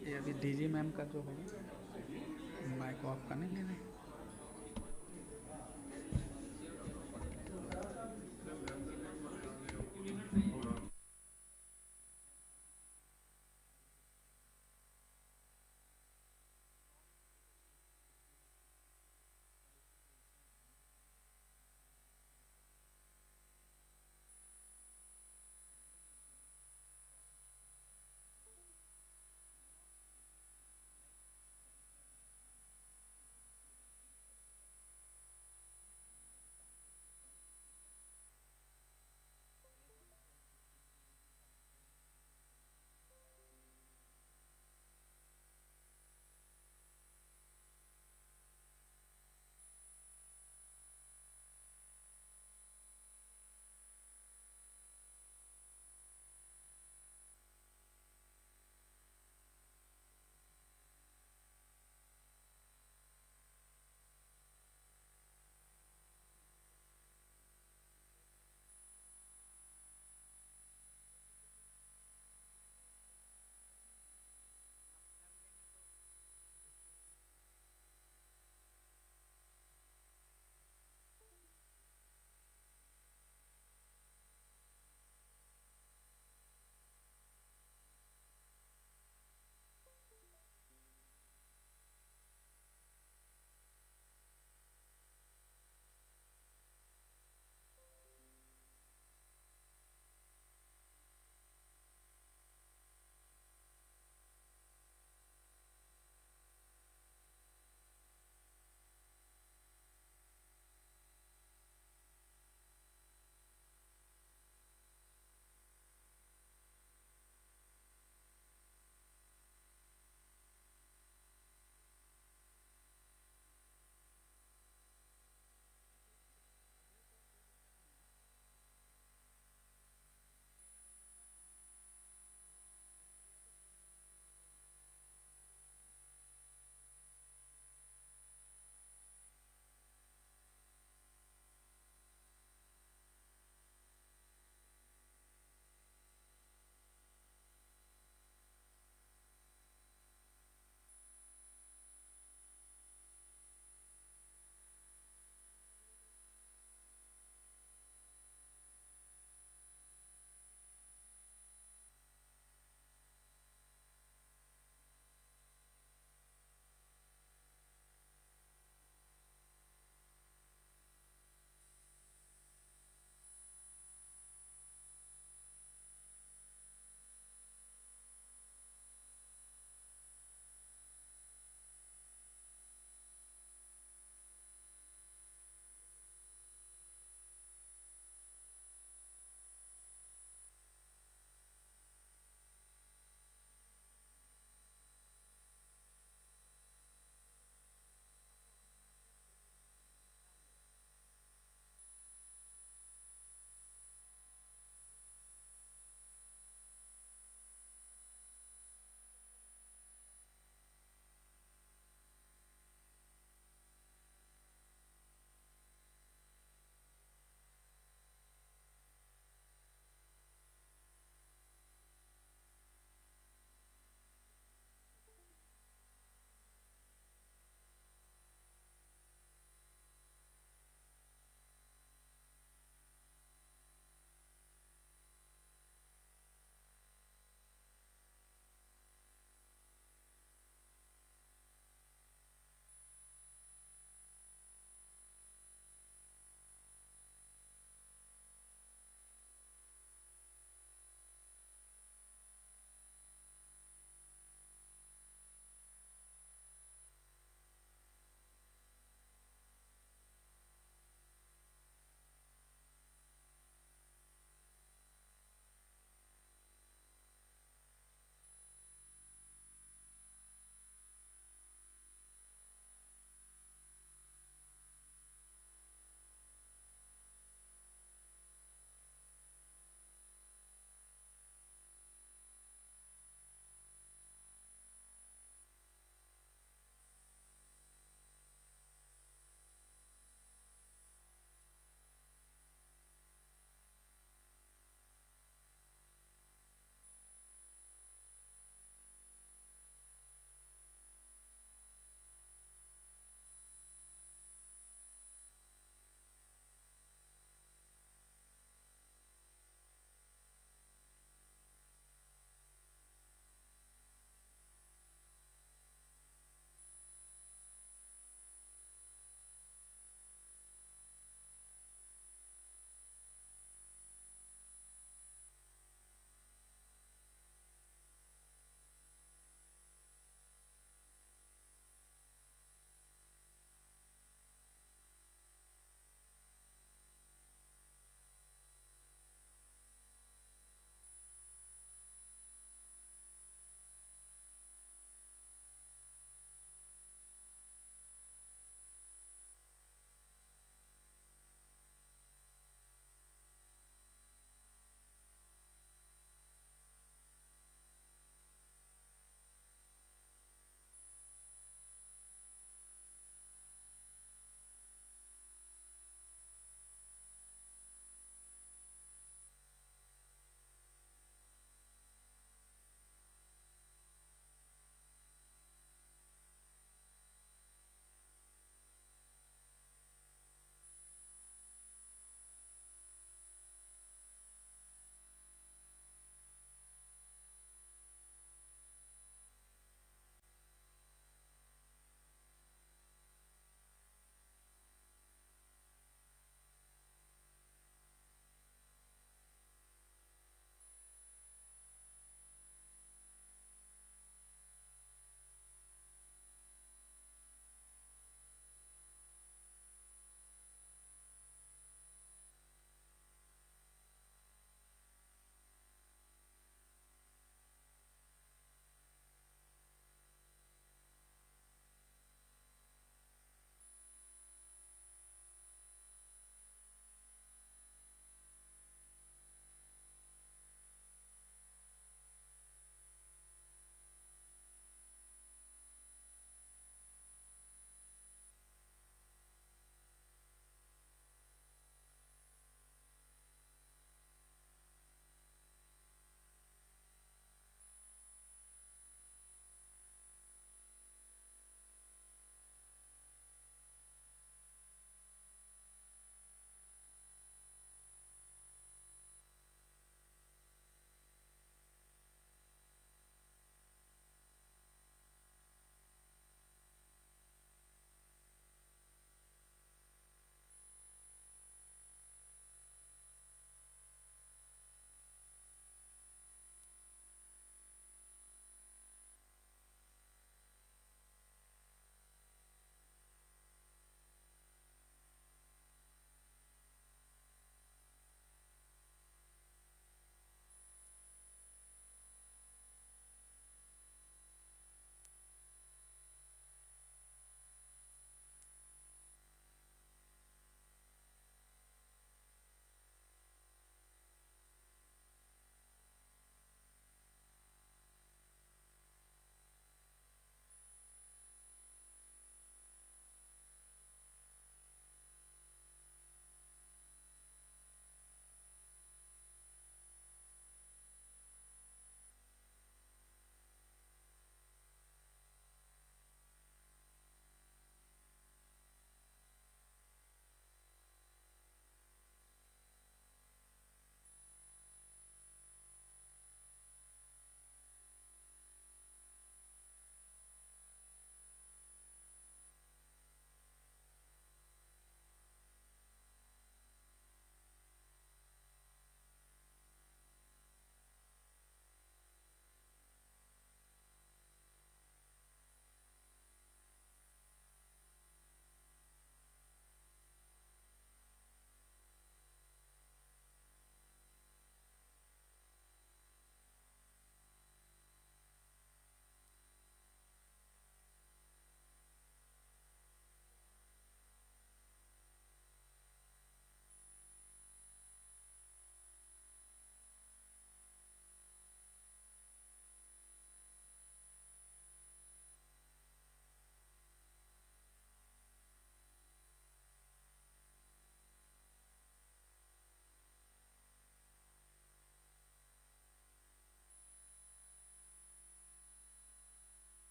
ये अभी DG ma'am का जो है माइक ऑफ करने ले रहे हैं।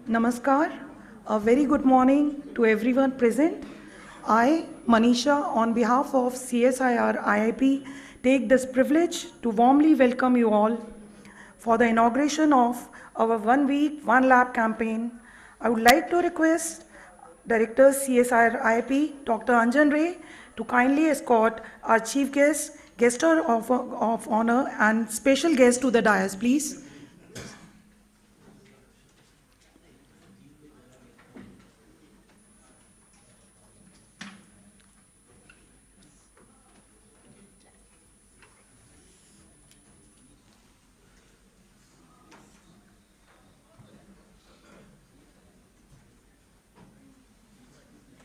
Namaskar. A very good morning to everyone present. I, Manisha, on behalf of CSIR-IIP, take this privilege to warmly welcome you all for the inauguration of our 1 week, 1 lab campaign. I would like to request Director CSIR-IIP, Dr. Anjan Ray, to kindly escort our chief guest, guest of honor, and special guest to the dais, please.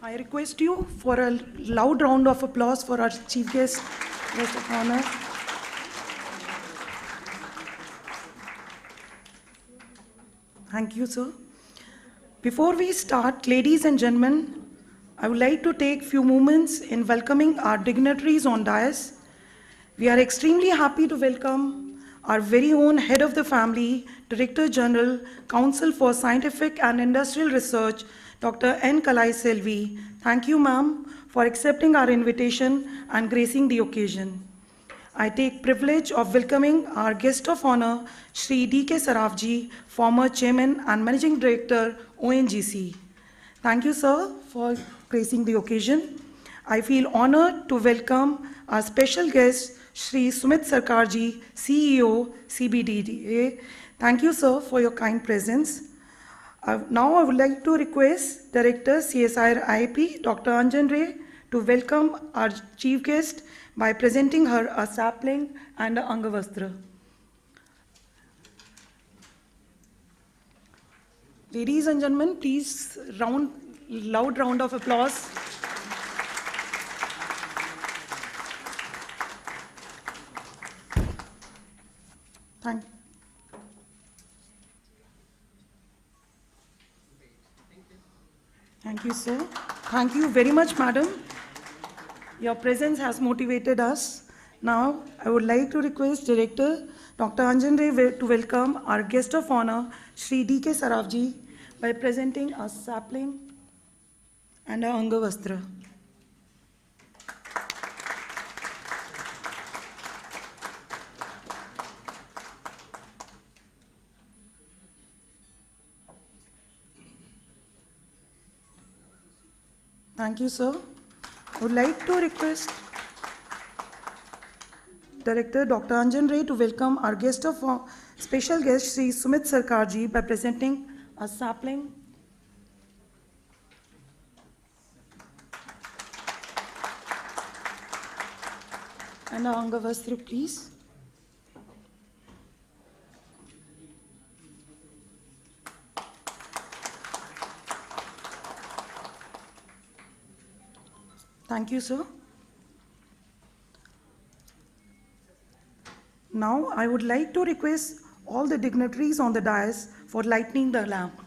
I request you for a loud round of applause for our chief guest, guest of honor. Thank you, sir. Before we start, ladies and gentlemen, I would like to take few moments in welcoming our dignitaries on dais. We are extremely happy to welcome our very own head of the family, Director General, Council for Scientific and Industrial Research, Dr. N. Kalai Selvi. Thank you, ma'am, for accepting our invitation and gracing the occasion. I take privilege of welcoming our guest of honor, Shri D.K. Sarafji, former Chairman and Managing Director, ONGC. Thank you, sir, for gracing the occasion. I feel honored to welcome our special guest, Shri Sumit Sarkarji, CEO, CBDDA. Thank you, sir, for your kind presence. Now I would like to request Director CSIR-IIP, Dr. Anjan Ray, to welcome our chief guest by presenting her a sapling and an Angavastra. Ladies and gentlemen, please loud round of applause. Thank you, sir. Thank you very much, madam. Your presence has motivated us. Now, I would like to request Director Dr. Anjan Ray to welcome our guest of honor, Shri D.K. Sarafji, by presenting a sapling and an Angavastra. Thank you, sir. I would like to request Director Dr. Anjan Ray to welcome our special guest, Sri Sumit Sarkarji, by presenting a sapling and an Angavastra, please. Thank you, sir. Now, I would like to request all the dignitaries on the dais for lighting the lamp.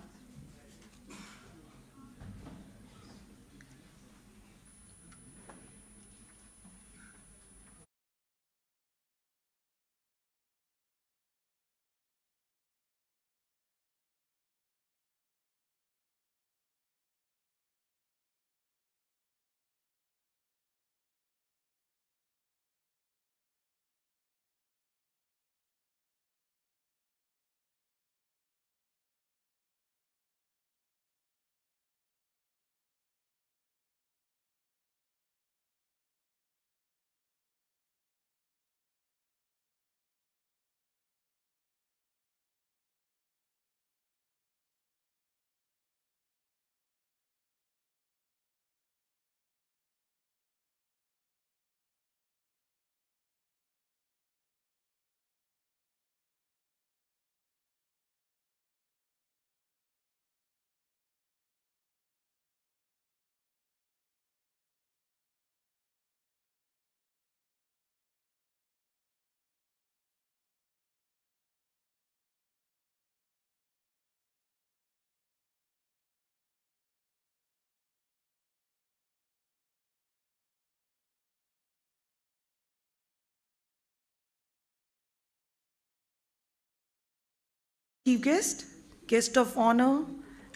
Chief guest, guest of honor,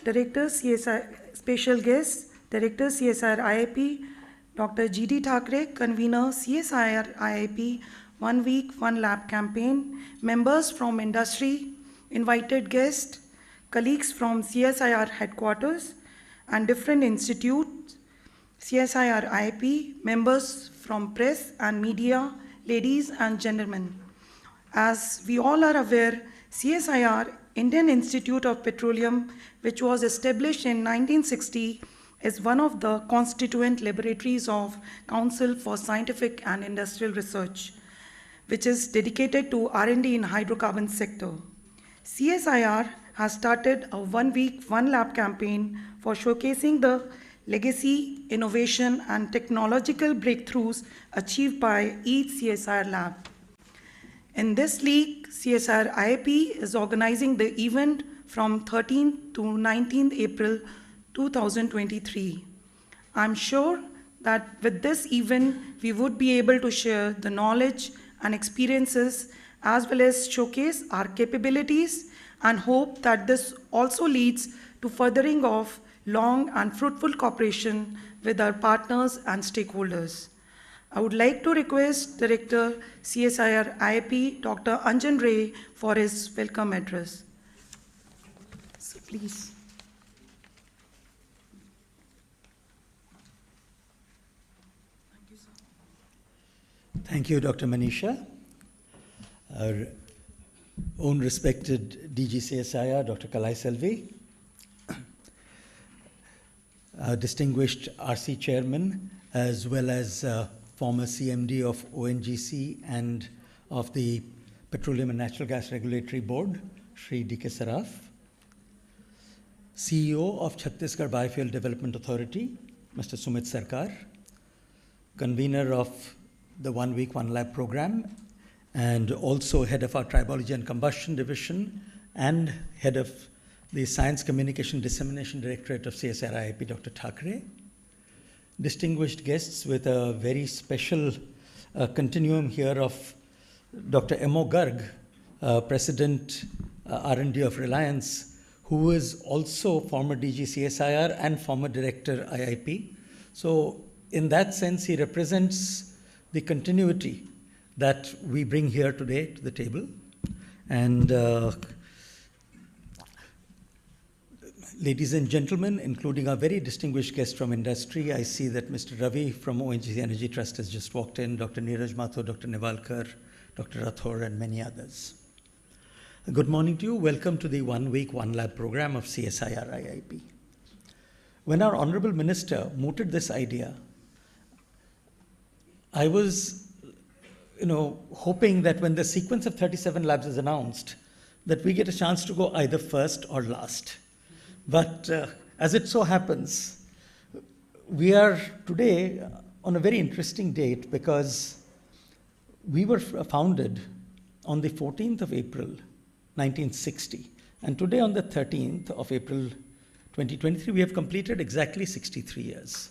Director CSI, special guest, Director CSIR-IIP, Dr. G.D. Thackeray, convener CSIR-IIP 1 week, 1 lab campaign, members from industry, invited guests, colleagues from CSIR headquarters and different institutes, CSIR-IIP, members from press and media, ladies and gentlemen. As we all are aware, CSIR, Indian Institute of Petroleum, which was established in 1960, is one of the constituent laboratories of Council for Scientific and Industrial Research, which is dedicated to R&D in hydrocarbon sector. CSIR has started a 1 week, 1 lab campaign for showcasing the legacy, innovation, and technological breakthroughs achieved by each CSIR lab. In this week, CSIR-IIP is organizing the event from 13th to 19th April 2023. I'm sure that with this event, we would be able to share the knowledge and experiences as well as showcase our capabilities and hope that this also leads to furthering of long and fruitful cooperation with our partners and stakeholders. I would like to request Director CSIR-IIP, Dr. Anjan Ray, for his welcome address. So please. Thank you, sir. Thank you, Dr. Manisha. Our own respected DG CSIR, Dr. Kalai Selvi. Our distinguished RC Chairman, as well as former CMD of ONGC and of the Petroleum and Natural Gas Regulatory Board, Shri D.K. Saraf. CEO of Chhattisgarh Biofuel Development Authority, Mr. Sumit Sarkar. Convener of the 1 week, 1 lab program, and also head of our Tribology and Combustion Division, and head of the Science Communication Dissemination Directorate of CSIR-IIP, Dr. Thackeray. Distinguished guests with a very special continuum here of Dr. M.O. Garg, President R&D of Reliance, who is also former DG CSIR and former Director IIP. So in that sense, he represents the continuity that we bring here today to the table. And ladies and gentlemen, including our very distinguished guest from industry, I see that Mr. Ravi from ONGC Energy Trust has just walked in, Dr. Neeraj Mathur, Dr. Nivalkar, Dr. Rathore, and many others. Good morning to you. Welcome to the 1 week, 1 lab program of CSIR-IIP. When our Honorable Minister mooted this idea, I was hoping that when the sequence of 37 labs is announced, that we get a chance to go either first or last. But as it so happens, we are today on a very interesting date because we were founded on the 14th of April, 1960. And today on the 13th of April, 2023, we have completed exactly 63 years.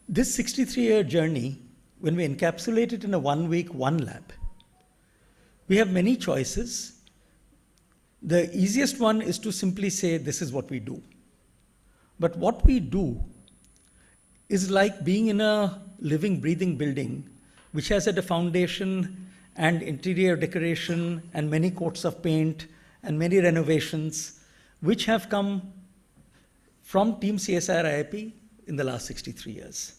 This 63-year journey, when we encapsulate it in a 1 week, 1 lab, we have many choices. The easiest one is to simply say, this is what we do. But what we do is like being in a living, breathing building, which has had a foundation and interior decoration and many coats of paint and many renovations, which have come from Team CSIR-IIP in the last 63 years.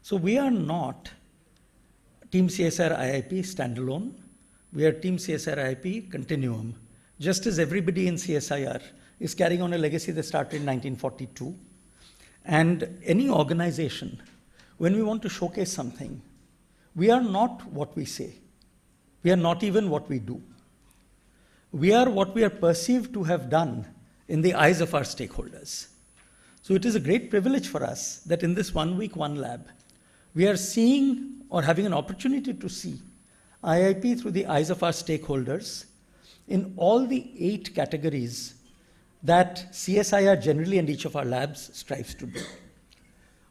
So we are not Team CSIR-IIP standalone. We are Team CSIR-IIP continuum, just as everybody in CSIR is carrying on a legacy that started in 1942. And any organization, when we want to showcase something, we are not what we say. We are not even what we do. We are what we are perceived to have done in the eyes of our stakeholders. So it is a great privilege for us that in this 1 week, 1 lab, we are seeing or having an opportunity to see IIP through the eyes of our stakeholders in all the 8 categories that CSIR generally and each of our labs strives to do.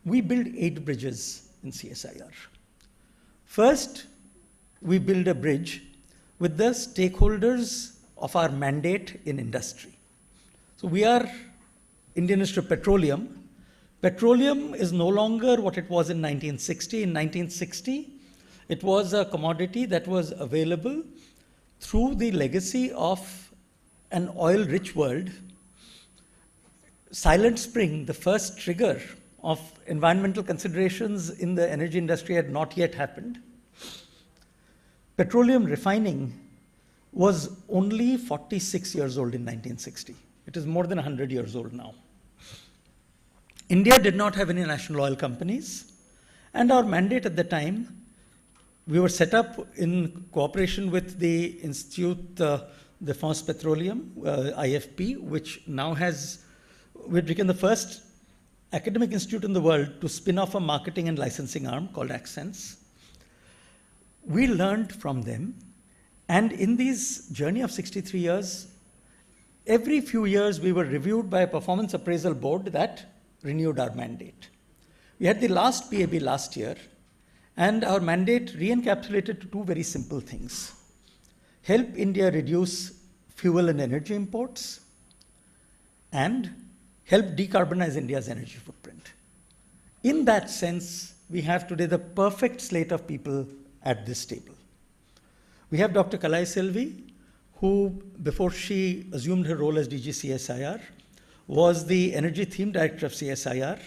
We build 8 bridges in CSIR. First, we build a bridge with the stakeholders of our mandate in industry. So we are Indian Institute of Petroleum. Petroleum is no longer what it was in 1960. In 1960, it was a commodity that was available through the legacy of an oil-rich world. Silent Spring, the first trigger of environmental considerations in the energy industry, had not yet happened. Petroleum refining was only 46 years old in 1960. It is more than 100 years old now. India did not have any national oil companies, and our mandate at the time, we were set up in cooperation with the Institut de France Petroleum, IFP, which now has, we've become the first academic institute in the world to spin off a marketing and licensing arm called Accents. We learned from them, and in this journey of 63 years, every few years we were reviewed by a performance appraisal board that renewed our mandate. We had the last PAB last year, and our mandate re-encapsulated to two very simple things. Help India reduce fuel and energy imports, and help decarbonize India's energy footprint. In that sense, we have today the perfect slate of people at this table. We have Dr. Kalai Selvi, who, before she assumed her role as DG CSIR, was the Energy Theme Director of CSIR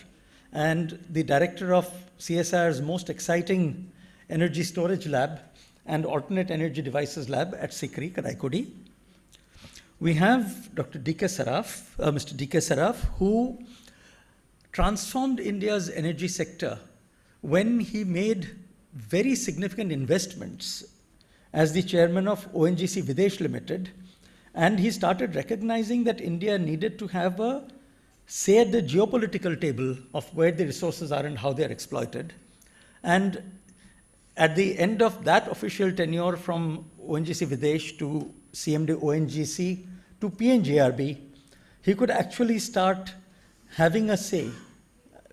and the Director of CSIR's most exciting energy storage lab and alternate energy devices lab at SICRI, Karaikudi. We have Dr. Mr. D.K. Saraf, who transformed India's energy sector when he made very significant investments as the chairman of ONGC Videsh Limited, and he started recognizing that India needed to have a say at the geopolitical table of where the resources are and how they are exploited. And at the end of that official tenure from ONGC Videsh to CMD ONGC to PNGRB, he could actually start having a say,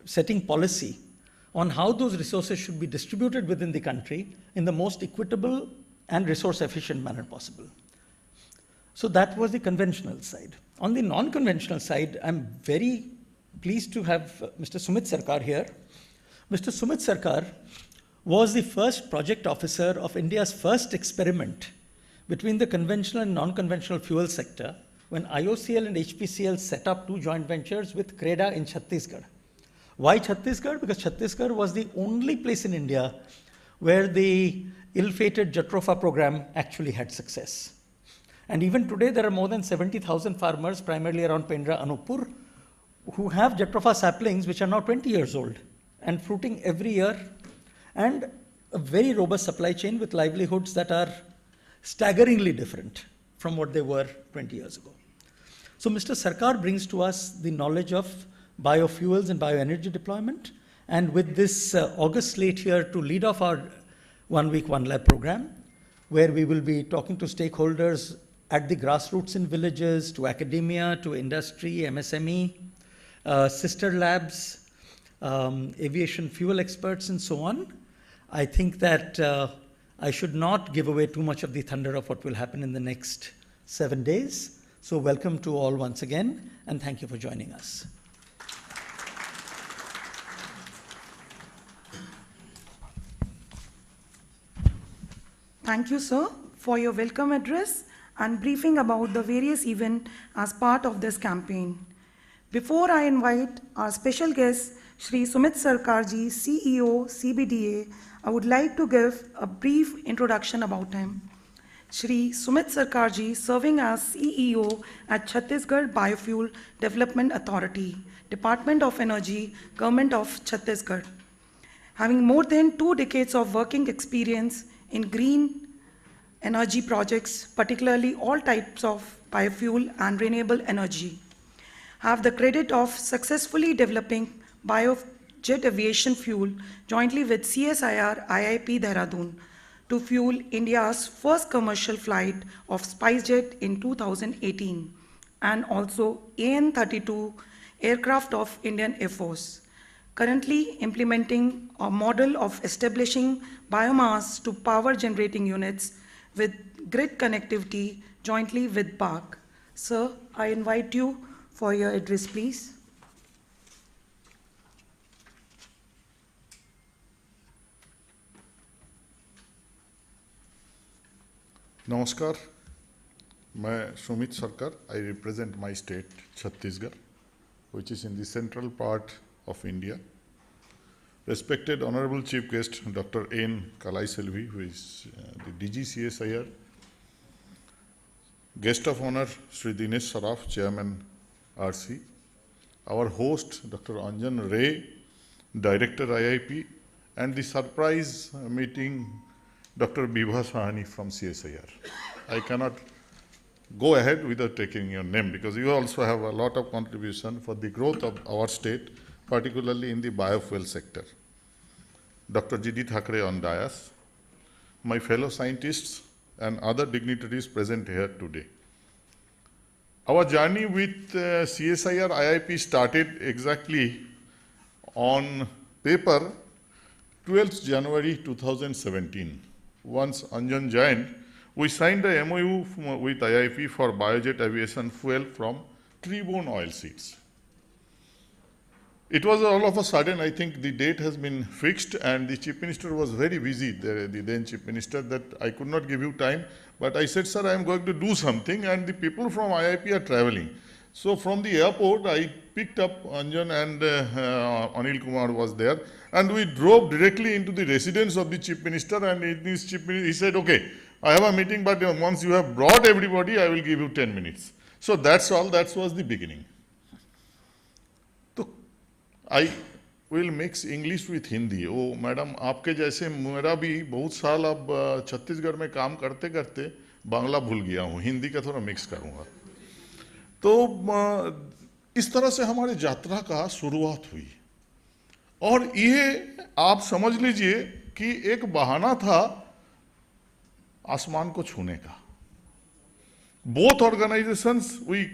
setting policy on how those resources should be distributed within the country in the most equitable and resource efficient manner possible. So that was the conventional side. On the non-conventional side, I'm very pleased to have Mr. Sumit Sarkar here. Mr. Sumit Sarkar was the first project officer of India's first experiment between the conventional and non-conventional fuel sector when IOCL and HPCL set up two joint ventures with CREDA in Chhattisgarh. Why Chhattisgarh? Because Chhattisgarh was the only place in India where the ill-fated Jatropha program actually had success. And even today, there are more than 70,000 farmers, primarily around Pendra, Anuppur, who have Jatropha saplings which are now 20 years old and fruiting every year, and a very robust supply chain with livelihoods that are staggeringly different from what they were 20 years ago. So Mr. Sarkar brings to us the knowledge of biofuels and bioenergy deployment, and with this August slate here to lead off our 1 week, 1 lab program, where we will be talking to stakeholders at the grassroots in villages, to academia, to industry, MSME, sister labs, aviation fuel experts, and so on. I think that I should not give away too much of the thunder of what will happen in the next 7 days. So welcome to all once again, and thank you for joining us. Thank you, sir, for your welcome address and briefing about the various events as part of this campaign. Before I invite our special guest, Shri Sumit Sarkarji, CEO, CBDA, I would like to give a brief introduction about him. Shri Sumit Sarkarji, serving as CEO at Chhattisgarh Biofuel Development Authority, Department of Energy, Government of Chhattisgarh. Having more than 2 decades of working experience in green energy projects, particularly all types of biofuel and renewable energy, have the credit of successfully developing biojet aviation fuel jointly with CSIR-IIP Dehradun to fuel India's first commercial flight of SpiceJet in 2018, and also AN-32 aircraft of Indian Air Force. currently implementing a model of establishing biomass to power generating units with grid connectivity jointly with BARC. Sir, I invite you for your address, please. नमस्कार, मैं सुमित सरकार. I represent my state, Chhattisgarh, which is in the central part of India. Respected Honorable Chief Guest, Dr. N. Kalai Selvi, who is the DG CSIR. Guest of Honor, Sri Dinesh Saraf, Chairman, RC. Our host, Dr. Anjan Ray, Director, IIP, and the surprise meeting, Dr. Bibha Sahani from CSIR. I cannot go ahead without taking your name because you also have a lot of contribution for the growth of our state, particularly in the biofuel sector. Dr. G.D. Thackeray on dais, my fellow scientists and other dignitaries present here today. Our journey with CSIR-IIP started exactly on paper 12th January 2017. Once Anjan joined, we signed a MOU with IIP for biojet aviation fuel from tree-borne oilseeds. It was all of a sudden, I think the date has been fixed and the Chief Minister was very busy, the then Chief Minister, that I could not give you time. But I said, sir, I am going to do something and the people from IIP are traveling. So from the airport, I picked up Anjan and Anil Kumar was there. And we drove directly into the residence of the Chief Minister and he said, okay, I have a meeting, but once you have brought everybody, I will give you 10 minutes. So that's all, that was the beginning. So I will mix English with Hindi. Oh, madam, आपके जैसे मेरा भी बहुत साल अब छत्तीसगढ़ में काम करते करते बांग्ला भूल गया हूँ, हिंदी का थोड़ा मिक्स करूँगा. तो इस तरह से हमारी यात्रा का शुरुआत हुई और ये आप समझ लीजिए कि एक बहाना था आसमान को छूने का. Both organizations we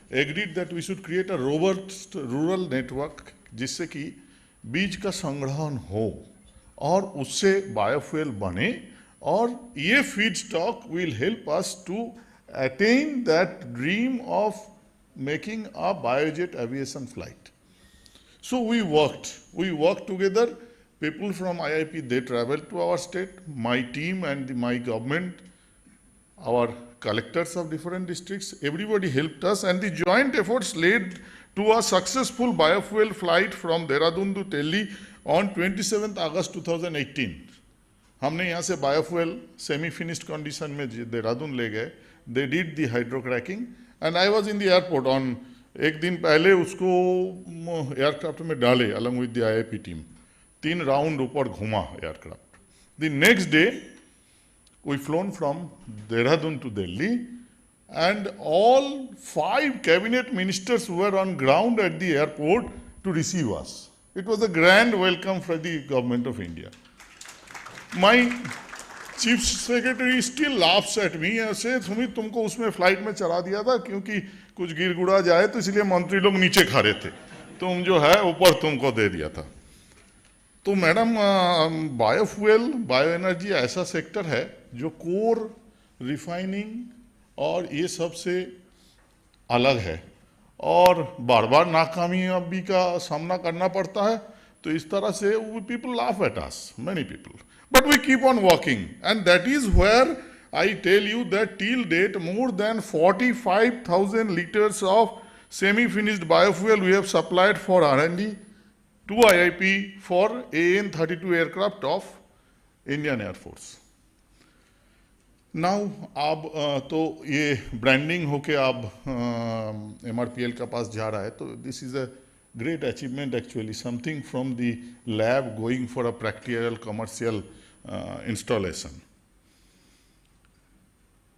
agreed that we should create a robust rural network जिससे कि बीज का संग्रहण हो और उससे बायोफ्यूल बने और ये feed stock will help us to attain that dream of making a biojet aviation flight. So we worked together. People from IIP, they traveled to our state, my team and my government, our collectors of different districts, everybody helped us and the joint efforts led to a successful biofuel flight from Dehradun to Delhi on 27th August 2018. हमने यहाँ से biofuel semi-finished condition में देहरादून ले गए. They did the hydrocracking and I was in the airport on एक दिन पहले उसको एयरक्राफ्ट में डाले along with the IIP team. 3 round ऊपर घुमा aircraft. The next day we flown from Dehradun to Delhi and all 5 cabinet ministers were on ground at the airport to receive us. It was a grand welcome for the government of India. My chief secretary still laughs at me and says, Sumit तुमको उसमें flight में चढ़ा दिया था क्योंकि कुछ गिर गुड़ा जाए तो इसलिए मंत्री लोग नीचे खड़े थे, तुम जो है ऊपर तुमको दे दिया था. तो मैडम बायोफ्यूल बायो एनर्जी ऐसा सेक्टर है जो कोर रिफाइनिंग और ये सब से अलग है और बार बार नाकामयाबी का सामना करना पड़ता है. तो इस तरह से people laugh at us, many people. But we keep on working and that is where I tell you that till date more than 45,000 liters of semi-finished biofuel we have supplied for R&D to IIP for AN-32 aircraft of Indian Air Force. Now, अब तो ये branding होके अब MRPL का पास जा रहा है, तो this is a great achievement actually, something from the lab going for a practical commercial installation.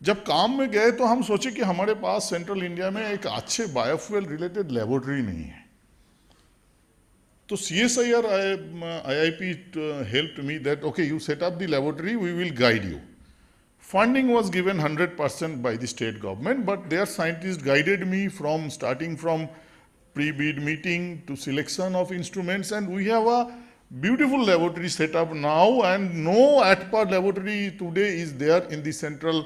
जब काम में गए तो हम सोचे कि हमारे पास सेंट्रल इंडिया में एक अच्छे बायोफ्यूल रिलेटेड लेबोरेटरी नहीं है. तो CSIR IIP helped me that, okay, you set up the laboratory, we will guide you. Funding was given 100% by the state government, but their scientists guided me from starting from pre-bid meeting to selection of instruments, and we have a beautiful laboratory set up now, and no ATPA laboratory today is there in the central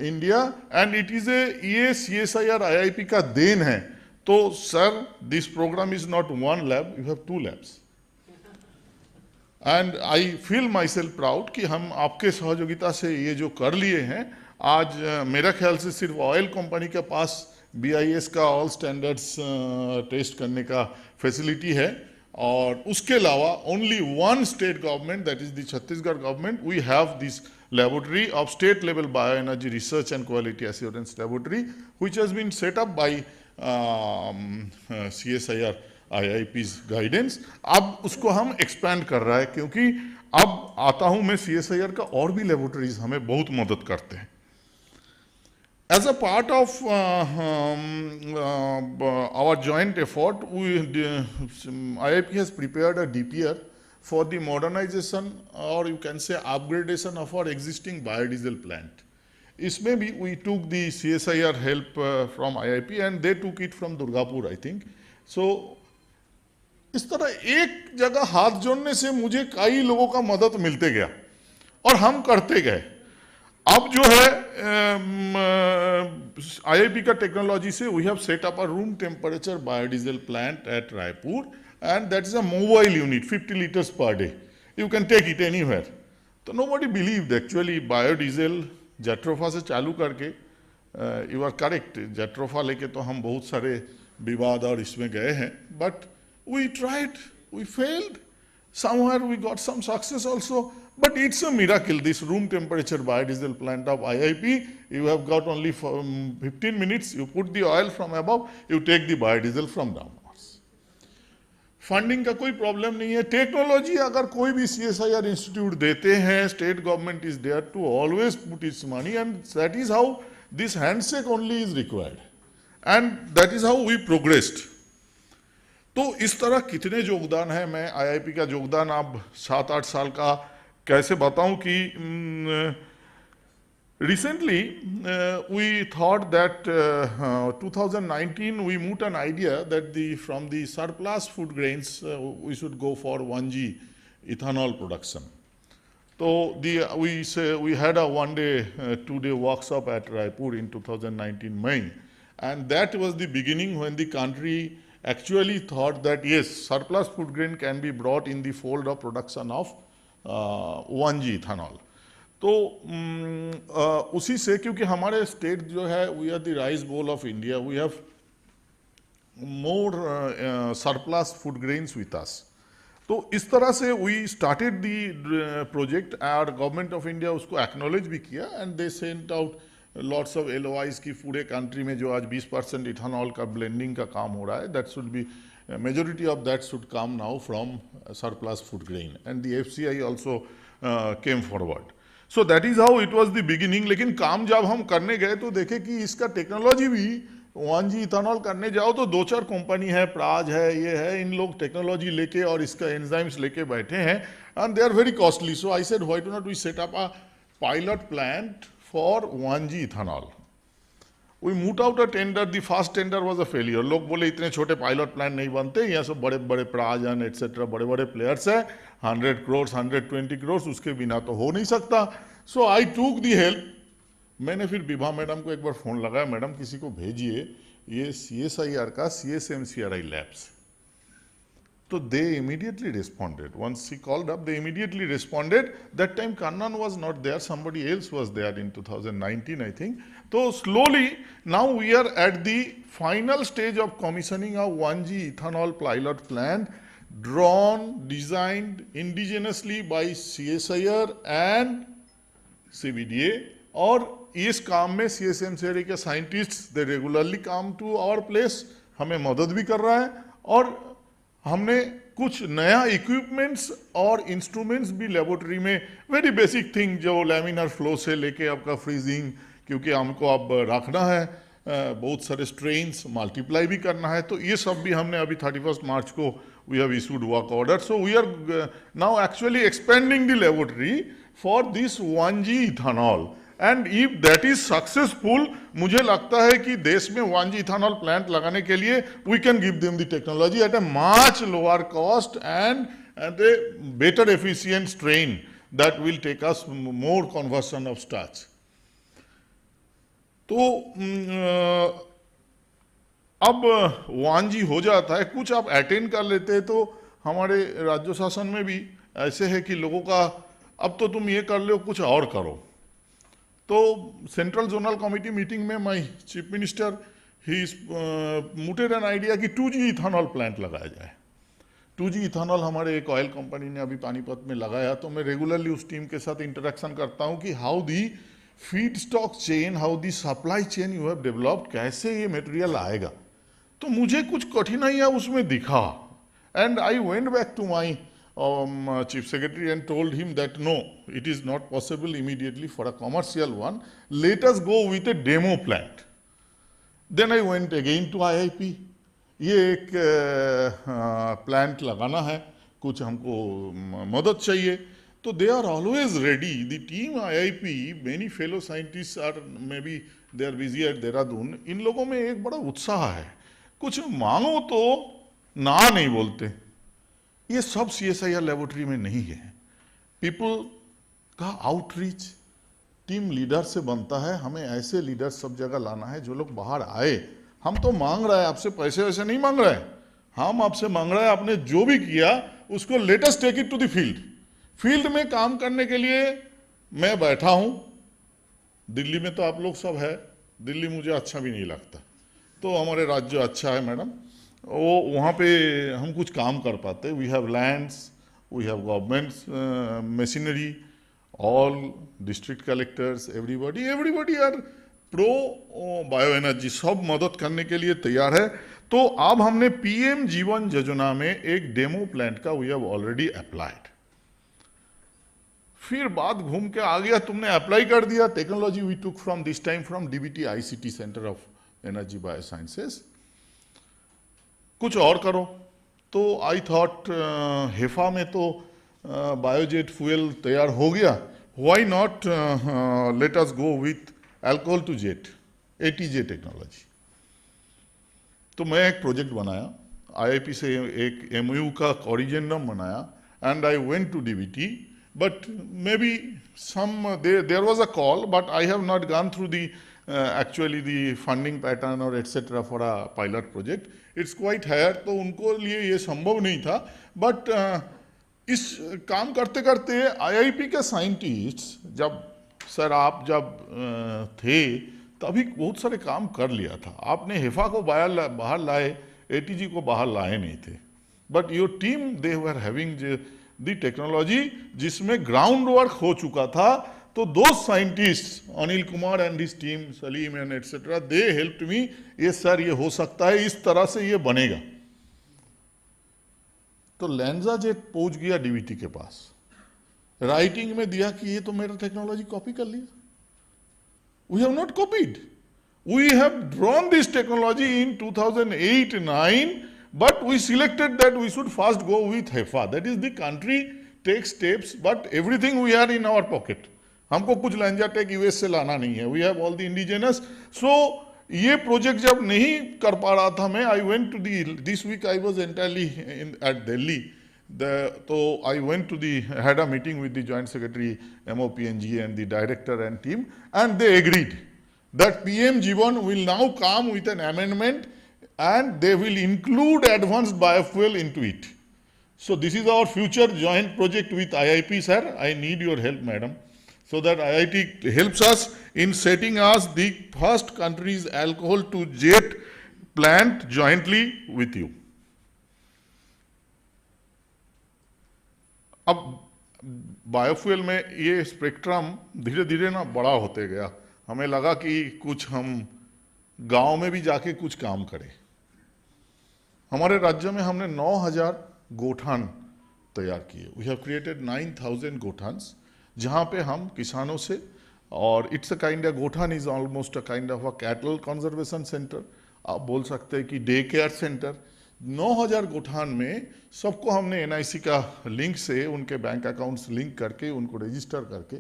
India, and it is ये CSIR-IIP का then है. तो sir, this program is not one lab, you have 2 labs. And I feel myself proud कि हम आपके सहयोगिता से ये जो कर लिए हैं. आज मेरा ख्याल से सिर्फ ऑयल कंपनी के पास BIS का ऑल स्टैंडर्ड्स टेस्ट करने का फैसिलिटी है, और उसके अलावा only one state government, that is the Chhattisgarh government, we have this laboratory of state level bioenergy research and quality assurance laboratory, which has been set up by CSIR-IIP's guidance. अब उसको हम expand कर रहा है, क्योंकि अब आता हूं मैं CSIR का और भी laboratories हमें बहुत मदद करते हैं. As a part of our joint effort, IIP has prepared a DPR for the modernization, or you can say upgradation, of our existing biodiesel plant. इसमें भी we took the CSIR help from IIP, and they took it from Durgapur, I think. So इस तरह एक जगह हाथ जोड़ने से मुझे कई लोगों का मदद मिलते गया और हम करते गए. अब जो है IIP का टेक्नोलॉजी से we have set up a room temperature biodiesel plant at Raipur, and that is a mobile unit, 50 liters per day. You can take it anywhere. So nobody believed actually biodiesel jatropha से चालू करके, you are correct, jatropha लेके तो हम बहुत सारे विवाद और इसमें गए हैं, but we tried, we failed, somewhere we got some success also, but it's a miracle. This room temperature biodiesel plant of IIP, you have got only 15 minutes, you put the oil from above, you take the biodiesel from downwards. Funding का कोई problem नहीं है. Technology अगर कोई भी CSIR institute देते हैं, state government is there to always put its money, and that is how this handshake only is required, and that is how we progressed. तो इस तरह कितने योगदान है. मैं IIP का योगदान अब 7-8 साल का कैसे बताऊं कि recently we thought that 2019 we moved an idea that from the surplus food grains we should go for 1G ethanol production. So we had a 2-day workshop at Raipur in 2019 May, and that was the beginning when the country actually thought that yes, surplus food grain can be brought in the fold of production of 1G ethanol. तो उसी से, क्योंकि हमारे state जो है, we are the rice bowl of India, we have more surplus food grains with us. तो इस तरह से वी स्टार्टेड द प्रोजेक्ट, और गवर्नमेंट ऑफ इंडिया उसको एक्नॉलेज भी किया, and they sent out lots of LOIs की पूरे कंट्री में जो आज 20% इथेनॉल का ब्लेंडिंग का काम हो रहा है, that should be majority of that should come now from surplus food grain, and the FCI also came forward. So that is how it was the beginning. लेकिन काम जब हम करने गए तो देखे कि इसका टेक्नोलॉजी भी 1G इथेनॉल करने जाओ तो 2-4 कंपनी है, प्राज है, ये है, इन लोग टेक्नोलॉजी लेके और इसका एंजाइम्स लेके बैठे हैं, and they are very costly. So I said why do not we set up a pilot plant for 1G ethanol. We move out a tender, the first tender was a failure. लोग बोले इतने छोटे pilot plant नहीं बनते, यहाँ सब बड़े बड़े प्राज एंड एटसेट्रा बड़े बड़े प्लेयर्स हैं, 100 crores 120 crores, उसके बिना तो हो नहीं सकता. सो आई टूक दी हेल्प. मैंने फिर विभा मैडम को एक बार फ़ोन लगाया, मैडम किसी को भेजिए ये CSIR का CSMCRI labs. So they immediately responded. Once he called up, they immediately responded. That time Kannan was not there, somebody else was there in 2019, I think. So slowly, now we are at the final stage of commissioning a 1G ethanol pilot plant, drawn, designed indigenously by CSIR and CBDA. और इस काम में CSMCRI के scientists they regularly come to our place, हमें मदद भी कर रहा है, और हमने कुछ नया इक्विपमेंट्स और इंस्ट्रूमेंट्स भी लेबोरेटरी में, वेरी बेसिक थिंग, जो लैमिनार फ्लो से लेके आपका फ्रीजिंग, क्योंकि हमको अब रखना है, बहुत सारे स्ट्रेन्स मल्टीप्लाई भी करना है, तो ये सब भी हमने अभी 31 मार्च को we have issued work order. So we are now actually expanding the laboratory for this 1G ethanol. And if that is successful, मुझे लगता है कि देश में 1G इथेनॉल प्लांट लगाने के लिए we can give them the technology at a much lower cost and a better efficient strain that will take us more conversion of starch. तो अब 1G हो जाता है, कुछ आप अटेंड कर लेते हैं, तो हमारे राज्य शासन में भी ऐसे है कि लोगों का अब तो तुम ये कर लो, कुछ और करो। तो सेंट्रल जोनल कमिटी मीटिंग में my chief minister he muted an idea कि 2G इथेनॉल प्लांट लगाया जाए। 2G इथेनॉल हमारे एक ऑयल कंपनी ने अभी पानीपत में लगाया, तो मैं रेगुलरली उस टीम के साथ इंटरेक्शन करता हूँ कि how the feed stock chain, how the supply chain you have developed, कैसे ये मटेरियल आएगा। तो मुझे कुछ कठिनाइयाँ उसमें दिखा, and I went back to my chief secretary and told him that no, it is not possible immediately for a commercial one, let us go with a demo plant. Then I went again to IIP, ये एक plant लगाना है, कुछ हमको मदद चाहिए, तो they are always ready. The team IIP, many fellow scientists are maybe they are busy at Dehradun, इन लोगों में एक बड़ा उत्साह है, कुछ मांगो तो ना नहीं बोलते। ये सब CSIR लेबोरेटरी में नहीं है। पीपल का आउटरीच टीम लीडर से बनता है, हमें ऐसे लीडर सब जगह लाना है जो लोग बाहर आए। हम तो मांग रहे हैं आपसे, पैसे वैसे नहीं मांग रहे हैं, हम आपसे मांग रहे हैं आपने जो भी किया उसको let us take it to the field. Field में काम करने के लिए मैं बैठा हूं, दिल्ली में तो आप लोग सब है, दिल्ली मुझे अच्छा भी नहीं लगता, तो हमारे राज्य अच्छा है मैडम, वो वहाँ पे हम कुछ काम कर पाते। We have lands, we have governments machinery, all district collectors, everybody are pro bio energy, सब मदद करने के लिए तैयार है। तो अब हमने PM जीवन योजना में एक डेमो प्लांट का वी हैव ऑलरेडी अप्लाइड। फिर बात घूम के आ गया, तुमने अप्लाई कर दिया, technology we took from this time from DBT ICT centre of energy biosciences, कुछ और करो। तो आई थॉट हेफा में तो बायोजेट फ्यूल तैयार हो गया, why not let us go with alcohol to jet, ATJ technology. तो मैं एक प्रोजेक्ट बनाया, IIP से एक MOU का कॉरिजेंडम बनाया, and I went to DBT, but maybe some there was a call, but I have not gone through the actually the funding pattern or etc. for a pilot project. It's quite higher, तो उनको लिए ये संभव नहीं था। But इस काम करते करते IIP के साइंटिस्ट, जब सर आप जब थे तभी बहुत सारे काम कर लिया था, आपने हेफा को बाहर लाए, ATG को बाहर लाए नहीं थे, but your team they were having the technology जिसमें ग्राउंड वर्क हो चुका था। तो दो scientist Anil Kumar and his team, Salim and etcetera, they helped me, ये सर ये हो सकता है, इस तरह से ये बनेगा। तो लैंजा जेट पहुंच गया DBT के पास, राइटिंग में दिया कि ये तो मेरा टेक्नोलॉजी कॉपी कर लिया। We have not copied, we have drawn this technology in 2008-9, but we selected that we should first go with HEFA, that is the country takes steps, but everything we are in our pocket. हमको कुछ लैंजा take US से लाना नहीं है, we have all the indigenous. So ये project जब नहीं कर पा रहा था मैं, I went to this week I was entirely at Delhi, तो I went to had a meeting with the joint secretary MOPNG and the director and team, and they agreed that PM Jivan will now come with an amendment and they will include advanced biofuel into it. So this is our future joint project with IIP, sir. I need your help, madam, so that IIT helps us in setting us the first country's alcohol to jet plant jointly with you. अब biofuel में ये spectrum धीरे धीरे ना बड़ा होते गया, हमें लगा कि कुछ हम गांव में भी जाके कुछ काम करें। हमारे राज्य में हमने 9000 गोठान तैयार किए। वी हैव क्रिएटेड 9000 गोठान्स, जहाँ पे हम किसानों से, और इट्स अ काइंड ऑफ, गोठान is almost a kind of a cattle conservation centre, आप बोल सकते हैं कि डे केयर सेंटर। 9000 गोठान में सबको हमने NIC का लिंक से उनके बैंक अकाउंट्स लिंक करके उनको रजिस्टर करके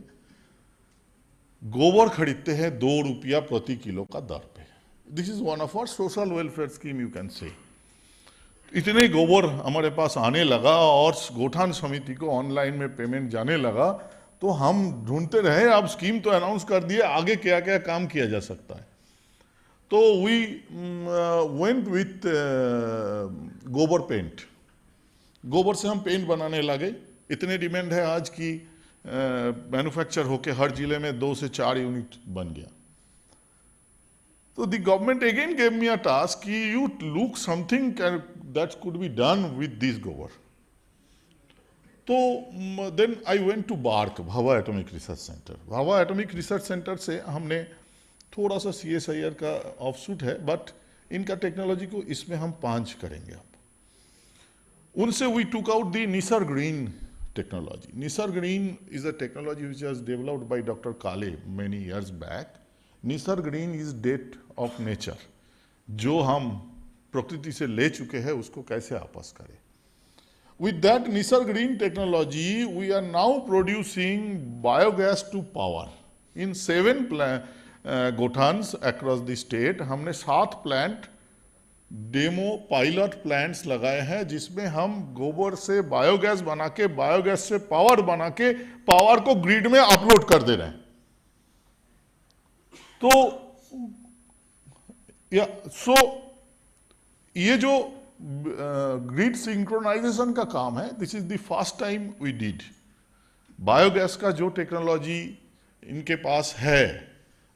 गोबर खरीदते हैं 2 रुपया प्रति किलो का दर पे। This is one of our social welfare scheme, you can say. इतने गोबर हमारे पास आने लगा और गोठान समिति को ऑनलाइन में पेमेंट जाने लगा, तो हम ढूंढते रहे, अब स्कीम तो अनाउंस कर दिए, आगे क्या क्या काम किया जा सकता है। तो वी वेंट विथ गोबर पेंट। गोबर से हम पेंट बनाने लगे। इतने डिमांड है आज की मैन्युफैक्चर होके हर जिले में 2 से 4 यूनिट बन गया। तो the government again gave me a task कि you look something that could be done with this gobar. तो then I went to BARC, Bhabha atomic research centre. Bhabha atomic research centre से हमने थोड़ा सा CSIR का ऑफशूट है, बट इनका टेक्नोलॉजी को इसमें हम 5 करेंगे। अब उनसे we took out the Nisar Green technology. Nisar Green is a technology which was developed by Dr. Kale many years back. Nisar Green is debt of nature. जो हम प्रकृति से ले चुके हैं उसको कैसे वापस करें। With that Nisar Green technology, we are now producing biogas to power in 7 gothans across the state. हमने 7 प्लांट डेमो पायलट प्लांट्स लगाए हैं, जिसमें हम गोबर से बायोगैस बना के, बायोगैस से पावर बना के, पावर को ग्रिड में अपलोड कर दे रहे हैं। तो ये जो ग्रिड सिंक्रोनाइजेशन का काम है, this is the first time we did. Biogas का जो टेक्नोलॉजी इनके पास है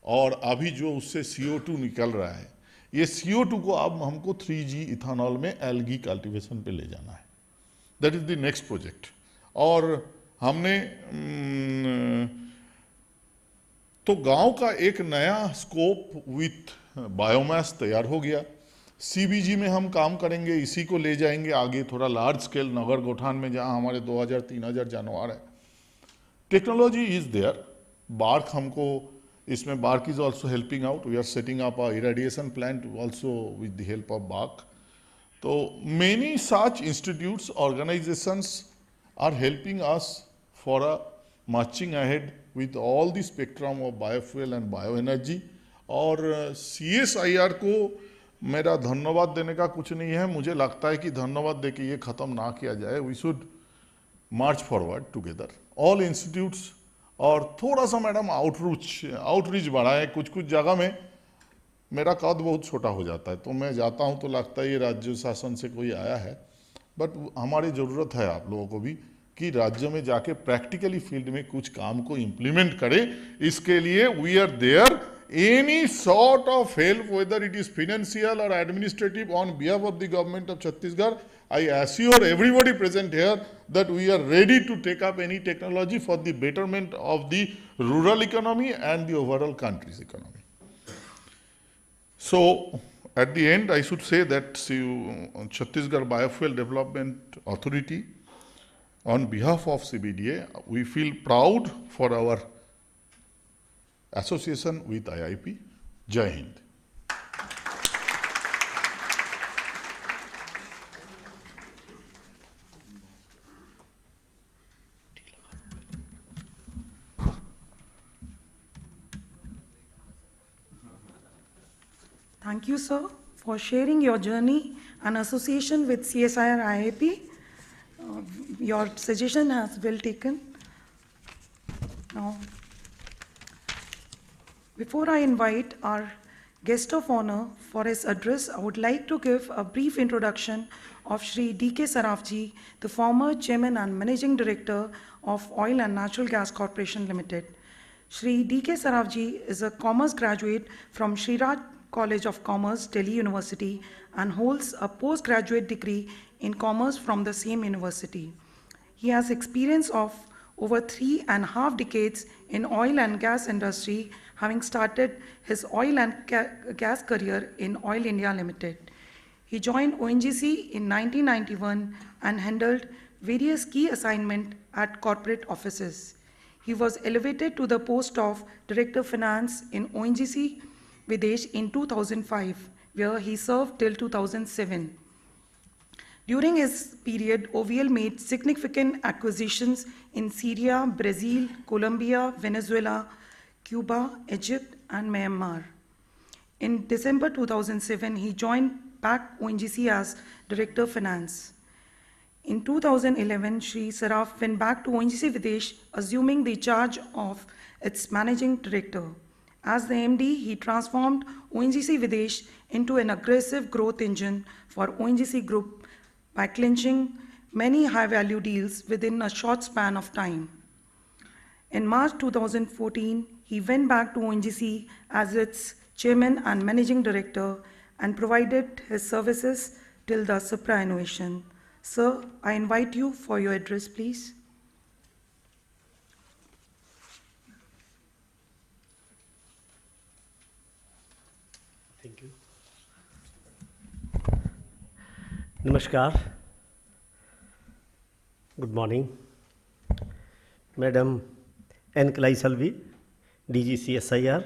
और अभी जो उससे CO2 निकल रहा है, ये CO2 को अब हमको 3G इथानॉल में एल्गी कल्टीवेशन पे ले जाना है। That is the next project. और हमने तो गांव का एक नया स्कोप विथ बायोमास तैयार हो गया। CBG में हम काम करेंगे, इसी को ले जाएंगे आगे थोड़ा लार्ज स्केल नगर गोठान में, जहां हमारे 2000-3000 जानवर है। Technology is there. बार्क हमको इसमें Bark is also helping out. We are setting up a irradiation plant also with the help of Bark. So many such institutes, organizations are helping us for a marching ahead with all the spectrum of biofuel and bioenergy. और CSIR को मेरा धन्यवाद देने का कुछ नहीं है। मुझे लगता है कि धन्यवाद देके ये खत्म ना किया जाए। We should march forward together. All institutes और थोड़ा सा मैडम आउटरीच बढ़ाए। कुछ जगह में मेरा कद बहुत छोटा हो जाता है, तो मैं जाता हूं तो लगता है ये राज्य शासन से कोई आया है। बट हमारी ज़रूरत है आप लोगों को भी कि राज्य में जाके प्रैक्टिकली फील्ड में कुछ काम को इम्प्लीमेंट करें। इसके लिए we are there. Any sort of help, whether it is financial और administrative, on behalf of the government of Chhattisgarh, I assure everybody present here that we are ready to take up any technology for the betterment of the rural economy and the overall country's economy. So, at the end, I should say that Chhattisgarh Biofuel Development Authority, on behalf of CBDA, we feel proud for our association with IIP. Jai Hind. Thank you, sir, for sharing your journey and association with CSIR-IIP. Your suggestion has well taken. Now, before I invite our guest of honor for his address, I would like to give a brief introduction of Shri D.K. Sarafji, the former Chairman and Managing Director of Oil and Natural Gas Corporation Limited. Shri D.K. Sarafji is a commerce graduate from Shri Raj College of Commerce, Delhi University, and holds a postgraduate degree in commerce from the same university. He has experience of over 3.5 decades in oil and gas industry, having started his oil and gas career in Oil India Limited. He joined ONGC in 1991 and handled various key assignments at corporate offices. He was elevated to the post of Director Finance in ONGC Videsh in 2005, where he served till 2007. During his period, OVL made significant acquisitions in Syria, Brazil, Colombia, Venezuela, Cuba, Egypt, and Myanmar. In December 2007, he joined back ONGC as Director of Finance. In 2011, Shri Saraf went back to ONGC Videsh, assuming the charge of its Managing Director. As the MD, he transformed ONGC Videsh into an aggressive growth engine for ONGC Group by clinching many high-value deals within a short span of time. In March 2014, he went back to ONGC as its Chairman and Managing Director and provided his services till the superannuation. Sir, I invite you for your address, please. Thank you. Namaskar. Good morning. Madam N. Kalai Salvi, DG CSIR,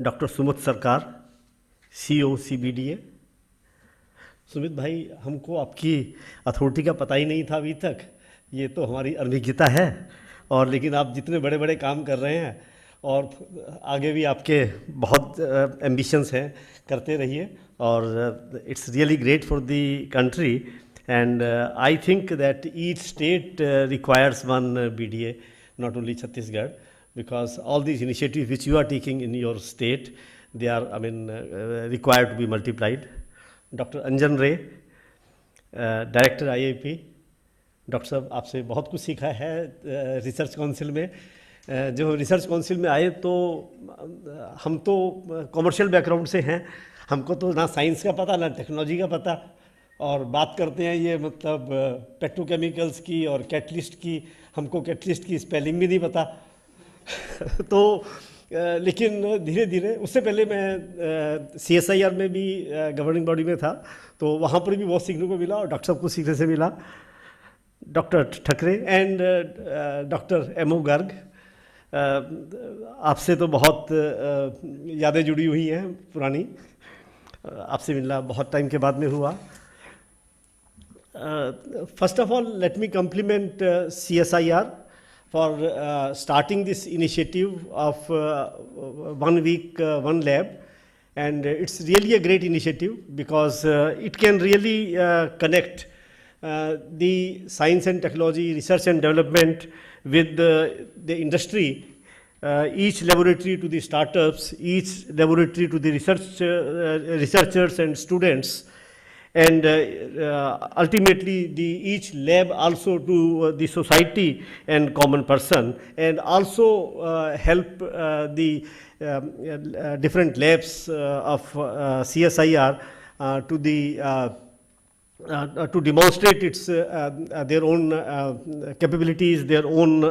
Dr. Sumit Sarkar, CEO CBDA. Sumit भाई, हमको आपकी authority का पता ही नहीं था अभी तक, ये तो हमारी अनभिज्ञता है, और लेकिन आप जितने बड़े बड़े काम कर रहे हैं और आगे भी आपके बहुत एम्बिशंस हैं, करते रहिए, और it's really great for the country, and I think that each state requires one BDA, not only Chhattisgarh, because all these initiatives which you are taking in your state, they are, required to be multiplied. Doctor Anjan Ray, director IIP, doctor साहब आपसे बहुत कुछ सीखा है research council में। जो research council में आए तो हम तो कॉमर्शियल बैकग्राउंड से हैं, हमको तो ना साइंस का पता ना टेक्नोलॉजी का पता, और बात करते हैं ये मतलब पेट्रोकेमिकल्स की और कैटलिस्ट की, हमको कैटलिस्ट की स्पेलिंग भी नहीं पता तो लेकिन धीरे धीरे, उससे पहले मैं CSIR में भी गवर्निंग बॉडी में था, तो वहाँ पर भी बहुत सीखने को मिला और डॉक्टर साहब को सीखने से मिला। Doctor Thakre and doctor MO Garg, आपसे तो बहुत यादें जुड़ी हुई हैं पुरानी, आपसे मिलना बहुत टाइम के बाद में हुआ। First of all, let me compliment CSIR for starting this initiative of 1 week, 1 lab, and it's really a great initiative because it can really connect the science and technology, research and development with the industry, each laboratory to the startups, each laboratory to the researchers and students, and ultimately each lab also to the society and common person, and also help the different labs of CSIR to demonstrate its their own capabilities, their own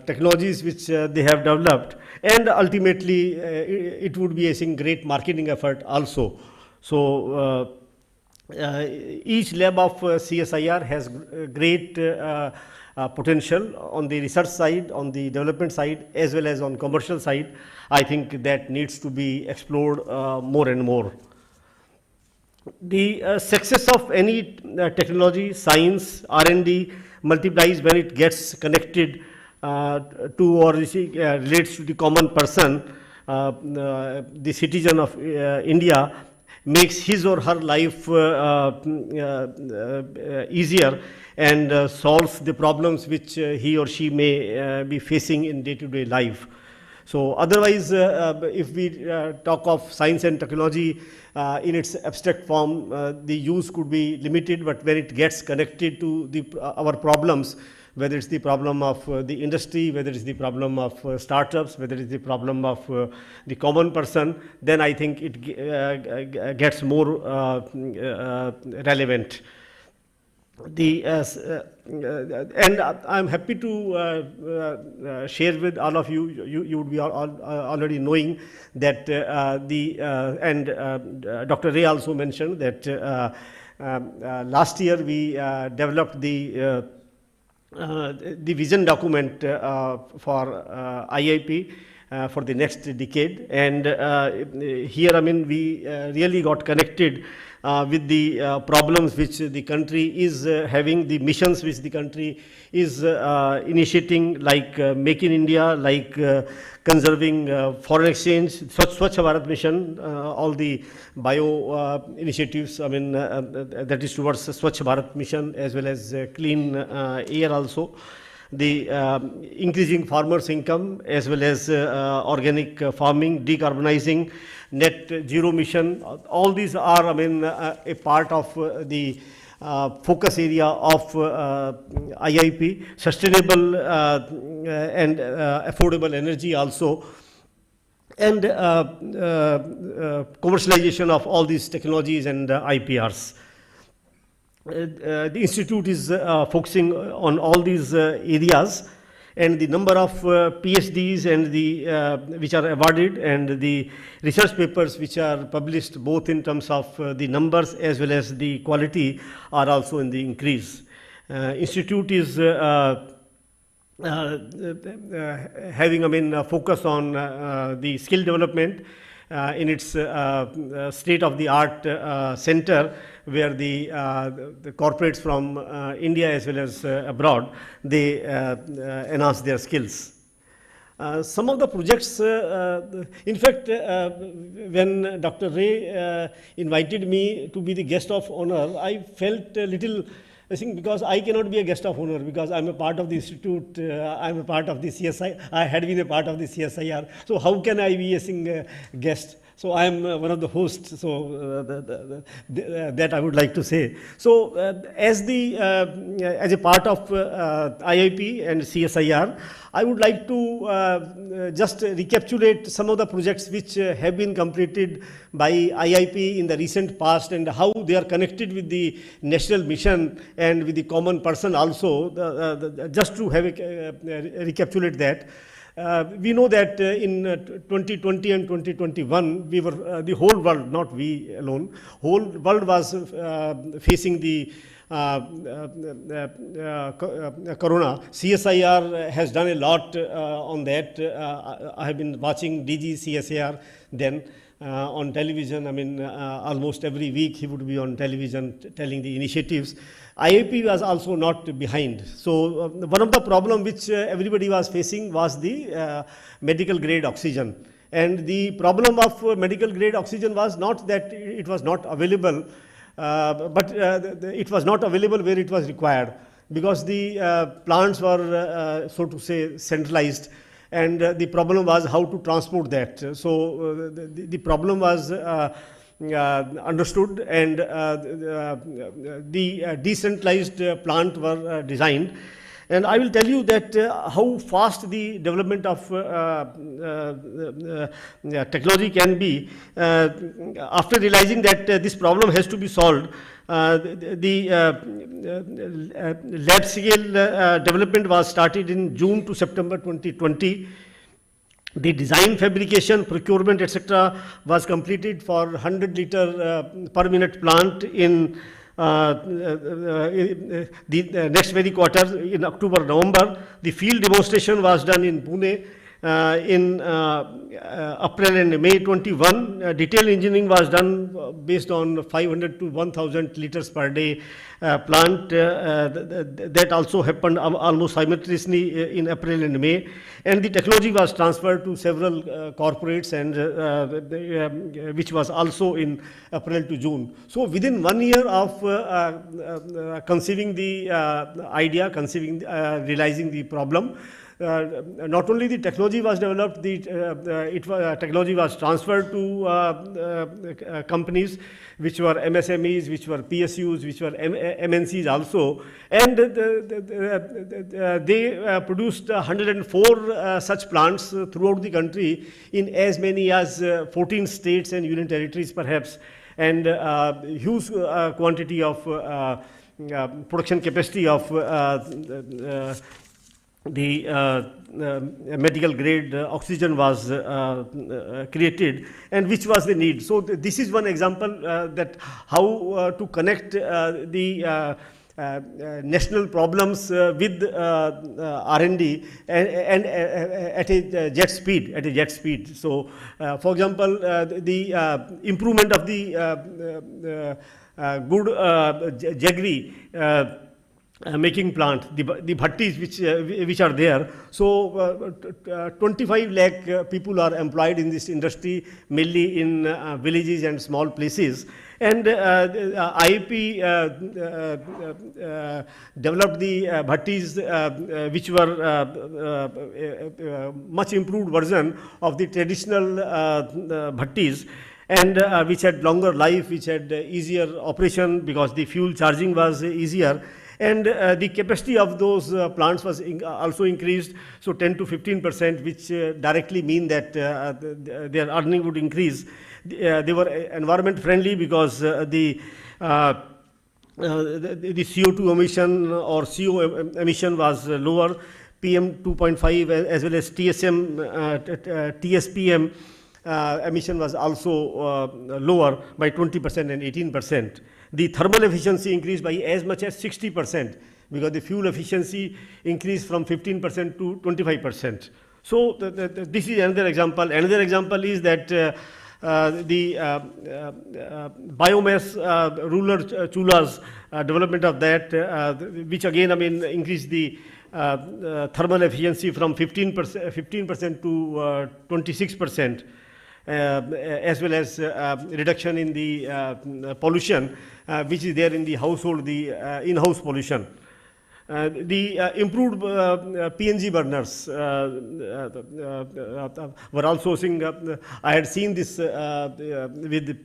technologies which they have developed, and ultimately it would be a great marketing effort also. So each lab of CSIR has great potential on the research side, on the development side, as well as on commercial side. I think that needs to be explored more and more. The success of any technology, science, R&D multiplies when it gets connected to or relates to the common person, the citizen of India, makes his or her life easier and solves the problems which he or she may be facing in day-to-day life. So otherwise, if we talk of science and technology in its abstract form, the use could be limited, but when it gets connected to our problems, whether it's the problem of the industry, whether it's the problem of startups, whether it's the problem of the common person, then I think it gets more relevant. And I'm happy to share with all of you, you would be already knowing that Dr. Ray also mentioned that last year we developed the vision document for IIP, for the next decade. And here, I mean, we really got connected with the problems which the country is having, the missions which the country is initiating, like Make in India, like conserving foreign exchange, Swachh Bharat mission, all the bio initiatives, I mean, that is towards Swachh Bharat mission, as well as clean air also. The increasing farmers' income, as well as organic farming, decarbonizing, net zero mission. All these are, I mean, a part of the focus area of IIP. Sustainable and affordable energy also, and commercialization of all these technologies and IPRs. The institute is focusing on all these areas, and the number of PhDs and the which are awarded, and the research papers which are published, both in terms of the numbers as well as the quality, are also in the increase. Institute is having, I mean, focus on the skill development in its state-of-the-art center, where the corporates from India as well as abroad, they enhance their skills. Some of the projects, in fact, when Dr. Ray invited me to be the guest of honor, I felt a little, I think, because I cannot be a guest of honor, because I'm a part of the institute, I'm a part of the CSI, I had been a part of the CSIR, so how can I be a guest? So I am one of the hosts, so that I would like to say. So as a part of IIP and CSIR, I would like to just recapitulate some of the projects which have been completed by IIP in the recent past, and how they are connected with the national mission and with the common person also, just to have recapitulate that. We know that in 2020 and 2021, we were, the whole world, not we alone, whole world was facing the corona. CSIR has done a lot on that. I have been watching DG CSIR then on television. I mean, almost every week he would be on television telling the initiatives. IIP was also not behind. So one of the problems which everybody was facing was the medical grade oxygen. And the problem of medical grade oxygen was not that it was not available, but it was not available where it was required, because the plants were, so to say, centralized. And the problem was how to transport that. So the problem was understood, and the decentralized plant were designed. And I will tell you that how fast the development of technology can be. After realizing that this problem has to be solved, the lab scale development was started in June to September 2020. The design, fabrication, procurement, etc. was completed for 100 liter per minute plant in the next very quarter, in October, November. The field demonstration was done in Pune in April and May 21. Detailed engineering was done based on 500 to 1000 liters per day plant. That also happened almost simultaneously in April and May. And the technology was transferred to several corporates, and which was also in April to June. So within 1 year of conceiving the idea, realizing the problem, not only the technology was developed, the technology was transferred to companies which were MSMEs, which were PSUs, which were MNCs also, and they produced 104 such plants throughout the country in as many as 14 states and union territories perhaps, and huge quantity of production capacity of the medical grade oxygen was created, and which was the need. So this is one example that how to connect the national problems with R&D and at a jet speed. So, for example, the improvement of the good jaggery making plant, the bhattis which are there. So 25 lakh people are employed in this industry, mainly in villages and small places. And IIP developed the bhattis which were much improved version of the traditional bhattis, and which had longer life, which had easier operation because the fuel charging was easier. And the capacity of those plants was also increased, so 10 to 15%, which directly mean that their earning would increase. They were environment friendly because the CO2 emission or CO emission was lower, PM 2.5 as well as TSPM emission was also lower by 20% and 18%. The thermal efficiency increased by as much as 60% because the fuel efficiency increased from 15% to 25%. So this is another example. Another example is that the biomass rural chulhas, development of that, which again, I mean, increased the thermal efficiency from 15% to 26%. As well as reduction in the pollution which is there in the household, the in-house pollution. The improved PNG burners were also seeing, I had seen this with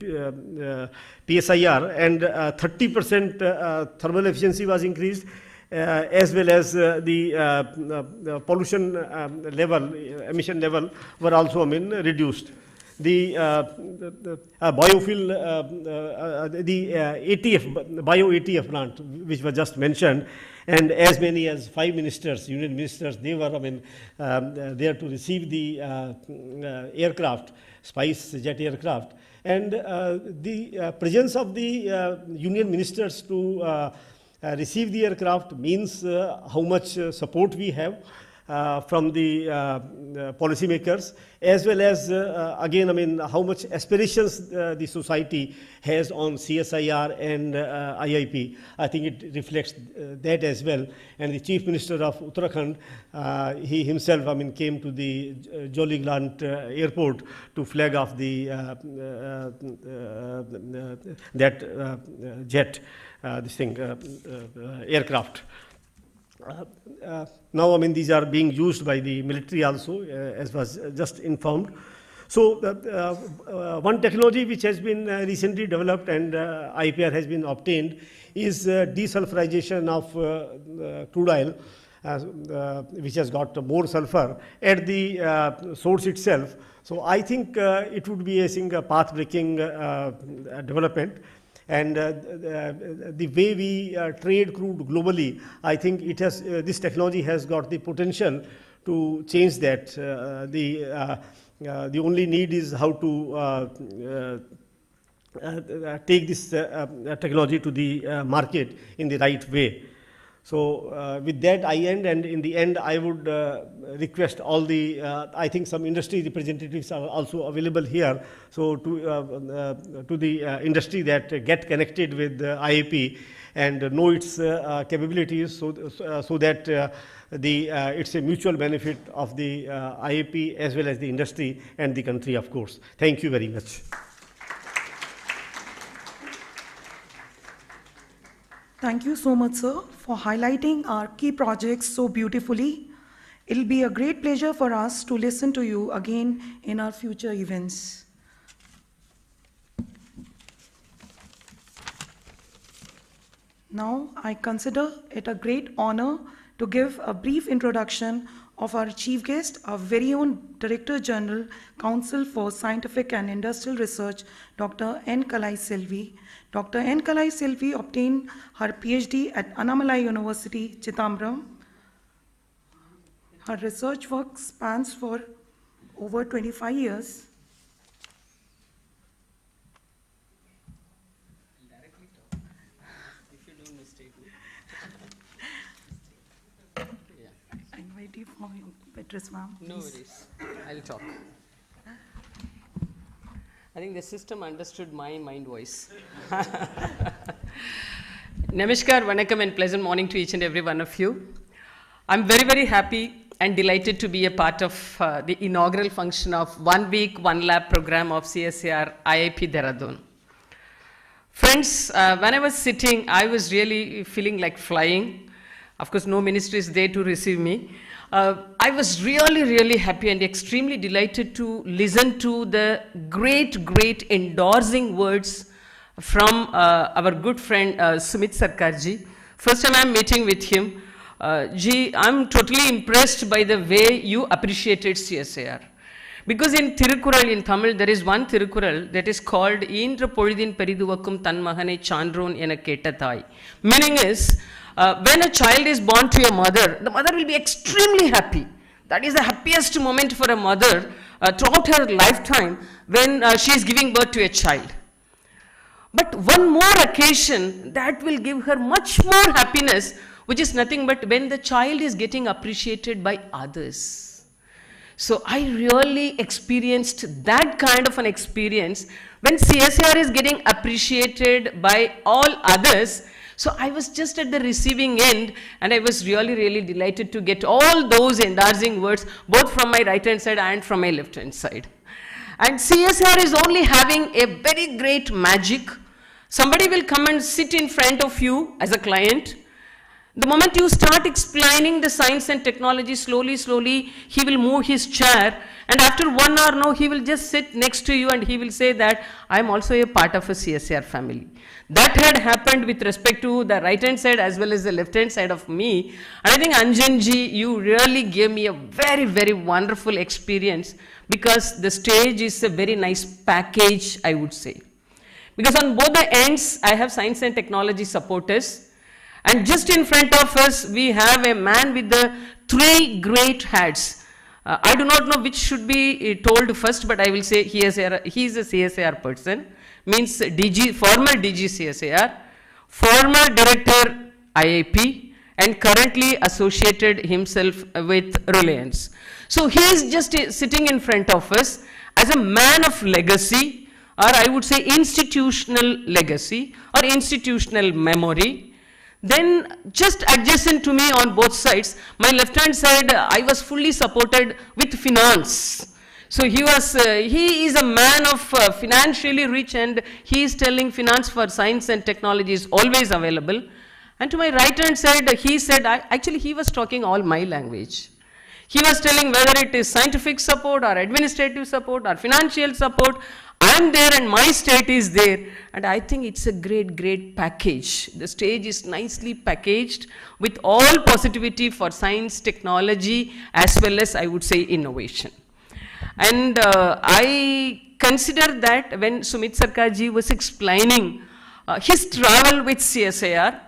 PSIR, and 30% thermal efficiency was increased, as well as the pollution level, emission level were also, I mean, reduced. The biofuel, the ATF, bio-ATF plant, which was just mentioned, and as many as 5 ministers, union ministers, they were, I mean, there to receive the aircraft, Spice jet aircraft. And the presence of the union ministers to receive the aircraft means how much support we have from the policymakers, as well as again, I mean, how much aspirations the society has on CSIR and IIP. I think it reflects that as well. And the Chief Minister of Uttarakhand, he himself, I mean, came to the Jolly Grant airport to flag off the that jet, this thing, aircraft. Now, I mean, these are being used by the military also, as was just informed. So, one technology which has been recently developed and IPR has been obtained is desulfurization of crude oil, which has got more sulfur at the source itself. So, I think it would be a path-breaking development. And the way we trade crude globally, I think it has, this technology has got the potential to change that. The only need is how to take this technology to the market in the right way. So with that I end, and in the end I would request all the, I think some industry representatives are also available here. So to the industry that get connected with IIP and know its capabilities, so that it's a mutual benefit of the IIP as well as the industry and the country, of course. Thank you very much. Thank you so much, sir, for highlighting our key projects so beautifully. It'll be a great pleasure for us to listen to you again in our future events. Now, I consider it a great honor to give a brief introduction of our chief guest, our very own Director General, Council for Scientific and Industrial Research, Dr. N. Kalai Selvi. Dr. N. Kalai Selvi obtained her PhD at Annamalai University, Chitambram. Her research work spans for over 25 years. address, ma'am. No worries. I'll talk. I think the system understood my mind voice. Namaskar, Vanakkam, and pleasant morning to each and every one of you. I'm very, very happy and delighted to be a part of the inaugural function of 1 week, 1 lab program of CSIR-IIP Dehradun. Friends, when I was sitting, I was really feeling like flying. Of course, no ministry is there to receive me. I was really, really happy and extremely delighted to listen to the great, great endorsing words from our good friend Sumit Sarkarji. First time I'm meeting with him. I'm totally impressed by the way you appreciated CSIR. Because in Tirukkural, in Tamil, there is one Tirukkural that is called Indra Polidin Periduvakkum Tan Mahane Chandron Ena Ketathai. Meaning is, when a child is born to a mother, the mother will be extremely happy. That is the happiest moment for a mother throughout her lifetime when she is giving birth to a child. But one more occasion that will give her much more happiness, which is nothing but when the child is getting appreciated by others. So I really experienced that kind of an experience when CSIR is getting appreciated by all others. So I was just at the receiving end, and I was really, really delighted to get all those endorsing words, both from my right hand side and from my left hand side. And CSIR is only having a very great magic. Somebody will come and sit in front of you as a client. The moment you start explaining the science and technology, slowly, slowly, he will move his chair, and after 1 hour now, he will just sit next to you and he will say that, I am also a part of a CSIR family. That had happened with respect to the right hand side as well as the left hand side of me. And I think Anjanji, you really gave me a very, very wonderful experience, because the stage is a very nice package, I would say. Because on both the ends, I have science and technology supporters. And just in front of us, we have a man with the 3 great hats. I do not know which should be told first, but I will say he is a CSIR person, means former DG CSIR, former director IIP, and currently associated himself with Reliance. So he is just sitting in front of us as a man of legacy, or I would say institutional legacy or institutional memory. Then just adjacent to me on both sides, my left hand side, I was fully supported with finance. So he is a man of financially rich, and he is telling finance for science and technology is always available. And to my right hand side, he said, actually he was talking all my language. He was telling whether it is scientific support or administrative support or financial support, I am there and my state is there, and I think it's a great, great package. The stage is nicely packaged with all positivity for science, technology, as well as I would say innovation. And I consider that when Sumit Sarkarji was explaining his travel with CSIR,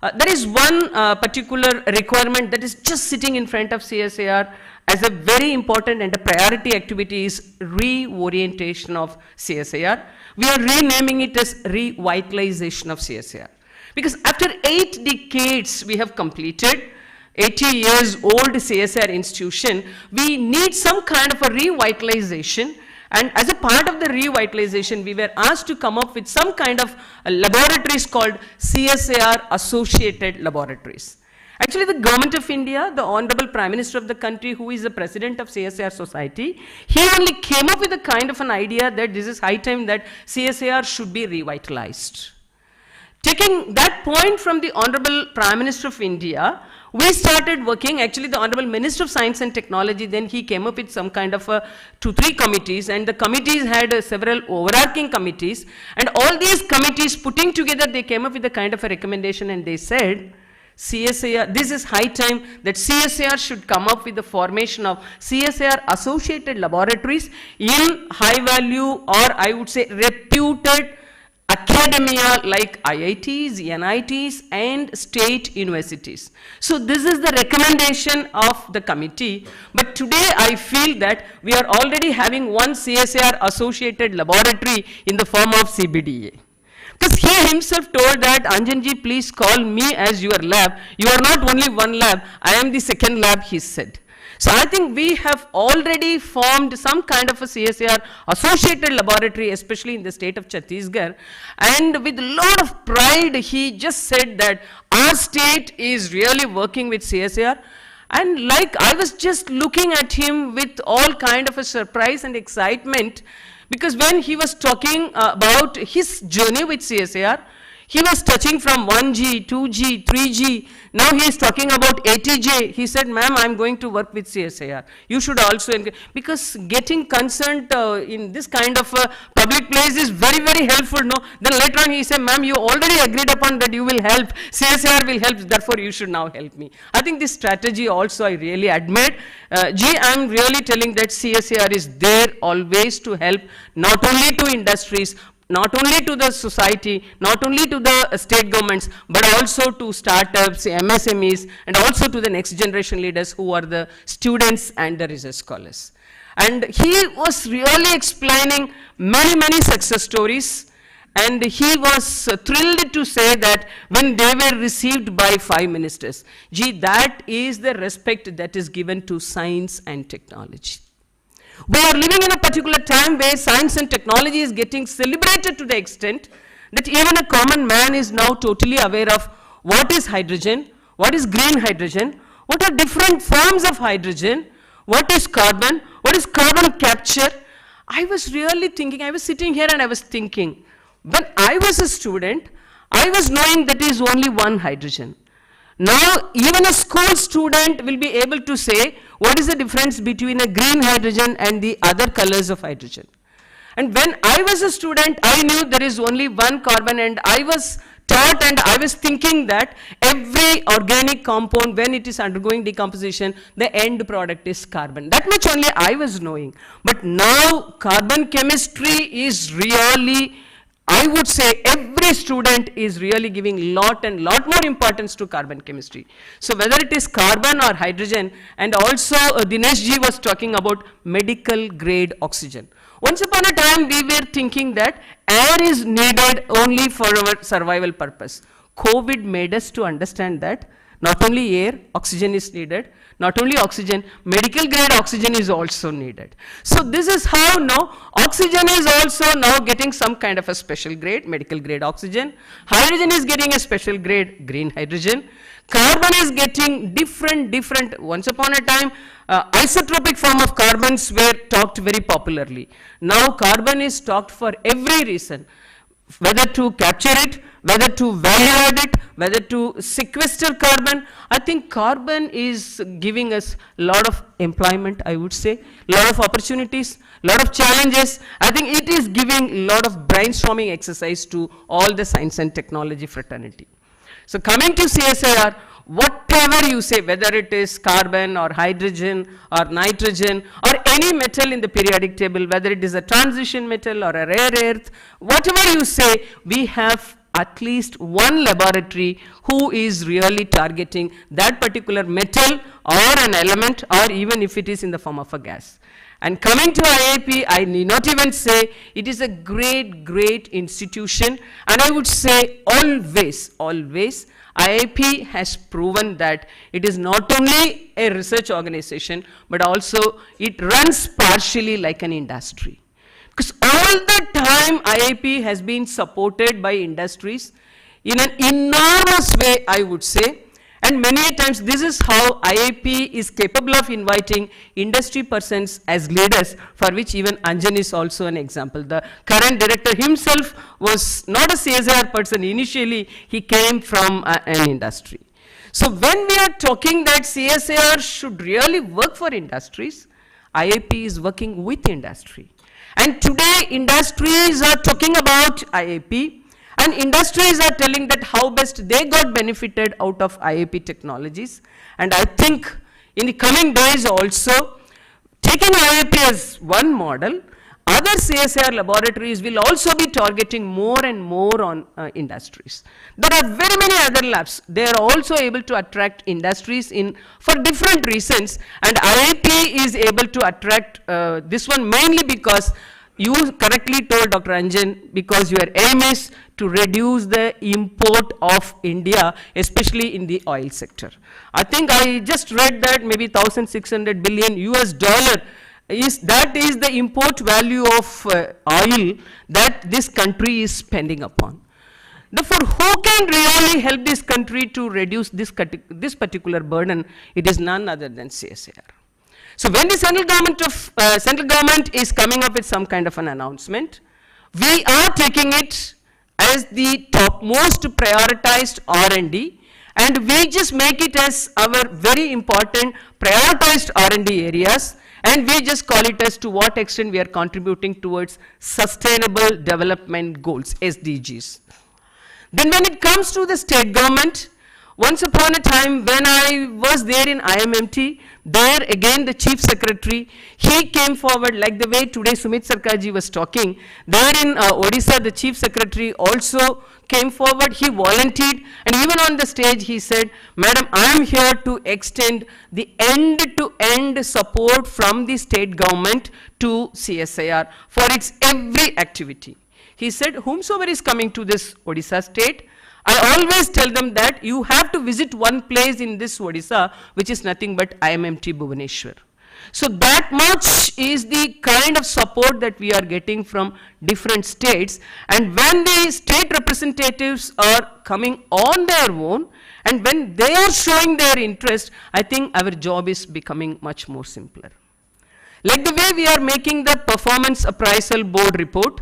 there is one particular requirement that is just sitting in front of CSIR as a very important and a priority activity is reorientation of CSIR. We are renaming it as revitalization of CSIR. Because after 8 decades we have completed, 80 years old CSIR institution, we need some kind of a revitalization. And as a part of the revitalization, we were asked to come up with some kind of laboratories called CSIR associated laboratories. Actually, the government of India, the Honorable Prime Minister of the country, who is the president of CSIR Society, he only came up with a kind of an idea that this is high time that CSIR should be revitalized. Taking that point from the Honorable Prime Minister of India, we started working. Actually, the Honorable Minister of Science and Technology, then he came up with some kind of 2-3 committees, and the committees had several overarching committees, and all these committees putting together, they came up with a kind of a recommendation, and they said, CSIR, this is high time that CSIR should come up with the formation of CSIR associated laboratories in high value, or I would say reputed academia like IITs, NITs and state universities. So this is the recommendation of the committee, but today I feel that we are already having one CSIR associated laboratory in the form of CBDA. Because he himself told that, Anjanji, please call me as your lab. You are not only one lab, I am the second lab, he said. So I think we have already formed some kind of a CSIR associated laboratory, especially in the state of Chhattisgarh. And with a lot of pride, he just said that our state is really working with CSIR. And like I was just looking at him with all kind of a surprise and excitement, because when he was talking about his journey with CSIR, he was touching from 1G, 2G, 3G. Now he is talking about 80J. He said, ma'am, I'm going to work with CSIR. You should also, because getting consent in this kind of a public place is very, very helpful. No? Then later on he said, ma'am, you already agreed upon that you will help. CSIR will help, therefore you should now help me. I think this strategy also I really admire. I'm really telling that CSIR is there always to help, not only to industries, not only to the society, not only to the state governments, but also to startups, MSMEs, and also to the next generation leaders who are the students and the research scholars. And he was really explaining many, many success stories, and he was thrilled to say that when they were received by 5 ministers, gee, that is the respect that is given to science and technology. We are living in a particular time where science and technology is getting celebrated to the extent that even a common man is now totally aware of what is hydrogen, what is green hydrogen, what are different forms of hydrogen, what is carbon capture. I was really thinking, I was sitting here and I was thinking, when I was a student, I was knowing that is only one hydrogen. Now, even a school student will be able to say what is the difference between a green hydrogen and the other colors of hydrogen. And when I was a student, I knew there is only one carbon, and I was taught and I was thinking that every organic compound, when it is undergoing decomposition, the end product is carbon. That much only I was knowing. But now carbon chemistry is really, I would say every student is really giving lot more importance to carbon chemistry. So whether it is carbon or hydrogen, and also Dinesh ji was talking about medical grade oxygen. Once upon a time we were thinking that air is needed only for our survival purpose. COVID made us to understand that not only air, oxygen is needed, not only oxygen, medical grade oxygen is also needed. So this is how now oxygen is also now getting some kind of a special grade, medical grade oxygen. Hydrogen is getting a special grade, green hydrogen. Carbon is getting different, once upon a time, isotropic form of carbons were talked very popularly. Now carbon is talked for every reason, whether to capture it, whether to value add it, whether to sequester carbon. I think carbon is giving us a lot of employment, I would say, a lot of opportunities, a lot of challenges. I think it is giving a lot of brainstorming exercise to all the science and technology fraternity. So coming to CSIR, whatever you say, whether it is carbon or hydrogen or nitrogen or any metal in the periodic table, whether it is a transition metal or a rare earth, whatever you say, we have at least one laboratory who is really targeting that particular metal or an element, or even if it is in the form of a gas. And coming to IIP, I need not even say, it is a great institution, and I would say always, IIP has proven that it is not only a research organization, but also it runs partially like an industry. Because all the time IIP has been supported by industries in an enormous way, I would say. And many times this is how IIP is capable of inviting industry persons as leaders, for which even Anjan is also an example. The current director himself was not a CSIR person. Initially, he came from an industry. So when we are talking that CSIR should really work for industries, IIP is working with industry. And today, industries are talking about IIP. And industries are telling that how best they got benefited out of IIP technologies. And I think in the coming days also, taking IIP as one model, other CSIR laboratories will also be targeting more and more on industries. There are very many other labs. They are also able to attract industries for different reasons. And IIP is able to attract this one mainly because you correctly told Dr. Anjan, because your aim is to reduce the import of India, especially in the oil sector. I think I just read that maybe 1,600 billion US dollar is the import value of oil that this country is spending upon. Therefore, who can really help this country to reduce this particular burden? It is none other than CSIR. So when the central government is coming up with some kind of an announcement, we are taking it as the topmost prioritized R&D, and we just make it as our very important prioritized R&D areas, and we just call it as to what extent we are contributing towards sustainable development goals, SDGs. Then when it comes to the state government, once upon a time when I was there in IMMT, there again the chief secretary, he came forward like the way today Sumit Sarkarji was talking. There in Odisha, the chief secretary also came forward, he volunteered, and even on the stage he said, Madam, I am here to extend the end-to-end support from the state government to CSIR for its every activity. He said, whomsoever is coming to this Odisha state, I always tell them that you have to visit one place in this Odisha, which is nothing but IMMT Bhubaneswar. So that much is the kind of support that we are getting from different states. And when the state representatives are coming on their own, and when they are showing their interest, I think our job is becoming much more simpler. Like the way we are making the performance appraisal board report,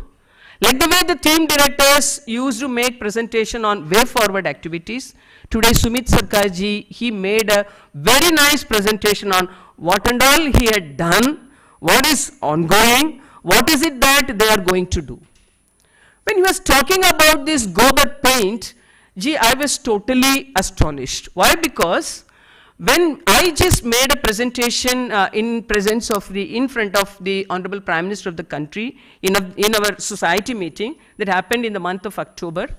like the way the team directors used to make presentation on way forward activities, today Sumit Sarkarji, he made a very nice presentation on what and all he had done, what is ongoing, what is it that they are going to do. When he was talking about this Gobar paint, I was totally astonished. Why? Because when I just made a presentation in front of the Honorable Prime Minister of the country in our society meeting that happened in the month of October,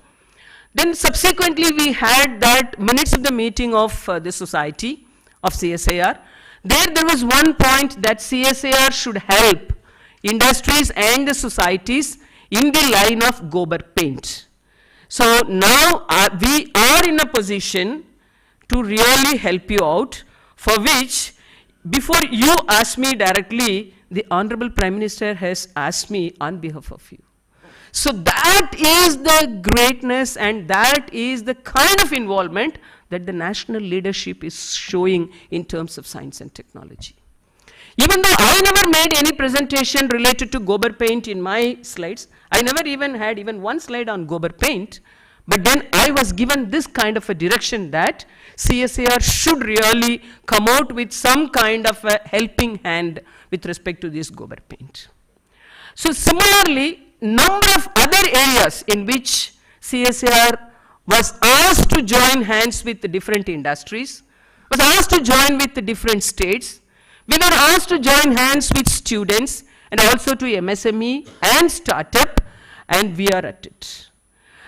then subsequently we had that minutes of the meeting of the society of CSIR. There was one point that CSIR should help industries and the societies in the line of Gobar paint. So now we are in a position to really help you out, for which, before you ask me directly, the Honorable Prime Minister has asked me on behalf of you. So that is the greatness and that is the kind of involvement that the national leadership is showing in terms of science and technology. Even though I never made any presentation related to Gobar paint in my slides, I never even had even one slide on Gobar paint, but then I was given this kind of a direction that CSIR should really come out with some kind of a helping hand with respect to this Gobar paint. So similarly, number of other areas in which CSIR was asked to join hands with the different industries, was asked to join with the different states. We were asked to join hands with students and also to MSME and startup, and we are at it.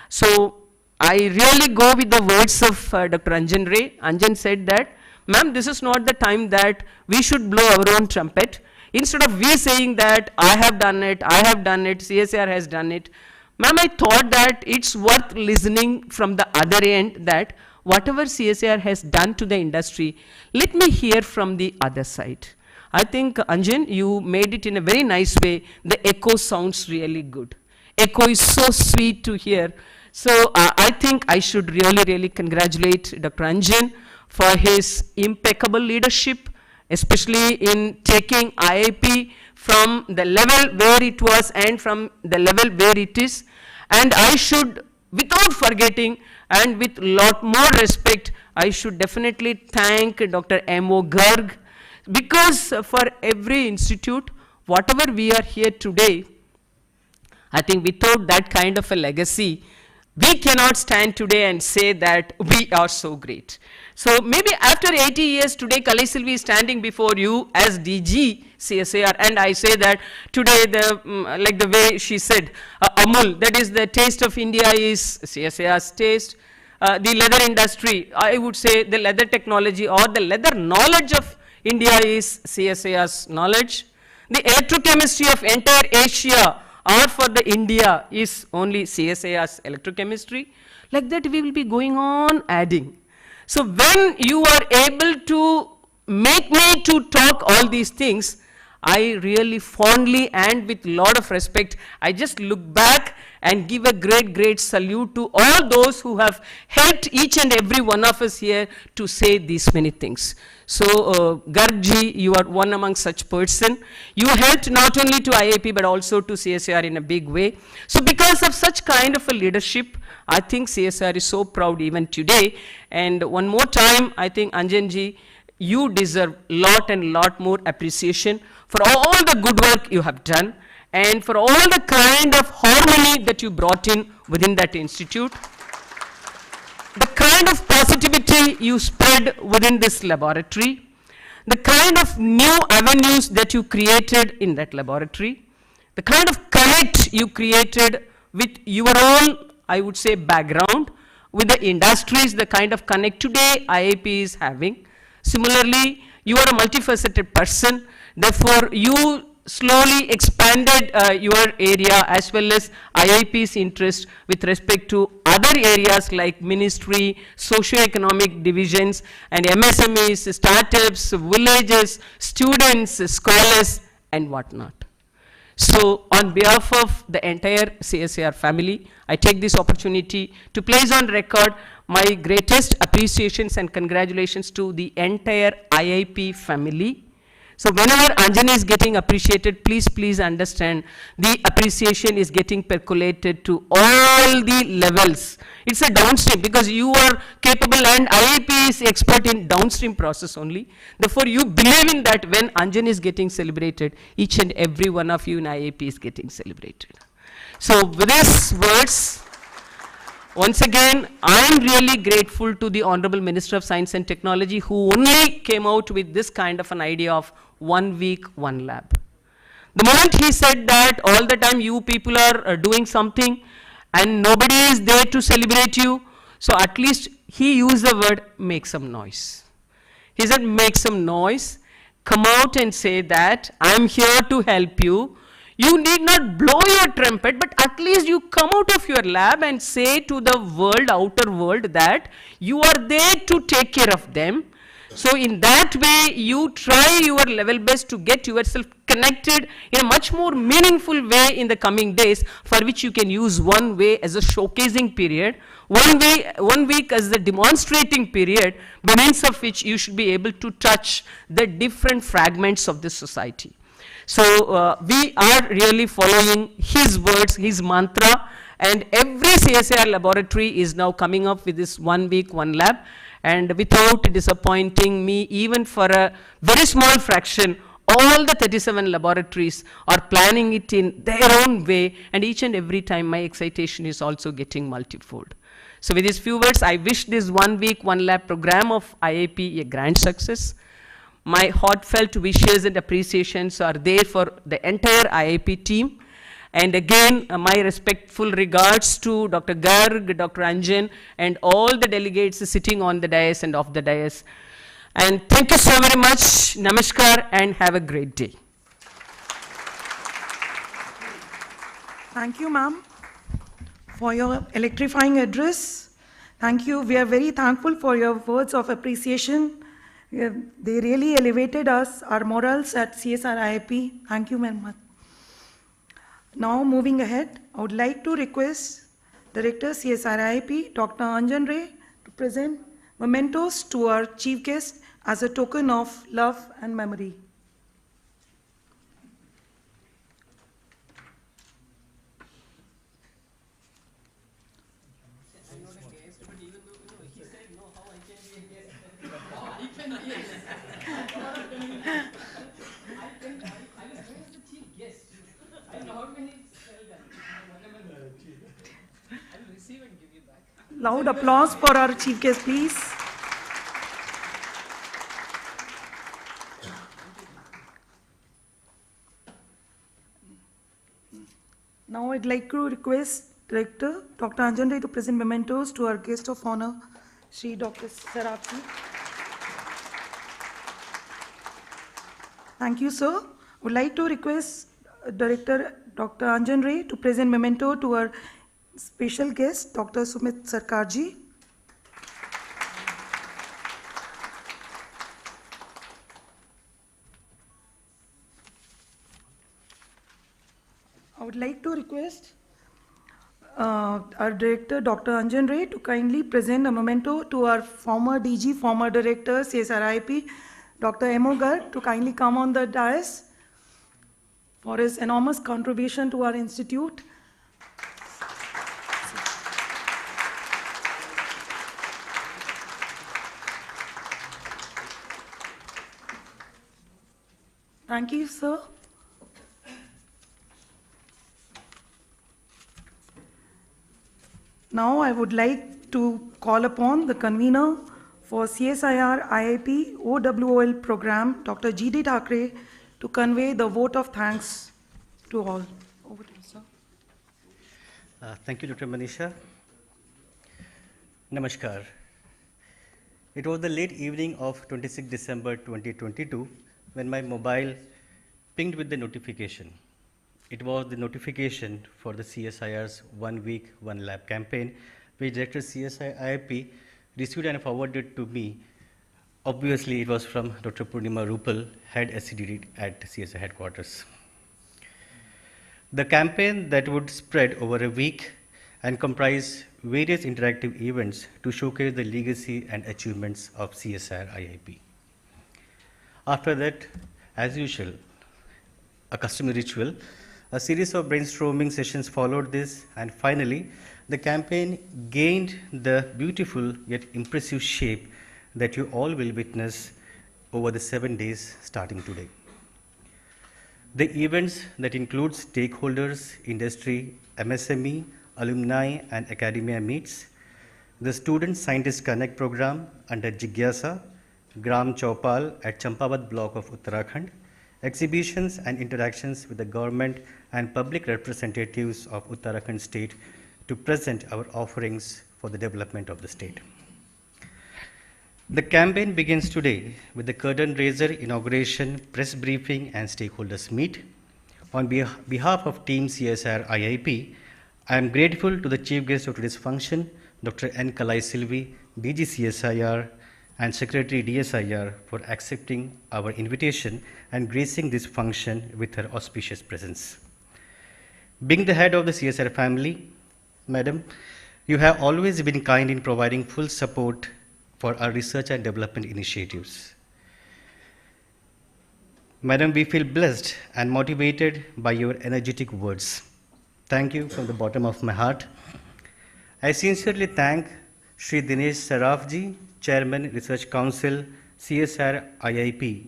So I really go with the words of Dr. Anjan Ray. Anjan said that, ma'am, this is not the time that we should blow our own trumpet. Instead of we saying that I have done it, CSIR has done it, ma'am, I thought that it's worth listening from the other end that whatever CSIR has done to the industry, let me hear from the other side. I think, Anjan, you made it in a very nice way. The echo sounds really good. Echo is so sweet to hear. So I think I should really congratulate Dr. Anjan for his impeccable leadership, especially in taking IIP from the level where it was and from the level where it is. And I should, without forgetting and with lot more respect, I should definitely thank Dr. M.O. Garg, because for every institute, whatever we are here today, I think without that kind of a legacy, we cannot stand today and say that we are so great. So maybe after 80 years today, Kalai Silvi is standing before you as DG CSIR, and I say that today, like the way she said, Amul, that is the taste of India is CSIR's taste. The leather industry, I would say the leather technology or the leather knowledge of India is CSIR's knowledge. The electrochemistry of entire Asia, or for the India is only CSIR's electrochemistry. Like that we will be going on adding. So when you are able to make me to talk all these things, I really fondly and with lot of respect, I just look back and give a great salute to all those who have helped each and every one of us here to say these many things. So Gargji, you are one among such person. You helped not only to IIP but also to CSIR in a big way. So because of such kind of a leadership, I think CSIR is so proud even today. And one more time, I think Anjanji, you deserve lot and lot more appreciation for all the good work you have done and for all the kind of harmony that you brought in within that institute. The kind of positivity you spread within this laboratory, the kind of new avenues that you created in that laboratory, the kind of connect you created with your own, I would say, background, with the industries, the kind of connect today IIP is having. Similarly, you are a multifaceted person, therefore you slowly expanded your area as well as IIP's interest with respect to other areas like ministry, socio-economic divisions, and MSMEs, startups, villages, students, scholars, and whatnot. So on behalf of the entire CSIR family, I take this opportunity to place on record my greatest appreciations and congratulations to the entire IIP family. So whenever Anjani is getting appreciated, please understand the appreciation is getting percolated to all the levels. It's a downstream because you are capable and IIP is expert in downstream process only. Therefore, you believe in that when Anjani is getting celebrated, each and every one of you in IIP is getting celebrated. So with these words, once again, I am really grateful to the Honorable Minister of Science and Technology who only came out with this kind of an idea of 1 week, 1 lab. The moment he said that all the time you people are doing something and nobody is there to celebrate you, so at least he used the word make some noise. He said make some noise, come out and say that I am here to help you. You need not blow your trumpet, but at least you come out of your lab and say to the world, outer world, that you are there to take care of them. So in that way, you try your level best to get yourself connected in a much more meaningful way in the coming days, for which you can use 1 way as a showcasing period, 1 week as the demonstrating period, by means of which you should be able to touch the different fragments of this society. So we are really following his words, his mantra, and every CSIR laboratory is now coming up with this 1 week, 1 lab, and without disappointing me even for a very small fraction, all the 37 laboratories are planning it in their own way, and each and every time my excitation is also getting multifold. So with these few words, I wish this 1 week, 1 lab program of IIP a grand success. My heartfelt wishes and appreciations are there for the entire IIP team. And again, my respectful regards to Dr. Garg, Dr. Anjan, and all the delegates sitting on the dais and off the dais. And thank you so very much. Namaskar and have a great day. Thank you, ma'am, for your electrifying address. Thank you. We are very thankful for your words of appreciation. They really elevated us, our morals at CSIR-IIP. Thank you very much. Now, moving ahead, I would like to request Director CSIR-IIP, Dr. Anjan Ray, to present mementos to our chief guest as a token of love and memory. Loud applause for our chief guest, please. Now I'd like to request Director Dr. Anjan Ray to present mementos to our guest of honor, Shri Dr. Saraki. Thank you, sir. Would like to request Director Dr. Anjan Ray to present memento to our special guest, Dr. Sumit Sarkarji. I would like to request our director, Dr. Anjan Ray, to kindly present a memento to our former DG, former director, CSIR-IIP, Dr. M.O. Garg, to kindly come on the dais for his enormous contribution to our institute. Thank you, sir. Now I would like to call upon the convener for CSIR-IIP OWOL program, Dr. G.D. Thackeray, to convey the vote of thanks to all. Over to you, sir. Thank you, Dr. Manisha. Namaskar. It was the late evening of 26 December 2022 when my mobile pinged with the notification. It was the notification for the CSIR's 1 week, 1 lab campaign, which Director CSIR-IIP received and forwarded to me. Obviously, it was from Dr. Purnima Rupal, head SCDD at CSIR headquarters. The campaign that would spread over a week and comprise various interactive events to showcase the legacy and achievements of CSIR-IIP. After that, as usual, a customary ritual, a series of brainstorming sessions followed this, and finally, the campaign gained the beautiful yet impressive shape that you all will witness over the 7 days starting today. The events that include stakeholders, industry, MSME, alumni, and academia meets, the Student Scientist Connect program under Jigyasa, Gram Chaupal at Champawat block of Uttarakhand, exhibitions and interactions with the government and public representatives of Uttarakhand state to present our offerings for the development of the state. The campaign begins today with the curtain raiser inauguration, press briefing, and stakeholders meet. On behalf of Team CSIR-IIP, I am grateful to the chief guest of today's function, Dr. N. Kalai Silvi, DG CSIR, and Secretary DSIR for accepting our invitation and gracing this function with her auspicious presence. Being the head of the CSIR family, Madam, you have always been kind in providing full support for our research and development initiatives. Madam, we feel blessed and motivated by your energetic words. Thank you from the bottom of my heart. I sincerely thank Shri Dinesh Sarafji, Chairman, Research Council, CSIR-IIP.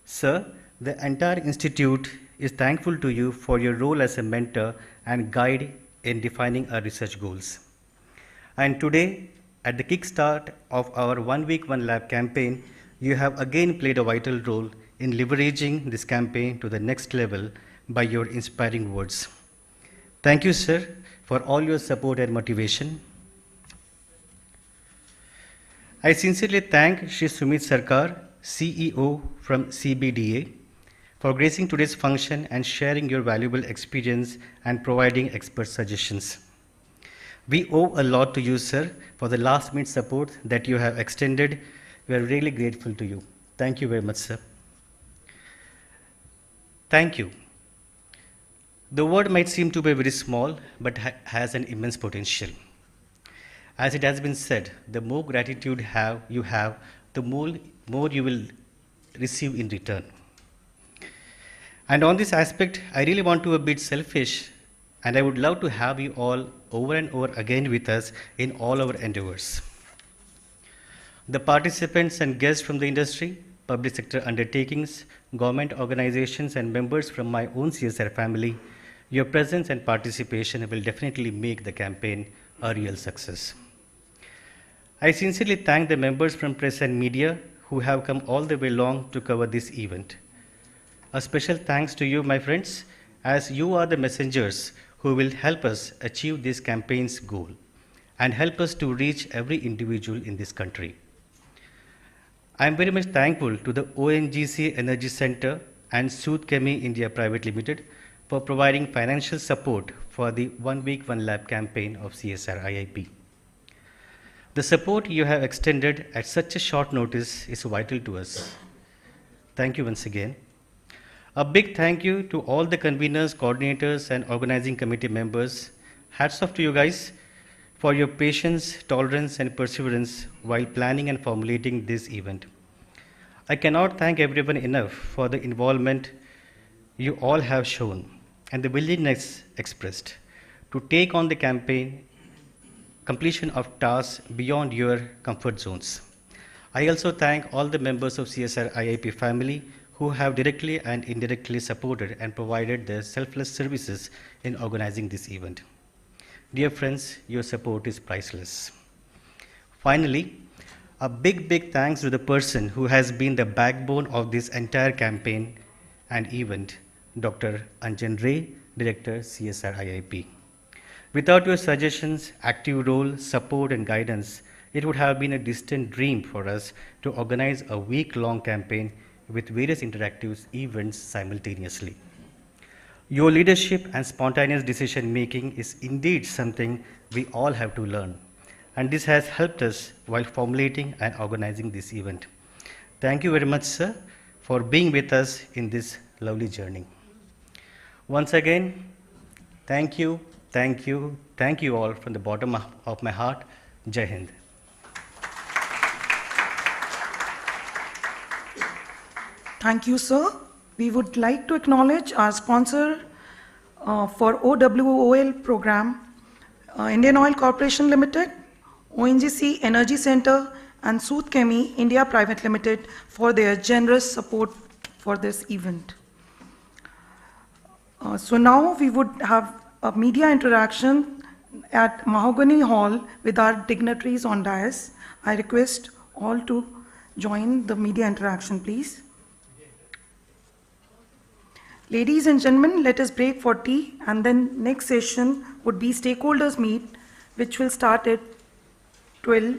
Sir, the entire institute is thankful to you for your role as a mentor and guide in defining our research goals. And today, at the kickstart of our 1 week, 1 lab campaign, you have again played a vital role in leveraging this campaign to the next level by your inspiring words. Thank you, sir, for all your support and motivation. I sincerely thank Shri Sumit Sarkar, CEO from CBDA, for gracing today's function and sharing your valuable experience and providing expert suggestions. We owe a lot to you, sir, for the last-minute support that you have extended. We are really grateful to you. Thank you very much, sir. Thank you. The word might seem to be very small, but has an immense potential. As it has been said, the more gratitude you have, the more you will receive in return. And on this aspect, I really want to be a bit selfish, and I would love to have you all over and over again with us in all our endeavors. The participants and guests from the industry, public sector undertakings, government organizations, and members from my own CSIR family, your presence and participation will definitely make the campaign a real success. I sincerely thank the members from press and media who have come all the way along to cover this event. A special thanks to you, my friends, as you are the messengers who will help us achieve this campaign's goal and help us to reach every individual in this country. I am very much thankful to the ONGC Energy Center and Sooth Chemi India Private Limited for providing financial support for the 1 week 1 lab campaign of CSIR-IIP. The support you have extended at such a short notice is vital to us. Thank you once again. A big thank you to all the conveners, coordinators, and organizing committee members. Hats off to you guys for your patience, tolerance, and perseverance while planning and formulating this event. I cannot thank everyone enough for the involvement you all have shown and the willingness expressed to take on the campaign completion of tasks beyond your comfort zones. I also thank all the members of CSIR-IIP family who have directly and indirectly supported and provided their selfless services in organizing this event. Dear friends, your support is priceless. Finally, a big thanks to the person who has been the backbone of this entire campaign and event, Dr. Anjan Ray, Director, CSIR-IIP. Without your suggestions, active role, support, and guidance, it would have been a distant dream for us to organize a week-long campaign with various interactive events simultaneously. Your leadership and spontaneous decision-making is indeed something we all have to learn, and this has helped us while formulating and organizing this event. Thank you very much, sir, for being with us in this lovely journey. Once again, thank you all from the bottom of my heart. Jai Hind. Thank you, sir. We would like to acknowledge our sponsor for OWOL program, Indian Oil Corporation Limited, ONGC Energy Center, and Sooth Chemi India Private Limited for their generous support for this event. So now we would have a media interaction at Mahogany Hall with our dignitaries on dais. I request all to join the media interaction, please. Ladies and gentlemen, let us break for tea, and then next session would be stakeholders meet, which will start at 12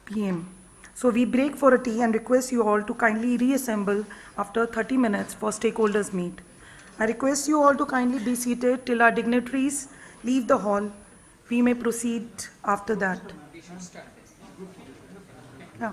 p.m. So we break for a tea and request you all to kindly reassemble after 30 minutes for stakeholders meet. I request you all to kindly be seated till our dignitaries leave the hall. We may proceed after that. Yeah.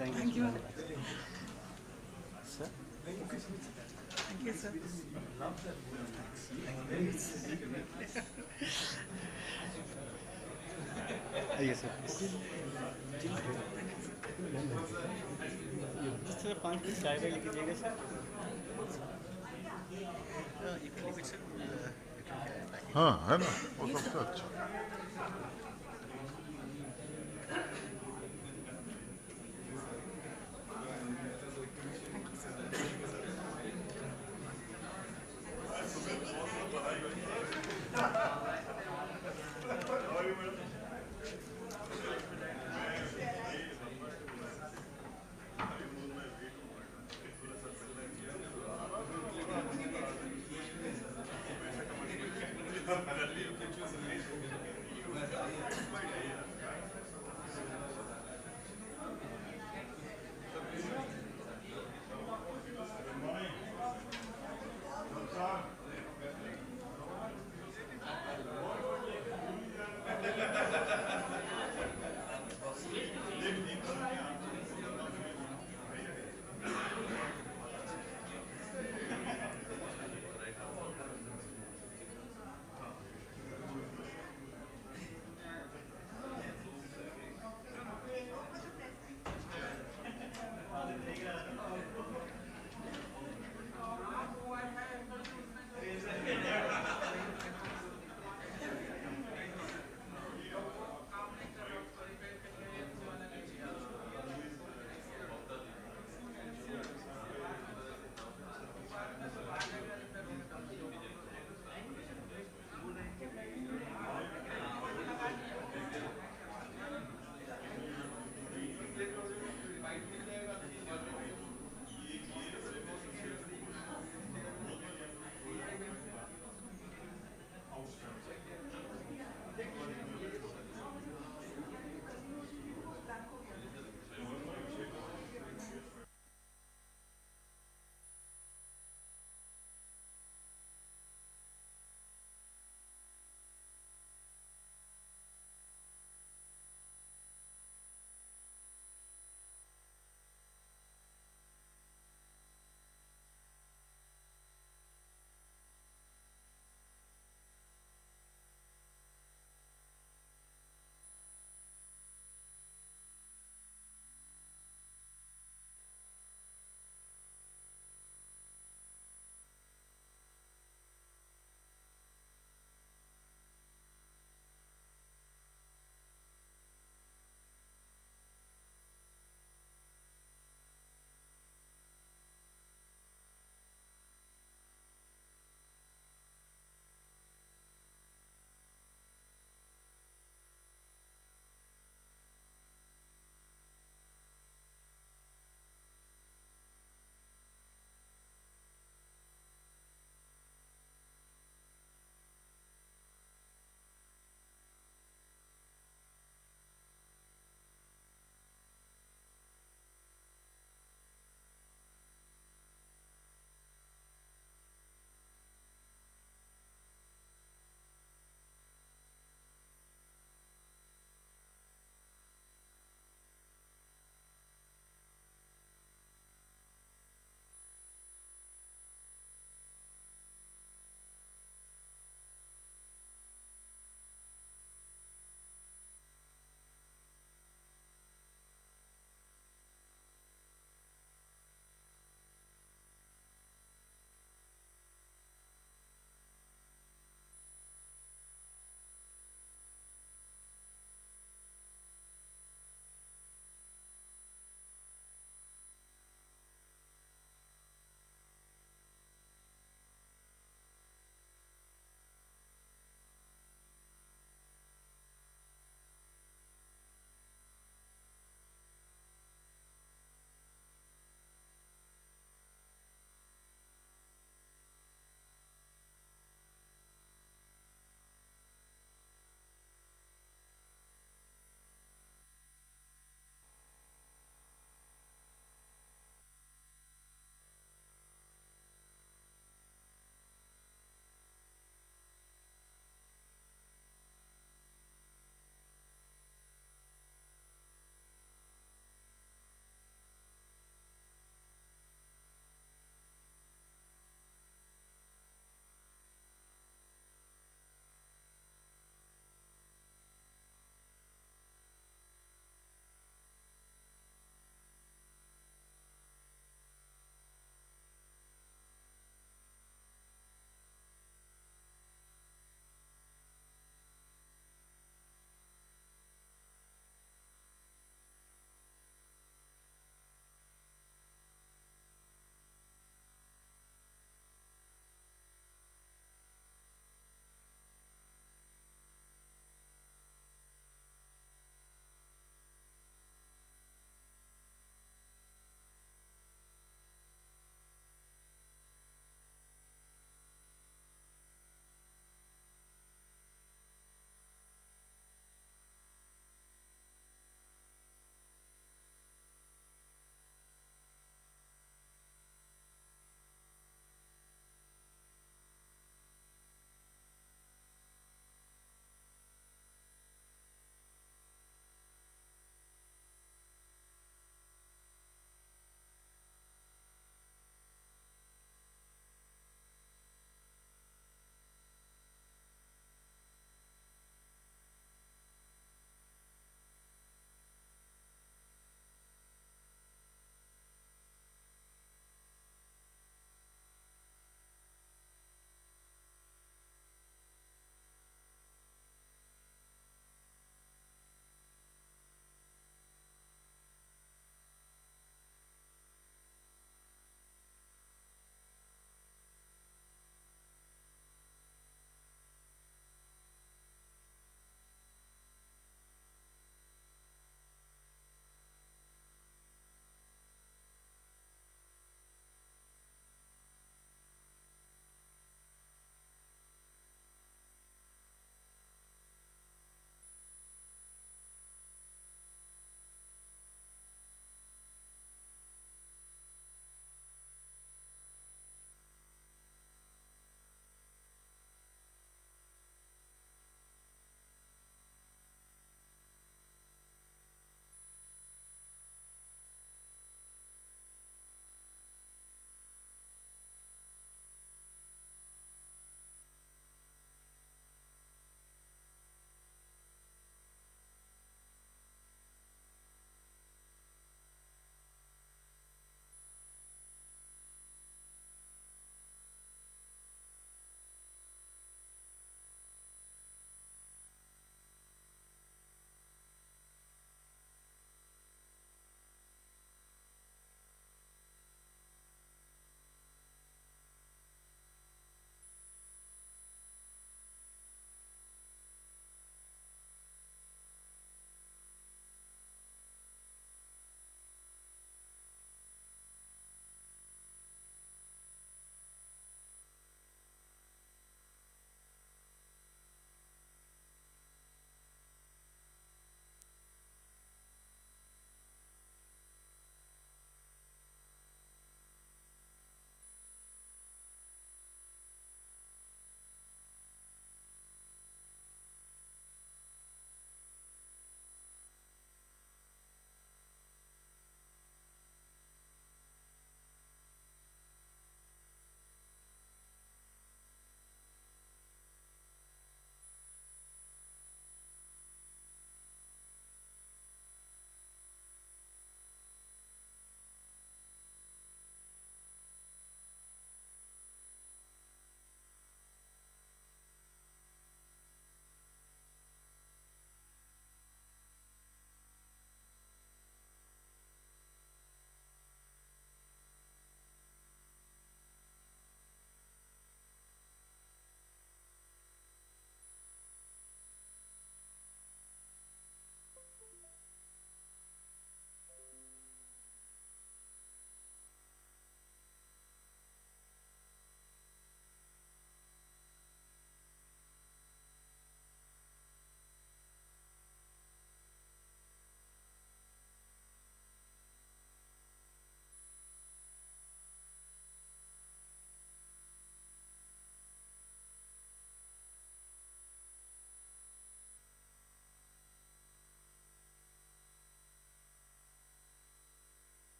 Thank you. Sir? Thank you, sir. Yes, sir. Sir 5 piece चाय वाय लिख दीजिएगा sir. हाँ है ना वो सबसे अच्छा.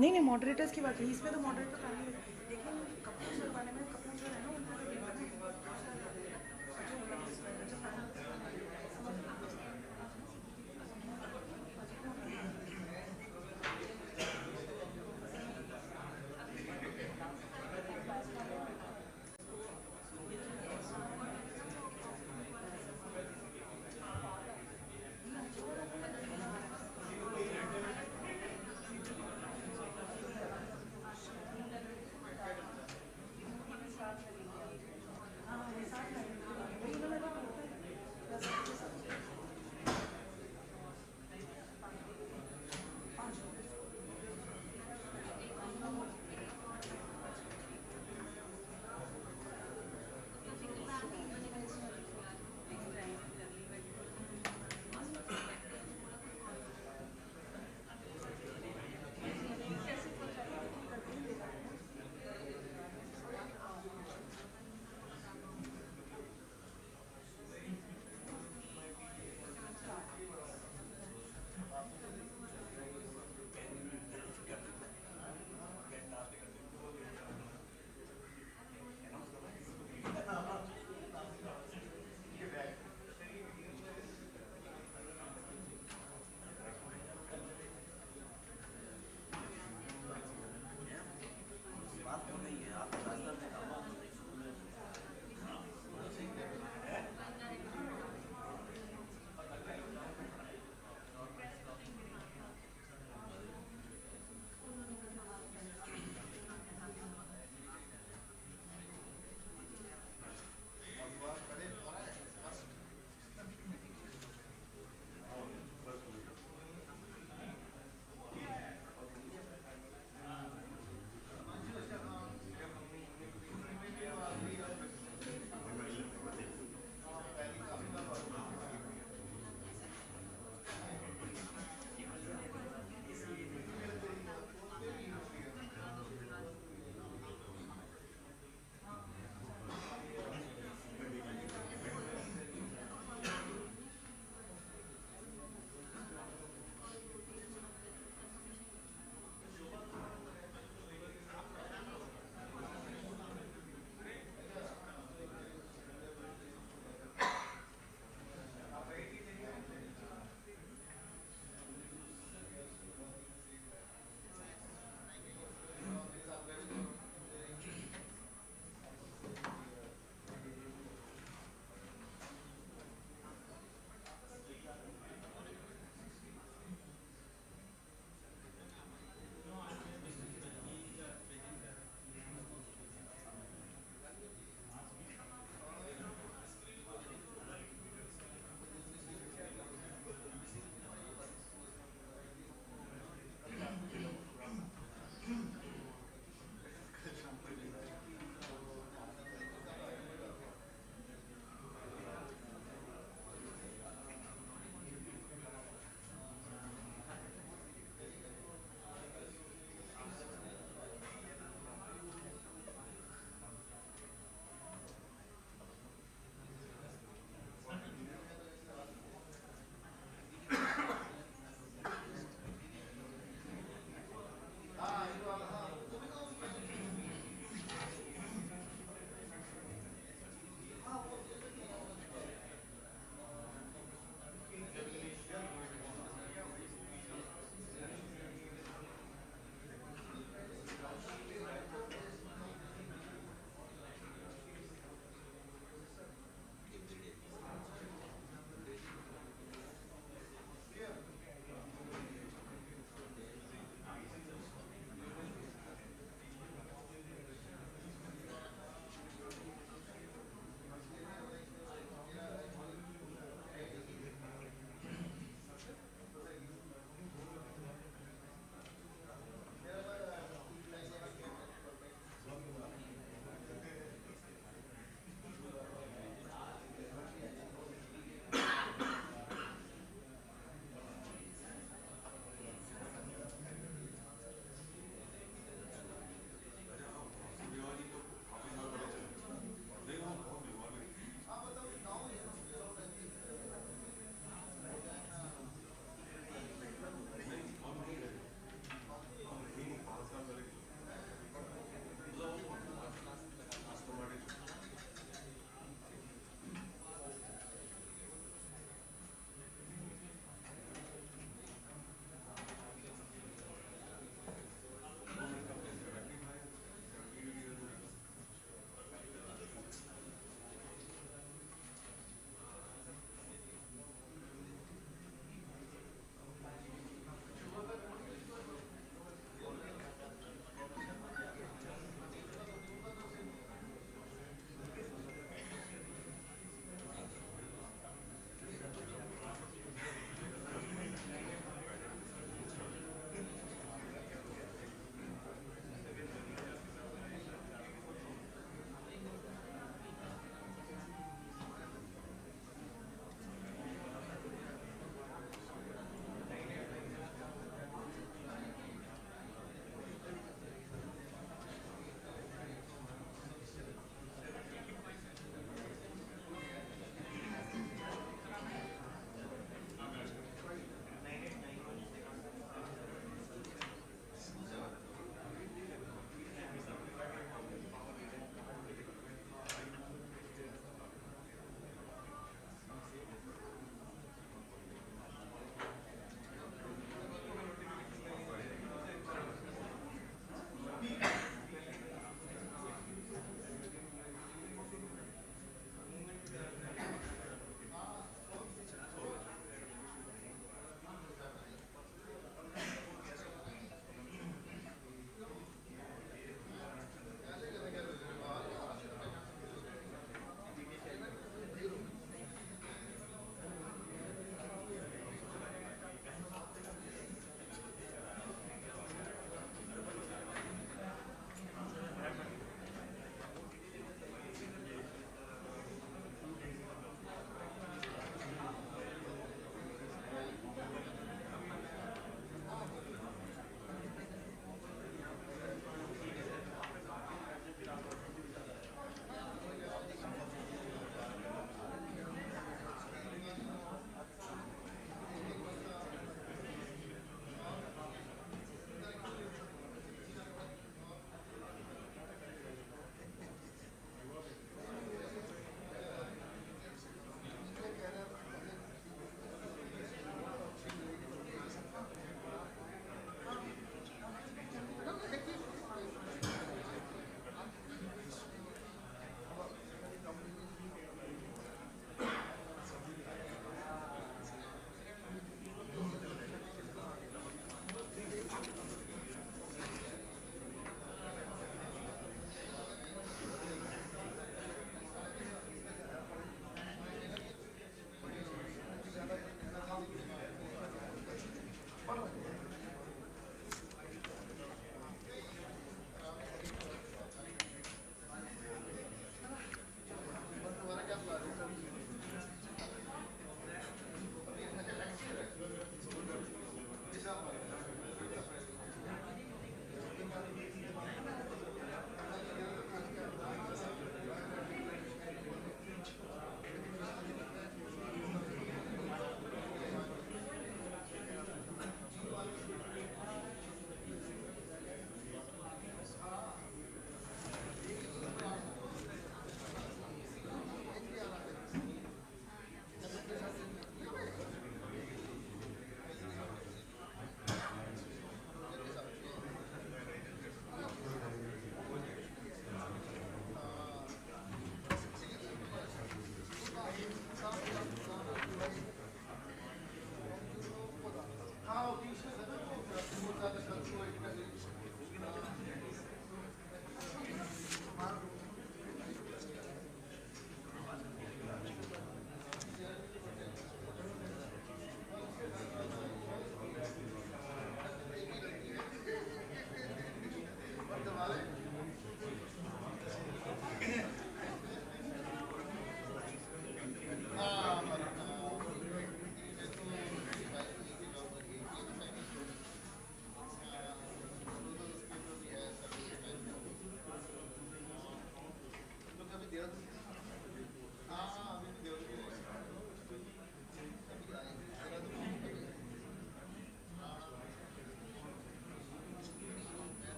नहीं नहीं मॉडरेटर्स की बात है, इसमें तो मॉडरेटर खाली है, लेकिन कपूर वाले में कपूर जो है ना उनका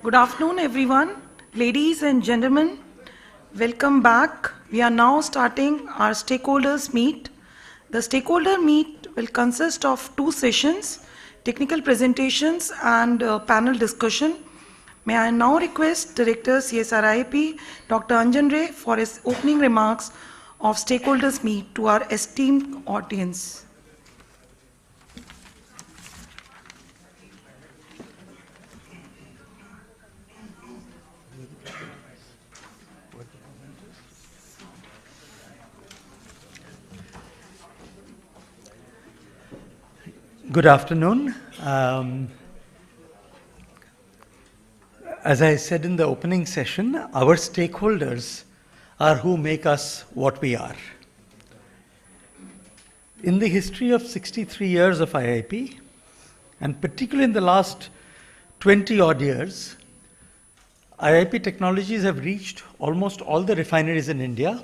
Good afternoon, everyone. Ladies and gentlemen, welcome back. We are now starting our stakeholders meet. The stakeholder meet will consist of 2 sessions, technical presentations and panel discussion. May I now request Director CSIR-IIP, Dr. Anjan Ray, for his opening remarks of stakeholders meet to our esteemed audience. Good afternoon. As I said in the opening session, our stakeholders are who make us what we are. In the history of 63 years of IIP, and particularly in the last 20 odd years, IIP technologies have reached almost all the refineries in India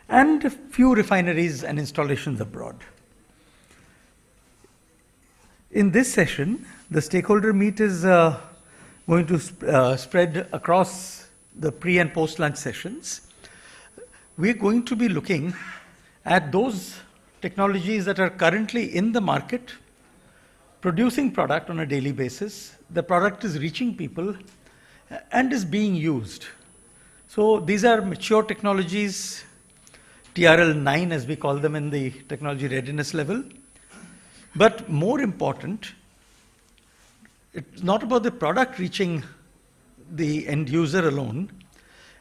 and a few refineries and installations abroad. In this session, the stakeholder meet is going to spread across the pre and post lunch sessions. We're going to be looking at those technologies that are currently in the market, producing product on a daily basis. The product is reaching people and is being used. So these are mature technologies, TRL9 as we call them in the technology readiness level. But more important, it's not about the product reaching the end user alone.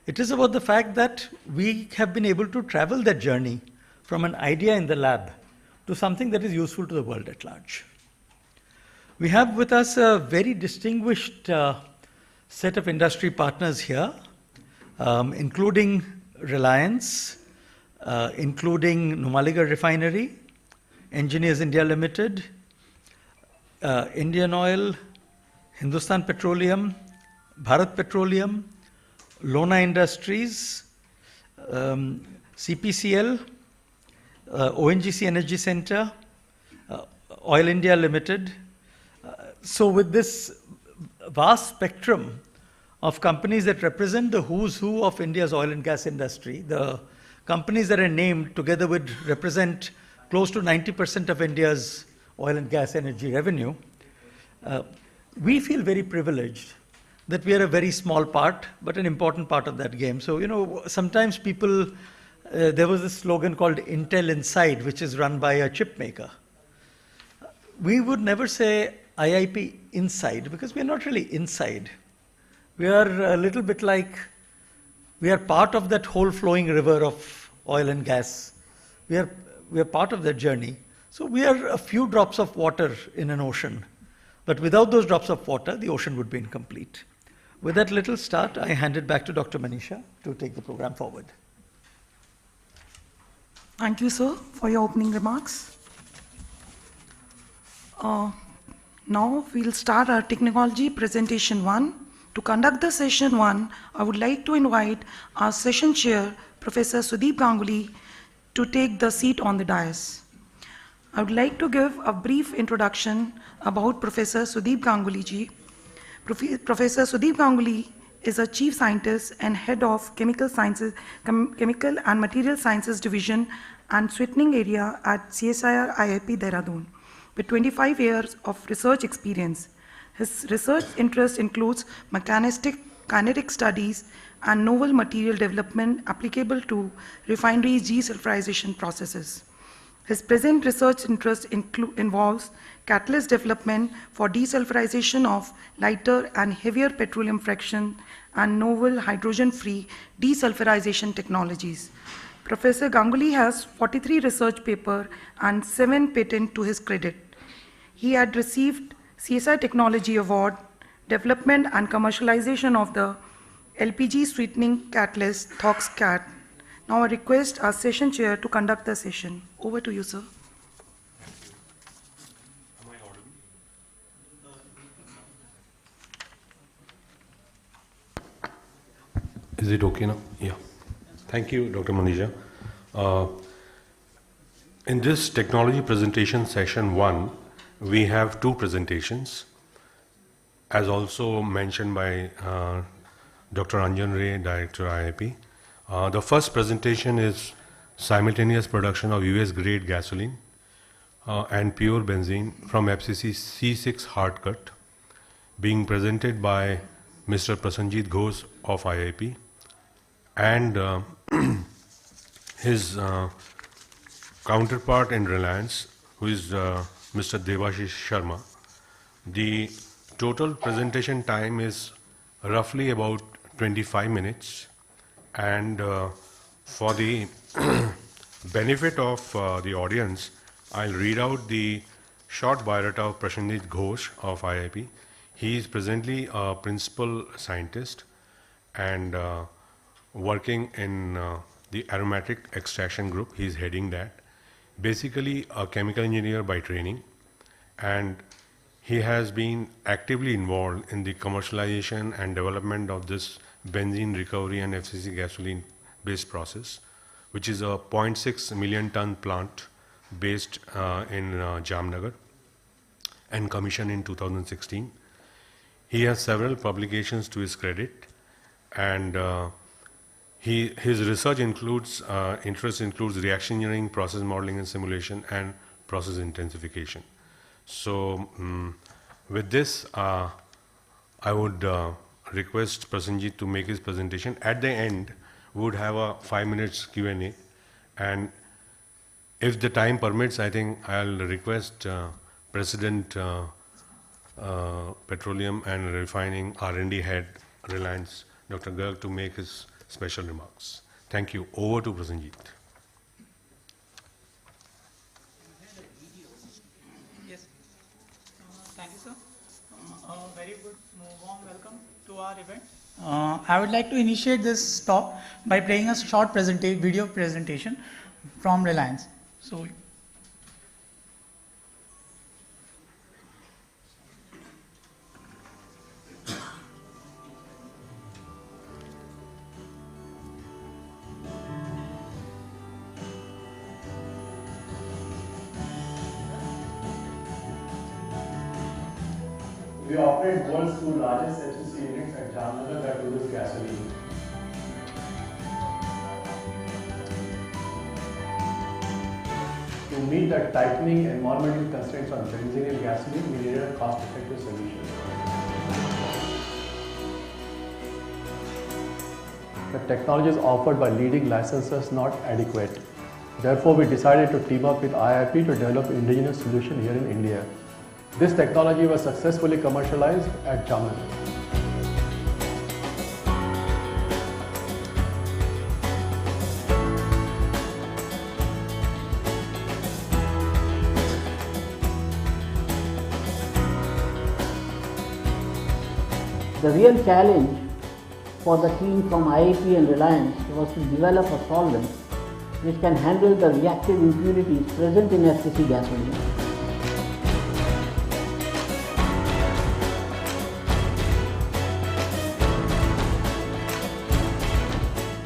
It is about the fact that we have been able to travel that journey from an idea in the lab to something that is useful to the world at large. We have with us a very distinguished set of industry partners here, including Reliance, including Numaligarh Refinery, Engineers India Limited, Indian Oil, Hindustan Petroleum, Bharat Petroleum, Lona Industries, CPCL, ONGC Energy Center, Oil India Limited. So with this vast spectrum of companies that represent the who's who of India's oil and gas industry, the companies that are named together would represent close to 90% of India's oil and gas energy revenue. We feel very privileged that we are a very small part, but an important part of that game. So, you know, sometimes people, there was a slogan called Intel Inside, which is run by a chip maker. We would never say IIP inside, because we are not really inside. We are a little bit like, we are part of that whole flowing river of oil and gas. We are part of that journey. So we are a few drops of water in an ocean. But without those drops of water, the ocean would be incomplete. With that little start, I hand it back to Dr. Manisha to take the program forward. Thank you, sir, for your opening remarks. Now we'll start our technology presentation 1. To conduct the session 1, I would like to invite our session chair, Professor Sudeep Ganguly, to take the seat on the dais. I would like to give a brief introduction about Professor Sudeep Ganguly ji. Professor Sudeep Ganguly is a chief scientist and head of Chemical and Material Sciences Division and Sweetening Area at CSIR-IIP Dehradun, with 25 years of research experience. His research interest includes mechanistic, kinetic studies, and novel material development applicable to refinery desulfurization processes. His present research interest involves catalyst development for desulfurization of lighter and heavier petroleum fraction and novel hydrogen-free desulfurization technologies. Professor Ganguly has 43 research papers and 7 patents to his credit. He had received CSI Technology Award, Development and Commercialization of the LPG Sweetening Catalyst, ThoxCat. Now I request our session chair to conduct the session. Over to you, sir. Is it okay now? Yeah. Thank you, Dr. Manisha. In this technology presentation session 1, we have 2 presentations. as also mentioned by Dr. Anjan Ray, Director IIP. The first presentation is simultaneous production of US grade gasoline and pure benzene from FCC C6 hard cut, being presented by Mr. Prasanjit Ghosh of IIP and his counterpart in Reliance, who is Mr. Devashish Sharma. The total presentation time is roughly about 25 minutes, and for the benefit of the audience, I'll read out the short biodata of Prasanjit Ghosh of IIP. He is presently a principal scientist and working in the aromatic extraction group. He is heading that. Basically a chemical engineer by training, and he has been actively involved in the commercialization and development of this benzene recovery and FCC gasoline based process, which is a 0.6 million ton plant based in Jamnagar and commissioned in 2016. He has several publications to his credit, and his research interest includes reaction engineering, process modeling and simulation, and process intensification. So with this, I would request Prasanjit to make his presentation. At the end, we would have a 5 minutes Q&A, and if the time permits, I think I'll request President Petroleum and Refining R&D Head Reliance, Dr. Garg, to make his special remarks. Thank you. Over to Prasanjit. Yes. Thank you, sir. Very good, warm welcome to our event. I would like to initiate this talk by playing a short video presentation from Reliance. So, we operate world's two largest HSC units at Jamnagar that produce gasoline. To meet the tightening environmental constraints on benzene and gasoline, we needed a cost-effective solution. The technologies offered by leading licensors not adequate. Therefore, we decided to team up with IIP to develop indigenous solution here in India. This technology was successfully commercialized at Jamnagar. The real challenge for the team from IIP and Reliance was to develop a solvent which can handle the reactive impurities present in FCC gasoline.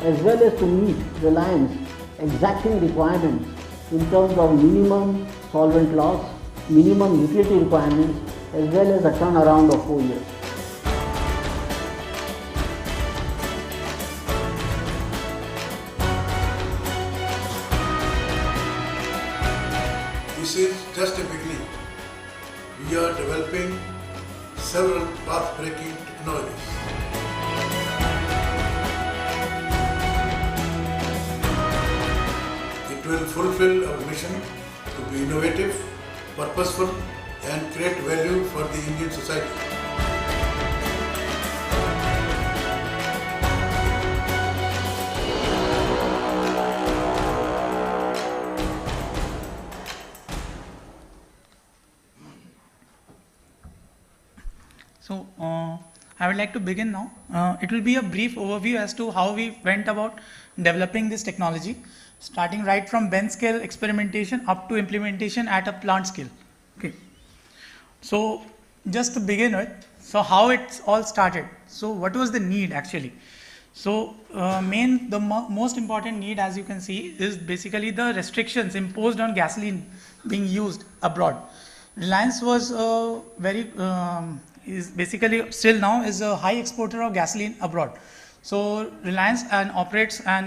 As well as to meet Reliance exacting requirements in terms of minimum solvent loss, minimum utility requirements, as well as a turnaround of 4 years. This is just a beginning. We are developing several path-breaking technologies. It will fulfill our mission to be innovative, purposeful, and create value for the Indian society. So, I would like to begin now. It will be a brief overview as to how we went about developing this technology, starting right from bench scale experimentation up to implementation at a plant scale. Okay. So, just to begin with, so how it all started. So, what was the need actually? So, most important need, as you can see, is basically the restrictions imposed on gasoline being used abroad. Reliance was very is basically still now is a high exporter of gasoline abroad. So Reliance operates an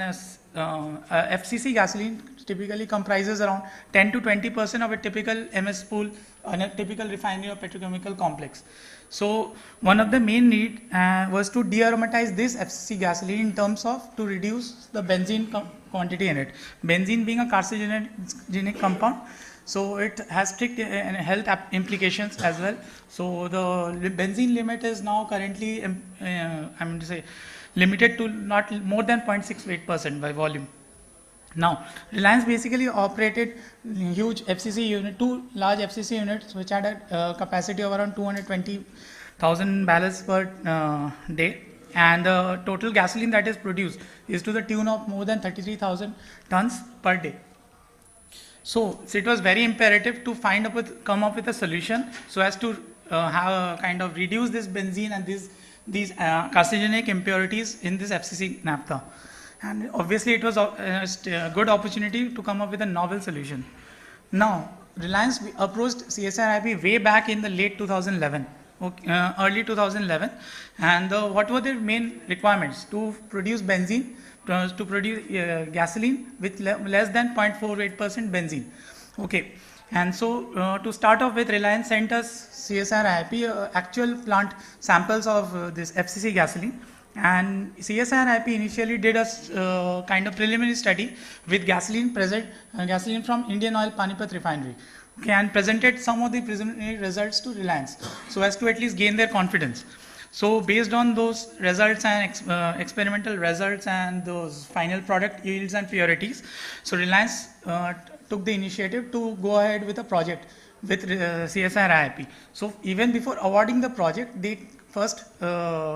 FCC gasoline typically comprises around 10 to 20% of a typical MS pool on a typical refinery or petrochemical complex. So one of the main need was to de-aromatize this FCC gasoline in terms of to reduce the benzene quantity in it. Benzene being a carcinogenic compound, so it has strict health implications as well. So the benzene limit is now currently, limited to not more than 0.68% by volume. Now, Reliance basically operated huge FCC unit, 2 large FCC units which had a capacity of around 220,000 barrels per day, and the total gasoline that is produced is to the tune of more than 33,000 tons per day. So it was very imperative to come up with a solution so as to have kind of reduce this benzene and these carcinogenic impurities in this FCC naphtha. And obviously it was a good opportunity to come up with a novel solution. Now, Reliance approached CSIR-IIP way back in the late 2011, early 2011, and what were their main requirements? To produce benzene, to produce gasoline with less than 0.48% benzene. Okay, and so to start off with, Reliance sent us CSIR-IIP actual plant samples of this FCC gasoline. And CSIR-IIP initially did a kind of preliminary study with gasoline from Indian Oil Panipat refinery, okay, and presented some of the preliminary results to Reliance so as to at least gain their confidence. So based on those results and experimental results and those final product yields and purities, so Reliance took the initiative to go ahead with a project with CSIR-IIP. So even before awarding the project, they first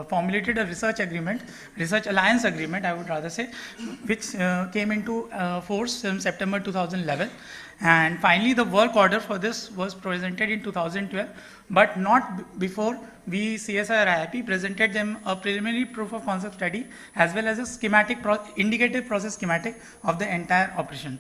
formulated a research alliance agreement, I would rather say, which came into force in September 2011. And finally, the work order for this was presented in 2012, but not before we, CSIR-IIP, presented them a preliminary proof of concept study as well as a schematic, indicative process schematic of the entire operation.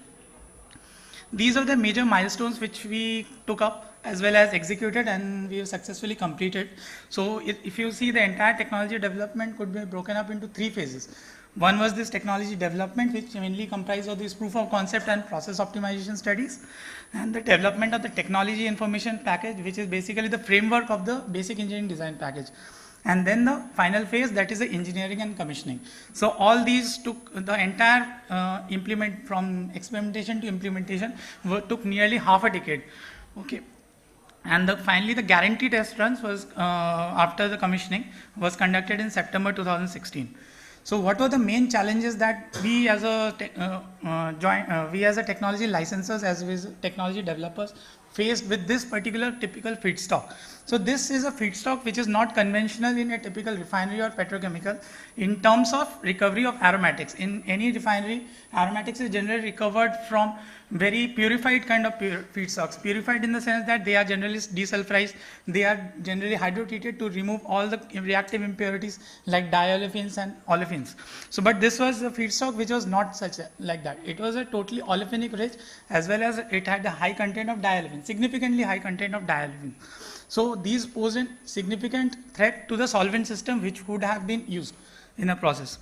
These are the major milestones which we took up as well as executed, and we have successfully completed. So if you see, the entire technology development could be broken up into 3 phases. One was this technology development, which mainly comprised of this proof of concept and process optimization studies, and the development of the technology information package, which is basically the framework of the basic engineering design package. And then the final phase, that is the engineering and commissioning. So all these took the entire from experimentation to implementation took nearly half a decade. Okay. And finally, the guarantee test runs was after the commissioning was conducted in September 2016. So what were the main challenges that we as a technology licensors as well as technology developers faced with this particular typical feedstock? So this is a feedstock which is not conventional in a typical refinery or petrochemical in terms of recovery of aromatics. In any refinery, aromatics is generally recovered from very purified kind of feedstocks. Purified in the sense that they are generally desulfurized, they are generally hydrotreated to remove all the reactive impurities like diolefins and olefins. So, but this was a feedstock which was not like that. It was a totally olefinic rich, as well as it had a high content of diolefin, significantly high content of diolefin. So these pose a significant threat to the solvent system which would have been used in a process.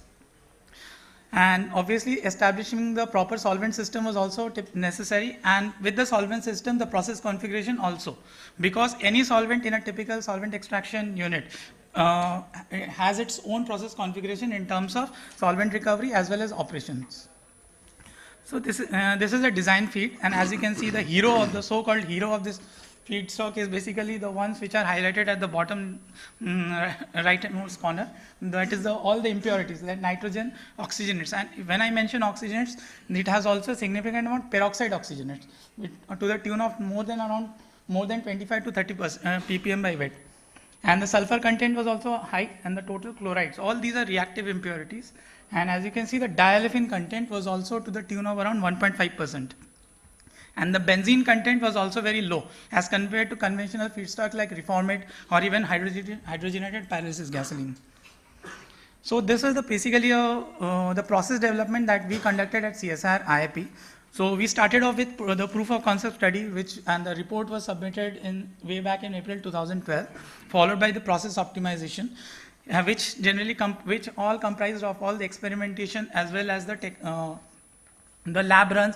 And obviously establishing the proper solvent system was also necessary, and with the solvent system the process configuration also, because any solvent in a typical solvent extraction unit has its own process configuration in terms of solvent recovery as well as operations. So this is a design feed, and as you can see, the hero of the so-called hero of this feedstock is basically the ones which are highlighted at the bottom rightmost corner. That is all the impurities, like nitrogen, oxygenates. And when I mention oxygenates, it has also a significant amount of peroxide oxygenates to the tune of more than 25 to 30% ppm by weight. And the sulfur content was also high, and the total chlorides. All these are reactive impurities. And as you can see, the diolefin content was also to the tune of around 1.5%. And the benzene content was also very low as compared to conventional feedstock like reformate or even hydrogenated pyrolysis gasoline. So this was basically the process development that we conducted at CSIR-IIP. So we started off with the proof of concept study, and the report was submitted way back in April 2012, followed by the process optimization, which all comprised of all the experimentation as well as the lab runs,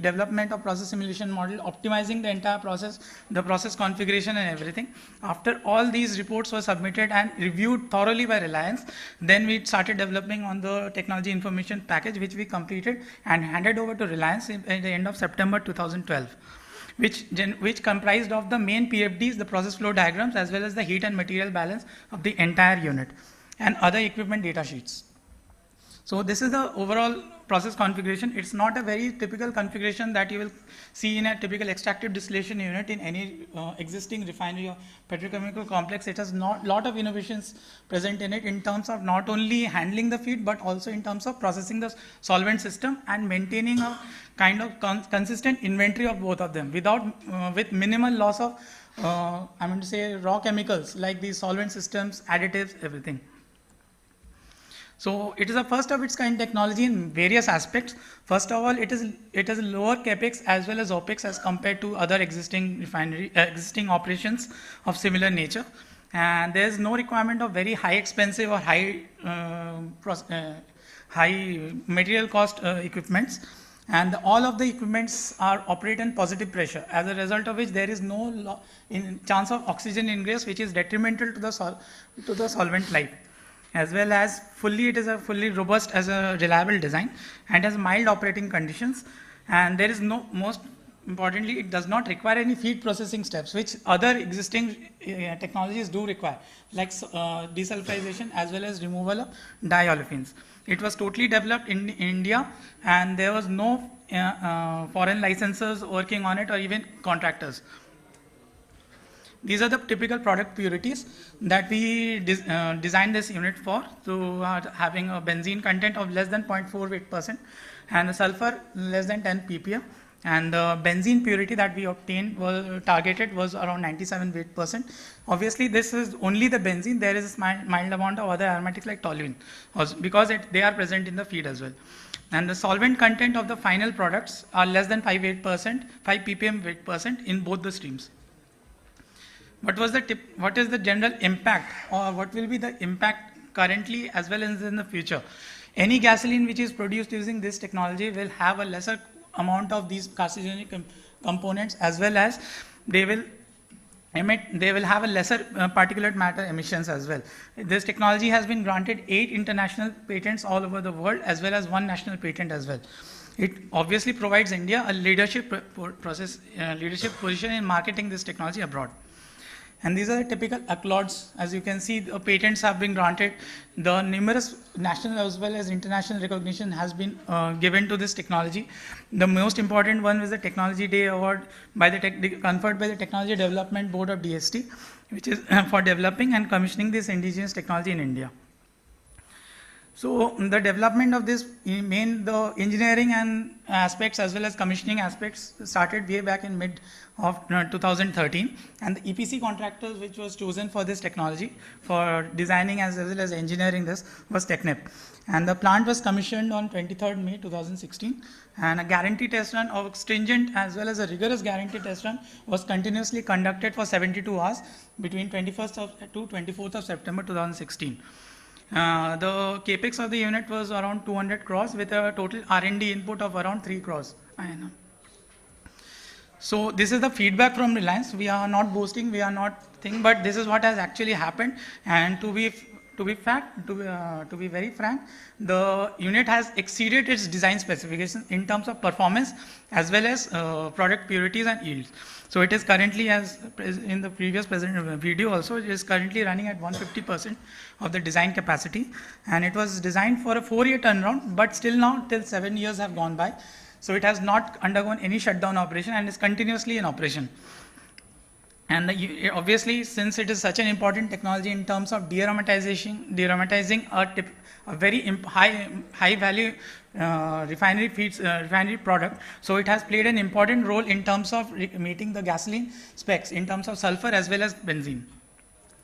development of process simulation model, optimizing the entire process, the process configuration and everything. After all these reports were submitted and reviewed thoroughly by Reliance, then we started developing on the technology information package, which we completed and handed over to Reliance at the end of September 2012. Which comprised of the main PFDs, the process flow diagrams, as well as the heat and material balance of the entire unit and other equipment data sheets. So this is the overall process configuration. It's not a very typical configuration that you will see in a typical extractive distillation unit in any existing refinery or petrochemical complex. It has not lot of innovations present in it in terms of not only handling the feed, but also in terms of processing the solvent system and maintaining a kind of consistent inventory of both of them with minimal loss of raw chemicals like these solvent systems, additives, everything. So it is a first of its kind technology in various aspects. First of all, it is lower capex as well as opex as compared to other existing operations of similar nature, and there is no requirement of very high expensive or high material cost equipments, and all of the equipments are operate in positive pressure, as a result of which there is no chance of oxygen ingress, which is detrimental to the solvent life. As well as it is a fully robust as a reliable design and has mild operating conditions, and there is most importantly, it does not require any feed processing steps, which other existing technologies do require, like desulfurization as well as removal of diolefins. It was totally developed in India, and there was no foreign licensors working on it or even contractors. These are the typical product purities that we designed this unit for. So having a benzene content of less than 0.48% and a sulfur less than 10 ppm. And the benzene purity that we obtained targeted was around 97 weight%. Obviously, this is only the benzene. There is a mild amount of other aromatics like toluene, because they are present in the feed as well. And the solvent content of the final products are less than 5 ppm weight% in both the streams. What is the general impact, or what will be the impact currently as well as in the future? Any gasoline which is produced using this technology will have a lesser amount of these carcinogenic components, as well as they will have a lesser particulate matter emissions as well. This technology has been granted 8 international patents all over the world, as well as 1 national patent as well. It obviously provides India a leadership position in marketing this technology abroad. And these are the typical accolades. As you can see, the patents have been granted. The numerous national as well as international recognition has been given to this technology. The most important one was the Technology Day Award conferred by the Technology Development Board of DST, which is for developing and commissioning this indigenous technology in India. So the development of this, the engineering and aspects as well as commissioning aspects started way back in mid of 2013, and the EPC contractors which was chosen for this technology for designing as well as engineering this was Technip, and the plant was commissioned on 23rd May 2016, and a guarantee test run of stringent as well as a rigorous guarantee test run was continuously conducted for 72 hours between 21st to 24th of September 2016. The capex of the unit was around 200 crores with a total R&D input of around 3 crores. So this is the feedback from Reliance. We are not boasting, we are not thinking, but this is what has actually happened. And to be very frank, the unit has exceeded its design specifications in terms of performance as well as product purities and yields. So it is currently, as in the previous video also, it is currently running at 150% of the design capacity, and it was designed for a 4-year turnaround, but still now till 7 years have gone by. So it has not undergone any shutdown operation and is continuously in operation. And obviously, since it is such an important technology in terms of dearomatizing a very high value refinery product, so it has played an important role in terms of meeting the gasoline specs in terms of sulfur as well as benzene.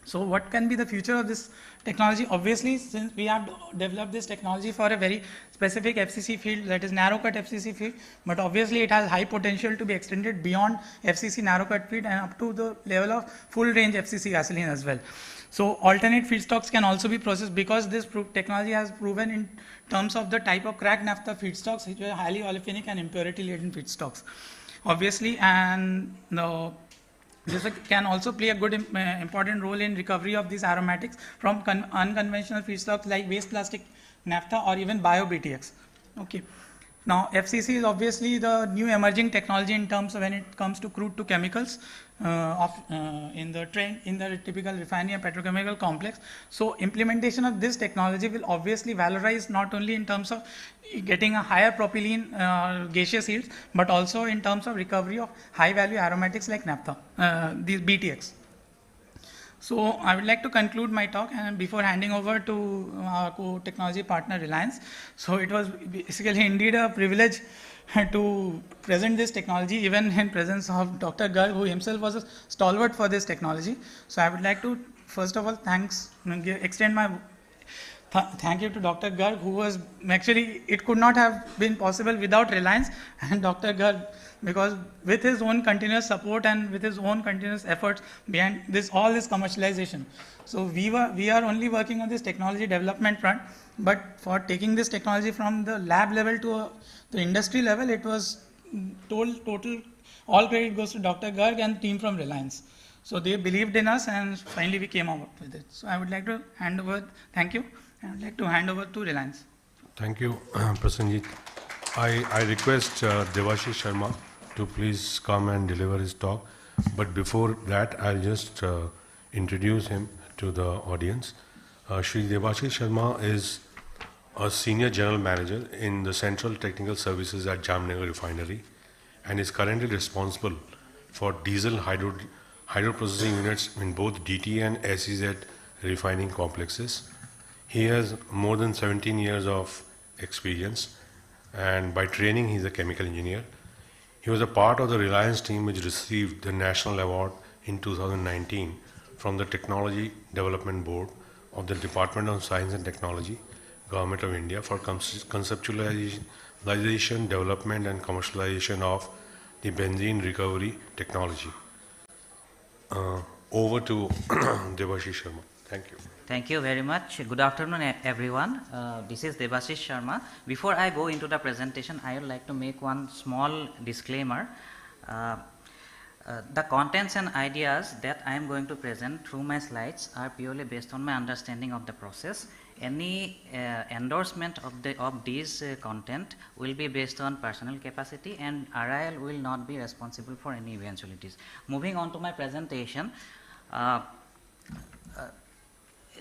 So what can be the future of this technology? Obviously, since we have developed this technology for a very specific FCC field, that is narrow cut FCC field, but obviously it has high potential to be extended beyond FCC narrow cut field and up to the level of full range FCC gasoline as well. So alternate feedstocks can also be processed because this technology has proven in terms of the type of cracked naphtha feedstocks, which are highly olefinic and impurity laden feedstocks. Obviously, and this can also play a good important role in recovery of these aromatics from unconventional feedstocks like waste plastic naphtha or even bio BTX. Okay. Now FCC is obviously the new emerging technology in terms of when it comes to crude to chemicals in the typical refinery and petrochemical complex. So implementation of this technology will obviously valorize not only in terms of getting a higher propylene gaseous yields, but also in terms of recovery of high value aromatics like naphtha, these BTX. So I would like to conclude my talk, and before handing over to our co-technology partner Reliance. So it was basically indeed a privilege to present this technology even in presence of Dr. Garg, who himself was a stalwart for this technology. So I would like to first of all extend my thank you to Dr. Garg, who was actually, it could not have been possible without Reliance and Dr. Garg, because with his own continuous support and with his own continuous efforts behind this, all this commercialization. So we are only working on this technology development front, but for taking this technology from the lab level to the industry level, it was total, all credit goes to Dr. Garg and team from Reliance. So they believed in us and finally we came out with it. So I would like to hand over, thank you, and I would like to hand over to Reliance. Thank you, Prasenjit. I request Devashish Sharma to please come and deliver his talk. But before that, I'll just introduce him to the audience. Shri Devashish Sharma is a Senior General Manager in the Central Technical Services at Jamnagar Refinery and is currently responsible for diesel hydroprocessing units in both DT and SEZ refining complexes. He has more than 17 years of experience, and by training he is a chemical engineer. He was a part of the Reliance team which received the National Award in 2019 from the Technology Development Board of the Department of Science and Technology, Government of India, for conceptualization, development and commercialization of the benzene recovery technology. Over to Devashish Sharma. Thank you. Thank you very much. Good afternoon, everyone. This is Devashish Sharma. Before I go into the presentation, I would like to make one small disclaimer. The contents and ideas that I am going to present through my slides are purely based on my understanding of the process. Any endorsement of these content will be based on personal capacity, and RIL will not be responsible for any eventualities. Moving on to my presentation.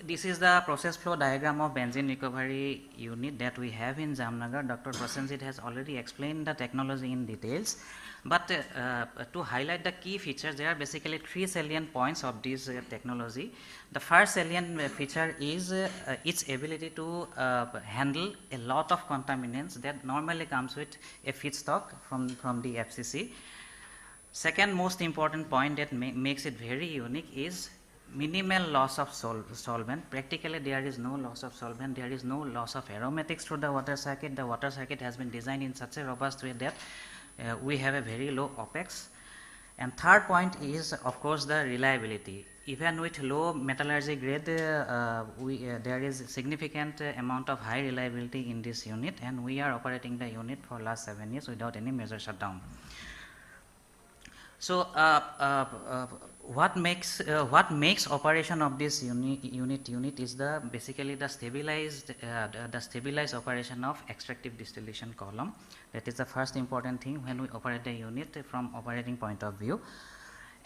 This is the process flow diagram of benzene recovery unit that we have in Jamnagar. Dr. Prasenjit has already explained the technology in details, but to highlight the key features, there are basically three salient points of this technology. The first salient feature is its ability to handle a lot of contaminants that normally comes with a feedstock from the FCC. Second most important point that makes it very unique is minimal loss of solvent. Practically there is no loss of solvent, there is no loss of aromatics through the water circuit. The water circuit has been designed in such a robust way that we have a very low OPEX. And third point is of course the reliability. Even with low metallurgy grade, there is significant amount of high reliability in this unit, and we are operating the unit for last 7 years without any major shutdown. So what makes operation of this unit is basically the stabilized operation of extractive distillation column. That is the first important thing when we operate the unit from operating point of view.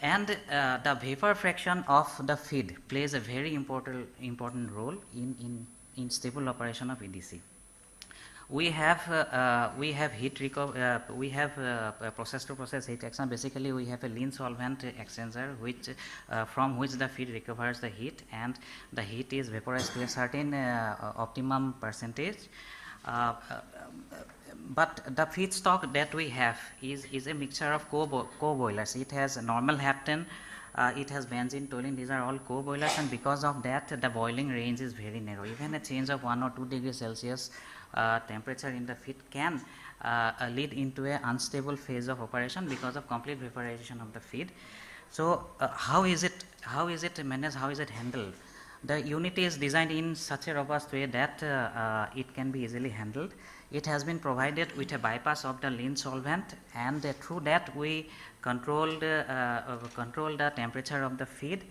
And the vapor fraction of the feed plays a very important role in stable operation of EDC. We have heat recover. We have process to process heat exchanger. Basically, we have a lean solvent exchanger, from which the feed recovers the heat, and the heat is vaporized to a certain optimum percentage. But the feedstock that we have is a mixture of co-boilers. It has a normal heptane, it has benzene, toluene, these are all co-boilers, and because of that the boiling range is very narrow. Even a change of 1 or 2 degrees Celsius temperature in the feed can lead into an unstable phase of operation because of complete vaporization of the feed. So how is it managed, how is it handled? The unit is designed in such a robust way that it can be easily handled. It has been provided with a bypass of the lean solvent, and through that we control the temperature of the feed.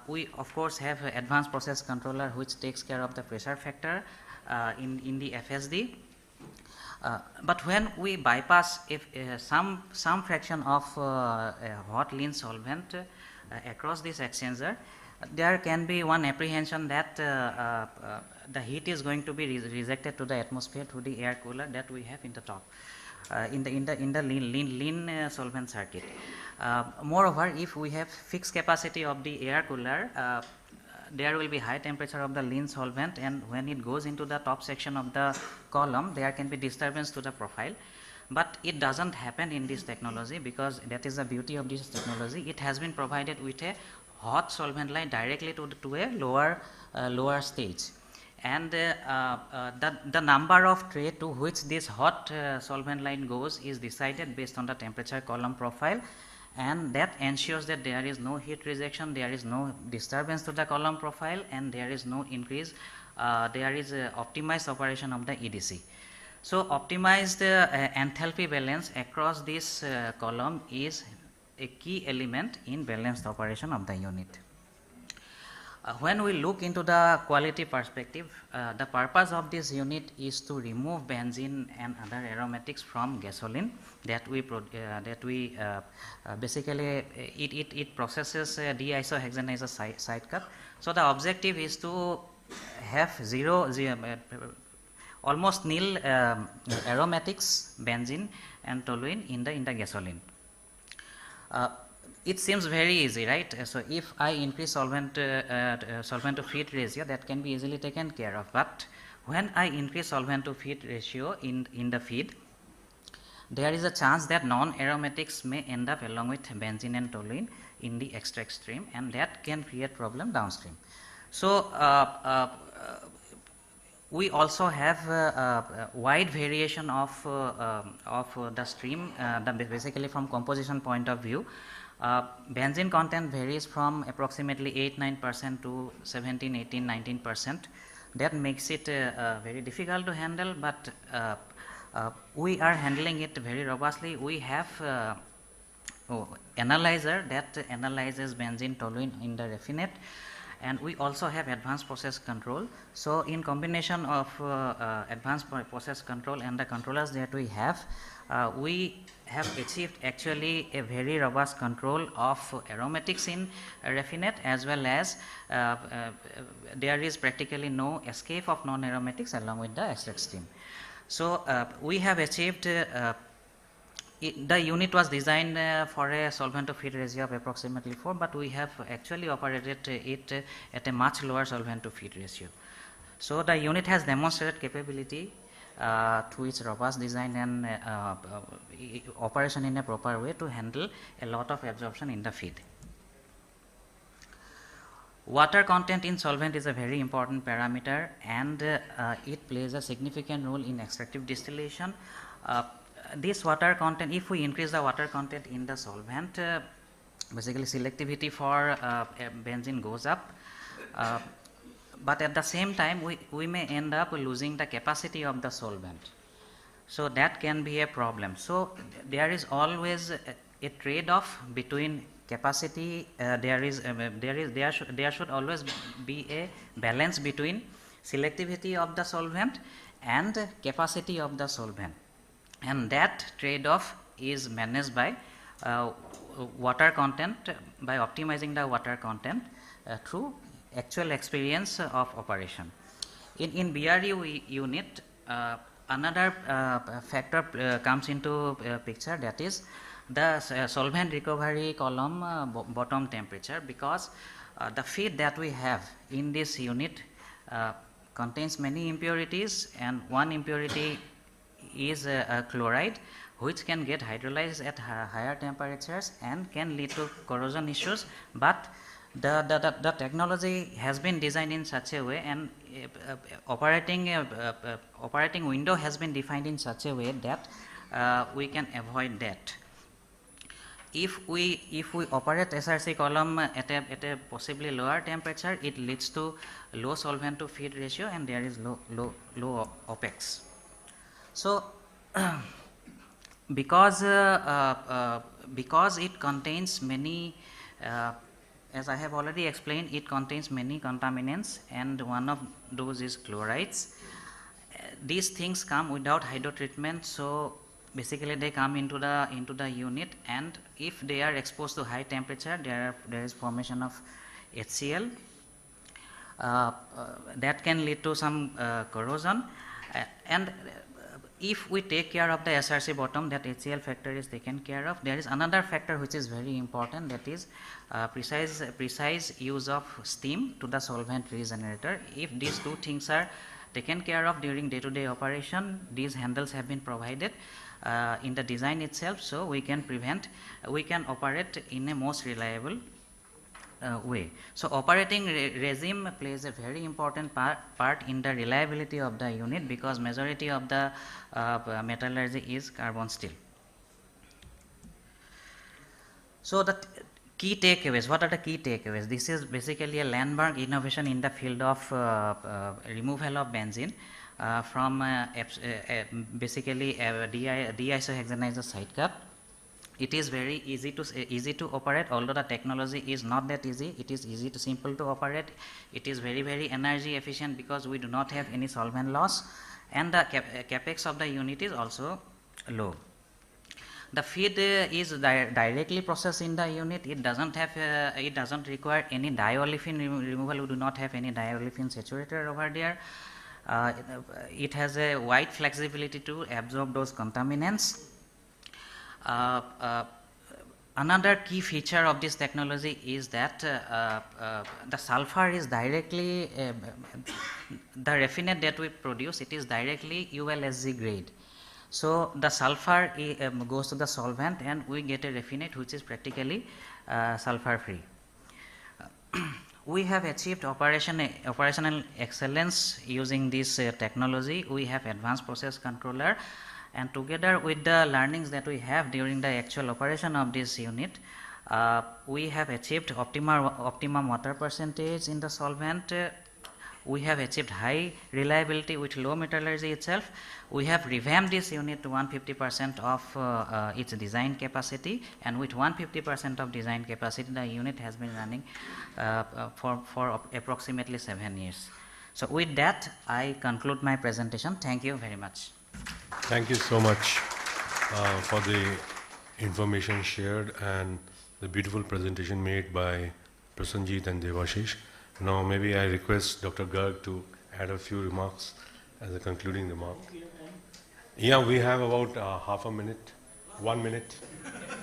We of course have an advanced process controller which takes care of the pressure factor in the FSD. But when we bypass if some fraction of hot lean solvent across this exchanger, there can be one apprehension that the heat is going to be rejected to the atmosphere through the air cooler that we have in the top, in the lean solvent circuit. Moreover, if we have fixed capacity of the air cooler, there will be high temperature of the lean solvent, and when it goes into the top section of the column, there can be disturbance to the profile. But it doesn't happen in this technology, because that is the beauty of this technology. It has been provided with a hot solvent line directly to a lower stage, and the number of tray to which this hot solvent line goes is decided based on the temperature column profile, and that ensures that there is no heat rejection, there is no disturbance to the column profile, and there is no increase, there is optimized operation of the EDC. So optimized enthalpy balance across this column is a key element in balanced operation of the unit. When we look into the quality perspective, the purpose of this unit is to remove benzene and other aromatics from gasoline that we basically it processes deisohexanase side cut. So the objective is to have almost nil aromatics, benzene and toluene in the gasoline. It seems very easy, right? So if I increase solvent to feed ratio, that can be easily taken care of. But when I increase solvent to feed ratio in the feed, there is a chance that non-aromatics may end up along with benzene and toluene in the extract stream, and that can create problem downstream. So we also have a wide variation of the stream, basically from composition point of view. Benzene content varies from approximately 8-9% to 17-18-19%. That makes it very difficult to handle, but we are handling it very robustly. We have analyzer that analyzes benzene, toluene in the raffinate, and we also have advanced process control. So in combination of advanced process control and the controllers that we have achieved actually a very robust control of aromatics in raffinate, as well as there is practically no escape of non-aromatics along with the extract stream. So we have achieved the unit was designed for a solvent to feed ratio of approximately 4, but we have actually operated it at a much lower solvent to feed ratio. So the unit has demonstrated capability through its robust design and operation in a proper way to handle a lot of absorption in the feed. Water content in solvent is a very important parameter, and it plays a significant role in extractive distillation. This water content, if we increase the water content in the solvent, basically selectivity for benzene goes up, but at the same time we may end up losing the capacity of the solvent. So that can be a problem. So there is always a trade-off between capacity. There should always be a balance between selectivity of the solvent and capacity of the solvent, and that trade-off is managed by water content, by optimizing the water content through actual experience of operation. In BRU unit, another factor comes into picture, that is the solvent recovery column bottom temperature, because the feed that we have in this unit contains many impurities, and one impurity is chloride, which can get hydrolyzed at higher temperatures and can lead to corrosion issues, but the technology has been designed in such a way, and operating window has been defined in such a way that we can avoid that. If we operate SRC column at a possibly lower temperature, it leads to low solvent to feed ratio, and there is low OPEX. So because it contains many, as I have already explained, it contains many contaminants, and one of those is chlorides. These things come without hydro treatment, so basically they come into the unit, and if they are exposed to high temperature, there is formation of HCl. That can lead to some corrosion, and if we take care of the SRC bottom, that HCl factor is taken care of. There is another factor which is very important, that is precise use of steam to the solvent regenerator. If these two things are taken care of during day-to-day operation, these handles have been provided in the design itself, so we can operate in a most reliable way. So operating regime plays a very important part in the reliability of the unit, because majority of the metallurgy is carbon steel. So the key takeaways, what are the key takeaways? This is basically a landmark innovation in the field of removal of benzene from basically de-isohexanizer side cut. It is very easy to operate, although the technology is not that easy. It is simple to operate. It is very energy efficient, because we do not have any solvent loss, and the capex of the unit is also low. The feed is directly processed in the unit. It doesn't require any diolefin removal. We do not have any diolefin saturator over there. It has a wide flexibility to absorb those contaminants. Another key feature of this technology is that the sulfur is directly, the raffinate that we produce, it is directly ULSG grade. So the sulfur goes to the solvent, and we get a raffinate which is practically sulfur free. We have achieved operational excellence using this technology. We have advanced process controller, and together with the learnings that we have during the actual operation of this unit, we have achieved optimum water percentage in the solvent. We have achieved high reliability with low metallurgy itself. We have revamped this unit to 150% of its design capacity, and with 150% of design capacity, the unit has been running for approximately 7 years. So with that, I conclude my presentation. Thank you very much. Thank you so much for the information shared and the beautiful presentation made by Prasenjit and Devashish. Now maybe I request Dr. Garg to add a few remarks as a concluding remark. Yeah, we have about half a minute, 1 minute.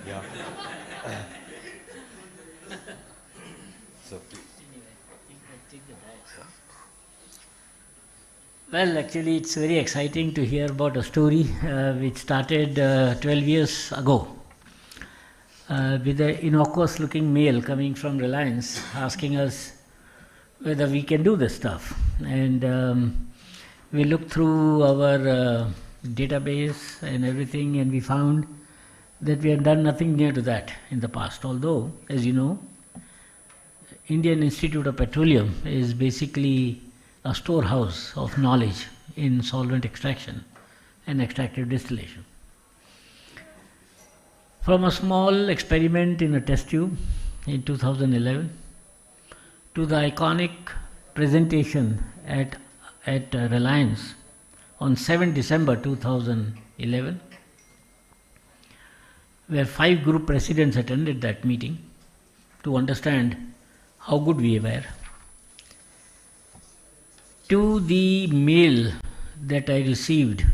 Yeah. So please. Well, actually, it's very exciting to hear about a story which started 12 years ago with an innocuous looking mail coming from Reliance asking us whether we can do this stuff. And we looked through our database and everything, and we found that we had done nothing near to that in the past. Although, as you know, Indian Institute of Petroleum is basically a storehouse of knowledge in solvent extraction and extractive distillation. From a small experiment in a test tube in 2011 to the iconic presentation at Reliance on 7 December 2011, where 5 group presidents attended that meeting to understand how good we were, to the mail that I received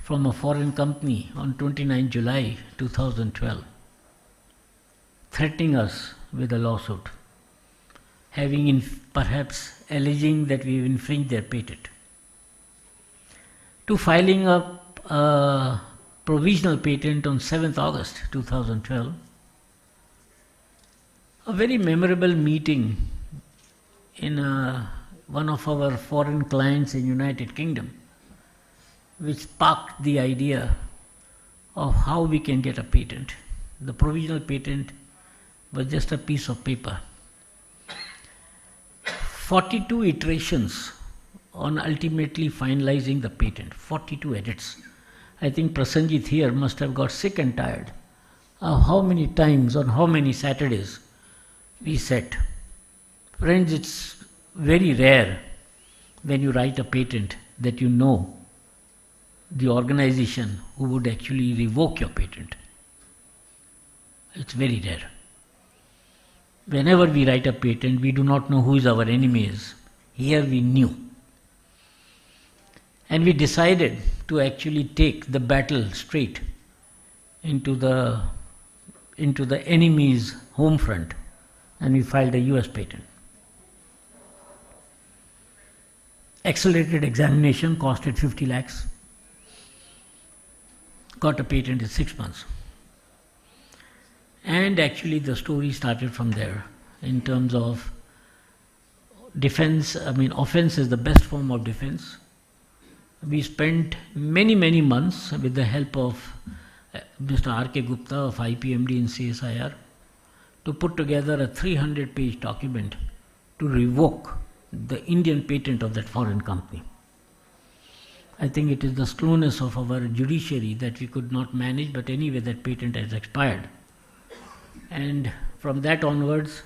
from a foreign company on 29 July 2012, threatening us with a lawsuit, perhaps alleging that we have infringed their patent, to filing a provisional patent on 7th August 2012. A very memorable meeting in one of our foreign clients in United Kingdom, which sparked the idea of how we can get a patent. The provisional patent was just a piece of paper. 42 iterations on ultimately finalizing the patent, 42 edits. I think Prasenjit here must have got sick and tired of how many times on how many Saturdays we sat. Friends, it's very rare when you write a patent that you know the organization who would actually revoke your patent. It's very rare. Whenever we write a patent, we do not know who is our enemy is. Here we knew. And we decided to actually take the battle straight into the enemy's home front, and we filed a US patent. Accelerated examination costed 50 lakhs. Got a patent in 6 months. And actually the story started from there in terms of defense. I mean, offense is the best form of defense. We spent many months with the help of Mr. R.K. Gupta of IPMD in CSIR to put together a 300-page document to revoke the Indian patent of that foreign company. I think it is the slowness of our judiciary that we could not manage, but anyway that patent has expired. And from that onwards,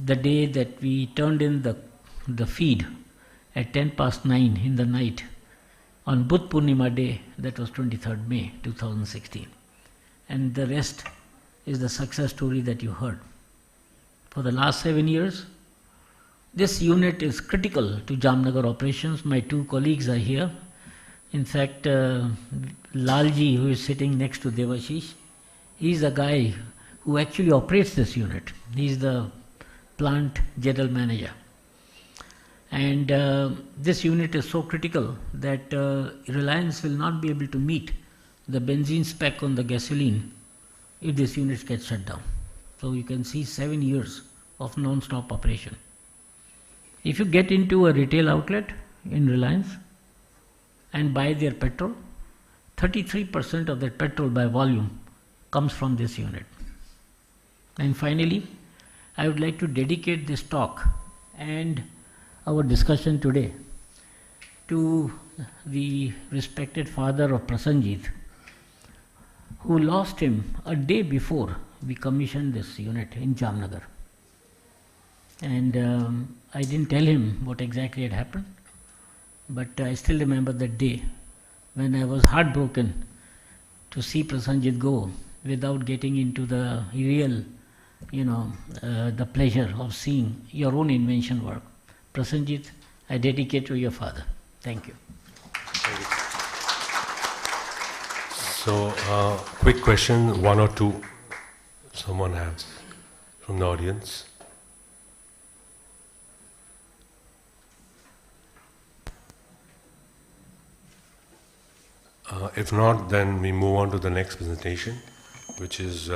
the day that we turned in the feed at 9:10 in the night on Buddha Purnima day, that was 23rd May 2016. And the rest is the success story that you heard. For the last 7 years, this unit is critical to Jamnagar operations. My two colleagues are here. In fact, Lalji, who is sitting next to Devashish, he is the guy who actually operates this unit. He is the plant general manager. And this unit is so critical that Reliance will not be able to meet the benzene spec on the gasoline if this unit gets shut down. So you can see 7 years of non-stop operation. If you get into a retail outlet in Reliance and buy their petrol, 33% of that petrol by volume comes from this unit. And finally, I would like to dedicate this talk and our discussion today to the respected father of Prasenjit, who lost him a day before we commissioned this unit in Jamnagar. And I didn't tell him what exactly had happened, but I still remember that day when I was heartbroken to see Prasenjit go without getting into the real, the pleasure of seeing your own invention work. Prasenjit, I dedicate to your father. Thank you. So, quick question, one or two someone has from the audience. If not, then we move on to the next presentation, which is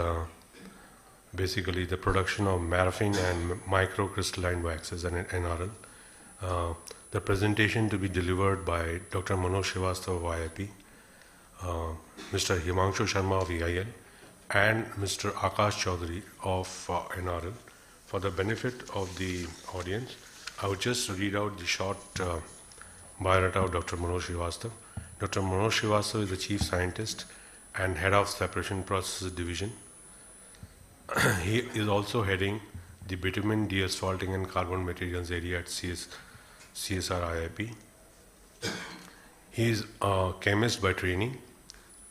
basically the production of paraffin and microcrystalline waxes and NRL. The presentation to be delivered by Dr. Manoj Srivastava of IIP, Mr. Himanshu Sharma of EIL, and Mr. Akash Chaudhary of NRL. For the benefit of the audience, I would just read out the short biodata of Dr. Manoj Srivastava. Dr. Manoj Srivastava is the Chief Scientist and Head of Separation Processes Division. He is also heading the bitumen, deasphalting and carbon materials area at CSIR-IIP. He is a chemist by training,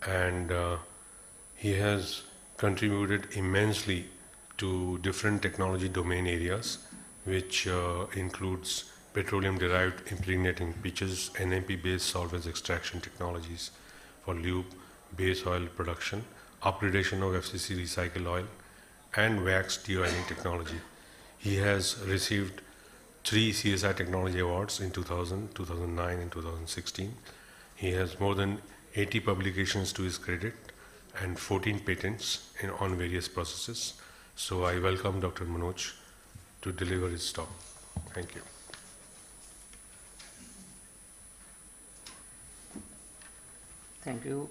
and he has contributed immensely to different technology domain areas, which includes petroleum-derived impregnating pitches, NMP-based solvents extraction technologies for lube, base oil production, upgradation of FCC recycled oil, and wax de-oiling technology. He has received 3 CSI Technology Awards in 2000, 2009, and 2016. He has more than 80 publications to his credit and 14 patents on various processes. So I welcome Dr. Manoj to deliver his talk. Thank you. Thank you,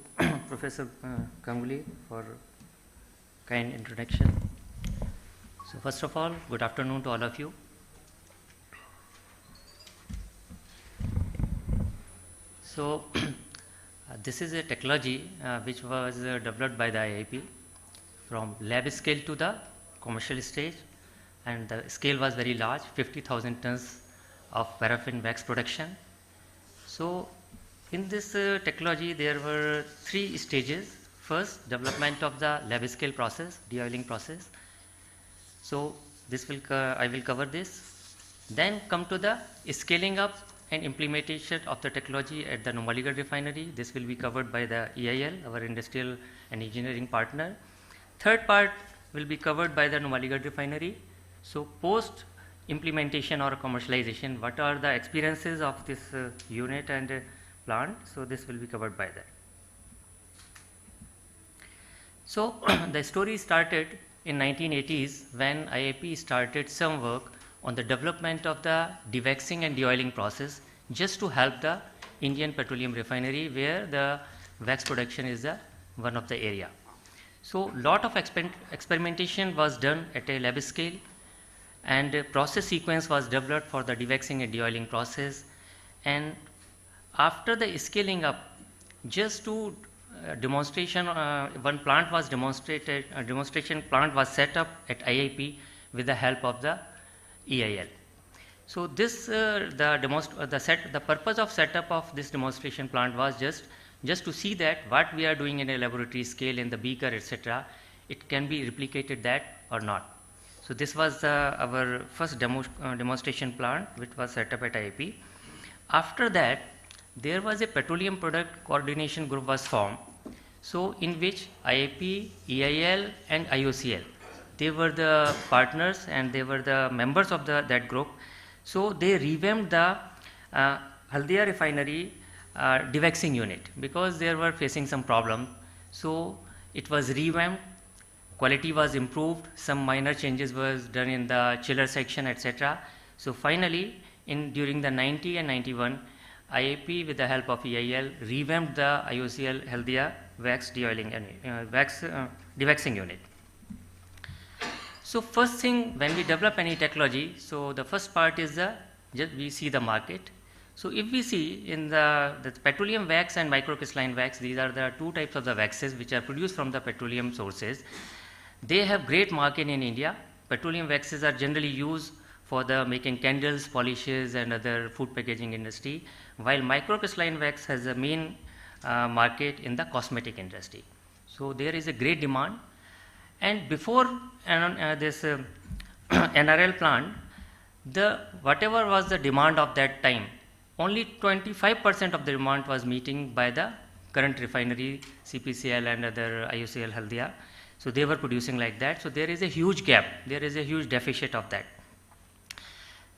Professor Ganguly, for kind introduction. So first of all, good afternoon to all of you. So this is a technology which was developed by the IIP from lab scale to the commercial stage, and the scale was very large, 50,000 tons of paraffin wax production. So in this technology there were 3 stages. First, development of the lab scale process, de-oiling process. So this will I will cover this. Then come to the scaling up and implementation of the technology at the Numaligarh refinery. This will be covered by the EIL, our industrial and engineering partner. Third part will be covered by the Numaligarh refinery. So post implementation or commercialization, what are the experiences of this unit and plant? So this will be covered by that. So the story started in 1980s when IIP started some work on the development of the dewaxing and de-oiling process just to help the Indian petroleum refinery where the wax production is one of the area. So lot of experimentation was done at a lab scale, and a process sequence was developed for the dewaxing and de-oiling process. And after the scaling up, just to demonstration, one plant was demonstrated, a demonstration plant was set up at IIP with the help of the EIL. So this the purpose of setup of this demonstration plant was just to see that what we are doing in a laboratory scale in the beaker, etc., it can be replicated that or not. So this was our first demonstration plant which was set up at IIP. After that, there was a petroleum product coordination group was formed. So in which IIP, EIL and IOCL, they were the partners and they were the members of that group. So they revamped the Haldia refinery dewaxing unit because they were facing some problem. So it was revamped, quality was improved, some minor changes was done in the chiller section, etc. So finally, during the 90 and 91, IIP with the help of EIL revamped the IOCL Haldia wax de-oiling dewaxing unit. So first thing when we develop any technology, so the first part is we see the market. So if we see in the petroleum wax and microcrystalline wax, these are the 2 types of the waxes which are produced from the petroleum sources. They have great market in India. Petroleum waxes are generally used for the making candles, polishes and other food packaging industry, while microcrystalline wax has a main market in the cosmetic industry. So there is a great demand. And before this NRL plant, whatever was the demand of that time, only 25% of the demand was meeting by the current refinery, CPCL and other IOCL Haldia. So they were producing like that. So there is a huge gap, there is a huge deficit of that.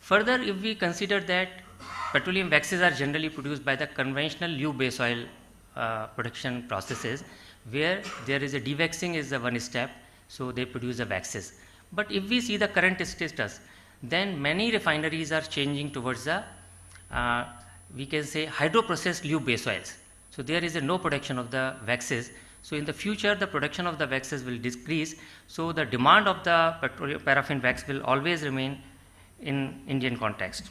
Further, if we consider that petroleum waxes are generally produced by the conventional lube base oil production processes, where there is a dewaxing is the one step, so they produce the waxes. But if we see the current status, then many refineries are changing towards the we can say hydroprocessed lube base oils. So there is no production of the waxes. So in the future the production of the waxes will decrease, so the demand of the paraffin wax will always remain in Indian context.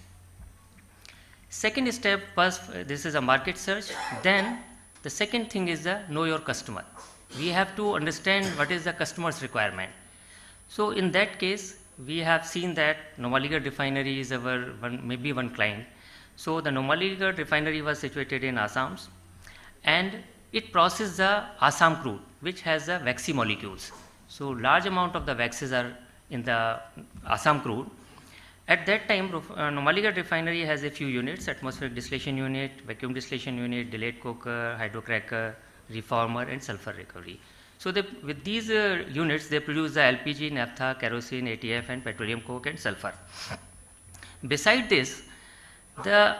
Second step was this is a market search. Then the second thing is the know your customer. We have to understand what is the customer's requirement. So in that case, we have seen that Numaligarh refinery is our maybe one client. So the Numaligarh refinery was situated in Assam, and it processes the Assam crude, which has the waxy molecules. So large amount of the waxes are in the Assam crude. At that time, Numaligarh refinery has a few units: atmospheric distillation unit, vacuum distillation unit, delayed coker, hydrocracker, reformer and sulfur recovery. So with these units, they produce the LPG, naphtha, kerosene, ATF and petroleum coke and sulfur. Beside this, the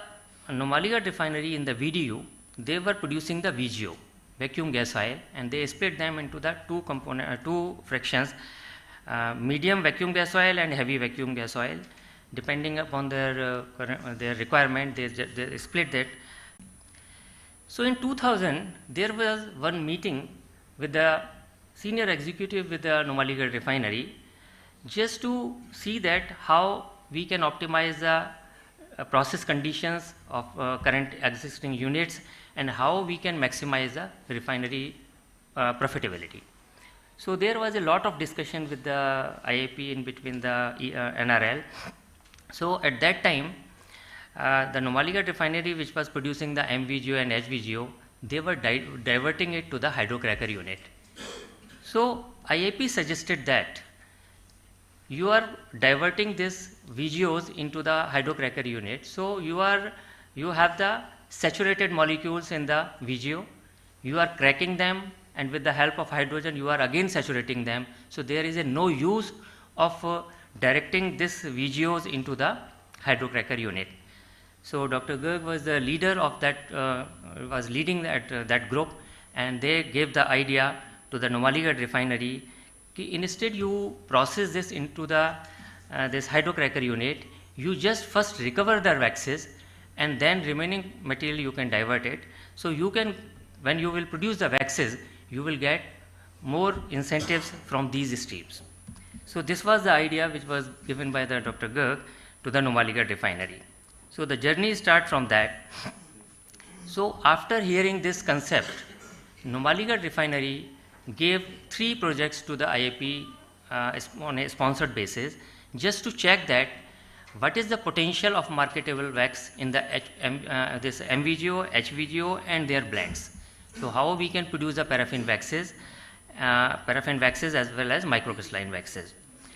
Numaligarh refinery in the VDU they were producing the VGO, vacuum gas oil, and they split them into the two fractions, medium vacuum gas oil and heavy vacuum gas oil. Depending upon their requirement, they split that. So in 2000, there was one meeting with the senior executive with the Numaligarh refinery, just to see that how we can optimize the process conditions of current existing units and how we can maximize the refinery profitability. So there was a lot of discussion with the IIP in between the NRL. So at that time, the Numaligarh refinery, which was producing the MVGO and HVGO, they were diverting it to the hydrocracker unit. So IIP suggested that you are diverting this VGOs into the hydrocracker unit. So you have the saturated molecules in the VGO, you are cracking them, and with the help of hydrogen you are again saturating them. So there is no use of directing this VGOs into the hydrocracker unit. So Dr. Garg was the leader of that, was leading that group, and they gave the idea to the Numaligarh refinery. Instead you process this into the this hydrocracker unit, you just first recover the waxes and then remaining material you can divert it. So you can, when you will produce the waxes, you will get more incentives from these streams. So this was the idea which was given by the Dr. Garg to the Numaligarh refinery. So the journey starts from that. So after hearing this concept, Numaligarh refinery gave 3 projects to the IIP on a sponsored basis, just to check that what is the potential of marketable wax in the this MVGO, HVGO and their blends. So how we can produce the paraffin waxes as well as microcrystalline waxes.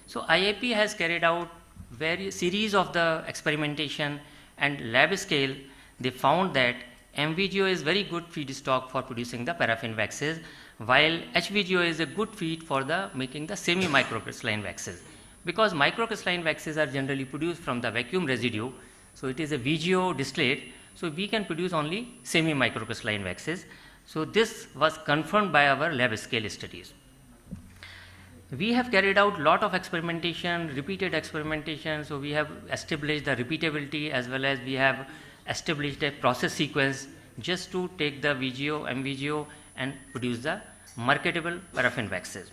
So IIP has carried out various series of the experimentation, and lab scale they found that MVGO is very good feedstock for producing the paraffin waxes, while HVGO is a good feed for the making the semi microcrystalline waxes. Because microcrystalline waxes are generally produced from the vacuum residue, so it is a VGO distillate, so we can produce only semi microcrystalline waxes. So this was confirmed by our lab scale studies. We have carried out lot of experimentation, repeated experimentation, so we have established the repeatability as well as we have established a process sequence just to take the VGO, MVGO and produce the marketable paraffin waxes.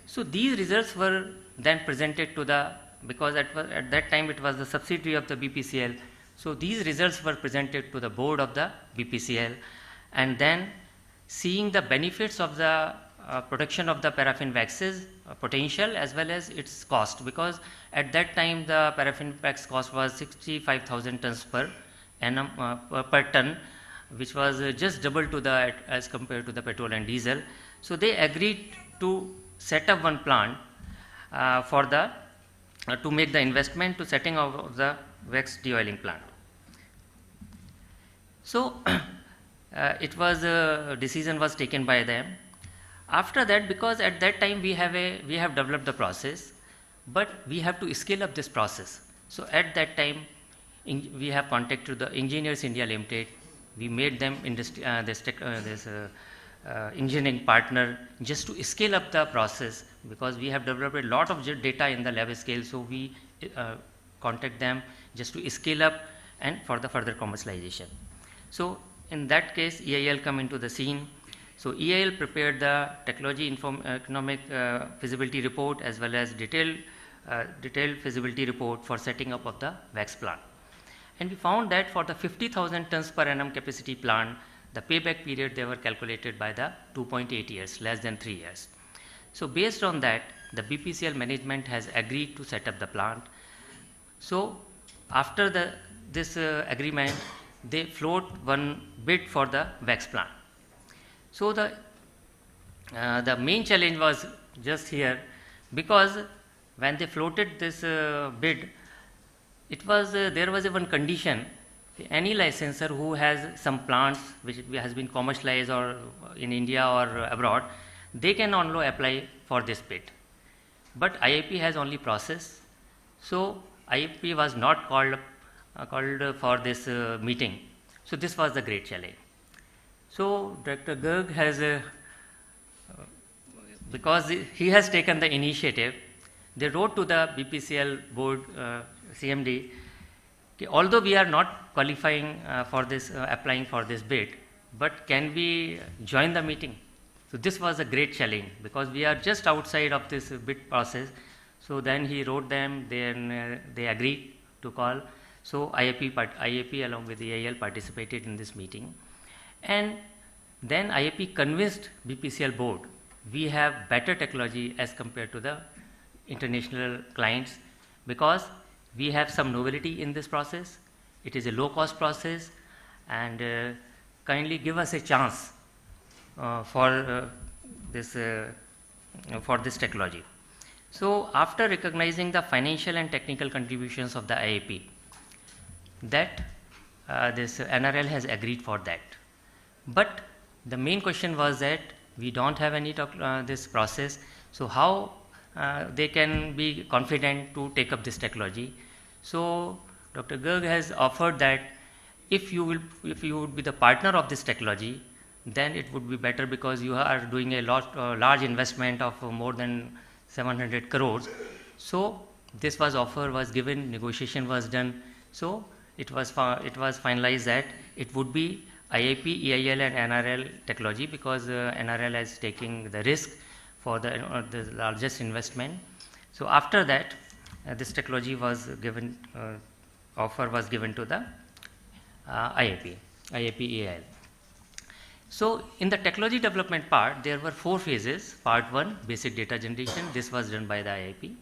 So these results were then presented to the, because at that time it was the subsidiary of the BPCL, so these results were presented to the board of the BPCL, and then seeing the benefits of the production of the paraffin waxes potential as well as its cost, because at that time the paraffin wax cost was 65,000 tons per annum per ton, which was just double to the as compared to the petrol and diesel. So they agreed to set up one plant for the to make the investment to setting of the wax de-oiling plant. So it was a decision was taken by them. After that, because at that time we have developed the process, but we have to scale up this process. So at that time we have contacted the Engineers India Limited. We made them engineering partner just to scale up the process, because we have developed a lot of data in the lab scale. So we contact them just to scale up and for the further commercialization. So in that case, EIL come into the scene. So EIL prepared the technology economic feasibility report as well as detailed feasibility report for setting up of the wax plant. And we found that for the 50,000 tons per annum capacity plant, the payback period they were calculated by the 2.8 years, less than 3 years. So based on that, the BPCL management has agreed to set up the plant. So after this agreement, they float one bid for the wax plant. So the main challenge was just here, because when they floated this bid, it was there was one condition: any licensor who has some plants which has been commercialized or in India or abroad, they can only apply for this bid. But IIP has only process, so IIP was not called for this meeting. So this was the great challenge. So Dr. Garg has, because he has taken the initiative, they wrote to the BPCL board CMD, although we are not qualifying for this, applying for this bid, but can we join the meeting? So this was a great challenge because we are just outside of this bid process. So then he wrote them, then they agreed to call. So IIP along with the AIL participated in this meeting. And then IIP convinced BPCL board, we have better technology as compared to the international clients because we have some novelty in this process. It is a low cost process and kindly give us a chance for this technology. So after recognizing the financial and technical contributions of the IIP, that this NRL has agreed for that. But the main question was that we don't have any this process, so how they can be confident to take up this technology. So Dr. Garg has offered that if you would be the partner of this technology, then it would be better because you are doing a large investment of more than 700 crores. So this offer was given, negotiation was done. So it was finalized that it would be IIP, EIL and NRL technology because NRL is taking the risk for the largest investment. So after that, this technology was given, offer was given to the IIP, EIL. So in the technology development part, there were 4 phases. Part 1, basic data generation, this was done by the IIP.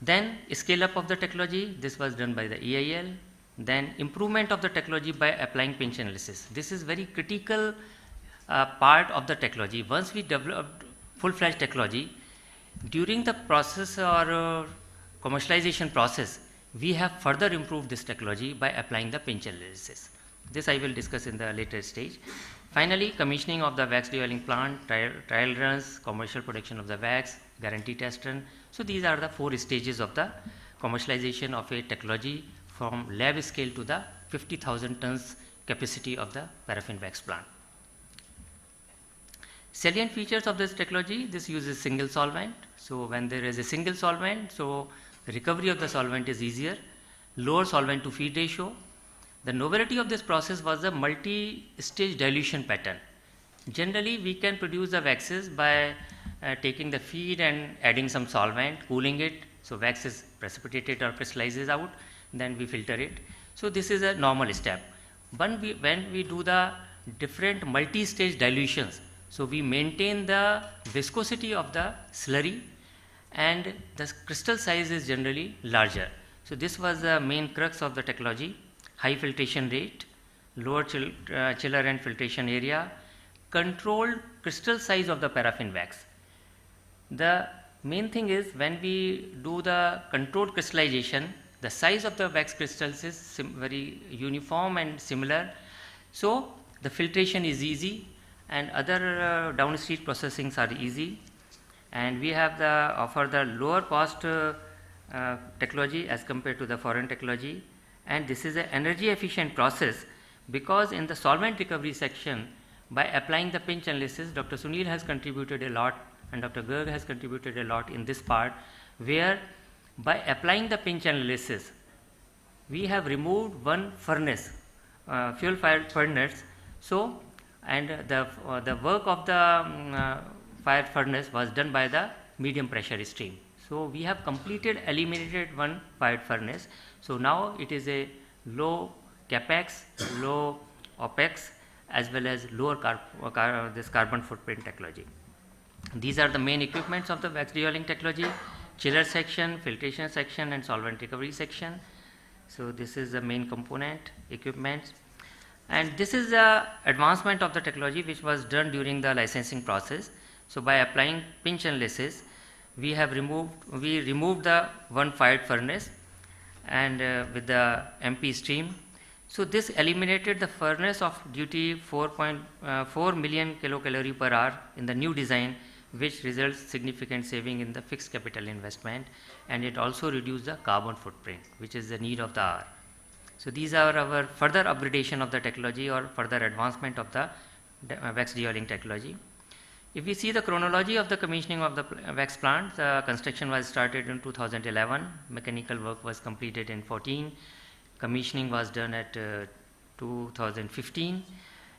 Then scale up of the technology, this was done by the EIL. Then improvement of the technology by applying pinch analysis. This is very critical part of the technology. Once we developed full-fledged technology, during the process or commercialization process, we have further improved this technology by applying the pinch analysis. This I will discuss in the later stage. Finally, commissioning of the wax de-oiling plant, trial runs, commercial production of the wax, guarantee test run. So these are the 4 stages of the commercialization of a technology from lab scale to the 50,000 tons capacity of the paraffin wax plant. Salient features of this technology, this uses single solvent. So when there is a single solvent, so the recovery of the solvent is easier, lower solvent to feed ratio. The novelty of this process was the multi-stage dilution pattern. Generally, we can produce the waxes by taking the feed and adding some solvent, cooling it, so wax is precipitated or crystallizes out, then we filter it. So this is a normal step. When we do the different multi-stage dilutions, so we maintain the viscosity of the slurry and the crystal size is generally larger. So this was the main crux of the technology. High filtration rate, lower chiller and filtration area, controlled crystal size of the paraffin wax. The main thing is when we do the controlled crystallization, the size of the wax crystals is very uniform and similar. So the filtration is easy and other downstream processings are easy. And we have offer the lower cost technology as compared to the foreign technology. And this is an energy efficient process because in the solvent recovery section, by applying the pinch analysis, Dr. Sunil has contributed a lot and Dr. Garg has contributed a lot in this part, where by applying the pinch analysis, we have removed one furnace, fuel fired furnace. So, and the work of the fired furnace was done by the medium pressure stream. So we have eliminated one fired furnace. So now it is a low capex, low opex, as well as lower this carbon footprint technology. These are the main equipments of the wax de-oiling technology: chiller section, filtration section, and solvent recovery section. So this is the main component equipment, and this is the advancement of the technology which was done during the licensing process. So by applying pinch analysis, we removed the one fired furnace and with the MP stream. So this eliminated the furnace of duty 4.4 million kilocalorie per hour in the new design, which results significant saving in the fixed capital investment, and it also reduced the carbon footprint, which is the need of the hour. So these are our further upgradation of the technology or further advancement of the wax de-oiling technology. If we see the chronology of the commissioning of the wax plant, the construction was started in 2011, mechanical work was completed in 14, commissioning was done at 2015,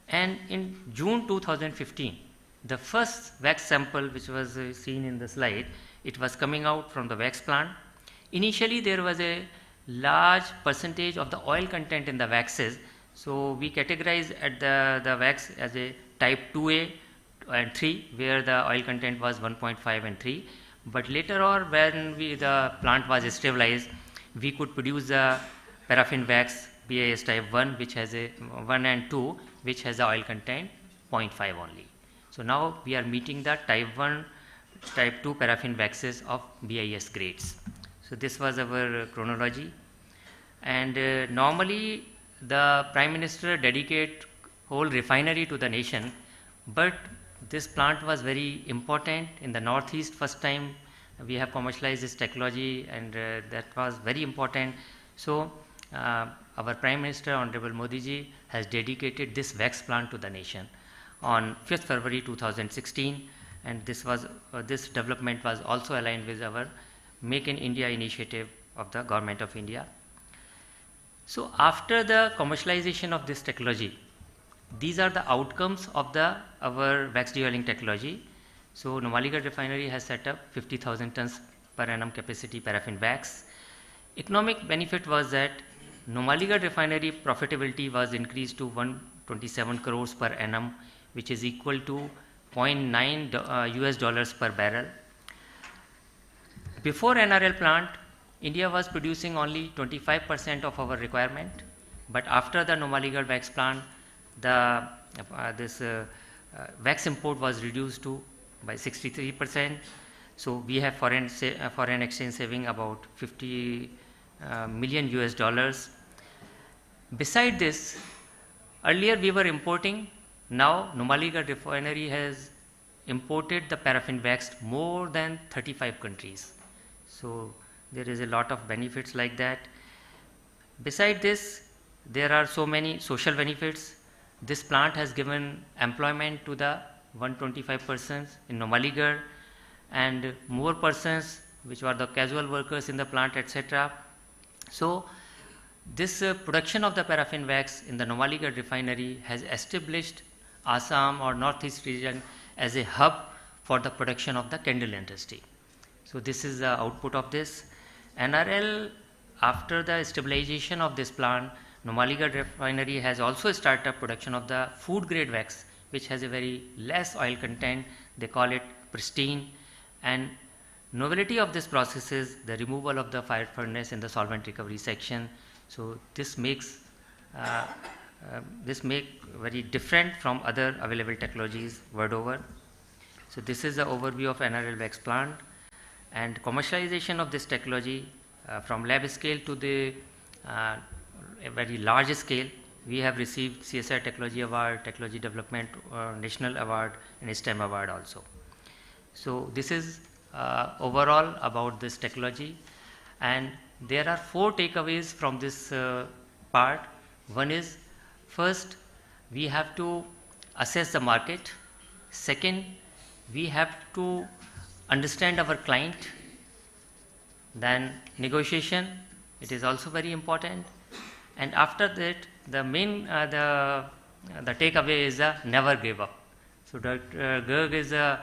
and in June 2015, the first wax sample which was seen in the slide, it was coming out from the wax plant. Initially there was a large percentage of the oil content in the waxes, so we categorized at the wax as a type 2A and 3, where the oil content was 1.5 and 3, but later on when the plant was stabilized, we could produce the paraffin wax BIS type 1 which has a 1 and 2 which has the oil content 0.5 only. So now we are meeting the type 1, type 2 paraffin waxes of BIS grades. So this was our chronology, and normally the Prime Minister dedicate whole refinery to the nation, but this plant was very important in the Northeast. First time we have commercialized this technology, and that was very important. So our Prime Minister Honorable Modi ji has dedicated this wax plant to the nation on 5th February 2016, and this development was also aligned with our Make in India initiative of the Government of India. So after the commercialization of this technology, these are the outcomes of our wax de-oiling technology. So Numaligarh refinery has set up 50,000 tons per annum capacity paraffin wax. Economic benefit was that Numaligarh refinery profitability was increased to 127 crores per annum, which is equal to $0.9 US per barrel. Before NRL plant, India was producing only 25% of our requirement, but after the Numaligarh wax plant, this wax import was reduced by 63%. So we have foreign exchange saving about 50 million US. Beside this, earlier we were importing. Now Numaligarh refinery has imported the paraffin wax more than 35 countries. So there is a lot of benefits like that. Beside this, there are so many social benefits. This plant has given employment to the 125 persons in Numaligarh, and more persons which were the casual workers in the plant, etc. So this production of the paraffin wax in the Numaligarh refinery has established Assam or Northeast region as a hub for the production of the candle industry. So this is the output of this. NRL, after the stabilization of this plant, Numaligarh refinery has also started production of the food grade wax, which has a very less oil content. They call it pristine, and novelty of this process is the removal of the fire furnace in the solvent recovery section. So this makes very different from other available technologies world over. So this is the overview of NRL wax plant, and commercialization of this technology from lab scale to the a very large scale. We have received CSIR Technology Award, Technology Development National Award, and STEM Award also. So this is overall about this technology, and there are 4 takeaways from this part. One is, first, we have to assess the market. Second, we have to understand our client. Then negotiation, it is also very important. And after that, the main the takeaway is never give up. So Dr. Garg is a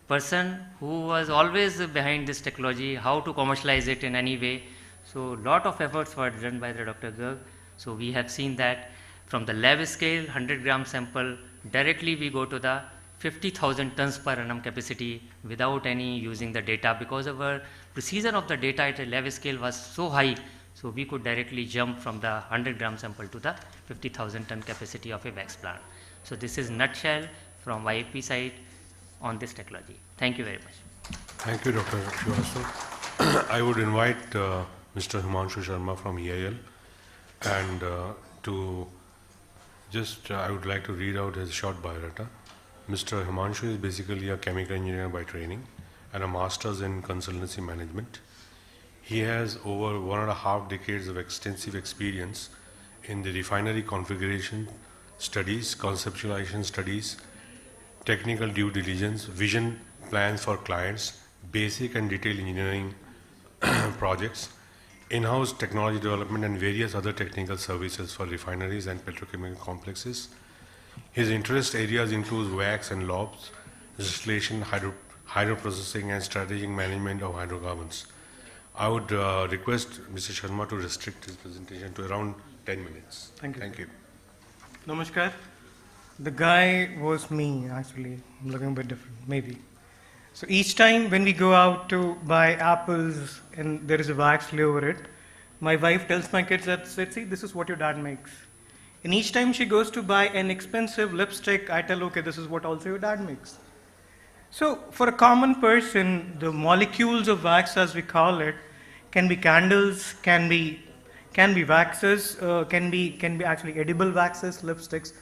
person who was always behind this technology, how to commercialize it in any way. So lot of efforts were done by the Dr. Garg. So we have seen that from the lab scale 100 gram sample, directly we go to the 50,000 tons per annum capacity without any using the data, because our precision of the data at a lab scale was so high. So we could directly jump from the 100 gram sample to the 50,000 ton capacity of a wax plant. So this is nutshell from IIP side on this technology. Thank you very much. Thank you, Dr. Srivastava. I would invite Mr. Himanshu Sharma from EIL, and I would like to read out his short biodata. Mr. Himanshu is basically a chemical engineer by training and a master's in consultancy management. He has over 1.5 decades of extensive experience in the refinery configuration studies, conceptualization studies, technical due diligence, vision plans for clients, basic and detailed engineering projects, in-house technology development, and various other technical services for refineries and petrochemical complexes. His interest areas include wax and lobs, distillation, hydroprocessing, and strategic management of hydrocarbons. I would request Mr. Sharma to restrict his presentation to around 10 minutes. Thank you. Thank you. Namaskar. The guy was me, actually. I'm looking a bit different, maybe. So each time when we go out to buy apples and there is a wax lay over it, my wife tells my kids that, see, this is what your dad makes. And each time she goes to buy an expensive lipstick, I tell, okay, this is what also your dad makes. So for a common person, the molecules of wax, as we call it, can be candles, can be waxes, can be actually edible waxes, lipsticks,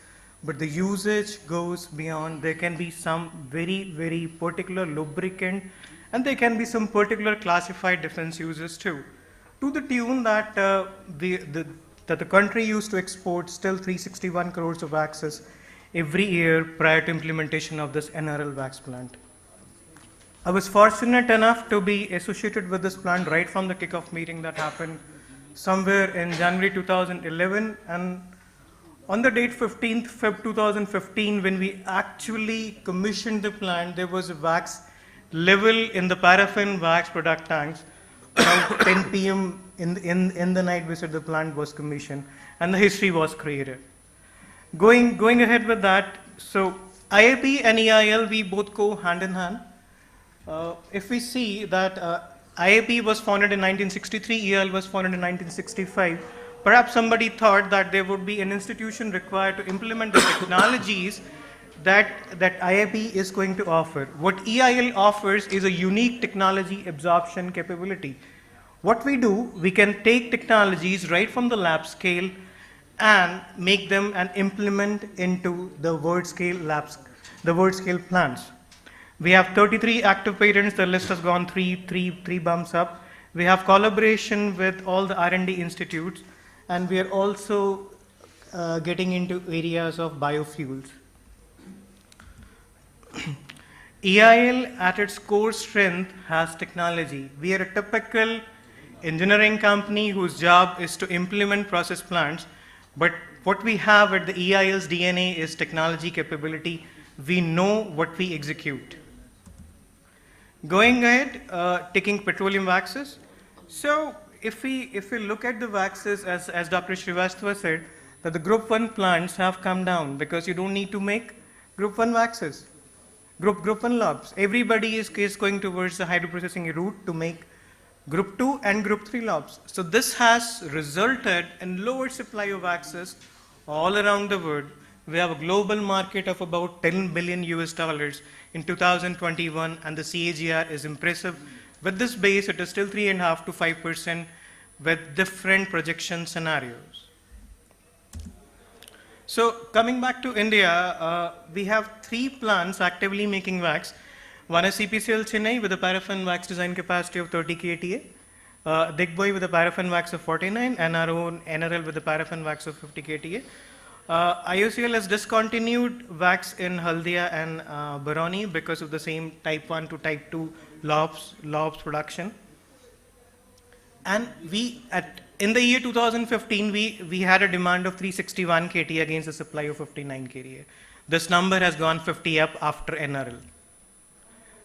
but the usage goes beyond. There can be some very, very particular lubricant, and there can be some particular classified defense uses too, to the tune that the country used to export still 361 crores of waxes every year prior to implementation of this NRL wax plant. I was fortunate enough to be associated with this plant right from the kickoff meeting that happened somewhere in January 2011, and on the date 15th Feb 2015, when we actually commissioned the plant, there was a wax level in the paraffin wax product tanks around 10 p.m. in the night visit the plant was commissioned, and the history was created. Going ahead with that, so IIP and EIL, we both go hand in hand. If we see that IIP was founded in 1963, EIL was founded in 1965, perhaps somebody thought that there would be an institution required to implement the technologies that IIP is going to offer. What EIL offers is a unique technology absorption capability. What we do, we can take technologies right from the lab scale and make them and implement into the world scale labs, the world scale plants. We have 33 active patents. The list has gone three bumps up. We have collaboration with all the R&D institutes, and we are also getting into areas of biofuels. EIL at its core strength has technology. We are a typical engineering company whose job is to implement process plants, but what we have at the EIL's DNA is technology capability. We know what we execute. Going ahead, taking petroleum waxes. So if we look at the waxes, as Dr. Srivastava said, that the group 1 plants have come down because you don't need to make group 1 waxes, group 1 lobs. Everybody is going towards the hydroprocessing route to make group 2 and group 3 lobs. So this has resulted in lower supply of waxes all around the world. We have a global market of about $10 billion in 2021, and the CAGR is impressive. With this base, it is still 3.5% to 5% with different projection scenarios. So coming back to India, we have 3 plants actively making wax. One is CPCL Chennai with a paraffin wax design capacity of 30 KTA, Digboy with a paraffin wax of 49, and our own NRL with a paraffin wax of 50 KTA. IOCL has discontinued wax in Haldia and Barauni because of the same type 1 to type 2 lobs production. And in the year 2015, we had a demand of 361 KT against a supply of 59 KTA. This number has gone 50 up after NRL.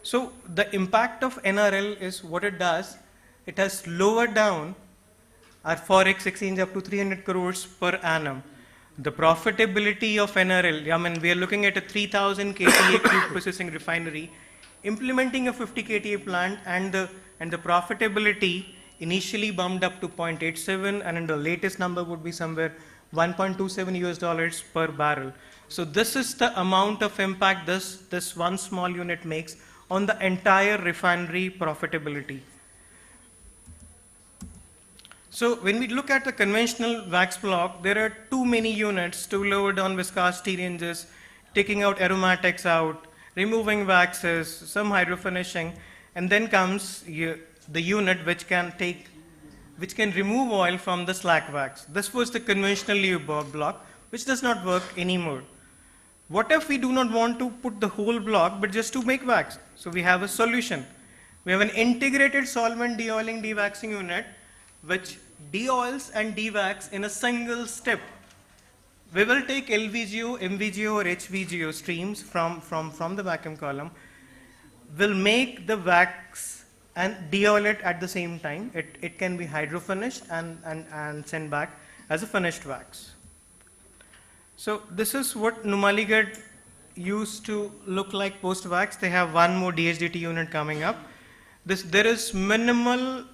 So the impact of NRL is what it does. It has lowered down our forex exchange up to 300 crores per annum. The profitability of NRL, I mean, we are looking at a 3000 KTA crude processing refinery, implementing a 50 KTA plant, and the profitability initially bumped up to 0.87, and in the latest number would be somewhere $1.27 per barrel. So this is the amount of impact this one small unit makes on the entire refinery profitability. So when we look at the conventional wax block, there are too many units to lower down viscosity ranges, taking out aromatics out, removing waxes, some hydrofinishing, and then comes the unit which can take which can remove oil from the slack wax. This was the conventional lube block, which does not work anymore. What if we do not want to put the whole block, but just to make wax? So we have a solution. We have an integrated solvent de-oiling dewaxing unit, which de-oils and dewax in a single step. We will take LVGO, MVGO, or HVGO streams from the vacuum column. We'll make the wax and de-oil it at the same time. It can be hydrofinished and sent back as a finished wax. So this is what Numaligarh used to look like post-wax. They have one more DHDT unit coming up. There is minimal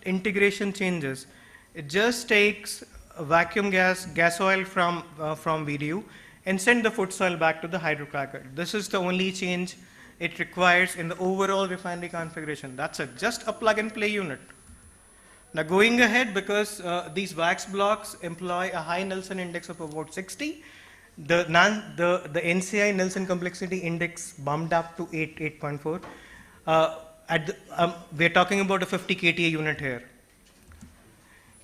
integration changes. It just takes vacuum gas oil from VDU and send the food soil back to the hydrocracker. This is the only change it requires in the overall refinery configuration. That's it, just a plug and play unit. Now going ahead, because these wax blocks employ a high Nelson index of about 60, the NCI Nelson complexity index bumped up to 8.4. We're talking about a 50 kTA unit here.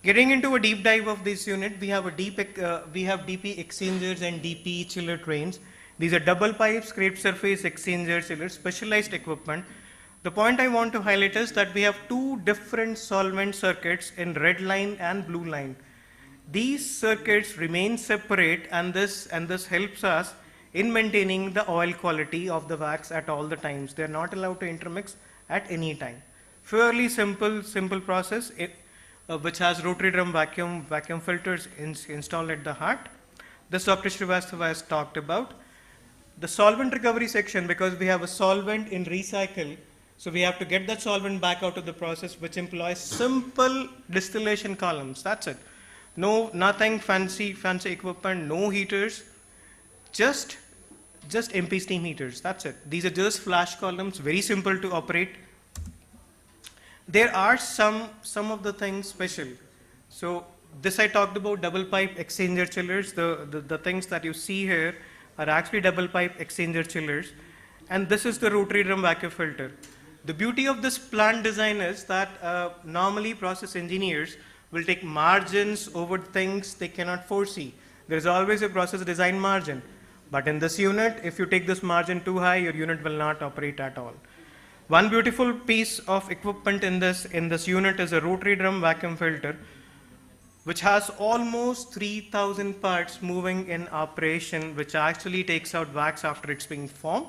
Getting into a deep dive of this unit, we have DP exchangers and DP chiller trains. These are double pipe scraped surface exchanger chillers, specialized equipment. The point I want to highlight is that we have two different solvent circuits in red line and blue line. These circuits remain separate, and this helps us in maintaining the oil quality of the wax at all the times. They are not allowed to intermix at any time. Fairly simple process, which has rotary drum vacuum filters installed at the heart. This Dr. Srivastava has talked about. The solvent recovery section, because we have a solvent in recycle, so we have to get that solvent back out of the process, which employs simple distillation columns. That's it. Nothing fancy equipment, no heaters, just MP steam heaters. That's it. These are just flash columns, very simple to operate. There are some of the things special. So this I talked about double pipe exchanger chillers. The things that you see here are actually double pipe exchanger chillers, and this is the rotary drum vacuum filter. The beauty of this plant design is that normally process engineers will take margins over things they cannot foresee. There is always a process design margin, but in this unit, if you take this margin too high, your unit will not operate at all. One beautiful piece of equipment in this unit is a rotary drum vacuum filter, which has almost 3,000 parts moving in operation, which actually takes out wax after it's being formed.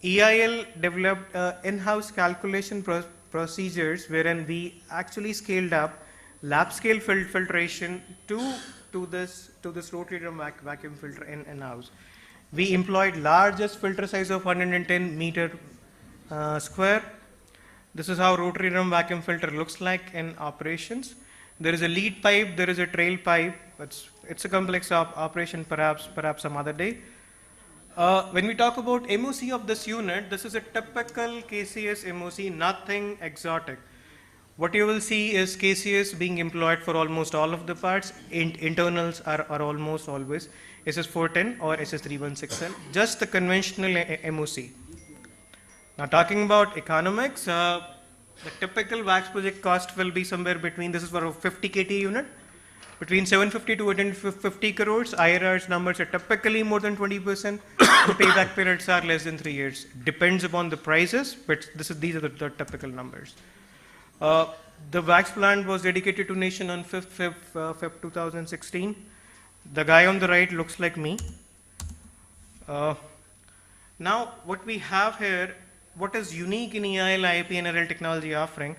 EIL developed in-house calculation procedures wherein we actually scaled up lab scale filtration to this rotary drum vacuum filter in-house. We employed largest filter size of 110 meter square. This is how rotary drum vacuum filter looks like in operations. There is a lead pipe, there is a trail pipe. It's a complex operation, perhaps some other day. When we talk about MOC of this unit, this is a typical KCS MOC, nothing exotic. What you will see is KCS being employed for almost all of the parts. Internals are almost always SS410 or SS316L, just the conventional MOC. Now talking about economics, the typical wax project cost will be somewhere between, this is for a 50 KT unit, between 750 to 850 crores. IRR's numbers are typically more than 20%. The payback periods are less than 3 years. Depends upon the prices, but these are the typical numbers. The wax plant was dedicated to nation on 5th Feb 2016. The guy on the right looks like me. Now, what we have here, what is unique in EIL-IIP NRL technology offering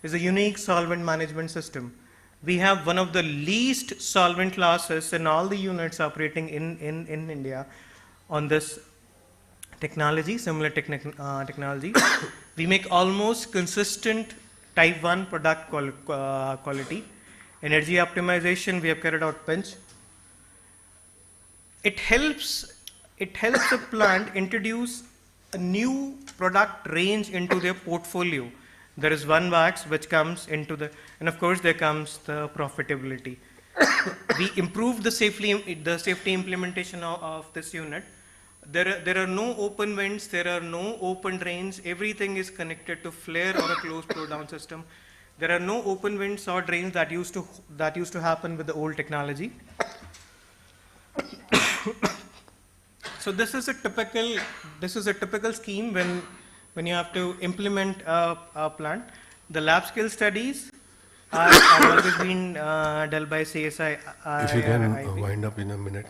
is a unique solvent management system. We have one of the least solvent losses in all the units operating in India on this technology, similar technology. We make almost consistent type 1 product quality. Energy optimization, we have carried out pinch. It helps the plant introduce a new product range into their portfolio. There is one wax which comes into the, and of course there comes the profitability. We improve the safety implementation of this unit. There are no open vents, there are no open drains, everything is connected to flare or a closed flow down system. There are no open winds or drains that used to happen with the old technology. So this is a typical scheme when you have to implement a plant. The lab scale studies are always been done by CSI. If you can wind up in a minute.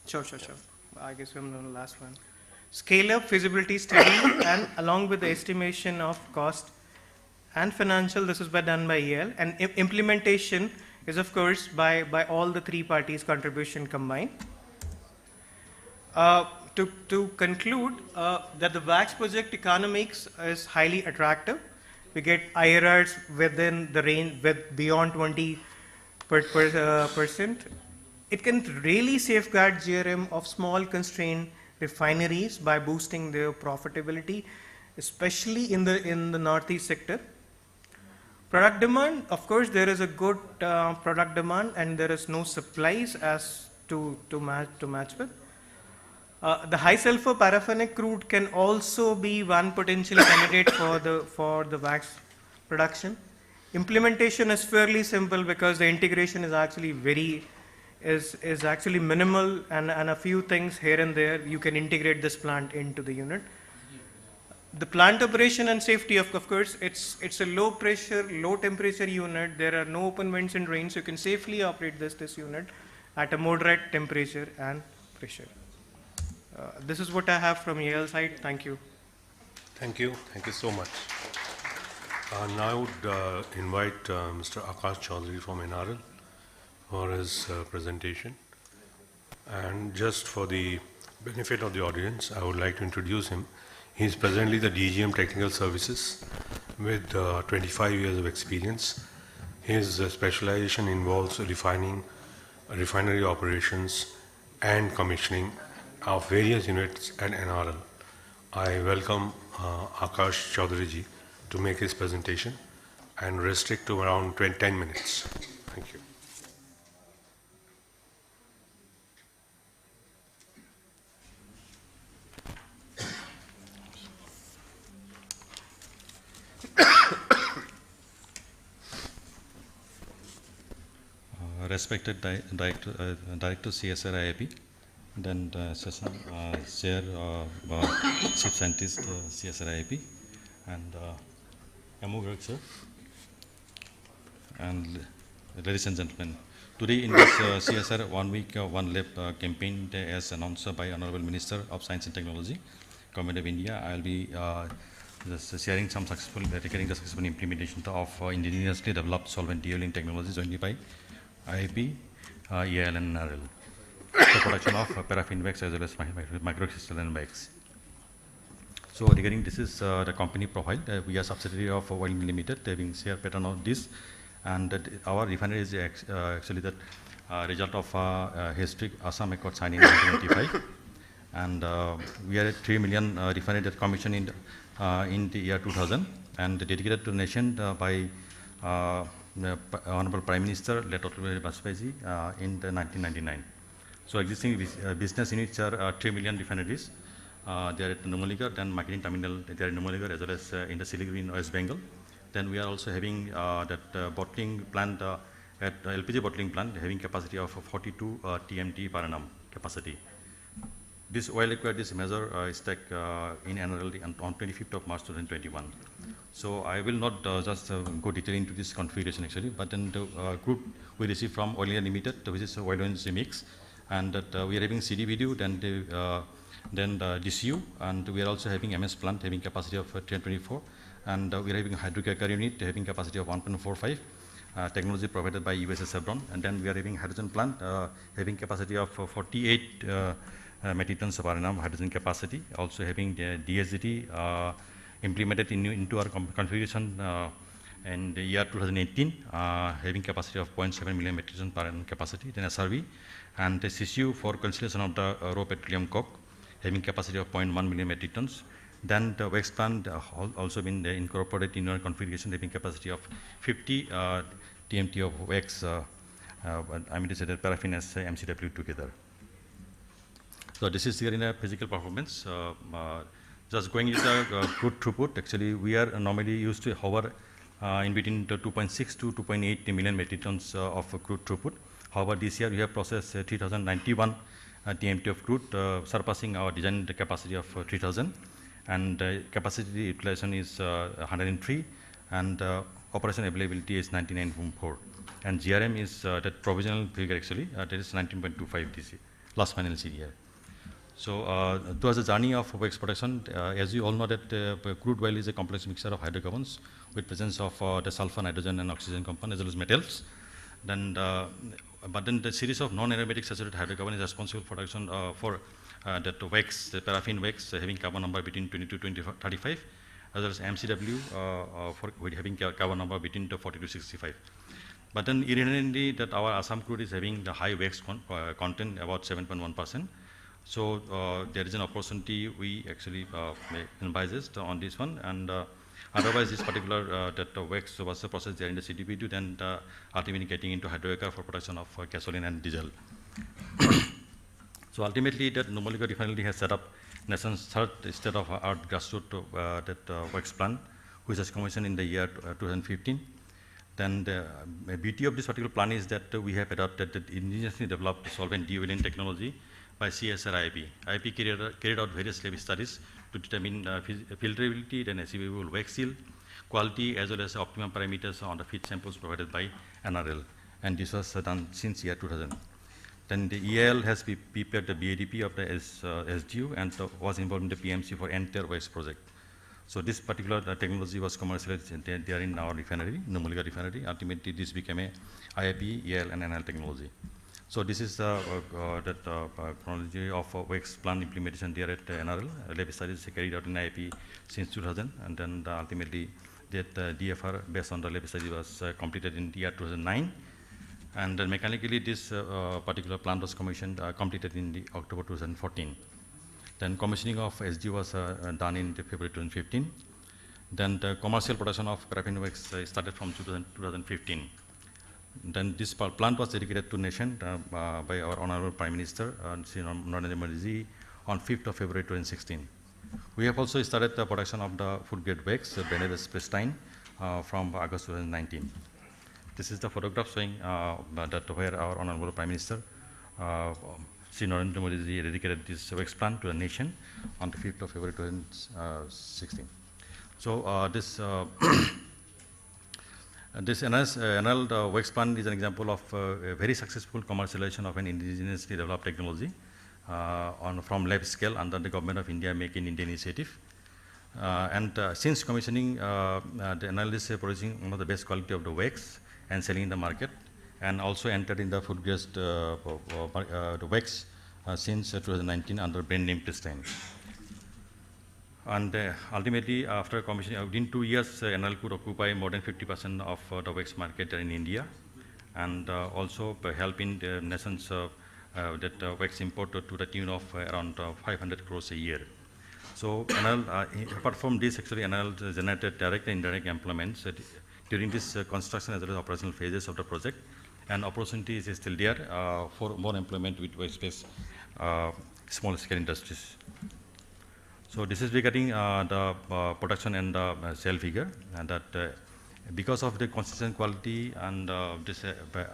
Sure. I guess I'm on the last one. Scale up feasibility study and along with the estimation of cost and financial, this is done by EL, and implementation is of course by all the three parties' contribution combined. To conclude, that the VAX project economics is highly attractive. We get IRRs within the range with beyond 20%. It can really safeguard GRM of small constrained refineries by boosting their profitability, especially in the northeast sector. Product demand, of course, there is a good product demand and there is no supplies as to match with. The high sulfur paraffinic crude can also be one potential candidate for the wax production. Implementation is fairly simple because the integration is actually actually minimal, and a few things here and there you can integrate this plant into the unit. The plant operation and safety, of course, it's a low pressure, low temperature unit. There are no open vents and drains. You can safely operate this unit at a moderate temperature and pressure. This is what I have from Yale side. Thank you. Thank you so much. Now I would invite Mr. Akash Chaudhary from NRL for his presentation. And just for the benefit of the audience, I would like to introduce him. He is presently the DGM Technical Services with 25 years of experience. His specialization involves refinery operations and commissioning of various units at NRL. I welcome Akash Chaudhary ji to make his presentation and restrict to around 10 minutes. Thank you. Respected Director CSIR-IIP, then Session Chair Chief Scientist CSIR-IIP, and MO Garg sir, and ladies and gentlemen, today in this CSR 1 week 1 lab campaign as announced by Honorable Minister of Science and Technology, Government of India, I will be just sharing some recording the successful implementation of indigenously developed solvent de-oiling technologies jointly by IIP, EIL and NRL. The production of paraffin wax as well as microcrystalline wax. So regarding this is the company profile. We are subsidiary of Oil Limited, having share pattern of this, and our refinery is actually the result of historic Assam Accord signed in 1995, and we are at 3 million refinery that commissioned in the year 2000, and dedicated to the nation by Honorable Prime Minister Dr. Vajpayee in the 1999. So existing business units are 3 million refineries. They are at Numaligarh, then marketing terminal, they are in Numaligarh as well as in the Siliguri in West Bengal. Then we are also having that bottling plant, at LPG bottling plant, having capacity of 42 TMT per annum capacity. This oil acquired this measure stack in NRL on 25th of March 2021. So I will not just go detail into this configuration actually, but then the group we received from Oil India Limited, which is oil and mix, and that we are having CD video, then the DCU, and we are also having MS plant having capacity of 324, and we are having a hydrocracker unit having capacity of 1.45, technology provided by USA Chevron, and then we are having hydrogen plant having capacity of 48 metric tons per annum hydrogen capacity, also having the DSGT implemented into our configuration in the year 2018, having capacity of 0.7 million metric tons per annum capacity, then SRV, and the CCU for consideration of the raw petroleum coke, having capacity of 0.1 million metric tons. Then the wax plant also been incorporated in our configuration, having capacity of 50 TMT of wax, I mean to say that paraffin as MCW together. So this is here in a physical performance. Just going with the good throughput, actually we are normally used to hover in between the 2.6 to 2.8 million metric tons of crude throughput. However, this year we have processed 3,091 TMT of crude, surpassing our design capacity of 3,000, and capacity utilization is 103, and operation availability is 99.4, and GRM is that provisional figure actually, that is 19.25 DC, last financial year. So towards the journey of wax production, as you all know that crude oil is a complex mixture of hydrocarbons with presence of the sulfur, nitrogen and oxygen compound as well as metals. Then but then the series of non-aromatic saturated hydrocarbon is responsible for production for that wax, the paraffin wax having carbon number between 20 to 35, as well as MCW for having carbon number between 40 to 65. But then inherently that our Assam crude is having the high wax content, about 7.1%. So there is an opportunity we actually envisaged on this one, and otherwise this particular that wax was the process there in the CDP2, then ultimately getting into hydrocarbon for production of gasoline and diesel. So ultimately that Numaligarh refinery has set up nation's third state-of-art grassroots that wax plant, which was commissioned in the year 2015. Then the beauty of this particular plant is that we have adopted the indigenously developed solvent de-oiling technology by CSIR-IIP. IIP carried out various lab studies to determine filterability, then achievable wax seal, quality, as well as optimum parameters on the feed samples provided by NRL. And this was done since year 2000. Then the EIL has prepared the BADP of the SDU and was involved in the PMC for entire wax project. So this particular technology was commercialized there in our refinery, Numaligarh refinery. Ultimately, this became a IIP, EIL, and NL technology. So this is the chronology of wax plant implementation there at NRL. Lab studies carried out in IIP since 2000, and then ultimately that DFR based on the lab study was completed in the year 2009. And then mechanically this particular plant was commissioned, completed in the October 2014. Then commissioning of SG was done in February 2015. Then the commercial production of paraffin wax started from 2015. Then this plant was dedicated to nation by our Honorable Prime Minister, Sri Narendra Modi, on 5th of February 2016. We have also started the production of the food grade wax, Benedus Pristine, from August 2019. This is the photograph showing that where our Honorable Prime Minister, Sri Narendra Modi, dedicated this wax plant to the nation on the 5th of February 2016. So this this NL wax plant is an example of a very successful commercialization of an indigenously developed technology from lab scale under the Government of India Make in India initiative. Since commissioning, the NL is producing one of the best quality of the wax and selling in the market, and also entered in the food grade the wax since 2019 under brand name Pristine. And ultimately, after commissioning, within 2 years, NL could occupy more than 50% of the wax market in India, and also help in the nation's that wax import to the tune of around 500 crores a year. So NL, apart from this, actually NL generated direct and indirect employments during this construction as well as operational phases of the project, and opportunities is still there for more employment with wax-based small scale industries. So this is regarding the production and the sale figure, and that because of the consistent quality and this the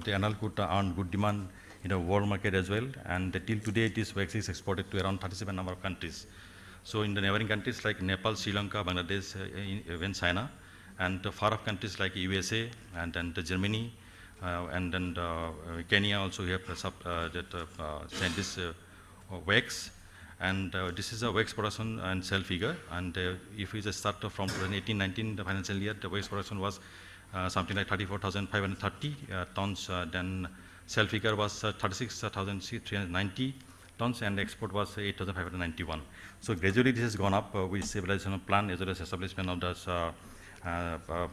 NL could earn good demand in the world market as well, and till today this wax is exported to around 37 number of countries. So in the neighboring countries like Nepal, Sri Lanka, Bangladesh, even China, and the far off countries like USA and then the Germany, and then Kenya also we have sent this wax. And this is a wax production and sale figure. And if we just start from 2018-19, the financial year, the wax production was something like 34,530 tons. Then sale figure was 36,390 tons, and export was 8,591. So gradually this has gone up with stabilization of plan as well as establishment of this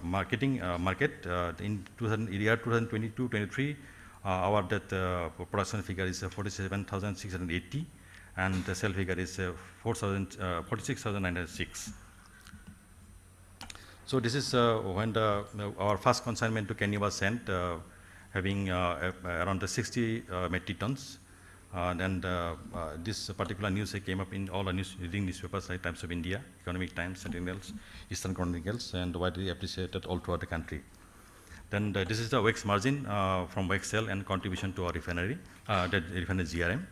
market. In year 2022-23, our production figure is 47,680. And the sale figure is 46,906. So this is when our first consignment to Kenya was sent, having around 60 metric tons. This particular news came up in all the leading newspapers like Times of India, Economic Times, Sentinels, Eastern Chronicles, and widely appreciated all throughout the country. Then this is the wax margin from wax sale and contribution to our refinery, the refinery GRM.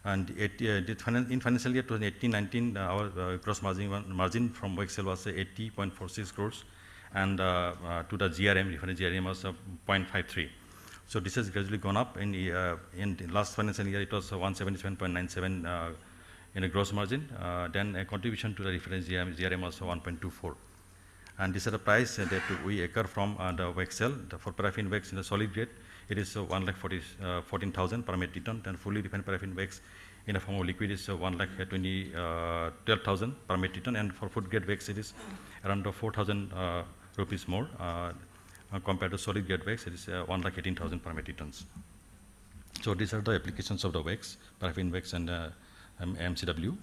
And in financial year 2018-19, our gross margin from wax sale was 80.46 crores, and to the GRM, refinery GRM was 0.53. So this has gradually gone up. In the last financial year, it was 177.97 in a gross margin. Then a contribution to the reference GRM was 1.24. And this is the price that we incur from the wax sale. For paraffin wax in the solid grade, it is 1,14,000 per metric ton, and fully refined paraffin wax in the form of liquid is 1,12,000 per metric ton, and for food grade wax it is around 4,000 rupees more. Compared to solid grade wax, it is 1,18,000 per metric tons. So these are the applications of the wax, paraffin wax, and MCW.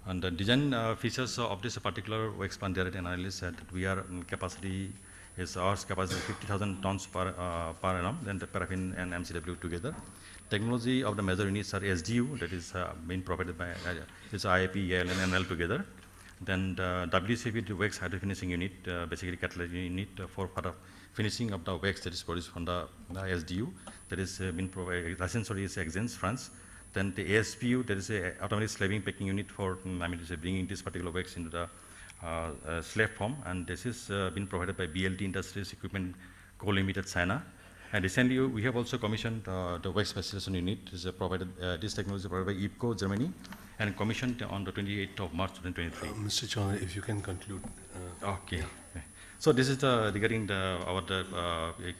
And the design features of this particular wax plant direct analysis that we are capacity is our capacity 50,000 tons per annum, then the paraffin and MCW together. Technology of the major units are SDU, that is being provided by is IIP, EL, and NL together. Then the WCP, the wax hydro finishing unit, basically catalytic unit for finishing of the wax that is produced from the SDU, that is been provided, licensor is Exens, France. Then the ASPU, that is a automatic slaving packing unit for, bringing this particular wax into the slave form, and this is been provided by BLT Industries Equipment Co. Limited, China. And recently, we have also commissioned the wax specification unit. This technology is provided by IPCO, Germany, and commissioned on the 28th of March 2023. Mr. Chauhan, if you can conclude. Okay. Yeah. So this is regarding our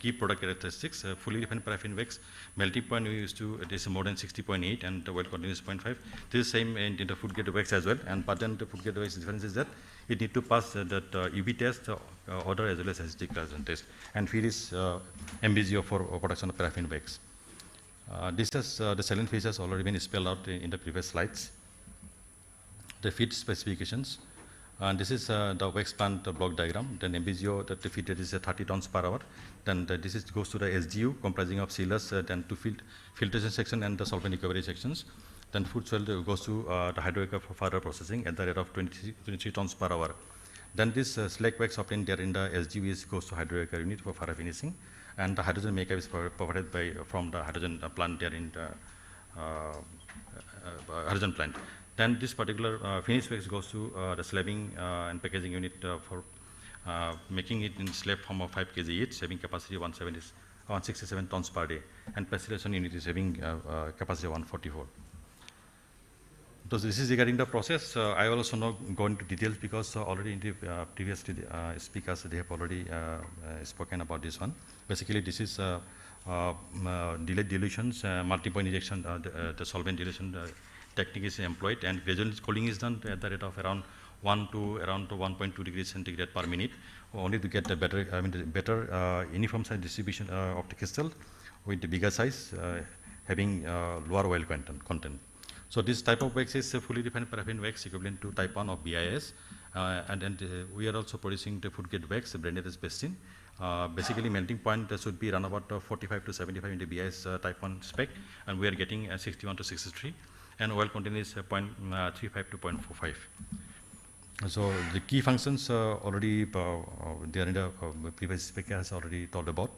key product characteristics. Fully refined paraffin wax, melting point we used to, it is more than 60.8, and the oil content is 0.5. This is same in the food grade wax as well, but then the food grade wax difference is that it need to pass that UV test, odor as well as acidic test, and feed is MBGO for production of paraffin wax. This has the salient features already been spelled out in the previous slides. The feed specifications. And this is the wax plant block diagram. Then MBGO, the feed rate is 30 tons per hour. Then this goes to the SDU, comprising of sealers, then to filtration section and the solvent recovery sections. Then food soil goes to the hydroelectric for further processing at the rate of 23 tons per hour. Then this slag wax obtained there in the SDU goes to hydroelectric unit for further finishing, and the hydrogen makeup is provided from the hydrogen plant there in the hydrogen plant. Then this particular finished wax goes to the slaving and packaging unit for making it in slab form of 5 kg each, having capacity 167 tons per day, and pasteurization unit is having capacity 144. So this is regarding the process. I will also not go into details because already in the previous speakers, they have already spoken about this one. Basically, this is delayed dilutions, multi-point injection, the solvent dilution technique is employed, and gradual cooling is done at the rate of around 1.2 degrees centigrade per minute, only to get the better uniform size distribution of the crystal with the bigger size, having lower oil content. So this type of wax is a fully refined paraffin wax equivalent to type 1 of BIS, and then we are also producing the food grade wax branded as Bestin. Basically, melting point should be around about 45 to 75 in the BIS type 1 spec, and we are getting 61 to 63, and oil content is 0.35 to 0.45. So the key functions already they are in the previous speaker has already told about,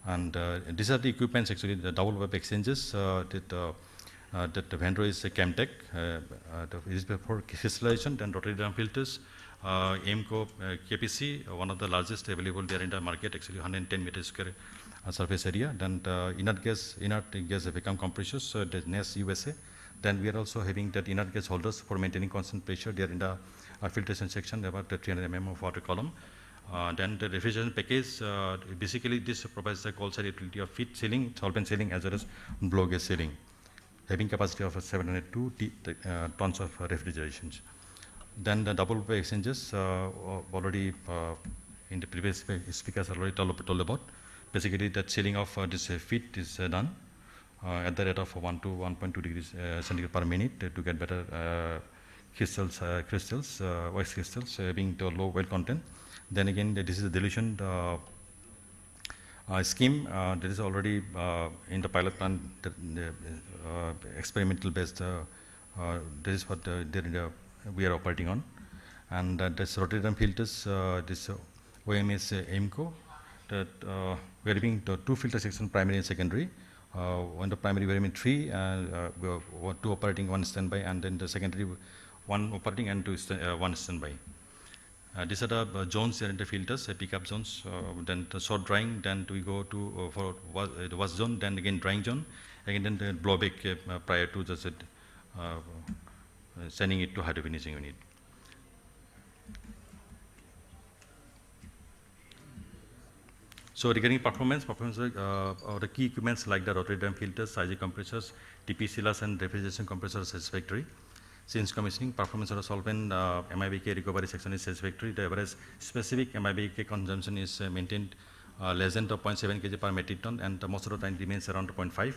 and these are the equipments actually, the double web exchanges that the vendor is Chemtech. It is for crystallization, then rotary drum filters, AIMCO KPC, one of the largest available there in the market, actually 110 meters square surface area. Then inert gas vacuum compressors, the NES USA. Then we are also having that inert gas holders for maintaining constant pressure there in the filtration section, about 300 mm of water column. Then the refrigeration package, basically this provides the cold side utility of feed sealing, solvent sealing, as well as blow gas sealing, having capacity of 702 tons of refrigeration. Then the double web exchanges, already in the previous speakers already told about. Basically, that sealing of this feed is done at the rate of 1 to 1.2 degrees centigrade per minute to get better wax crystals, having the low oil content. Then again, this is the dilution scheme that is already in the pilot plant, experimental based. This is what we are operating on. And this Rotterdam filters, this OMS AIMCO, that we are having two filter sections, primary and secondary. One the primary, we are having three, two operating, one standby, and then the secondary, one operating and one standby. These are the zones here in the filters, pickup zones, then the short drying, then we go to for the wash zone, then again drying zone, again then the blowback prior to just sending it to hydrofinishing unit. So regarding performance of the key equipments like the Rotterdam filters, IG compressors, TP sealers and refrigeration compressors are satisfactory. Since commissioning, performance of the solvent MIBK recovery section is satisfactory. The average specific MIBK consumption is maintained less than 0.7 kg per metric ton, and most of the time remains around 0.5.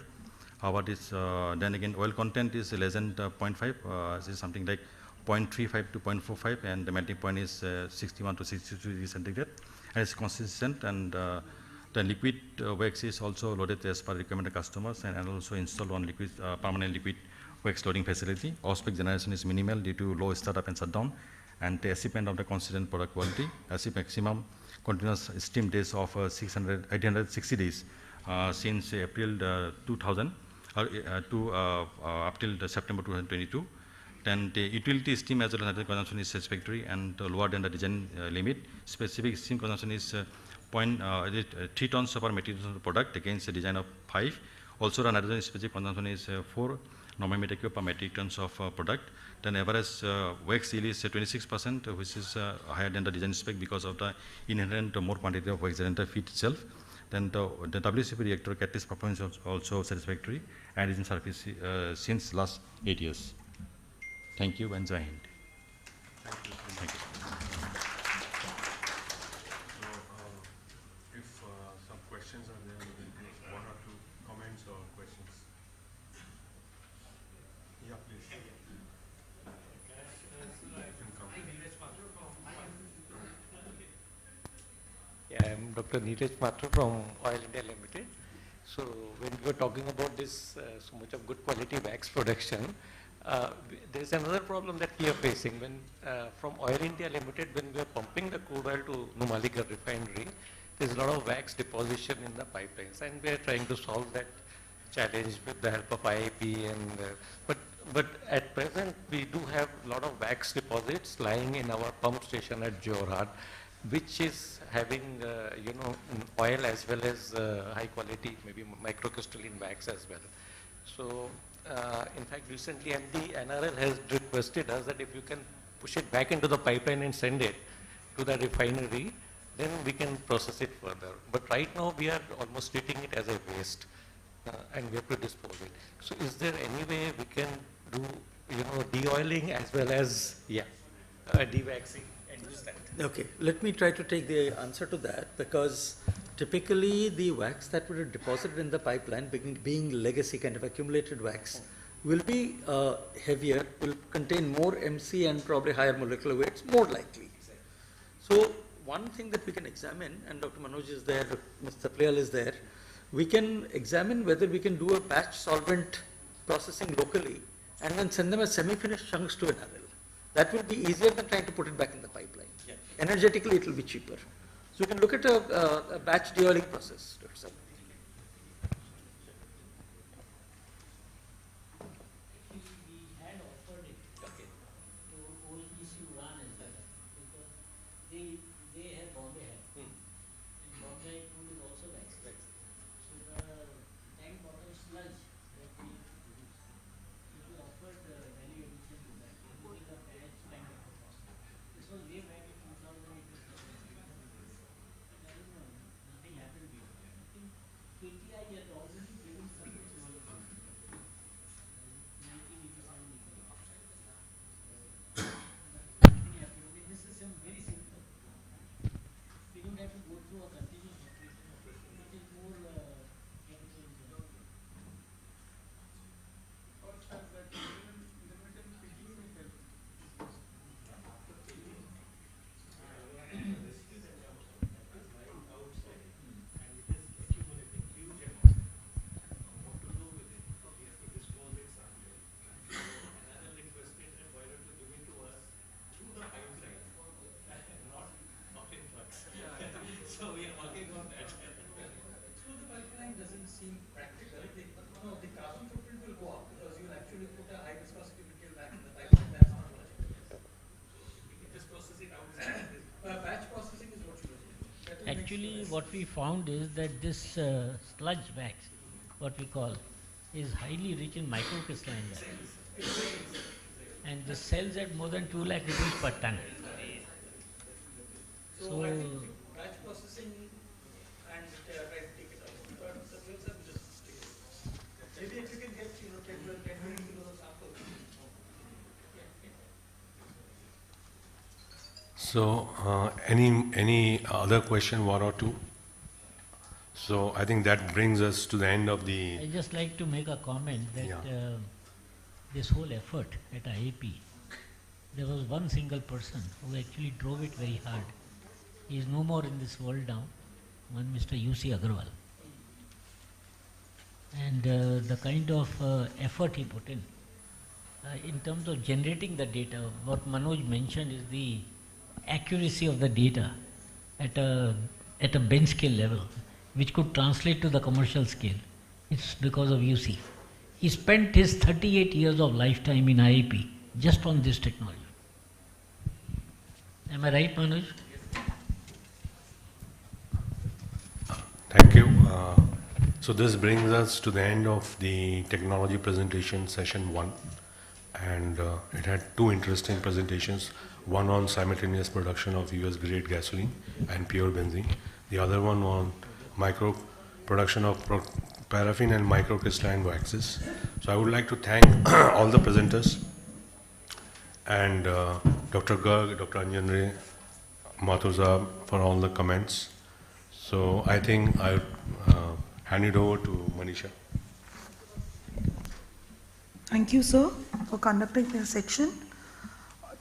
However, this then again oil content is less than 0.5. This is something like 0.35 to 0.45, and the melting point is 61 to 62 degrees centigrade, and it's consistent. And the liquid wax is also loaded as per recommended customers, and also installed on liquid permanent liquid wax loading facility. Off-spec generation is minimal due to low startup and shutdown, and the achievement of the consistent product quality. Achieve maximum continuous steam days of 860 days since April 2000 to up till September 2022. Then the utility steam as well as nitrogen consumption is satisfactory and lower than the design limit. Specific steam consumption is 3 tons per metric ton of product against a design of 5. Also, the nitrogen specific consumption is 4 normal meter cube per metric tons of product. Then average wax yield is 26%, which is higher than the design spec because of the inherent more quantity of wax than the feed itself. Then the WCP reactor catalyst performance is also satisfactory and is in service since last 8 years. Thank you and Jai Hind. Thank you. If some questions are there, we can take one or two comments or questions. Yeah, please. Yeah, I'm Dr. Neeraj Matra from Oil India Limited. So when we were talking about this, so much of good quality wax production, there is another problem that we are facing. When from Oil India Limited, when we are pumping the crude oil to Numaligarh refinery, there is a lot of wax deposition in the pipelines, and we are trying to solve that challenge with the help of IIP. And but at present, we do have a lot of wax deposits lying in our pump station at Jorhat, which is having oil as well as high quality, maybe microcrystalline wax as well. So in fact, recently MD NRL has requested us that if you can push it back into the pipeline and send it to the refinery, then we can process it further. But right now we are almost treating it as a waste, and we have to dispose it. So is there any way we can do, de-oiling as well as, de-waxing and use that? Okay, let me try to take the answer to that, because typically the wax that would have deposited in the pipeline, being legacy kind of accumulated wax, will be heavier, will contain more MC and probably higher molecular weights, more likely. So one thing that we can examine, and Dr. Manoj is there, Mr. Playal is there, we can examine whether we can do a batch solvent processing locally and then send them as semi-finished chunks to NRL. That will be easier than trying to put it back in the pipeline. Yeah. Energetically, it will be cheaper. So you can look at a batch de-oiling process, Dr. Sir. actually what we found is that this sludge wax, what we call, is highly rich in microcrystalline wax. And this sells at more than 2 lakh rupees per ton. So I think batch processing and try to take it out. But the fields are just maybe if you can get 10 kilos of samples. So, any other question, one or two? So, I think that brings us to the end of the. I just like to make a comment that Yeah. this whole effort at IIP, there was one single person who actually drove it very hard. He is no more in this world now, one Mr. U.C. Agarwal. And the kind of effort he put in terms of generating the data, what Manoj mentioned is the accuracy of the data at a bench scale level, which could translate to the commercial scale. It's because of UC. He spent his 38 years of lifetime in IIP just on this technology. Am I right, Manoj? Thank you. So this brings us to the end of the technology presentation session 1, and it had 2 interesting presentations, one on simultaneous production of US grade gasoline and pure benzene, the other one on production of paraffin and microcrystalline waxes. So I would like to thank all the presenters and Dr. Garg, Dr. Anjan Mathur for all the comments. So I think I hand it over to Manisha. Thank you, sir, for conducting this section.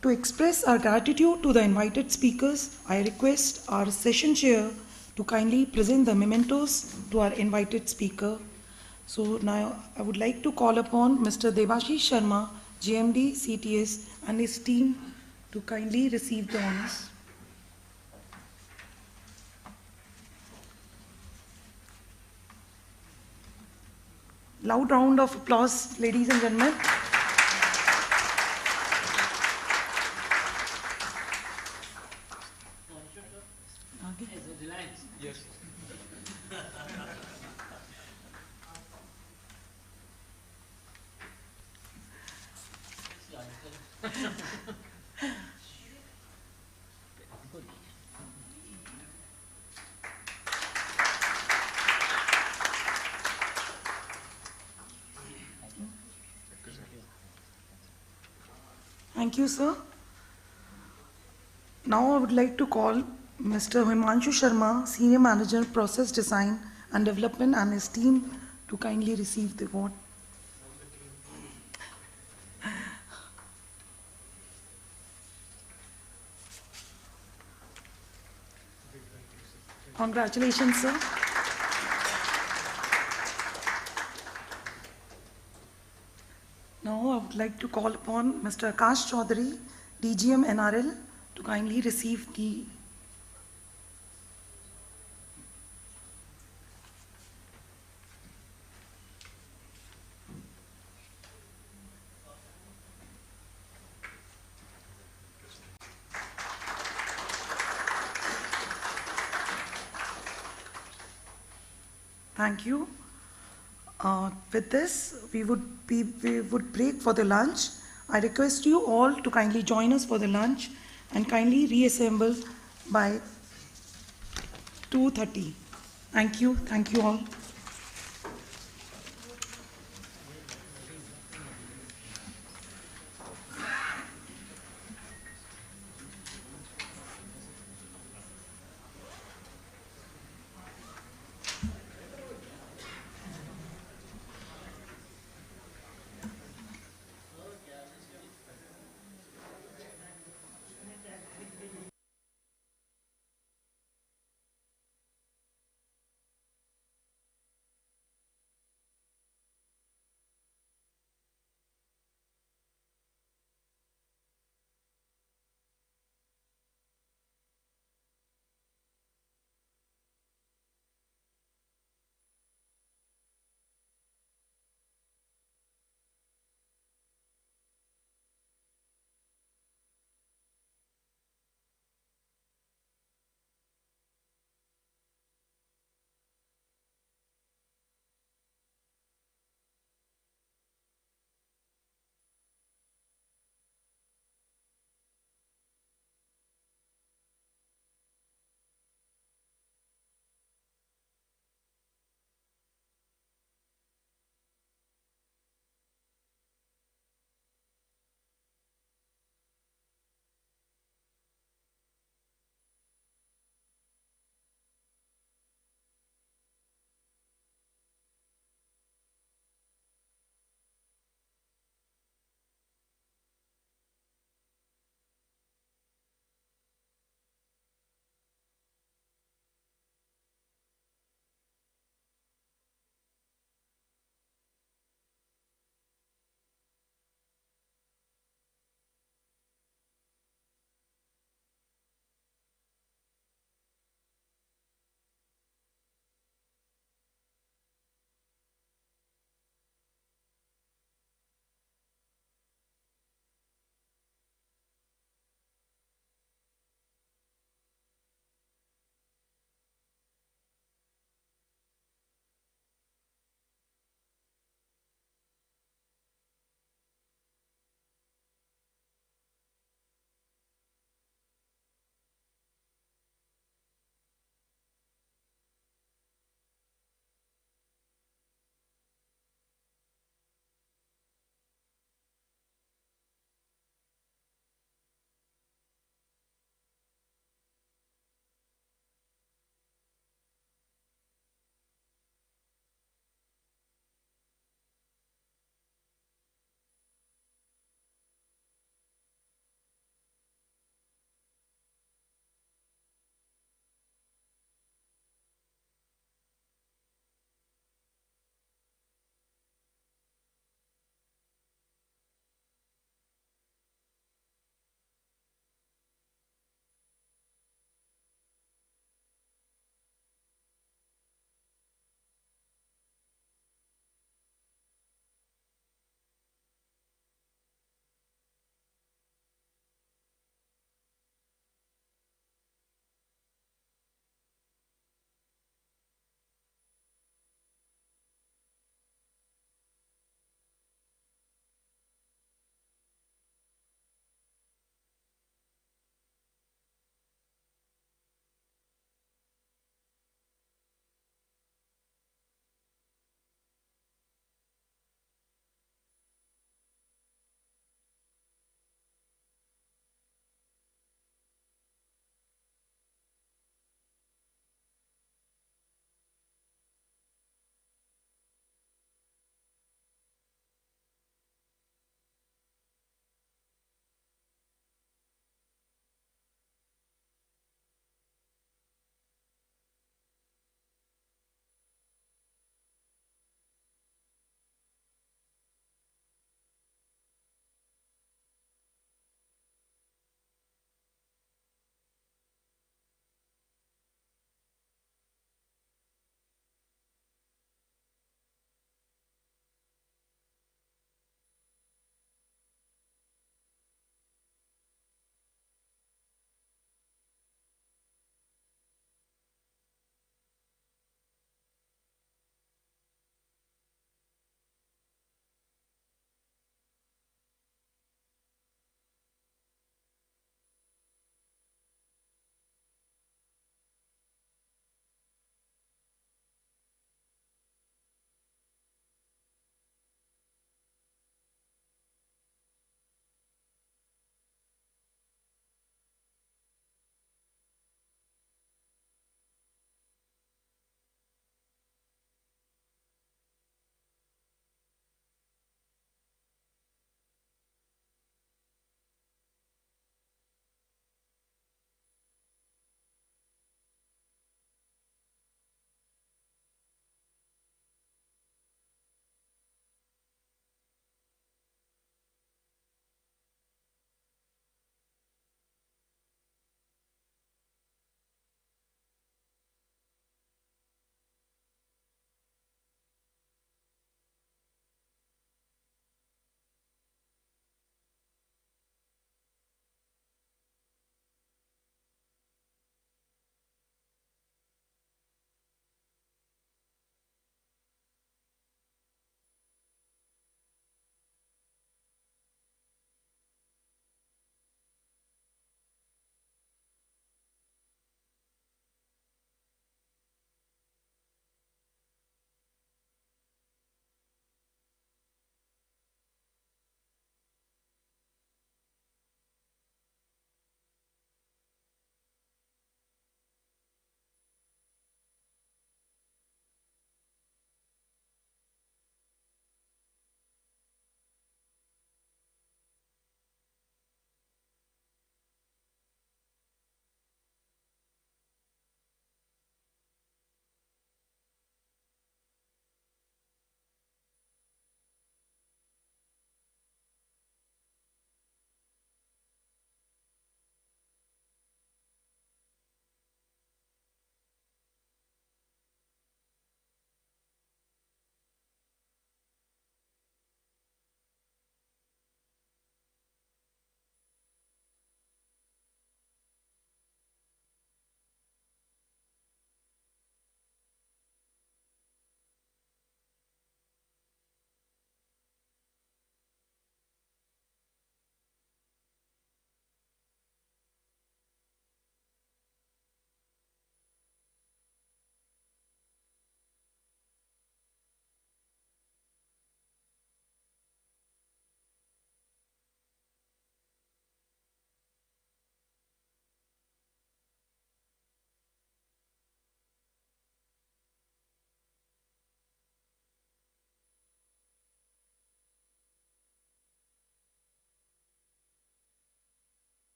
To express our gratitude to the invited speakers, I request our session chair to kindly present the mementos to our invited speaker. So now I would like to call upon Mr. Debashish Sharma, GMD, CTS, and his team to kindly receive the honors. Loud round of applause, ladies and gentlemen. Yes. Thank you, sir. Now I would like to call Mr. Himanshu Sharma, Senior Manager, Process Design and Development, and his team to kindly receive the award. Congratulations, sir. Now I would like to call upon Mr. Akash Chaudhary, DGM NRL, to kindly receive the Thank you. With this, we would break for the lunch. I request you all to kindly join us for the lunch and kindly reassemble by 2:30. Thank you. Thank you all.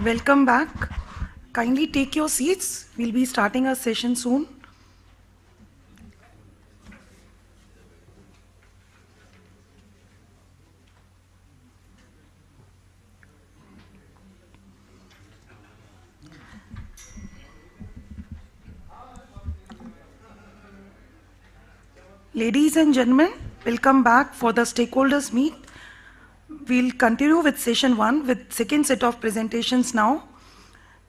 Welcome back. Kindly take your seats. We'll be starting our session soon. Ladies and gentlemen, welcome back for the stakeholders meet. We'll continue with session 1 with second set of presentations now.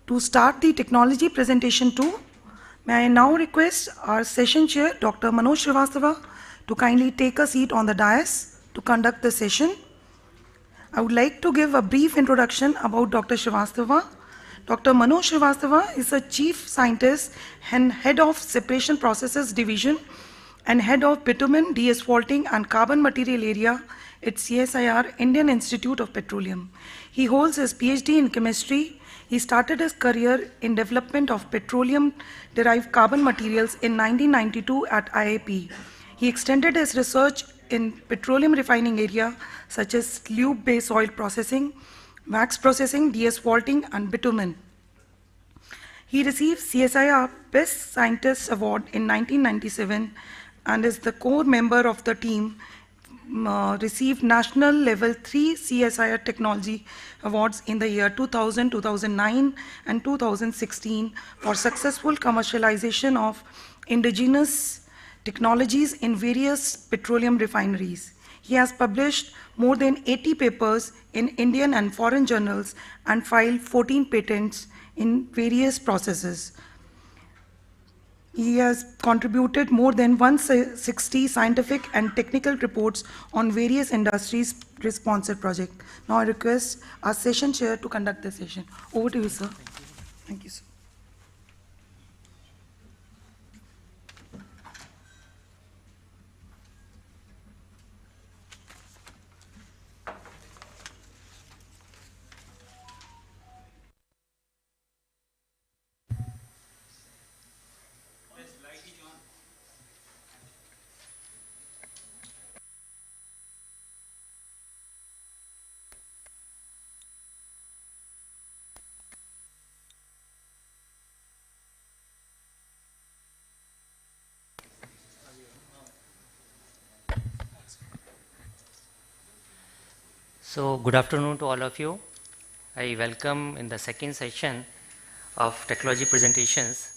To start the technology presentation 2, may I now request our session chair, Dr. Manoj Srivastava, to kindly take a seat on the dais to conduct the session. I would like to give a brief introduction about Dr. Srivastava. Dr. Manoj Srivastava is a chief scientist and head of separation processes division and head of bitumen, deasphalting and carbon material area at CSIR, Indian Institute of Petroleum. He holds his PhD in chemistry. He started his career in development of petroleum-derived carbon materials in 1992 at IIP. He extended his research in petroleum refining area such as lube-based oil processing, wax processing, deasphalting and bitumen. He received CSIR Best Scientist Award in 1997 and is the core member of the team received National Level 3 CSIR Technology Awards in the year 2000, 2009 and 2016 for successful commercialization of indigenous technologies in various petroleum refineries. He has published more than 80 papers in Indian and foreign journals and filed 14 patents in various processes. He has contributed more than 160 scientific and technical reports on various industries responsive projects. Now I request our session chair to conduct the session. Over to you, sir. Thank you, sir. So, good afternoon to all of you. I welcome in the second session of technology presentations.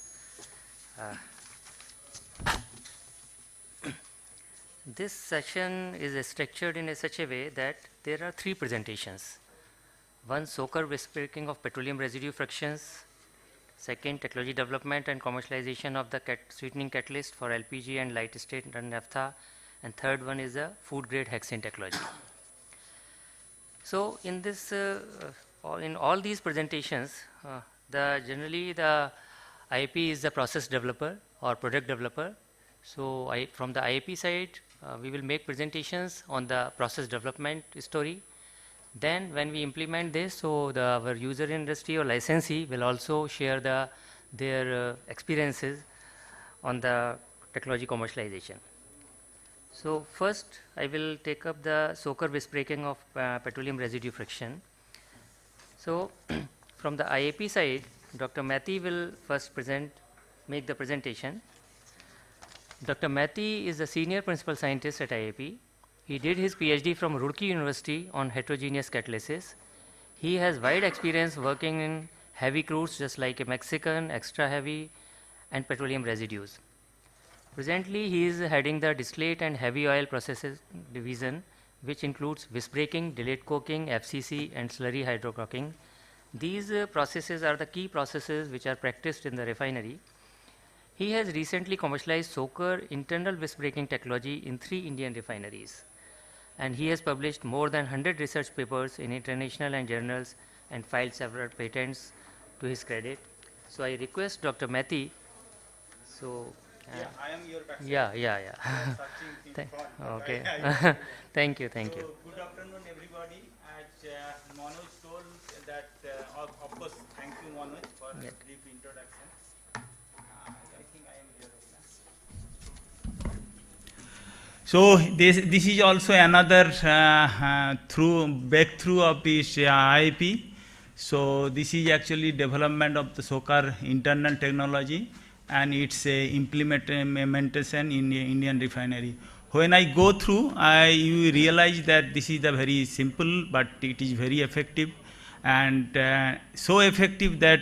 This session is structured in such a way that there are 3 presentations. One, soaker breaking of petroleum residue fractions. Second, technology development and commercialization of the sweetening catalyst for LPG and light state and naphtha. And third one is the food grade hexane technology. So, in this, in all these presentations, generally the IIP is the process developer or product developer. So, from the IIP side, we will make presentations on the process development story. Then, when we implement this, so our user industry or licensee will also share their experiences on the technology commercialization. So, first I will take up the soaker breaking of petroleum residue friction. So, from the IIP side, Dr. Mathi will first make the presentation. Dr. Mathi is the senior principal scientist at IIP. He did his PhD from Roorkee University on heterogeneous catalysis. He has wide experience working in heavy crudes just like a Mexican, extra heavy and petroleum residues. Presently, he is heading the distillate and heavy oil processes division, which includes visbreaking, delayed coking, FCC, and slurry hydrocracking. These processes are the key processes which are practiced in the refinery. He has recently commercialized soaker internal visbreaking technology in 3 Indian refineries. And he has published more than 100 research papers in international and journals and filed several patents to his credit. So I request Dr. Mathi. So. Yeah, I am your backside. Yeah. Okay. Thank you. Good afternoon, everybody. As Manoj told that, of course, thank you, Manoj, for the brief introduction. I think I am here. So this is also another breakthrough of this IIP. So this is actually development of the SOCAR internal technology and its implementation in the Indian refinery. When I go through, you realize that this is a very simple, but it is very effective, and so effective that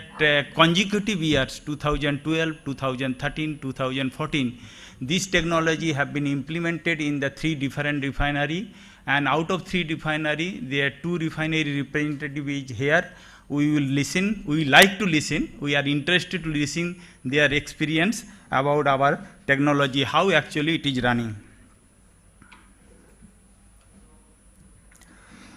consecutive years, 2012, 2013, 2014, this technology have been implemented in the 3 different refinery, and out of 3 refinery, there are 2 refinery representative is here. We will listen, we like to listen, we are interested to listen their experience about our technology, how actually it is running.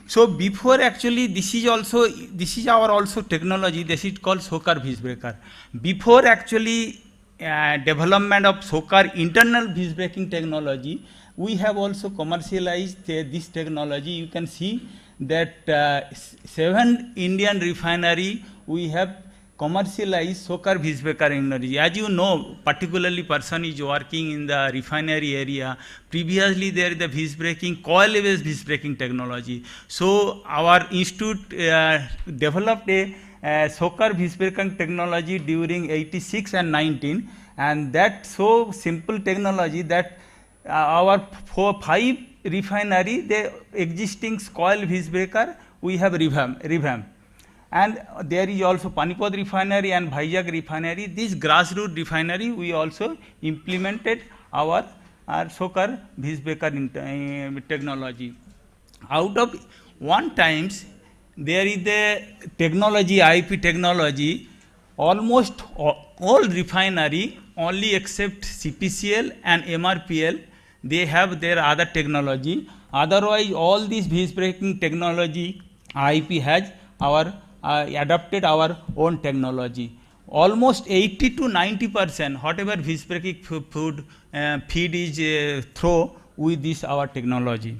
So before actually this is our also technology, this is called SOCAR Vis breaker. Before actually development of SOCAR internal vis braking technology, we have also commercialized this technology. You can see that 7 Indian refinery we have commercialized SOCAR vis breaker technology. As you know, particularly person is working in the refinery area. Previously there is the vis braking, coil-based vis braking technology. So our institute developed a SOCAR vis braking technology during 86 and 19, and that so simple technology that our 5 refinery, the existing coil vis breaker we have revamped. And there is also Panipat refinery and Vizag refinery. This grassroots refinery we also implemented our SOCAR vis breaker technology. Out of 1 times there is the technology, IIP technology, almost all refinery only except CPCL and MRPL, they have their other technology. Otherwise all this vis braking technology IIP has our adopted our own technology. Almost 80 to 90% whatever vis braking feed is through with this our technology.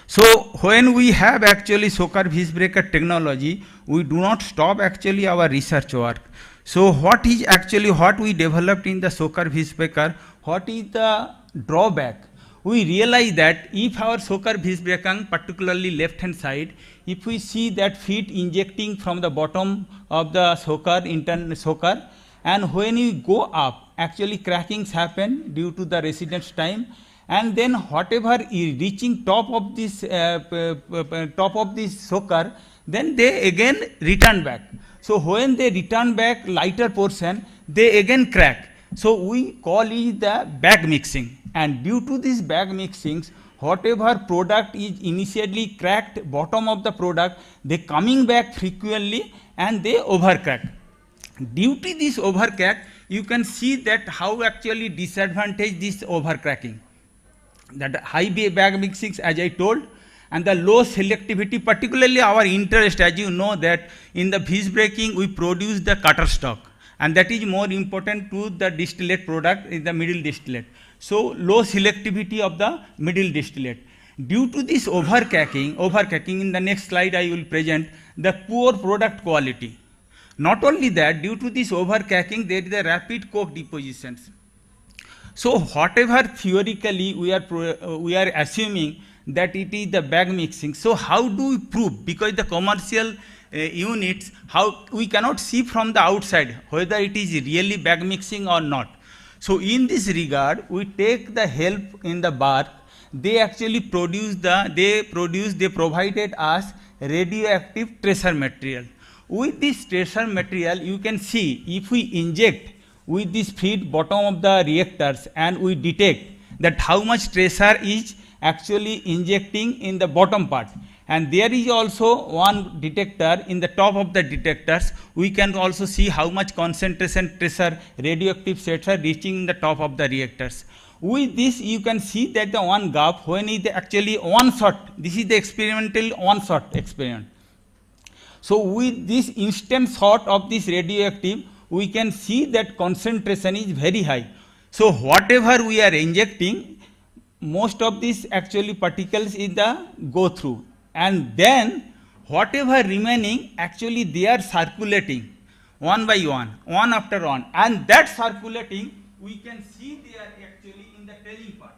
So when we have actually SOCAR vis breaker technology, we do not stop actually our research work. So what is actually what we developed in the SOCAR vis breaker, what is the drawback? We realize that if our SOCAR vis breaker, particularly left hand side, if we see that feed injecting from the bottom of the SOCAR, internal SOCAR, and when we go up, actually crackings happen due to the residence time, and then whatever is reaching top of this SOCAR, then they again return back. So when they return back lighter portion, they again crack. So we call it the back mixing, and due to this back mixings, whatever product is initially cracked bottom of the product, they coming back frequently and they overcrack. Due to this overcrack, you can see that how actually disadvantage this overcracking. That high back mixings, as I told, and the low selectivity, particularly our interest, as you know that in the vis braking we produce the cutter stock, and that is more important to the distillate product in the middle distillate. So low selectivity of the middle distillate. Due to this overcracking, in the next slide I will present the poor product quality. Not only that, due to this overcracking, there is a rapid coke depositions. So whatever theoretically we are assuming that it is the back mixing. So how do we prove? Because the commercial units, how we cannot see from the outside whether it is really back mixing or not. So in this regard, we take the help in the bark. They actually they provided us radioactive tracer material. With this tracer material, you can see if we inject with this feed bottom of the reactors and we detect that how much tracer is actually injecting in the bottom part. And there is also one detector in the top of the detectors. We can also see how much concentration tracer radioactive tracer reaching in the top of the reactors. With this, you can see that the one gap when it actually one shot. This is the experimental one shot experiment. So with this instant shot of this radioactive, we can see that concentration is very high. So whatever we are injecting, most of these actually particles in the go through, and then whatever remaining actually they are circulating one by one after one, and that circulating we can see they are actually in the tailing part,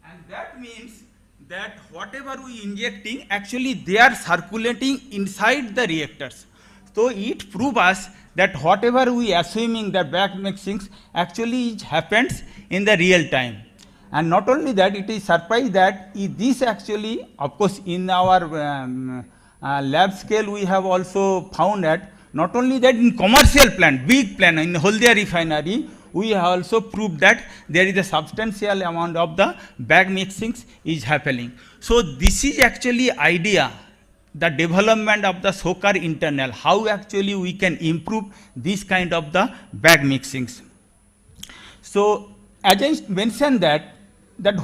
and that means that whatever we injecting, actually they are circulating inside the reactors. So it proves us that whatever we assuming the back mixings actually it happens in the real time. And not only that, it is surprised that this actually, of course, in our lab scale we have also found that not only that in commercial plant, big plant, in Haldia refinery, we have also proved that there is a substantial amount of the bag mixings is happening. So this is actually idea, the development of the SOCAR internal, how actually we can improve this kind of the bag mixings. So as I mentioned that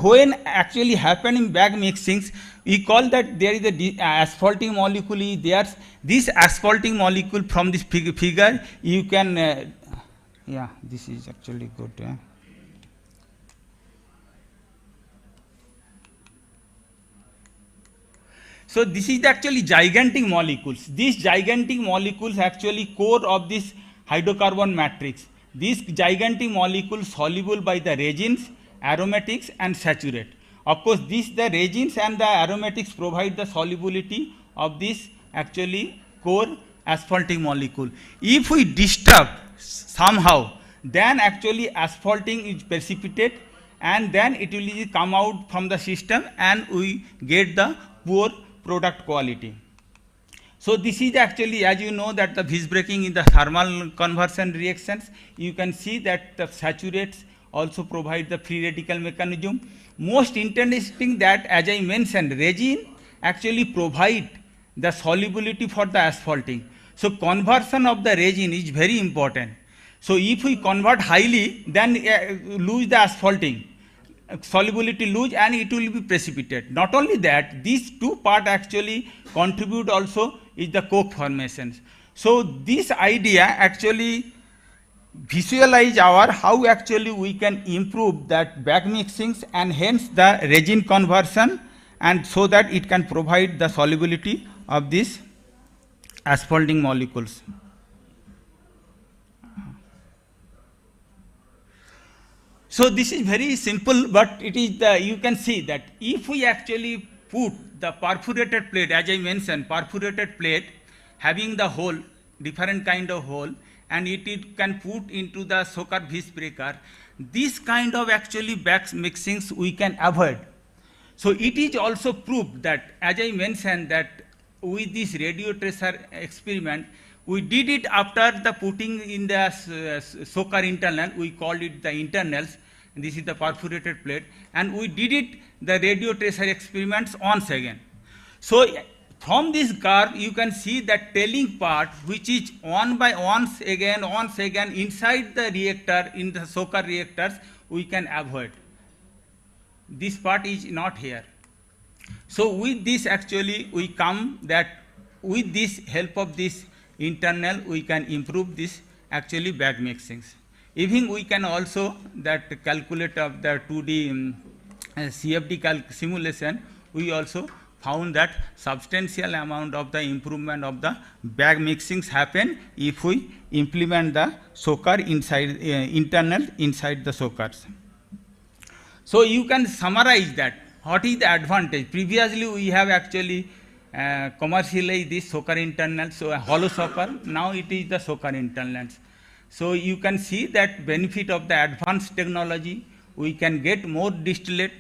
when actually happening bag mixings, we call that there is a asphalting molecule there. This asphalting molecule from this figure, you can, yeah, this is actually good. So this is actually gigantic molecules. These gigantic molecules actually core of this hydrocarbon matrix. These gigantic molecules soluble by the resins, aromatics and saturate. Of course, the resins and the aromatics provide the solubility of this actually core asphaltic molecule. If we disturb somehow, then actually asphalting is precipitate and then it will come out from the system and we get the poor product quality. So this is actually, as you know, that the vis breaking in the thermal conversion reactions, you can see that the saturates also provide the free radical mechanism. Most interesting that, as I mentioned, resin actually provide the solubility for the asphalting. So conversion of the resin is very important. So if we convert highly, then lose the asphalting, solubility lose and it will be precipitate. Not only that, these two parts actually contribute also is the coke formations. So this idea actually visualize our how actually we can improve that bag mixings and hence the resin conversion, and so that it can provide the solubility of these asphalting molecules. So this is very simple, but it is the, you can see that if we actually put the perforated plate, as I mentioned, perforated plate having the hole, different kind of hole, and it can put into the SOCAR vis breaker, this kind of actually bag mixings we can avoid. So it is also proved that, as I mentioned, that with this radio tracer experiment, we did it after the putting in the SOCAR internal, we called it the internals. This is the perforated plate, and we did it the radio tracer experiments once again. So from this curve, you can see that tailing part, which is once again inside the reactor, in the SOCAR reactors, we can avoid. This part is not here. So with this actually we come that with this help of this internal, we can improve this actually bag mixings. Even we can also that calculate of the 2D CFD simulation, we also found that substantial amount of the improvement of the bag mixings happen if we implement the SOCAR inside internal inside the SOCARs. So you can summarize that. What is the advantage? Previously we have actually commercialized this SOCAR internal, so a hollow SOCAR. Now it is the SOCAR internals. So you can see that benefit of the advanced technology. We can get more distillate,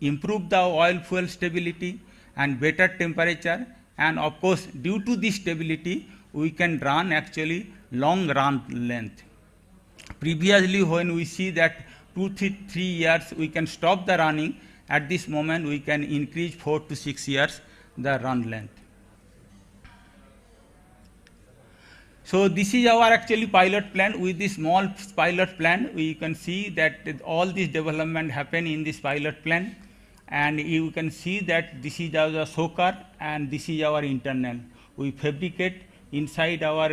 improve the oil fuel stability and better temperature, and of course due to this stability we can run actually long run length. Previously when we see that 2-3 years we can stop the running, at this moment we can increase 4 to 6 years the run length. So this is our actually pilot plant. With this small pilot plant, we can see that all this development happen in this pilot plant, and you can see that this is our SOCAR and this is our internal. We fabricate inside our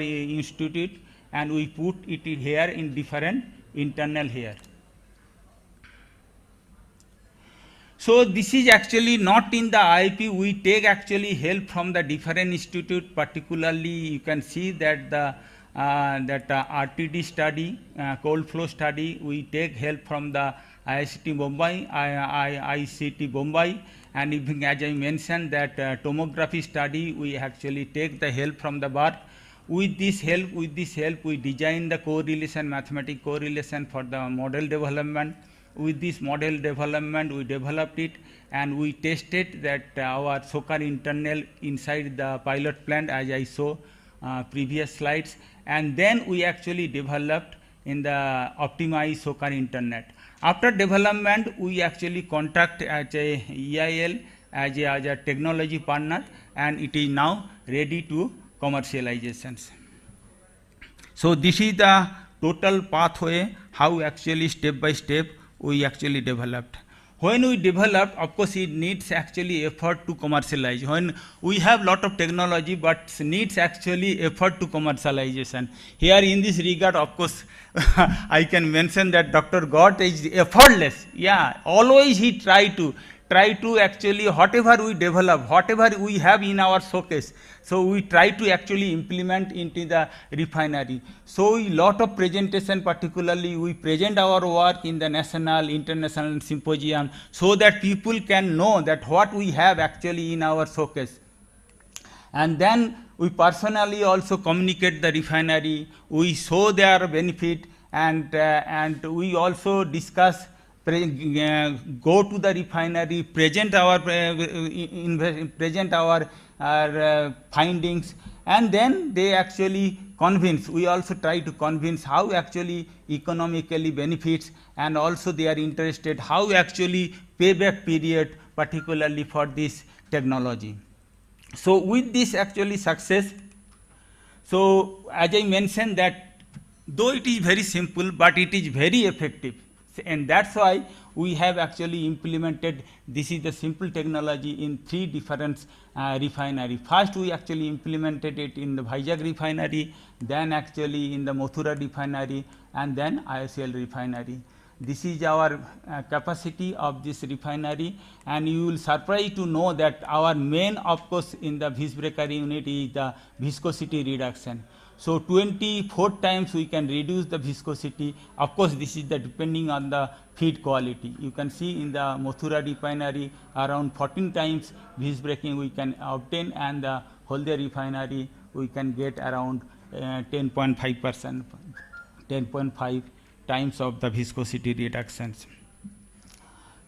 institute, and we put it here in different internal here. So this is actually not in the IIP. We take actually help from the different institute. Particularly, you can see that the RTD study, cold flow study. We take help from the IICT Mumbai, ICT Bombay, and even as I mentioned that tomography study, we actually take the help from the birth. With this help, we design the correlation, mathematical correlation for the model development. With this model development, we developed it and we tested that our SOCAR internal inside the pilot plant, as I saw previous slides, and then we actually developed in the optimized SOCAR internet. After development, we actually contact as a EIL as a technology partner, and it is now ready to commercializations. So this is the total pathway how actually step by step we actually developed. When we develop, of course, it needs actually effort to commercialize. When we have lot of technology, but needs actually effort to commercialization. Here in this regard, of course, I can mention that Dr. Gott is effortless. Yeah, always he try to actually whatever we develop, whatever we have in our showcase, so we try to actually implement into the refinery. So a lot of presentation, particularly we present our work in the national, international symposium, so that people can know that what we have actually in our showcase. And then we personally also communicate the refinery, we show their benefit, and we also discuss, go to the refinery, present our findings, and then they actually convince. We also try to convince how actually economically benefits, and also they are interested how actually payback period, particularly for this technology. So with this actually success, so as I mentioned that though it is very simple, but it is very effective. And that's why we have actually implemented, this is the simple technology in 3 different refinery. First we actually implemented it in the Vizag refinery, then actually in the Mathura refinery, and then IOCL refinery. This is our capacity of this refinery, and you will surprised to know that our main, of course, in the vis breaker unit is the viscosity reduction. So 24 times we can reduce the viscosity. Of course, this is the depending on the feed quality. You can see in the Mathura refinery around 14 times vis breaking we can obtain, and the Haldia refinery we can get around 10.5%, 10.5 times of the viscosity reductions.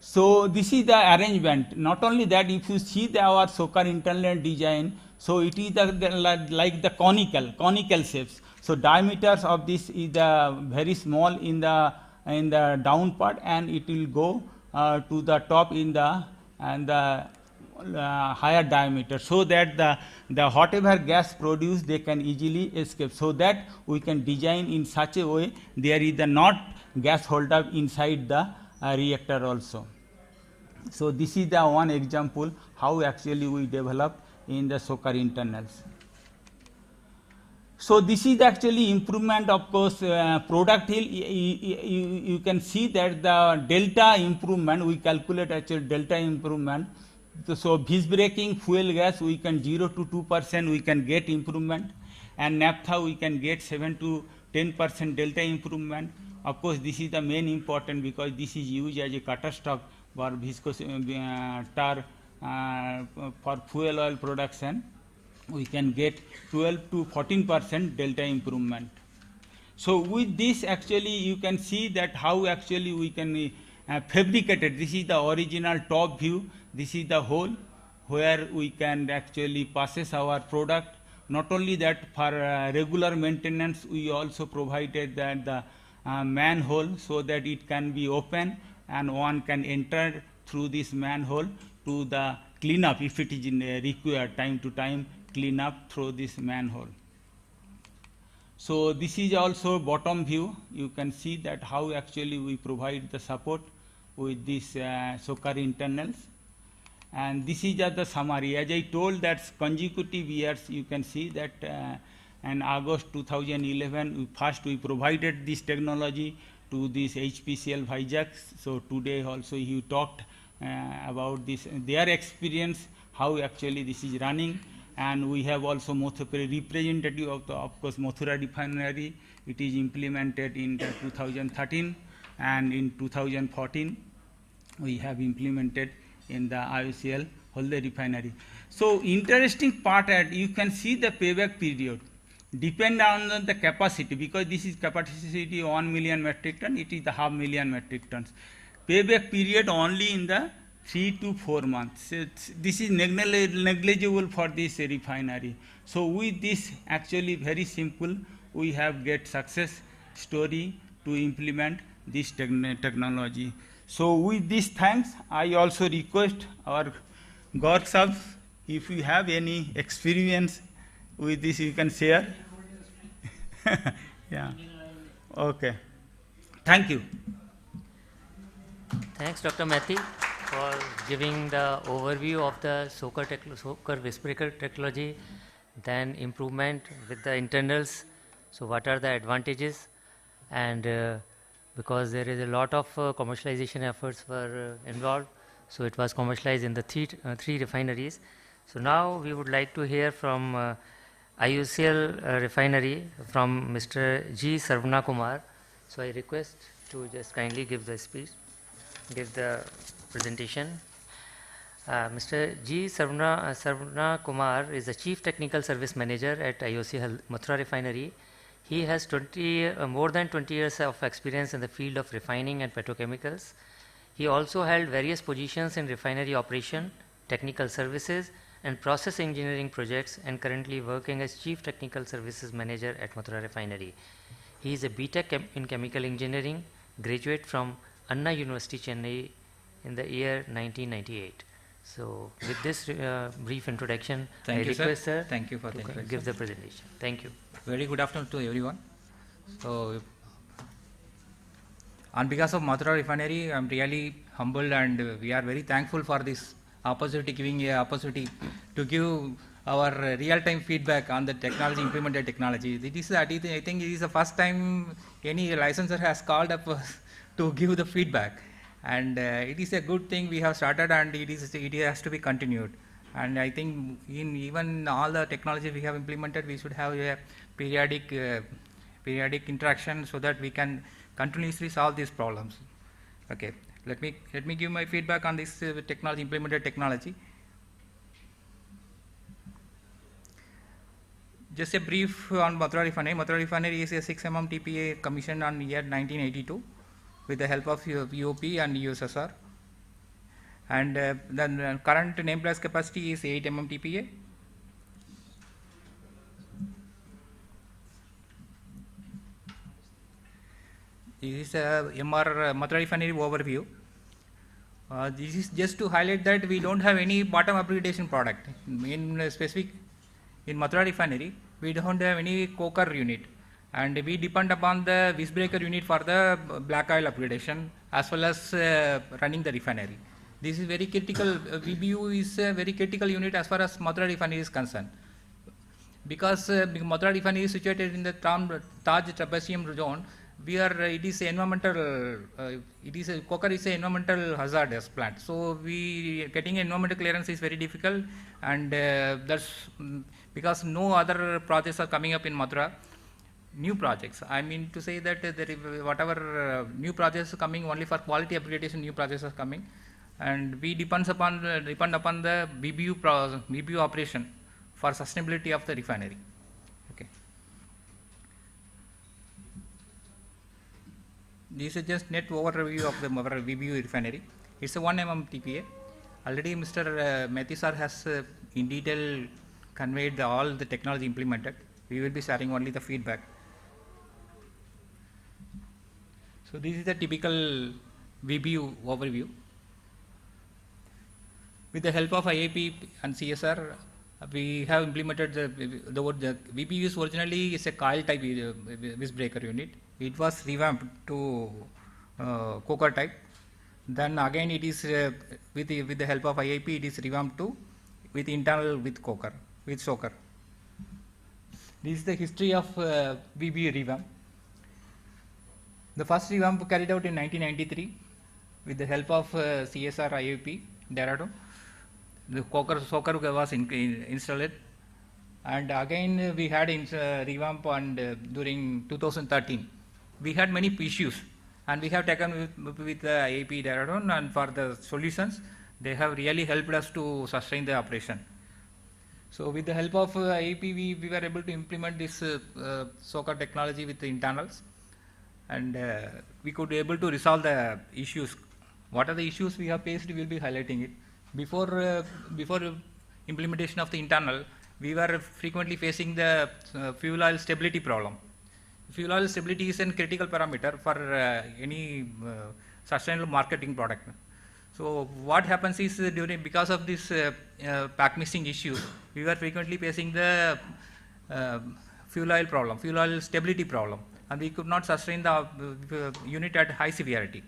So this is the arrangement. Not only that, if you see our SOCAR internal design, so it is like the conical shapes. So diameters of this is very small in the down part, and it will go to the top in the higher diameter, so that the whatever gas produced they can easily escape, so that we can design in such a way there is not gas holdup inside the reactor also. So this is the one example how actually we develop in the SOCAR internals. So this is actually improvement, of course, product yield. You can see that the delta improvement, we calculate actual delta improvement. So vis breaking fuel gas we can 0 to 2% we can get improvement, and naphtha we can get 7 to 10% delta improvement. Of course, this is the main important because this is used as a cutter stock for viscosity tar for fuel oil production. We can get 12 to 14% delta improvement. So with this actually you can see that how actually we can fabricate it. This is the original top view. This is the hole where we can actually process our product. Not only that, for regular maintenance we also provided that the manhole, so that it can be open and one can enter through this manhole to the cleanup if it is required, time to time clean up through this manhole. So this is also bottom view. You can see that how actually we provide the support with this SOCAR internals. And this is the summary. As I told that consecutive years, you can see that in August 2011, we provided this technology to this HPCL Vizag. So today also you talked about this, their experience, how actually this is running. And we have also representative of the, of course, Mathura refinery. It is implemented in 2013. and in 2014 we have implemented in the IOCL Holde refinery. So interesting part that you can see the payback period depend on the capacity, because this is capacity 1 million metric ton, it is the 500,000 metric tons. Payback period only in the 3 to 4 months. This is negligible for this refinery. So with this, actually very simple, we have get success story to implement this technology. So with this thanks, I also request our Gaur Sahab, if you have any experience with this, you can share. Yeah. Okay. Thank you. Thanks, Dr. Methi, for giving the overview of the soaker wisp breaker technology, then improvement with the internals. So what are the advantages? And because there is a lot of commercialization efforts were involved, so it was commercialized in the three refineries. So now we would like to hear from IOCL refinery from Mr. G. Sarvana Kumar. So I request to just kindly give the speech, give the presentation. Mr. G. Sarvana Kumar is the Chief Technical Service Manager at IOCL Mathura Refinery. He has more than 20 years of experience in the field of refining and petrochemicals. He also held various positions in refinery operation, technical services, and process engineering projects, and currently working as Chief Technical Services Manager at Mathura Refinery. He is a BTech in Chemical Engineering, graduate from Anna University, Chennai in the year 1998. So with this brief introduction, I request sir, thank you for the to give the presentation. Thank you. Very good afternoon to everyone. So on behalf of Mathura Refinery, I am really humbled and we are very thankful for this opportunity, giving a opportunity to give our real-time feedback on the technology, implemented technology. I think it is the first time any licensor has called up to give the feedback, and it is a good thing we have started, and it has to be continued. And I think in even all the technology we have implemented, we should have a periodic interaction so that we can continuously solve these problems. Okay, let me give my feedback on this technology, implemented technology. Just a brief on Mathura Refinery. Mathura Refinery is a 6 mm TPA commissioned on year 1982 with the help of UOP and USSR. And the current nameplate capacity is 8 mm TPA. This is a Mathura Refinery overview. This is just to highlight that we don't have any bottom upgradation product. In Mathura Refinery, we don't have any coker unit, and we depend upon the wisp breaker unit for the black oil upgradation as well as running the refinery. This is very critical. VBU is a very critical unit as far as Mathura Refinery is concerned, because Mathura Refinery is situated in the Taj Trapezium zone. It is environmental. Coker is an environmental hazardous plant. So getting environmental clearance is very difficult, and that's because no other projects are coming up in Mathura. New projects. I mean to say that whatever new projects are coming, only for quality upgradation, new projects are coming, and we depend upon the VBU operation for sustainability of the refinery. Okay. This is just net overview of the VBU refinery. It's a 1 mm TPA. Already Mr. Methi sir has in detail conveyed all the technology implemented. We will be sharing only the feedback. So this is the typical VBU overview. With the help of IIP and CSR, we have implemented the VBU is originally is a coil type wisp breaker unit. It was revamped to coker type. Then again it is with the help of IIP, it is revamped to with internal with soaker. This is the history of VBU revamp. The first revamp carried out in 1993 with the help of CSIR-IIP, Dehradun. The soaker was installed, and again we had revamp, and during 2013 we had many issues and we have taken with the IIP Dehradun, and for the solutions, they have really helped us to sustain the operation. So with the help of IIP, we were able to implement this SOCR technology with the internals, and we could be able to resolve the issues. What are the issues we have faced? We will be highlighting it. Before implementation of the internal, we were frequently facing the fuel oil stability problem. Fuel oil stability is a critical parameter for any sustainable marketing product. So what happens is because of this pack mixing issue, we were frequently facing the fuel oil problem, fuel oil stability problem, and we could not sustain the unit at high severity.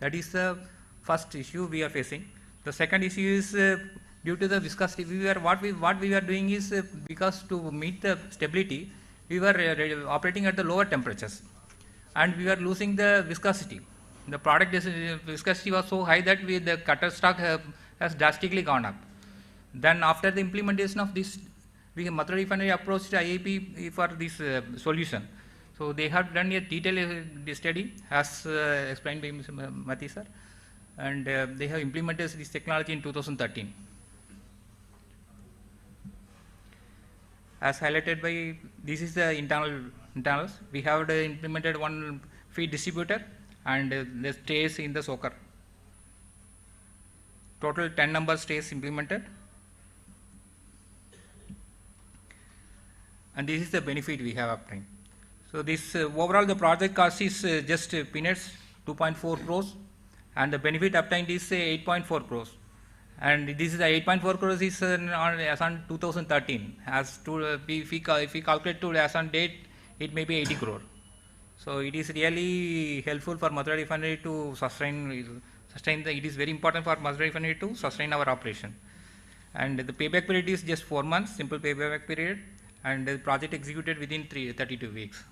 That is the first issue we are facing. The second issue is due to the viscosity. What we were doing is because to meet the stability, we were operating at the lower temperatures, and we were losing the viscosity. The product viscosity was so high that the cutter stock has drastically gone up. Then after the implementation of this, Mathura Refinery approached IIP for this solution. So they have done a detailed study as explained by Mr. Mati sir, and they have implemented this technology in 2013. As highlighted by, this is the internals. We have implemented one feed distributor and the stays in the soaker. Total 10 number stays implemented. And this is the benefit we have obtained. So this overall the project cost is just peanuts, 2.4 crores, and the benefit obtained is 8.4 crores. And this is the 8.4 crores is as on 2013. As to if we calculate to as on date, it may be 80 crore. So it is really helpful for Mathura Refinery to sustain the. It is very important for Mathura Refinery to sustain our operation. And the payback period is just 4 months, simple payback period, and the project executed within 32 weeks.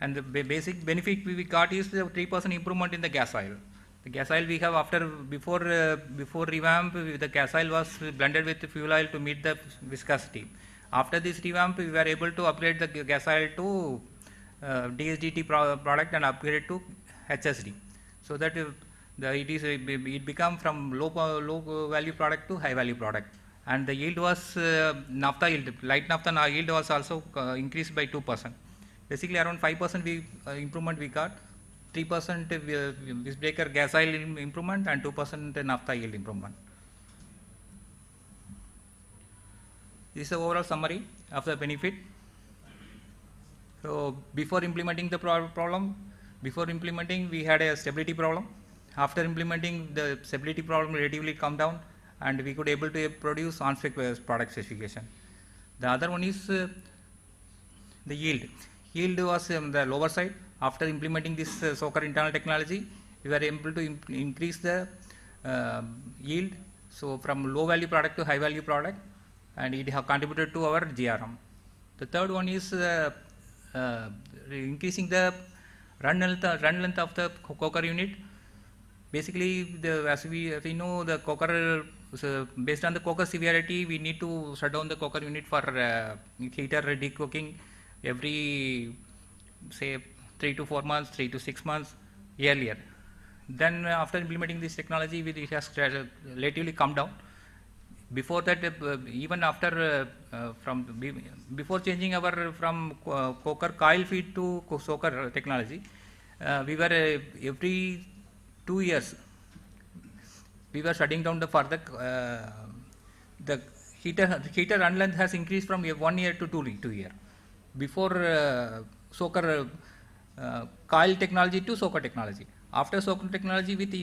And the basic benefit we got is the 3% improvement in the gas oil. The gas oil we have before revamp, the gas oil was blended with fuel oil to meet the viscosity. After this revamp, we were able to upgrade the gas oil to DSDT product and upgrade to HSD, so that it become from low value product to high value product. And the yield was naphtha yield, light naphtha yield was also increased by 2%. Basically around 5% improvement we got. 3% visbreaker gas oil improvement and 2% naphtha yield improvement. This is the overall summary of the benefit. So before implementing the problem, we had a stability problem. After implementing, the stability problem relatively come down, and we could able to produce on-spec product specification. The other one is the yield. Yield was on the lower side. After implementing this SOCR internal technology, we were able to increase the yield, so from low value product to high value product, and it have contributed to our GRM. The third one is increasing the run length of the coker unit. Basically, as we know, the coker, based on the coker severity, we need to shut down the coker unit for heater decooking every, say, 3 to 4 months, 3 to 6 months earlier. Then after implementing this technology, it has relatively come down. Before that, even after before changing our from coker coil feed to soaker technology, we were every 2 years we were shutting down the further the heater run length has increased from 1 year to 2 year. Before soaker coil technology to soaker technology. After soaker technology with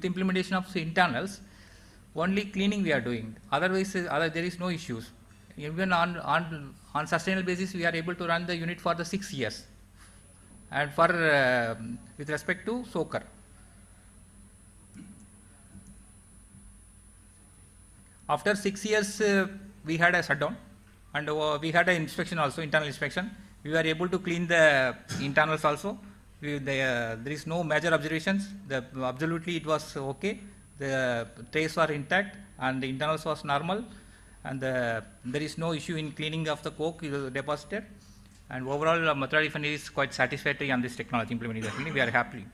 implementation of internals, only cleaning we are doing. Otherwise, there is no issues. Even on sustainable basis, we are able to run the unit for the 6 years. And for with respect to soaker. After 6 years, we had a shutdown, and we had an inspection also, internal inspection. We were able to clean the internals also. There is no major observations. Absolutely it was okay. The trays were intact and the internals was normal, and there is no issue in cleaning of the coke deposited. And overall, Mathura Refinery is quite satisfactory on this technology implementation. We are happy.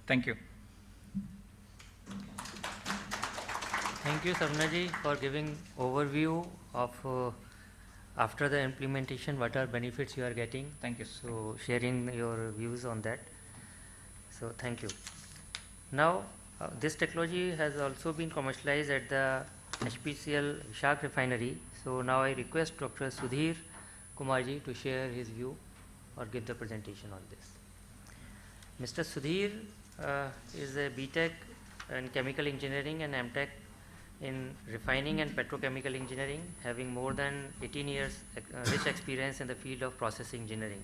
Thank you. Thank you, Savnaji, for giving overview of after the implementation, what are benefits you are getting. Thank you. So sharing your views on that. So thank you. Now, this technology has also been commercialized at the HPCL Vishak Refinery. So now I request Dr. Sudhir Kumarji to share his view or give the presentation on this. Mr. Sudhir is a BTech in Chemical Engineering and MTech in Refining and Petrochemical Engineering, having more than 18 years rich experience in the field of process engineering.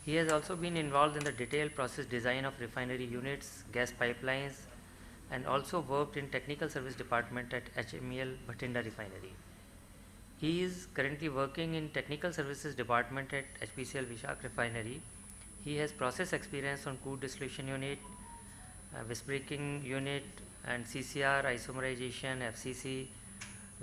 He has also been involved in the detailed process design of refinery units, gas pipelines, and also worked in technical service department at HMEL Bhatinda Refinery. He is currently working in technical services department at HPCL Vishak Refinery. He has process experience on crude distillation unit, visbreaking unit, and CCR, isomerization, FCC,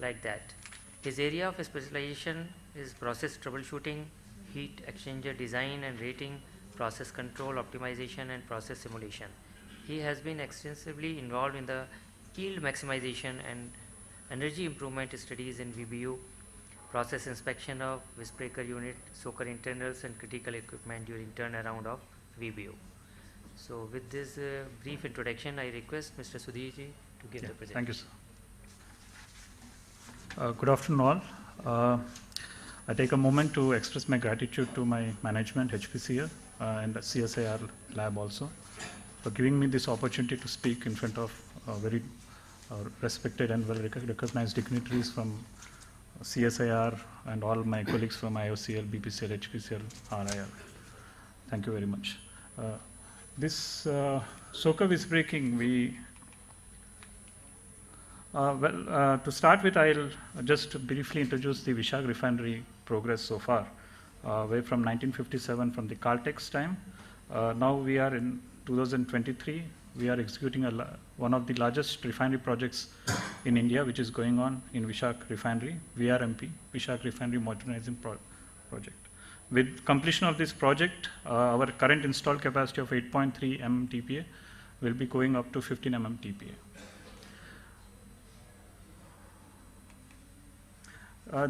like that. His area of specialization is process troubleshooting, heat exchanger design and rating, process control, optimization, and process simulation. He has been extensively involved in the yield maximization and energy improvement studies in VBU, process inspection of visbreaker unit, soaker internals, and critical equipment during turnaround of VBU. So with this brief introduction, I request Mr. Sudhirji to give the presentation. Thank you, sir. Good afternoon all. I take a moment to express my gratitude to my management, HPCL, and the CSIR lab also, for giving me this opportunity to speak in front of very respected and well recognized dignitaries from CSIR and all my colleagues from IOCL, BPCL, HPCL, RIL. Thank you very much. This soaker visbreaking, to start with, I'll just briefly introduce the Vishak Refinery progress so far, way from 1957 from the Caltex time. Now we are in 2023. We are executing one of the largest refinery projects in India, which is going on in Vishak Refinery, VRMP, Vishak Refinery Modernizing Project. With completion of this project, our current installed capacity of 8.3 MMTPA will be going up to 15 MMTPA.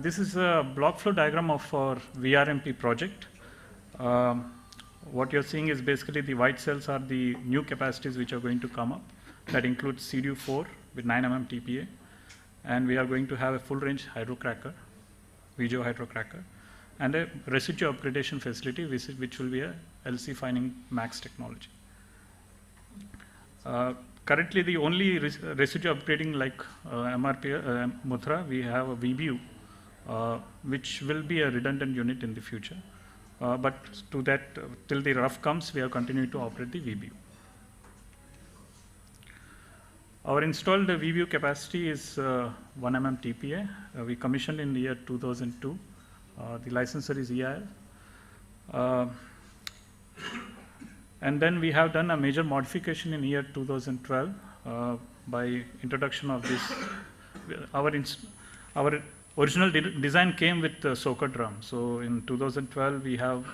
This is a block flow diagram of our VRMP project. What you're seeing is basically the white cells are the new capacities which are going to come up. That includes CDU4 with 9 MMTPA, and we are going to have a full range hydrocracker, VGO hydrocracker, and a residue upgradation facility which will be a LC fining max technology. Currently, the only residue upgrading like MRP, Mathura, we have a VBU, which will be a redundant unit in the future. But to that, till the rough comes, we are continuing to operate the VBU. Our installed VBU capacity is 1 MMTPA. We commissioned in the year 2002. The licensor is EIL. And then we have done a major modification in year 2012 by introduction of this. Our original design came with the soaker drum. So in 2012, we have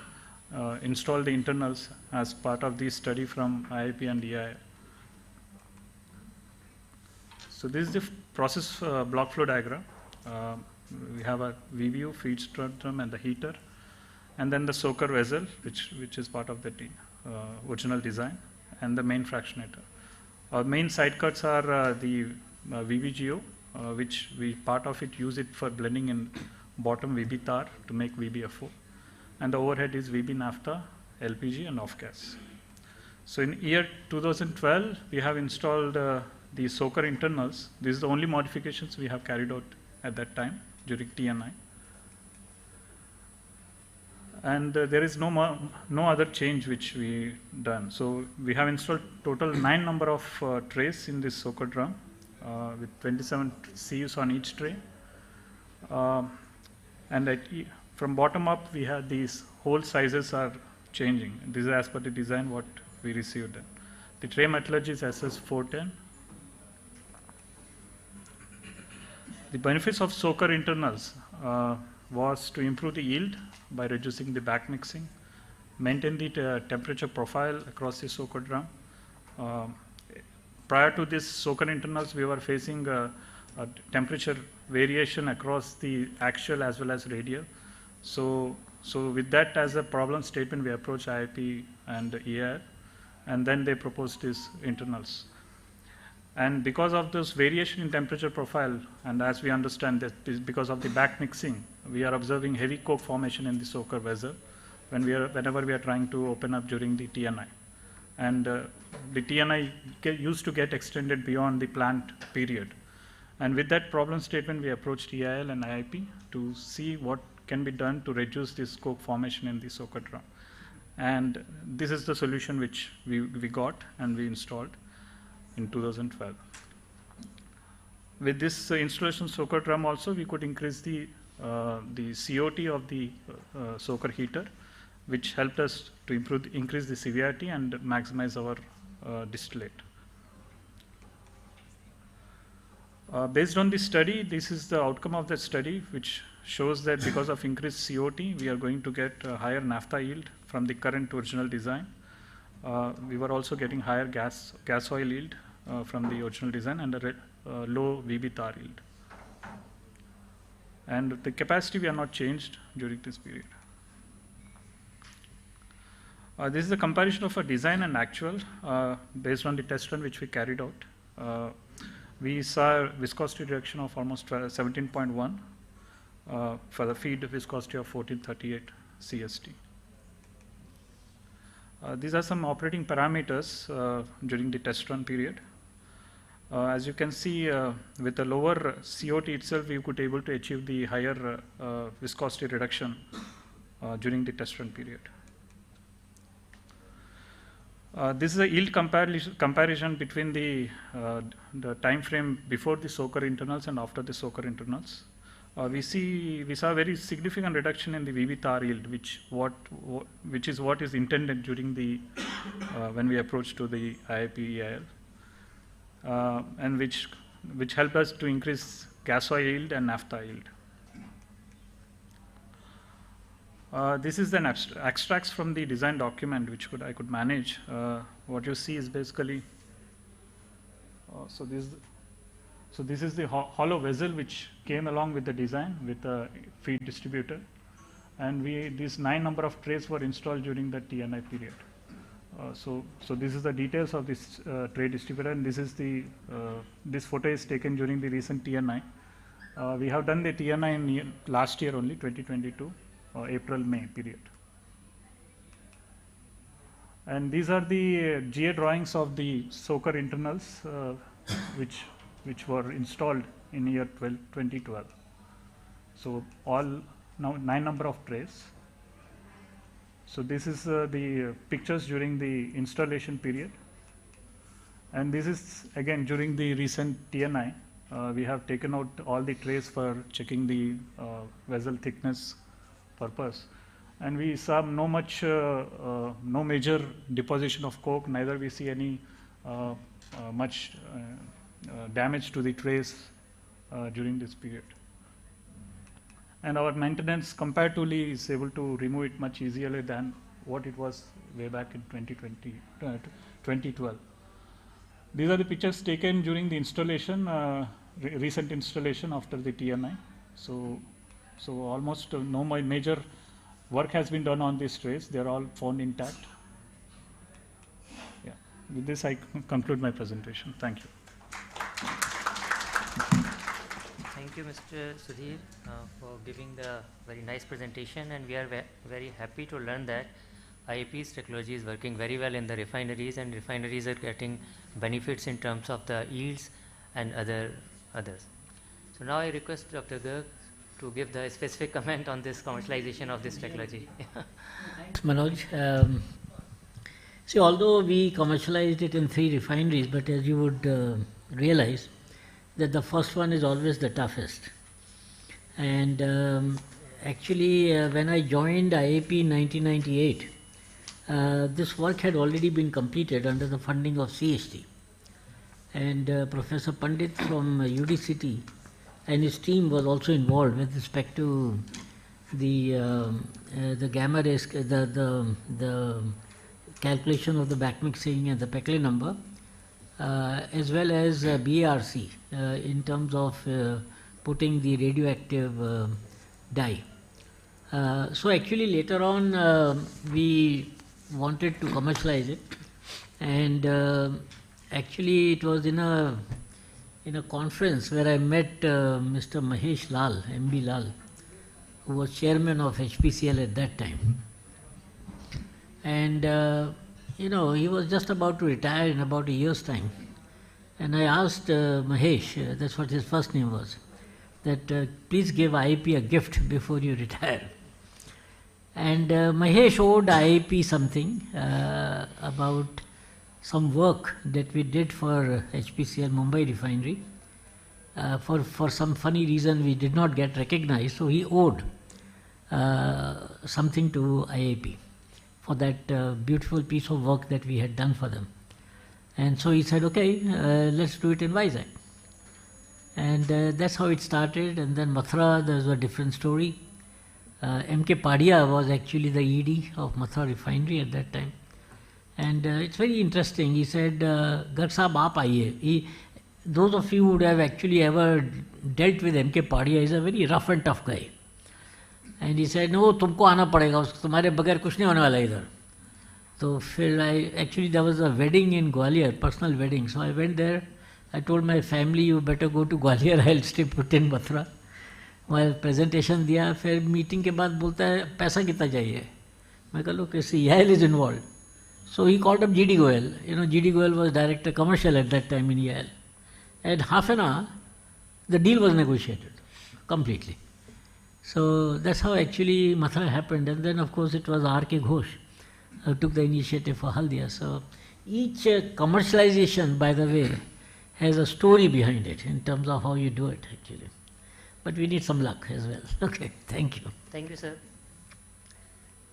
installed the internals as part of this study from IIP and EIL. So this is the process block flow diagram. We have a VBU, feed drum, and the heater, and then the soaker vessel, which is part of the original design, and the main fractionator. Our main side cuts are the VBGO, which we part of it use it for blending in bottom VB tar to make VBFO, and the overhead is VB naphtha, LPG, and off gas. So in year 2012, we have installed the soaker internals. This is the only modifications we have carried out at that time during TNI. And there is no other change which we done. So we have installed total 9 number of trays in this soaker drum with 27 CUs on each tray. And from bottom up, we have these hole sizes are changing. This is as per the design what we received. The tray metallurgy is SS410. The benefits of soaker internals. was to improve the yield by reducing the back mixing, maintain the temperature profile across the soaker drum. Prior to this soaker internals, we were facing a temperature variation across the axial as well as radial. So with that as a problem statement, we approached IIP and EIL, and then they proposed these internals. And because of this variation in temperature profile, and as we understand that because of the back mixing, we are observing heavy coke formation in the soaker vessel whenever we are trying to open up during the TNI. And the TNI used to get extended beyond the planned period. And with that problem statement, we approached EIL and IIP to see what can be done to reduce this coke formation in the soaker drum. And this is the solution which we got and we installed in 2012. With this installation soaker drum also, we could increase the COT of the soaker heater, which helped us to increase the severity and maximize our distillate. Based on this study, this is the outcome of that study, which shows that because of increased COT, we are going to get a higher naphtha yield from the current original design. We were also getting higher gas oil yield from the original design and a low VB tar yield. And the capacity we are not changed during this period. This is a comparison of a design and actual based on the test run which we carried out. We saw viscosity reduction of almost 17.1 for the feed viscosity of 1438 CST. These are some operating parameters during the test run period. As you can see, with a lower COT itself, we could able to achieve the higher viscosity reduction during the test run period. This is a yield comparison between the time frame before the soaker internals and after the soaker internals. We saw a very significant reduction in the VB tar yield, which is what is intended during the when we approach to the IIP EIL, and which helped us to increase gas oil yield and naphtha yield. This is an extracts from the design document which I could manage. What you see is basically so this is the hollow vessel which came along with the design with the feed distributor, and these 9 number of trays were installed during the TNI period. So this is the details of this tray distributor, and this is the this photo is taken during the recent TNI. We have done the TNI in last year only, 2022. April-May period. And these are the GA drawings of the soaker internals which were installed in year 2012. So all now 9 number of trays. So this is the pictures during the installation period. And this is again during the recent TNI. We have taken out all the trays for checking the vessel thickness purpose, and we saw no major deposition of coke, neither we see any much damage to the trays during this period. And our maintenance comparatively is able to remove it much easier than what it was way back in 2012. These are the pictures taken during the installation, recent installation after the TNI. So almost no major work has been done on these trays. They are all found intact. Yeah. With this, I conclude my presentation. Thank you. Thank you, Mr. Sudhir, for giving the very nice presentation, and we are very happy to learn that IIP's technology is working very well in the refineries, and refineries are getting benefits in terms of the yields and others. So now I request Dr. Garg to give the specific comment on this commercialization of this technology. Thanks, Manoj. See, although we commercialized it in 3 refineries, but as you would realize that the first one is always the toughest. And actually, when I joined IIP in 1998, this work had already been completed under the funding of CST. And Professor Pandit from UDCT and his team was also involved with respect to the gamma rays, the calculation of the back mixing and the Peckley number, as well as BARC in terms of putting the radioactive dye. So actually later on we wanted to commercialize it, and actually it was in a conference where I met Mr. Mahesh Lal, MB Lal, who was chairman of HPCL at that time. And he was just about to retire in about a year's time. And I asked Mahesh, that's what his first name was, that please give IIP a gift before you retire. And Mahesh owed IIP something about some work that we did for HPCL Mumbai refinery. For some funny reason we did not get recognized, so he owed something to IIP for that beautiful piece of work that we had done for them. And so he said, okay, let's do it in Vizag. And that's how it started. And then Mathura, there's a different story. M.K. Padia was actually the ED of Mathura refinery at that time. And it's very interesting. He said, Garg Sahab, aap aiye. Those of you who would have actually ever dealt with M.K. Padia, is a very rough and tough guy. And he said, no, तुमको आना पड़ेगा, तुम्हारे बगैर कुछ नहीं होने वाला इधर. So actually there was a wedding in Gwalior, personal wedding. So I went there. I told my family, you better go to Gwalior, I'll stay put in Mathura. While presentation दिया, फिर meeting के बाद बोलता है पैसा कितना चाहिए. मैं कहा लो कैसे EIL is involved. So he called up G.D. Goyal. G.D. Goyal was director commercial at that time in EIL. And half an hour, the deal was negotiated completely. So that's how actually Mathura happened. And then of course it was R.K. Ghosh who took the initiative for Haldia. So each commercialization, by the way, has a story behind it in terms of how you do it actually. But we need some luck as well. Okay, thank you. Thank you, sir.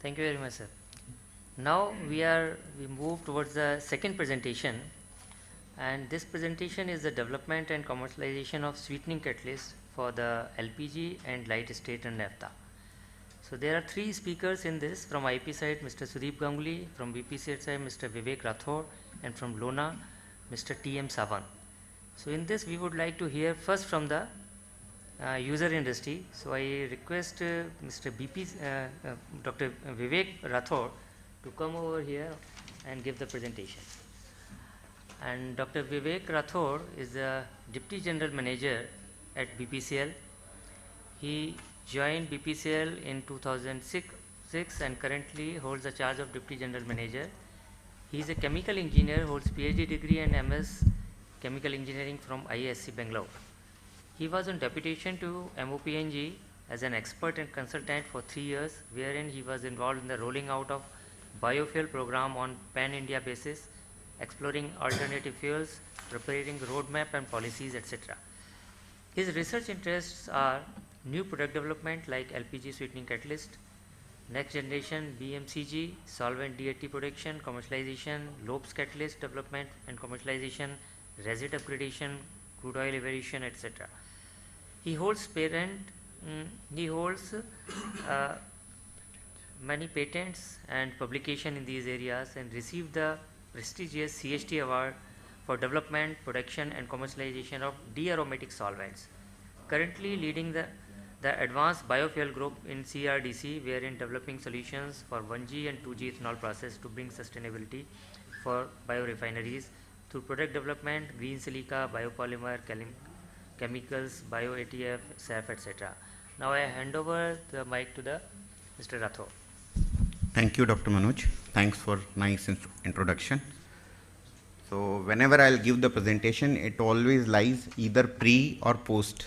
Thank you very much, sir. Now we move towards the second presentation, and this presentation is the development and commercialization of sweetening catalyst for the LPG and light state and naphtha. So there are three speakers in this. From IP side, Mr. Sudeep Ganguly; from BPCL side, Mr. Vivek Rathore; and from Lona, Mr. T.M. Savan. So in this we would like to hear first from the user industry. So I request Mr. Dr. Vivek Rathore to come over here and give the presentation. And Dr. Vivek Rathore is the Deputy General Manager at BPCL. He joined BPCL in 2006 and currently holds the charge of Deputy General Manager. He is a chemical engineer, holds PhD degree and MS Chemical Engineering from IISc Bangalore. He was on deputation to MOPNG as an expert and consultant for 3 years, wherein he was involved in the rolling out of biofuel program on pan-India basis, exploring alternative fuels, preparing roadmap and policies, etc. His research interests are new product development like LPG sweetening catalyst, next generation BMCG, solvent DAT production, commercialization, Lopes catalyst development and commercialization, resid upgradation, crude oil evaluation, etc. He holds many patents and publication in these areas and received the prestigious CST award for development, production and commercialization of de-aromatic solvents. Currently leading the advanced biofuel group in CRDC, wherein developing solutions for 1G and 2G ethanol process to bring sustainability for biorefineries through product development, green silica, biopolymer, chemicals, bio-ATF, SAF, etc. Now I hand over the mic to Mr. Rathore. Thank you, Dr. Manoj. Thanks for nice introduction. So whenever I'll give the presentation, it always lies either pre or post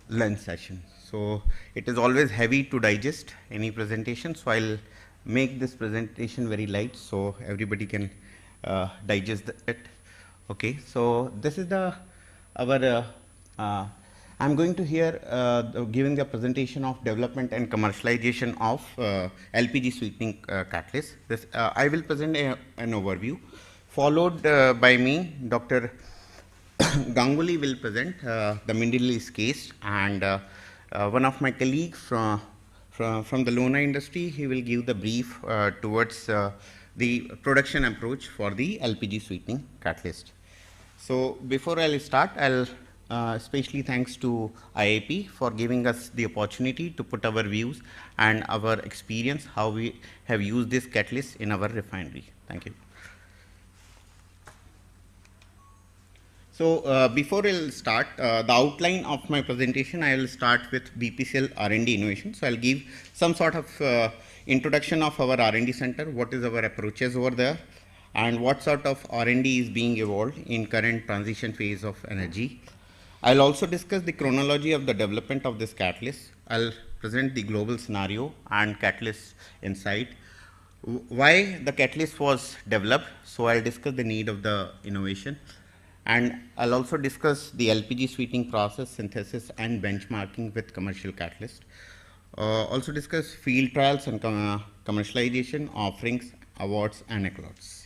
lunch session. So it is always heavy to digest any presentation. So I'll make this presentation very light so everybody can digest it. Okay. So this is I'm going to here giving the presentation of development and commercialization of LPG sweetening catalyst. I will present an overview, followed by me. Dr. Ganguly will present the Middle East case, and one of my colleagues from the Lona industry. He will give the brief towards the production approach for the LPG sweetening catalyst. So before I'll start, I'll especially thanks to IIP for giving us the opportunity to put our views and our experience, how we have used this catalyst in our refinery. Thank you. So before I'll start the outline of my presentation, I will start with BPCL R&D innovation. So I'll give some sort of introduction of our R&D center, what is our approaches over there, and what sort of R&D is being evolved in current transition phase of energy. I'll also discuss the chronology of the development of this catalyst. I'll present the global scenario and catalyst insight, why the catalyst was developed. So I'll discuss the need of the innovation. And I'll also discuss the LPG sweetening process, synthesis and benchmarking with commercial catalyst. Also discuss field trials and commercialization, offerings, awards and accolades.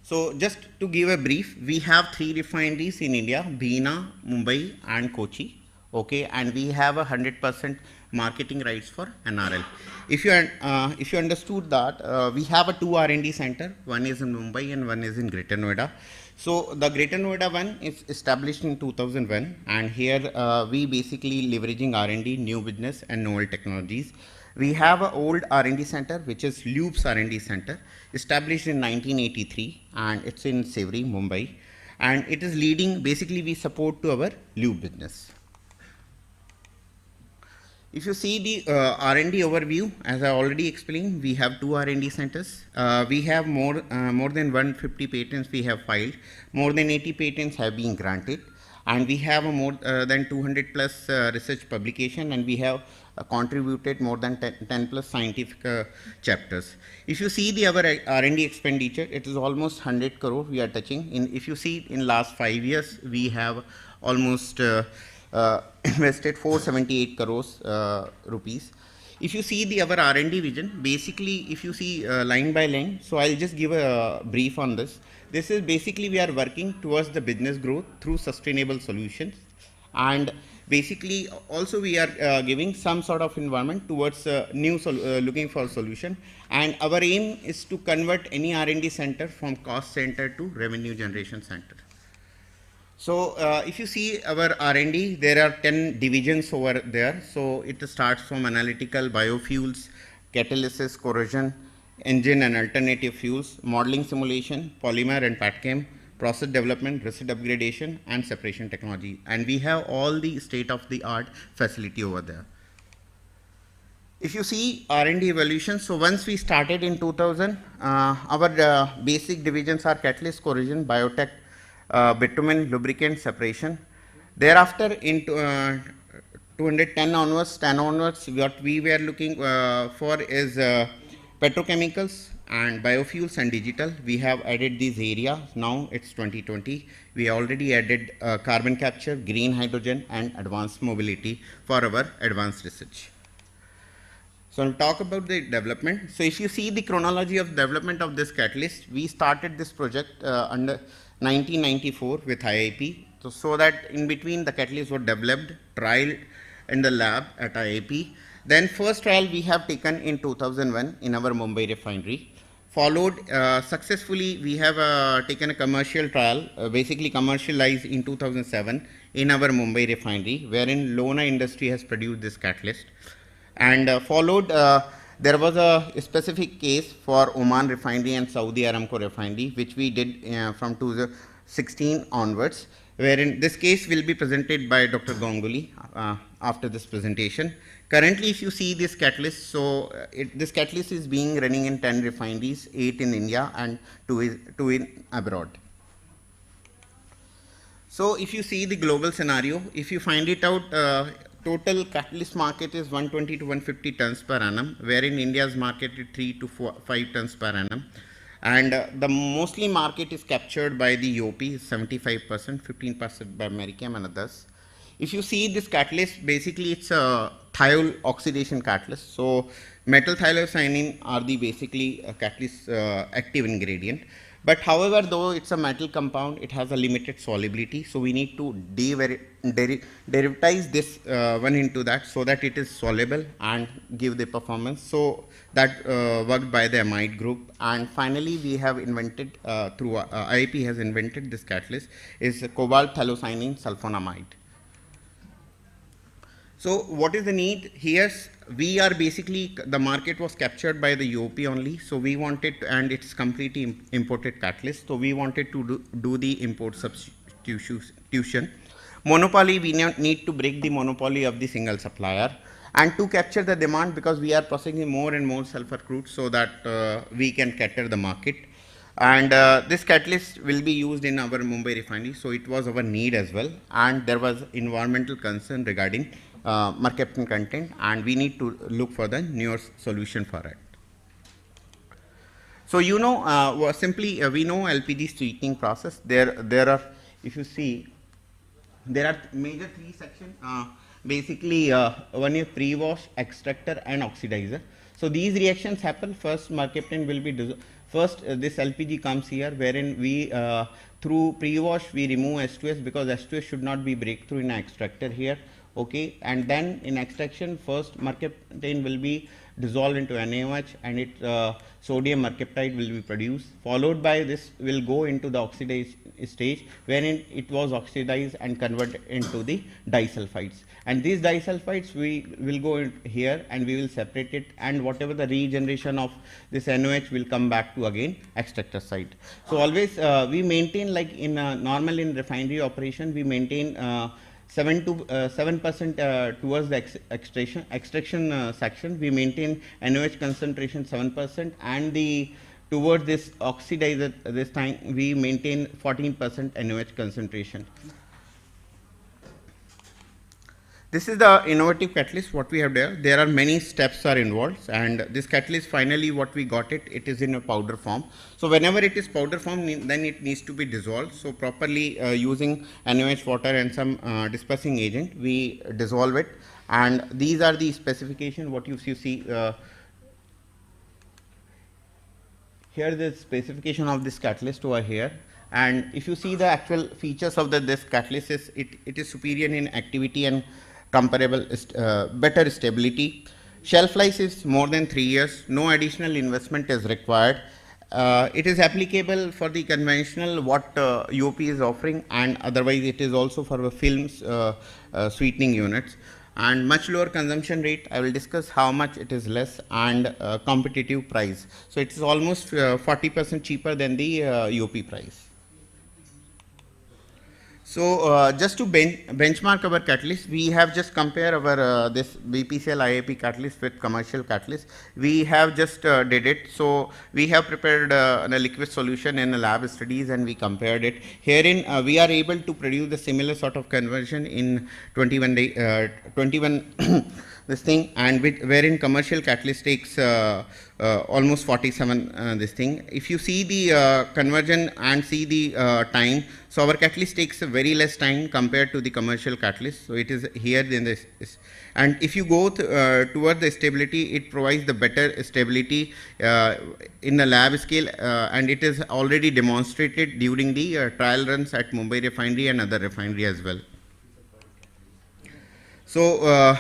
So just to give a brief, we have 3 refineries in India, Bina, Mumbai and Kochi. Okay, and we have 100% marketing rights for NRL. If you understood that, we have a 2 R&D center, one is in Mumbai and one is in Greater Noida. So the Greater Noida one is established in 2001, and here we basically leveraging R&D, new business and novel technologies. We have an old R&D center, which is Lubes R&D center, established in 1983, and it's in Sewri, Mumbai, and it is leading, basically we support to our lube business. If you see the R&D overview, as I already explained, we have 2 R&D centers. We have more than 150 patents we have filed, more than 80 patents have been granted, and we have a more than 200 plus research publication, and we have contributed more than 10 plus scientific chapters. If you see the our R&D expenditure, it is almost 100 crore we are touching. If you see in last 5 years, we have almost invested 478 crores rupees. If you see the our R&D vision, basically if you see line by line, so I'll just give a brief on this. This is basically we are working towards the business growth through sustainable solutions, and basically also we are giving some sort of environment towards looking for a solution, and our aim is to convert any R&D center from cost center to revenue generation center. So if you see our R&D, there are 10 divisions over there. So it starts from analytical, biofuels, catalysis, corrosion, engine and alternative fuels, modeling simulation, polymer and petchem, process development, resid upgradation and separation technology. And we have all the state-of-the-art facility over there. If you see R&D evolution, so once we started in 2000, our basic divisions are catalyst, corrosion, biotech, bitumen, lubricant, separation. Thereafter, in 210 onwards, 10 onwards, what we were looking for is petrochemicals and biofuels and digital. We have added these areas. Now it's 2020. We already added carbon capture, green hydrogen, and advanced mobility for our advanced research. So I'll talk about the development. So if you see the chronology of development of this catalyst, we started this project under 1994 with IIP. So that in between the catalysts were developed, trialed in the lab at IIP. Then first trial we have taken in 2001 in our Mumbai refinery. Followed successfully, we have taken a commercial trial, basically commercialized in 2007 in our Mumbai refinery, wherein Lona industry has produced this catalyst. And followed, there was a specific case for Oman refinery and Saudi Aramco refinery, which we did from 2016 onwards, wherein this case will be presented by Dr. Ganguly after this presentation. Currently, if you see this catalyst, so this catalyst is being running in 10 refineries, 8 in India and 2 in abroad. So if you see the global scenario, if you find it out, total catalyst market is 120 to 150 tons per annum, wherein India's market is 3 to 5 tons per annum. And the mostly market is captured by the UOP, 75%, 15% by Americam and others. If you see this catalyst, basically it's a thiol oxidation catalyst. So metal thiocyanine are the basically catalyst active ingredient. But however, though it's a metal compound, it has a limited solubility, so we need to derivatize this one into that so that it is soluble and give the performance. So that worked by the amide group. And finally, we have invented, IIP has invented this catalyst, is cobalt phthalocyanine sulfonamide. So what is the need? Here we are basically, the market was captured by the UOP only, so we wanted, and it's completely imported catalyst, so we wanted to do the import substitution. Monopoly, we need to break the monopoly of the single supplier, and to capture the demand, because we are processing more and more sulfur crude, so that we can cater the market. And this catalyst will be used in our Mumbai refinery, so it was our need as well, and there was environmental concern regarding mercaptan content, and we need to look for the newer solution for it. So you know, simply we know LPG sweetening process. There are, if you see, there are major three sections. Basically, one is pre-wash, extractor, and oxidizer. So these reactions happen. First, mercaptan will be dissolved. First, this LPG comes here, wherein we through pre-wash we remove H2S, because H2S should not be breakthrough in an extractor here. Okay, and then in extraction, first mercaptan will be dissolved into NaOH, and it sodium mercaptide will be produced. Followed by this will go into the oxidized stage, wherein it was oxidized and converted into the disulfides. And these disulfides we will go in here and we will separate it, and whatever the regeneration of this NaOH will come back to again extractor side. So always we maintain, like in normal in refinery operation, we maintain 7% towards the extraction section. We maintain NaOH concentration 7%, and the towards this oxidizer this time we maintain 14% NaOH concentration. This is the innovative catalyst what we have there. There are many steps are involved, and this catalyst finally what we got it is in a powder form. So whenever it is powder form, then it needs to be dissolved. So properly using NaOH water and some dispersing agent, we dissolve it, and these are the specification what you see. Here the specification of this catalyst over here. And if you see the actual features of this catalyst, it is superior in activity and comparable, better stability. Shelf life is more than 3 years. No additional investment is required. It is applicable for the conventional what UOP is offering, and otherwise it is also for the films sweetening units. And much lower consumption rate. I will discuss how much it is less, and competitive price. So it is almost 40% cheaper than the UOP price. So just to benchmark our catalyst, we have just compare our this BPCL IIP catalyst with commercial catalyst. We have just did it. So we have prepared a liquid solution in a lab studies, and we compared it. Herein we are able to produce the similar sort of conversion in 21 this thing, and wherein commercial catalyst takes almost 47 this thing. If you see the conversion and see the time, so our catalyst takes a very less time compared to the commercial catalyst. So it is here in this, and if you go toward the stability, it provides the better stability in the lab scale, and it is already demonstrated during the trial runs at Mumbai refinery and other refinery as well. So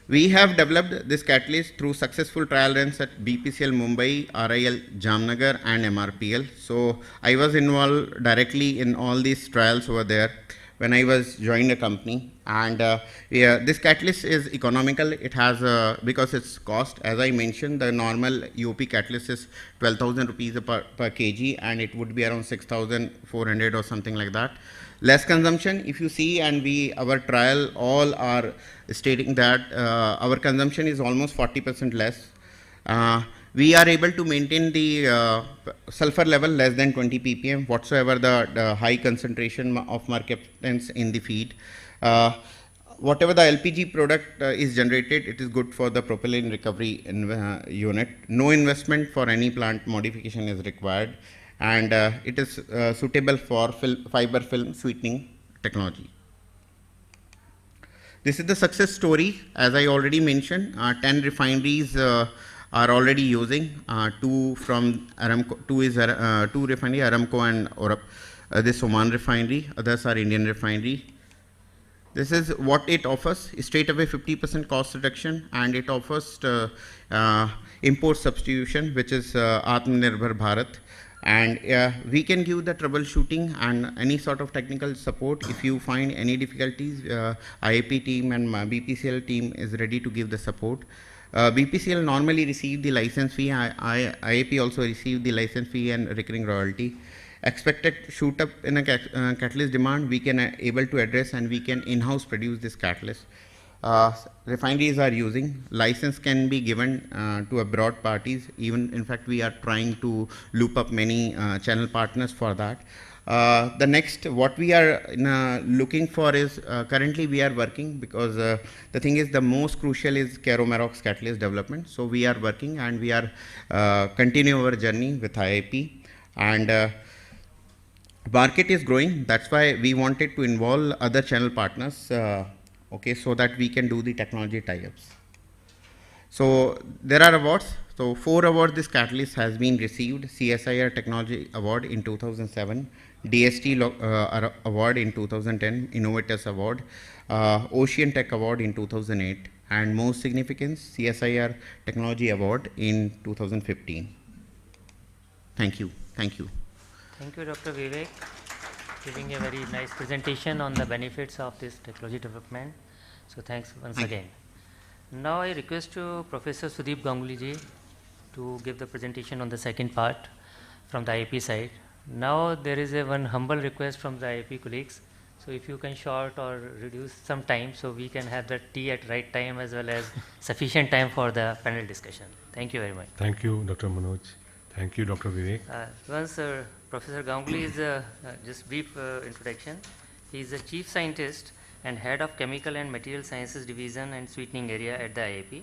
we have developed this catalyst through successful trial runs at BPCL Mumbai, RIL Jamnagar, and MRPL. So I was involved directly in all these trials over there when I was joined a company. And yeah, this catalyst is economical. It has because it's cost, as I mentioned, the normal UOP catalyst is 12,000 rupees per kg, and it would be around 6,400 or something like that. Less consumption, if you see, and our trial all are stating that our consumption is almost 40% less. We are able to maintain the sulfur level less than 20 ppm whatsoever the high concentration of mercaptans in the feed. Whatever the LPG product is generated, it is good for the propylene recovery unit. No investment for any plant modification is required, and it is suitable for fiber film sweetening technology. This is the success story. As I already mentioned, 10 refineries are already using. Two from Aramco, two refinery, Aramco and this Oman refinery. Others are Indian refinery. This is what it offers, straight away 50% cost reduction, and it offers import substitution, which is Atmanirbhar Bharat. And we can give the troubleshooting and any sort of technical support. If you find any difficulties, IIP team and BPCL team is ready to give the support. BPCL normally receive the license fee. IIP also receive the license fee and recurring royalty. Expected shoot up in a catalyst demand, we can able to address, and we can in-house produce this catalyst. Refineries are using, license can be given to abroad parties. Even in fact, we are trying to loop up many channel partners for that. The next, what we are looking for is, currently we are working, because the thing is the most crucial is Caro-Marox catalyst development. So we are working, and we are continue our journey with IIP. And market is growing, that's why we wanted to involve other channel partners, okay, so that we can do the technology tie-ups. So there are awards. So 4 awards this catalyst has been received: CSIR Technology Award in 2007, DST Award in 2010, Innovators Award, Ocean Tech Award in 2008, and most significant, CSIR Technology Award in 2015. Thank you. Thank you. Thank you, Dr. Vivek, giving a very nice presentation on the benefits of this technology development. So thanks once again. Now I request to Professor Sudeep Ganguly ji to give the presentation on the second part from the IIP side. Now there is one humble request from the IIP colleagues. So if you can short or reduce some time, so we can have the tea at right time as well as sufficient time for the panel discussion. Thank you very much. Thank you, Dr. Manoj. Thank you, Dr. Vivek. Once Professor Ganguly is just brief introduction. He is the Chief Scientist and Head of Chemical and Material Sciences Division and Sweetening Area at the IIP.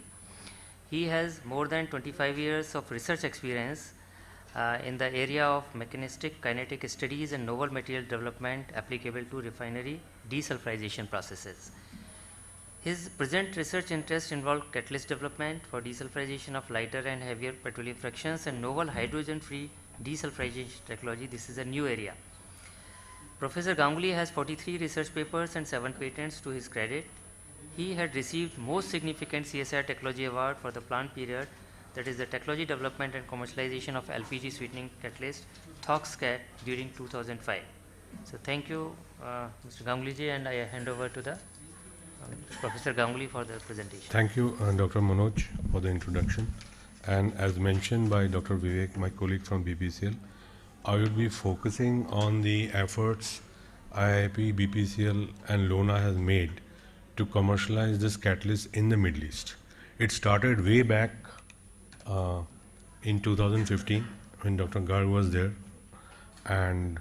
He has more than 25 years of research experience in the area of mechanistic kinetic studies and novel material development applicable to refinery desulfurization processes. His present research interests involve catalyst development for desulfurization of lighter and heavier petroleum fractions and novel hydrogen-free desulfurization technology. This is a new area. Professor Ganguly has 43 research papers and 7 patents to his credit. He had received most significant CSIR Technology Award for the planned period, that is the Technology Development and Commercialization of LPG Sweetening Catalyst, THOXCAT, during 2005. So thank you, Mr. Ganguly ji, and I hand over to the Professor Ganguly for the presentation. Thank you, Dr. Manoj, for the introduction. And as mentioned by Dr. Vivek, my colleague from BPCL, I will be focusing on the efforts IIP, BPCL and LONA has made to commercialize this catalyst in the Middle East. It started way back in 2015 when Dr. Garg was there, and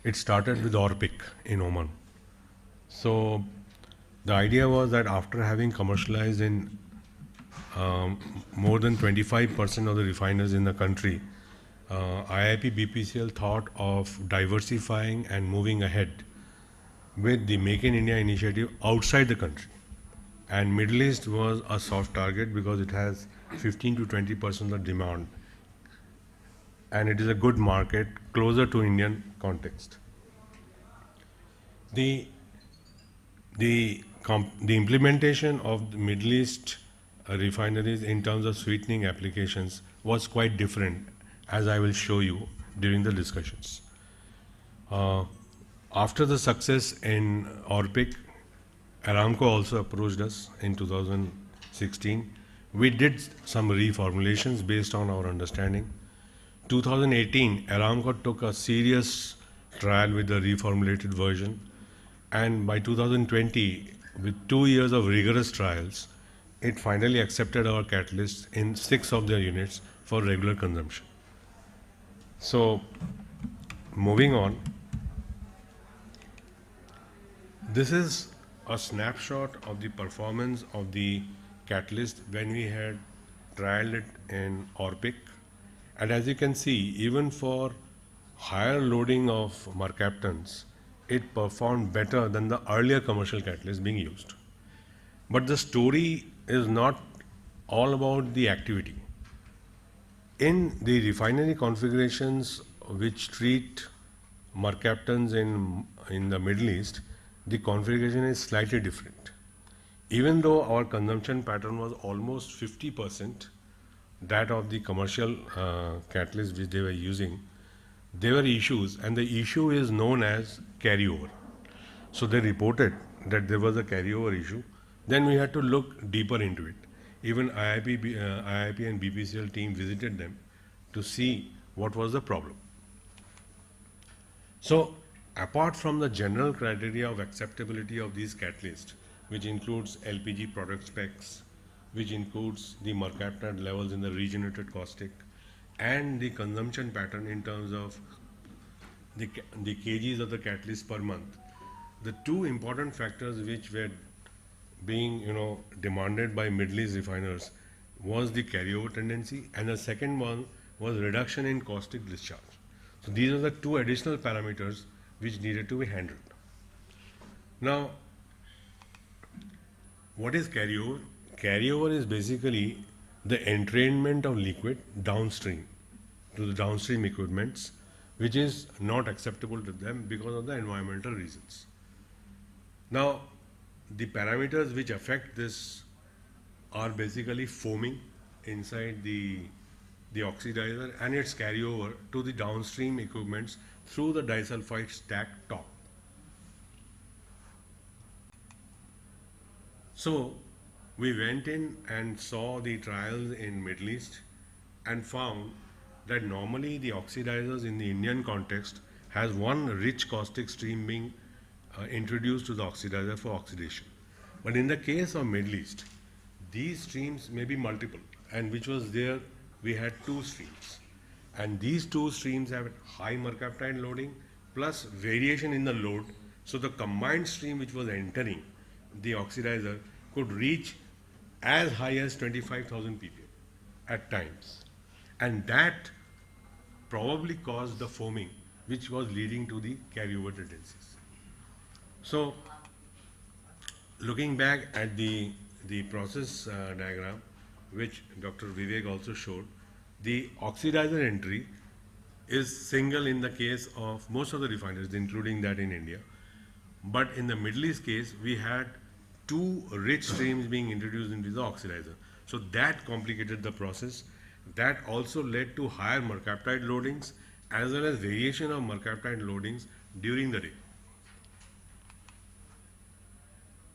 it started with ORPIC in Oman. So the idea was that after having commercialized in more than 25% of the refiners in the country, IIP BPCL thought of diversifying and moving ahead with the Make in India initiative outside the country. And Middle East was a soft target because it has 15 to 20% of the demand. And it is a good market closer to Indian context. The implementation of the Middle East refineries in terms of sweetening applications was quite different, as I will show you during the discussions. After the success in ORPIC, Aramco also approached us in 2016. We did some reformulations based on our understanding. 2018, Aramco took a serious trial with the reformulated version, and by 2020, with 2 years of rigorous trials, it finally accepted our catalyst in 6 of their units for regular consumption. So, moving on, this is a snapshot of the performance of the catalyst when we had trialed it in ORPIC. And as you can see, even for higher loading of mercaptans, it performed better than the earlier commercial catalyst being used. But the story is not all about the activity. in the refinery configurations which treat mercaptans in the Middle East, the configuration is slightly different. Even though our consumption pattern was almost 50% that of the commercial catalyst which they were using, there were issues, and the issue is known as carryover. So they reported that there was a carryover issue. Then we had to look deeper into it. Even IIP and BPCL team visited them to see what was the problem. So apart from the general criteria of acceptability of these catalysts, which includes LPG product specs, which includes the mercaptan levels in the regenerated caustic, and the consumption pattern in terms of the kgs of the catalyst per month, the two important factors which were being demanded by Middle East refiners was the carryover tendency, and the second one was reduction in caustic discharge. So these are the two additional parameters which needed to be handled. Now, what is carryover? Carryover is basically the entrainment of liquid downstream to the downstream equipments, which is not acceptable to them because of the environmental reasons. Now, the parameters which affect this are basically foaming inside the oxidizer and its carryover to the downstream equipments through the disulfide stack top. So we went in and saw the trials in Middle East and found that normally the oxidizers in the Indian context has one rich caustic stream being introduced to the oxidizer for oxidation. But in the case of Middle East, these streams may be multiple, and which was there, we had two streams. And these two streams have high mercaptide loading plus variation in the load. So the combined stream which was entering the oxidizer could reach as high as 25,000 ppm at times. And that probably caused the foaming, which was leading to the carryover tendencies. So, looking back at the process diagram, which Dr. Vivek also showed, the oxidizer entry is single in the case of most of the refineries, including that in India. But in the Middle East case, we had two rich streams being introduced into the oxidizer. So that complicated the process. That also led to higher mercaptide loadings as well as variation of mercaptide loadings during the day.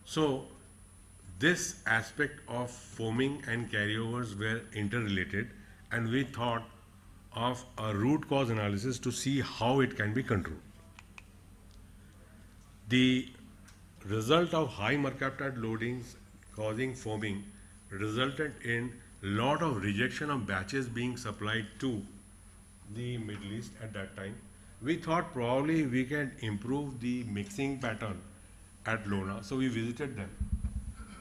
So this aspect of foaming and carryovers were interrelated, and we thought of a root cause analysis to see how it can be controlled. The result of high mercaptide loadings causing foaming resulted in lot of rejection of batches being supplied to the Middle East at that time. We thought probably we can improve the mixing pattern at Lona, so we visited them.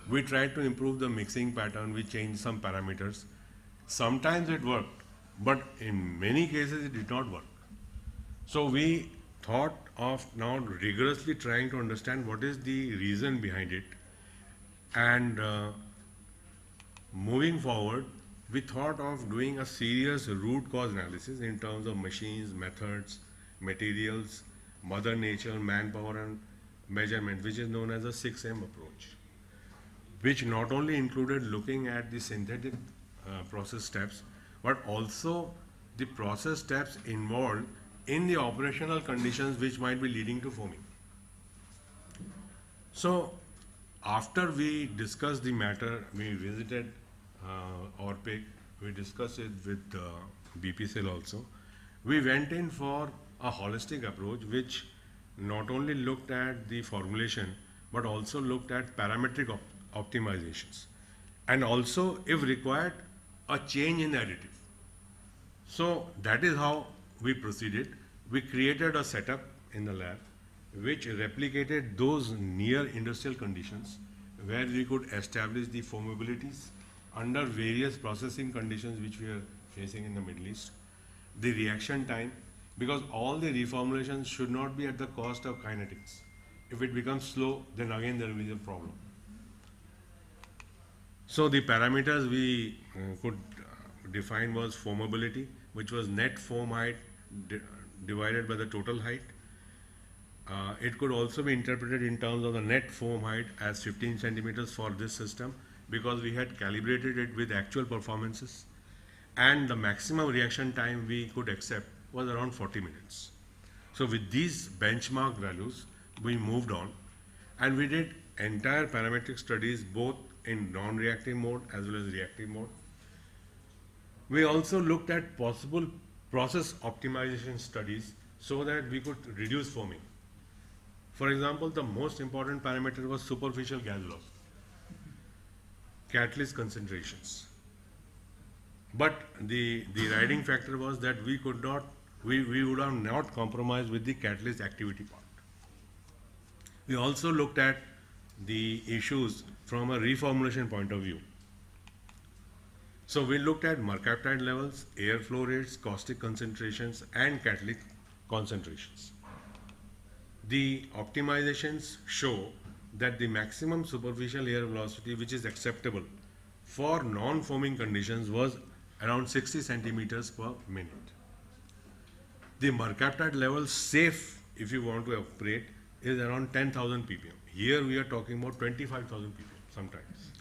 We tried to improve the mixing pattern, we changed some parameters. Sometimes it worked, but in many cases it did not work. So we thought of now rigorously trying to understand what is the reason behind it, and moving forward, we thought of doing a serious root cause analysis in terms of machines, methods, materials, mother nature, manpower and measurement, which is known as a 6M approach, which not only included looking at the synthetic process steps, but also the process steps involved in the operational conditions which might be leading to foaming. So after we discussed the matter, we visited ORPIC, we discussed it with BPCL also. We went in for a holistic approach which not only looked at the formulation but also looked at parametric optimizations, and also, if required, a change in the additive. So that is how we proceeded. We created a setup in the lab which replicated those near industrial conditions where we could establish the foamabilities under various processing conditions which we are facing in the Middle East. The reaction time, because all the reformulations should not be at the cost of kinetics. If it becomes slow, then again there will be a problem. So the parameters we could defined was foamability, which was net foam height divided by the total height. It could also be interpreted in terms of the net foam height as 15 centimeters for this system, because we had calibrated it with actual performances, and the maximum reaction time we could accept was around 40 minutes. So with these benchmark values, we moved on, and we did entire parametric studies both in non-reactive mode as well as reactive mode. We also looked at possible process optimization studies so that we could reduce foaming. For example, the most important parameter was superficial gas loss, catalyst concentrations. But the riding factor was that we would have not compromised with the catalyst activity part. We also looked at the issues from a reformulation point of view. So we looked at mercaptide levels, airflow rates, caustic concentrations, and catalytic concentrations. The optimizations show that the maximum superficial air velocity which is acceptable for non-foaming conditions was around 60 centimeters per minute. The mercaptide level safe, if you want to operate, is around 10,000 ppm. Here we are talking about 25,000 ppm sometimes.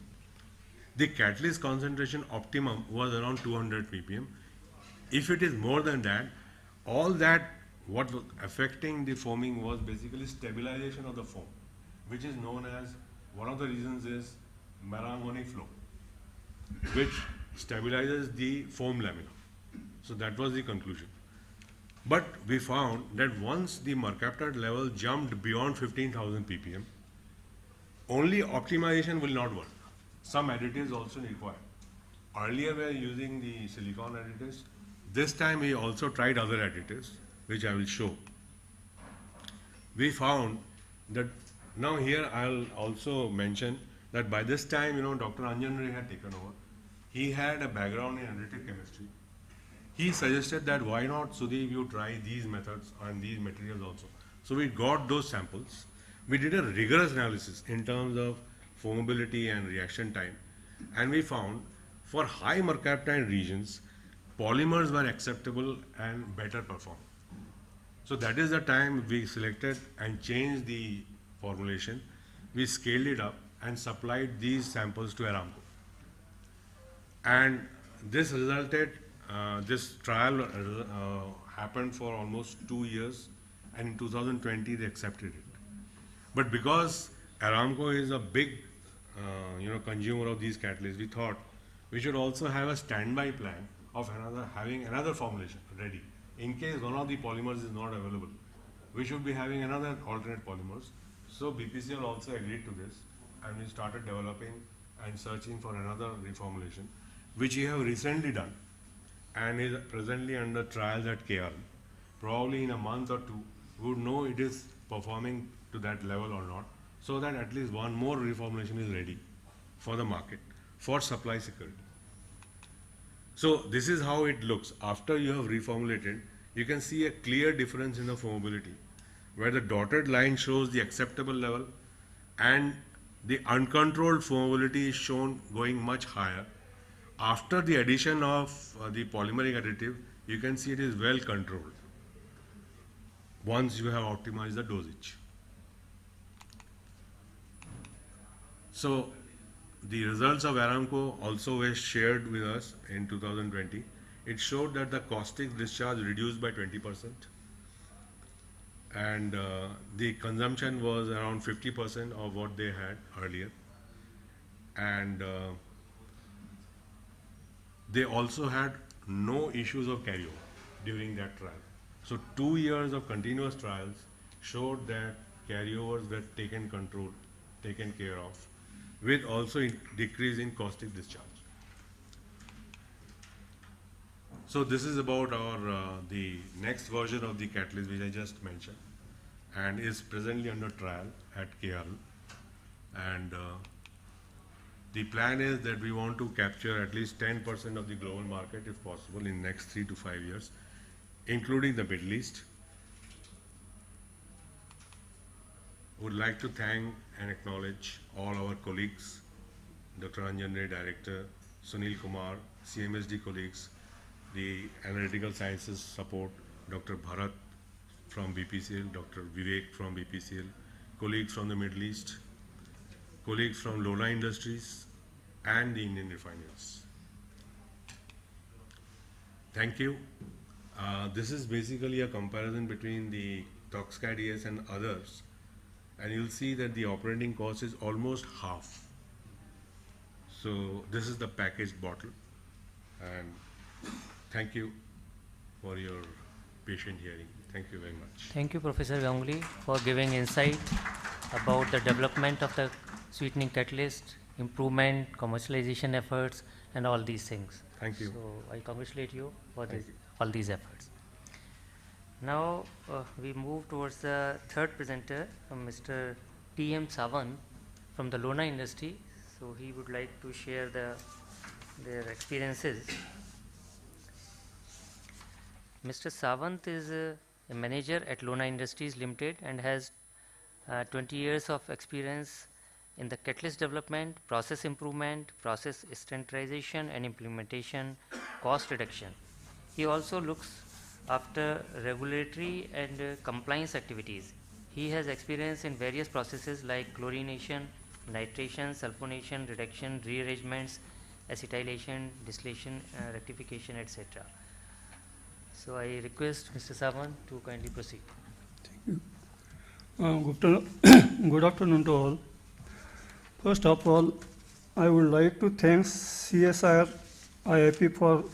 The catalyst concentration optimum was around 200 ppm. If it is more than that, all that what was affecting the foaming was basically stabilization of the foam, which is known as, one of the reasons is Marangoni flow, which stabilizes the foam lamina. So that was the conclusion. But we found that once the mercaptide level jumped beyond 15,000 ppm, only optimization will not work. Some additives also required. Earlier we were using the silicon additives. This time we also tried other additives, which I will show. We found that, now here I'll also mention that by this time, Dr. Anjan Ray had taken over. He had a background in additive chemistry. He suggested that why not, Sudeep, you try these methods and these materials also. So we got those samples. We did a rigorous analysis in terms of foamability and reaction time. And we found for high mercaptide regions, polymers were acceptable and better performing. So that is the time we selected and changed the formulation. We scaled it up and supplied these samples to Aramco. And this resulted, this trial happened for almost 2 years, and in 2020 they accepted it. But because Aramco is a big consumer of these catalysts, we thought we should also have a standby plan of having another formulation ready. In case one of the polymers is not available, we should be having another alternate polymers. So BPCL also agreed to this, and we started developing and searching for another reformulation, which we have recently done and is presently under trials at KR. Probably in a month or two, we would know it is performing to that level or not, so that at least one more reformulation is ready for the market for supply security. So this is how it looks. After you have reformulated, you can see a clear difference in the foamability, where the dotted line shows the acceptable level and the uncontrolled foamability is shown going much higher. After the addition of the polymeric additive, you can see it is well controlled once you have optimized the dosage. So the results of Aramco also were shared with us in 2020. It showed that the caustic discharge reduced by 20%, and the consumption was around 50% of what they had earlier. And they also had no issues of carryover during that trial. So 2 years of continuous trials showed that carryovers were taken care of, with also decrease in caustic discharge. So this is about our the next version of the catalyst which I just mentioned, and is presently under trial at KR. And the plan is that we want to capture at least 10% of the global market if possible in next 3 to 5 years, including the Middle East. Would like to thank and acknowledge all our colleagues, Dr. Anjan Ray, Director, Sunil Kumar, CMSD colleagues, the analytical sciences support, Dr. Bharat from BPCL, Dr. Vivek from BPCL, colleagues from the Middle East, colleagues from Lona Industries, and the Indian refiners. Thank you. This is basically a comparison between the Toxcat ES and others, and you'll see that the operating cost is almost half. So this is the packaged bottle, and thank you for your patient hearing. Thank you very much. Thank you, Professor Ganguly, for giving insight about the development of the sweetening catalyst, improvement, commercialization efforts, and all these things. Thank you. So I congratulate you for all these efforts. Now we move towards the third presenter, Mr. T.M. Sawant from the Lona industry. So he would like to share their experiences. Mr. Sawant is a manager at Lona Industries Limited and has 20 years of experience in the catalyst development, process improvement, process standardization and implementation, cost reduction. He also looks after regulatory and compliance activities. He has experience in various processes like chlorination, nitration, sulfonation, reduction, rearrangements, acetylation, distillation, rectification, etc. So I request Mr. Sawant to kindly proceed. Thank you. Good afternoon to all. First of all, I would like to thank CSIR-IIP for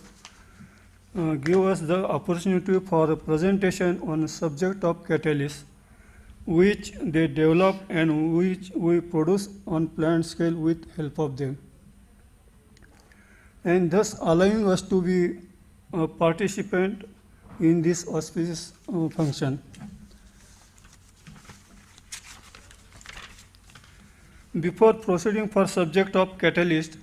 give us the opportunity for a presentation on the subject of catalyst, which they develop and which we produce on plant scale with help of them, and thus allowing us to be a participant in this auspicious function. Before proceeding for subject of catalyst,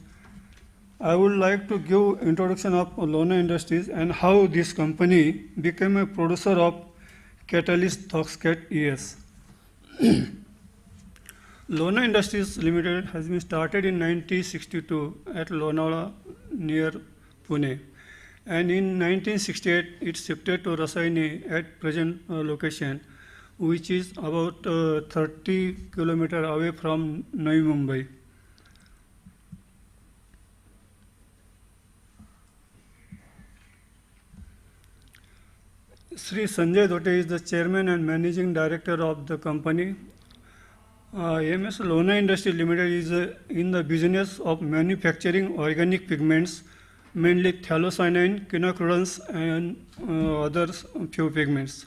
I would like to give introduction of Lona Industries and how this company became a producer of catalyst Toxcat ES. Lona Industries Limited has been started in 1962 at Lonavala near Pune, and in 1968 it shifted to Rasaini at present location, which is about 30 kilometers away from Navi Mumbai. Sri Sanjay Dote is the chairman and managing director of the company. MS Lona Industries Limited is in the business of manufacturing organic pigments, mainly phthalocyanine, quinacridins, and other few pigments.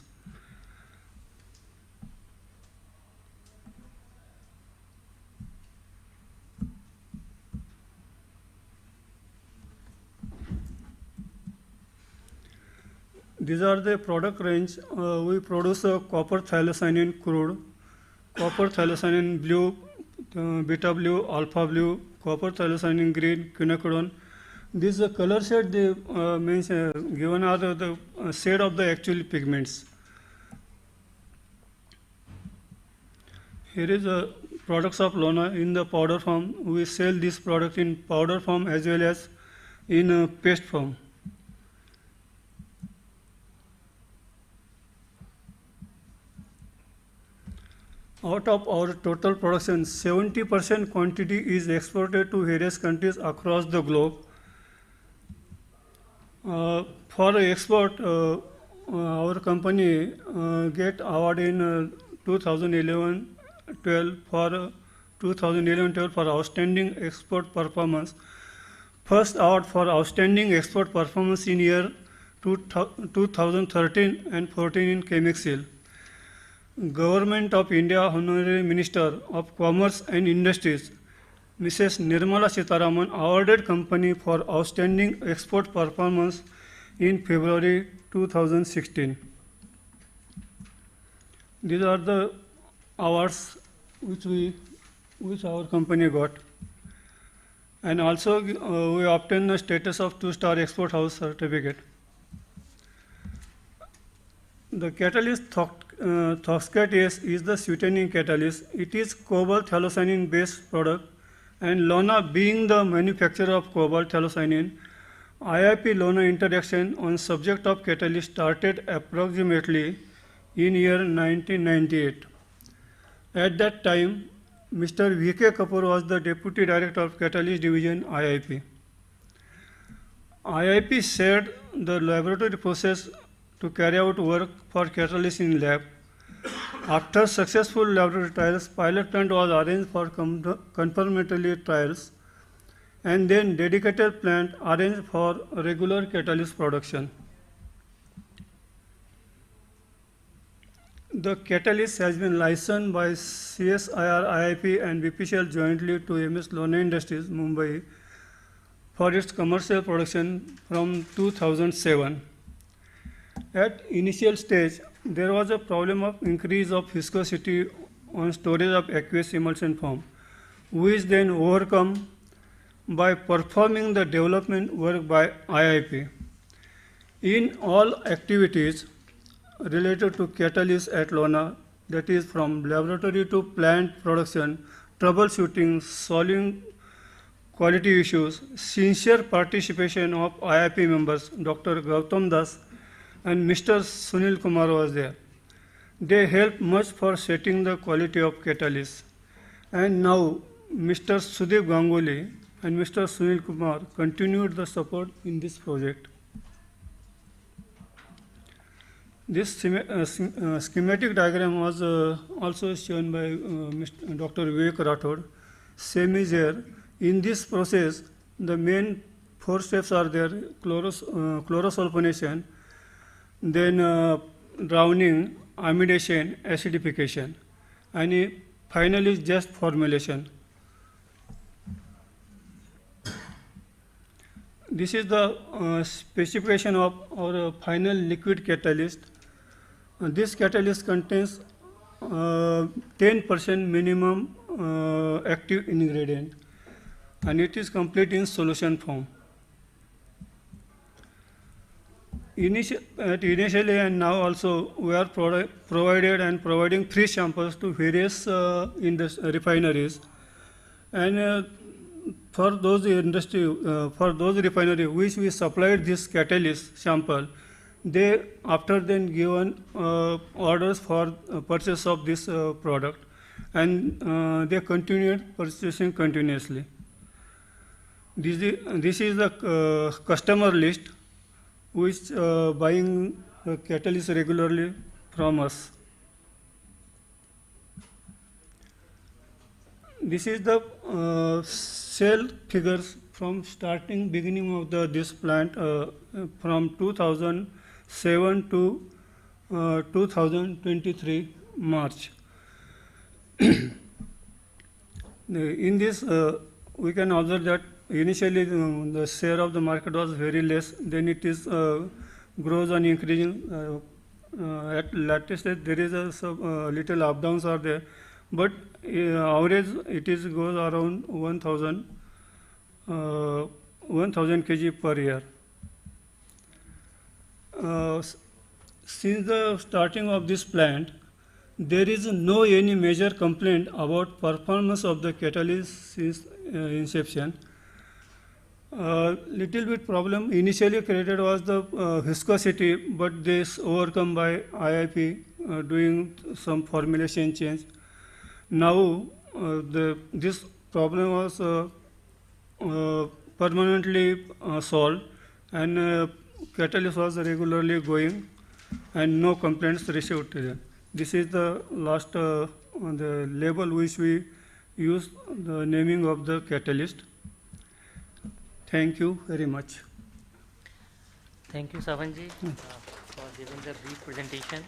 These are the product range. We produce copper phthalocyanine crude, copper phthalocyanine blue, beta blue, alpha blue, copper phthalocyanine green, quinacridone. This color shade they means given are the shade of the actual pigments. Here is the products of Lona in the powder form. We sell this product in powder form as well as in paste form. Out of our total production, 70% quantity is exported to various countries across the globe. For export, our company get award in 2011-12 for 2011-12 for outstanding export performance. First award for outstanding export performance in year 2013 and 14 in Chemixil. Government of India Honorary Minister of Commerce and Industries, Mrs. Nirmala Sitharaman, awarded company for outstanding export performance in February 2016. These are the awards which our company got, and also we obtained the status of 2-star export house certificate. The catalyst Toxcat ES is the sweetening catalyst. It is cobalt phthalocyanine based product And Lona being the manufacturer of cobalt halocynin, IIP Lona interaction on subject of catalyst started approximately in year 1998. At that time, Mr. V.K. Kapoor was the Deputy Director of Catalyst Division, IIP. IIP shared the laboratory process to carry out work for catalyst in lab. After successful laboratory trials, pilot plant was arranged for confirmatory trials, and then dedicated plant arranged for regular catalyst production. The catalyst has been licensed by CSIR-IIP and BPCL jointly to MS Lona Industries, Mumbai, for its commercial production from 2007. At initial stage, there was a problem of increase of viscosity on storage of aqueous emulsion form, which then overcome by performing the development work by IIP. In all activities related to catalyst at Lona, that is from laboratory to plant production, troubleshooting, solving quality issues, sincere participation of IIP members, Dr. Gautam Das and Mr. Sunil Kumar was there. They helped much for setting the quality of catalyst. And now Mr. Sudeep Ganguly and Mr. Sunil Kumar continued the support in this project. This schematic diagram was also shown by Mr. Dr. Vivek Rathod. Same is here. In this process, the main 4 steps are there: chlorosulfonation, then drowning, amidation, acidification, and finally just formulation. This is the specification of our final liquid catalyst. This catalyst contains 10% minimum active ingredient, and it is complete in solution form. Initially and now also we are provided and providing free samples to various refineries, and for those refineries which we supplied this catalyst sample, they after then given orders for purchase of this product, and they continued purchasing continuously. This is the customer list which buying catalyst regularly from us. This is the sale figures from starting beginning of this plant from 2007 to 2023 March. In this, we can observe that initially the share of the market was very less, then it is grows and increasing. At later stage there is a little up downs are there, but average it is goes around 1000 kg per year. Since the starting of this plant, there is no any major complaint about performance of the catalyst since inception. Little bit problem initially created was the viscosity, but this overcome by IIP doing some formulation change. Now this problem was permanently solved, and catalyst was regularly going, and no complaints received. This is the last the label which we use the naming of the catalyst. Thank you very much. Thank you, Savanji, for giving the brief presentation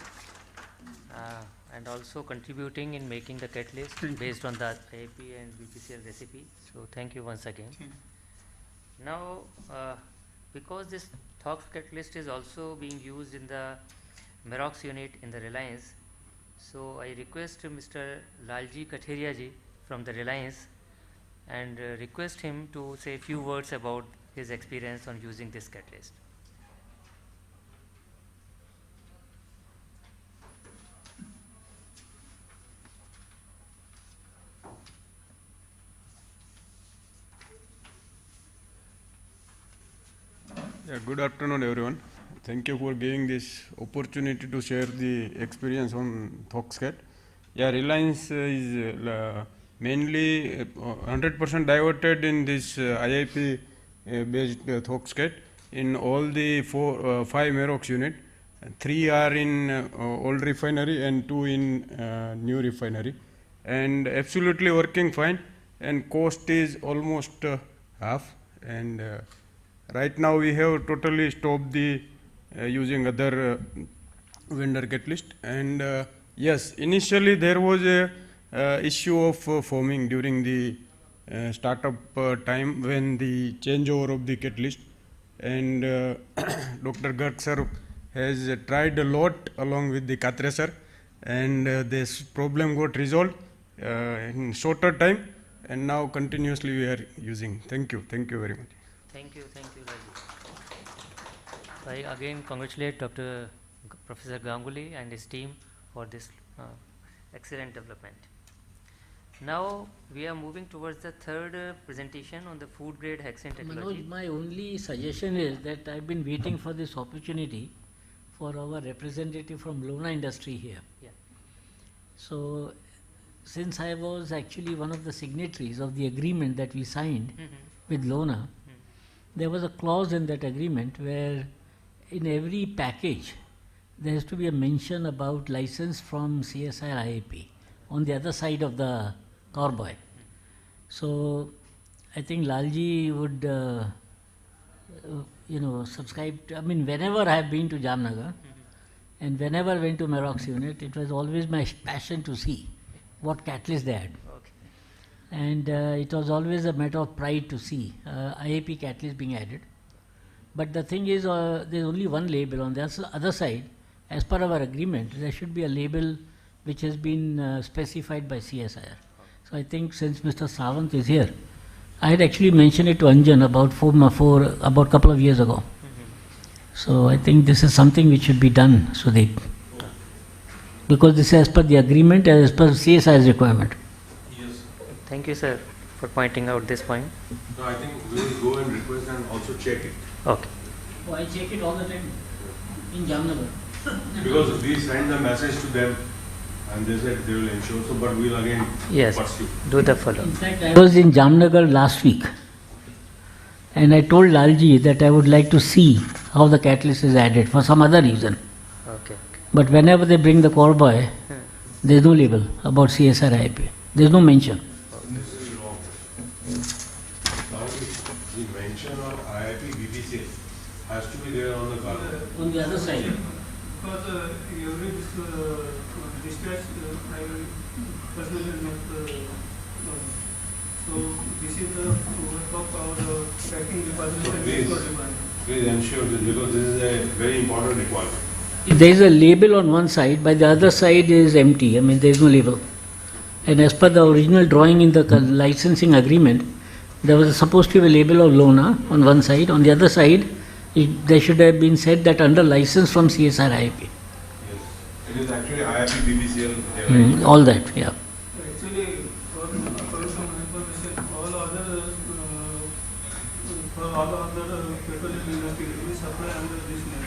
and also contributing in making the catalyst based on the IIP and BPCL recipe. So thank you once again. Now, because this Thox catalyst is also being used in the Merox unit in the Reliance, so I request Mr. Lalji Katheria ji from the Reliance and request him to say a few words about his experience on using this catalyst. Yeah, good afternoon, everyone. Thank you for giving this opportunity to share the experience on Thoxcat. Yeah, Reliance is mainly 100% diverted in this IIP based Thoxcat in all the 5 Merox unit. 3 are in old refinery and 2 in new refinery, and absolutely working fine, and cost is almost half, and right now we have totally stopped the using other vendor catalyst. And yes, initially there was a issue of foaming during the startup time when the changeover of the catalyst, and Dr. Garg sir has tried a lot along with the Katre sir, and this problem got resolved in shorter time, and now continuously we are using. Thank you very much. Thank you, Rajesh. I again congratulate Professor Ganguly and his team for this excellent development. Now we are moving towards the third presentation on the food grade hexane technology. Manoj, my only suggestion is that I've been waiting for this opportunity for our representative from Lona industry here. Yeah. So, since I was actually one of the signatories of the agreement that we signed with Lona, there was a clause in that agreement where in every package there has to be a mention about license from CSIR-IIP on the other side of the carboy. So I think Lalji would subscribe to, I mean, whenever I have been to Jamnagar and whenever I went to Merox unit, it was always my passion to see what catalyst they had. And it was always a matter of pride to see IIP catalyst being added. But the thing is, there's only one label. On the other side, as per our agreement, there should be a label which has been specified by CSIR. So I think since Mr. Sawant is here, I had actually mentioned it to Anjan about about a couple of years ago. So I think this is something which should be done, Sudeep, because this is as per the agreement and as per CSIR's requirement. Thank you, sir, for pointing out this point. No, I think we will go and request and also check it. Okay. Oh, I check it all the time in Jamnagar. Because we send the message to them and they said they will ensure, so but we will again pursue. Do the follow. In fact, I was in Jamnagar last week and I told Lalji that I would like to see how the catalyst is added for some other reason. Okay. But whenever they bring the carboy, there is no label about CSIR-IIP. There is no mention. This is wrong. Now the mention of IIP BPCL has to be there on the cargo. On the other side. Because every dispatch I will personally not so this is the work of our tracking department. Please ensure this because this is a very important requirement. There is a label on one side, but the other side is empty. I mean, there is no label. And as per the original drawing in the licensing agreement, there was supposed to be a label of Lona on one side. On the other side, there should have been said that under license from CSIR-IIP. Yes. It is actually IIP BPCL. All that, yeah. Actually, for some information, all other petroleum industry we supply under this name.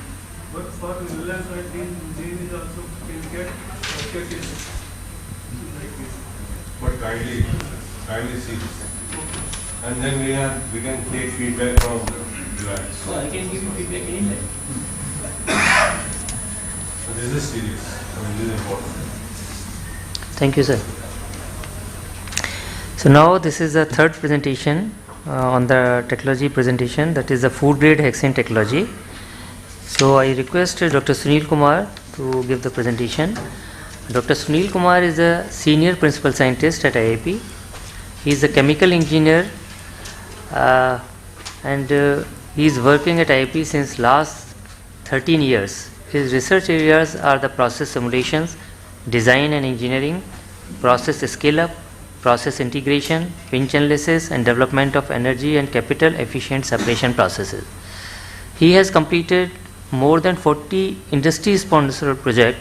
But for Reliance, I think they is also can get catalyst like this. But kindly see this. And then we can take feedback from Reliance. So I can give you feedback anytime. So this is serious. I mean, this is important. Thank you, sir. So now this is the third presentation on the technology presentation, that is the food grade hexane technology. So I request Dr. Sunil Kumar to give the presentation. Dr. Sunil Kumar is a senior principal scientist at IIP. He is a chemical engineer and he is working at IIP since last 13 years. His research areas are the process simulations, design and engineering, process scale-up, process integration, pinch analysis and development of energy and capital efficient separation processes. He has completed more than 40 industry-sponsored projects,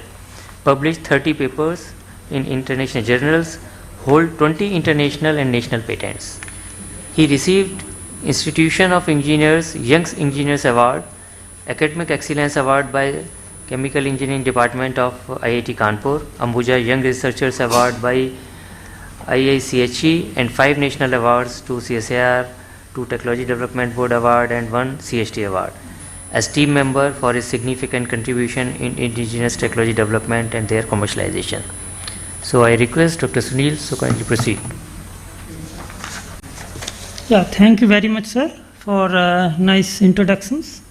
published 30 papers in international journals, hold 20 international and national patents. He received Institution of Engineers Young Engineers Award, Academic Excellence Award by Chemical Engineering Department of IIT Kanpur, Ambuja Young Researchers Award by IICHE, and 5 national awards, 2 CSIR, 2 Technology Development Board Award, and 1 CST Award, as team member for his significant contribution in indigenous technology development and their commercialization. So I request Dr. Sunil to kindly proceed. Yeah, thank you very much, sir, for nice introductions.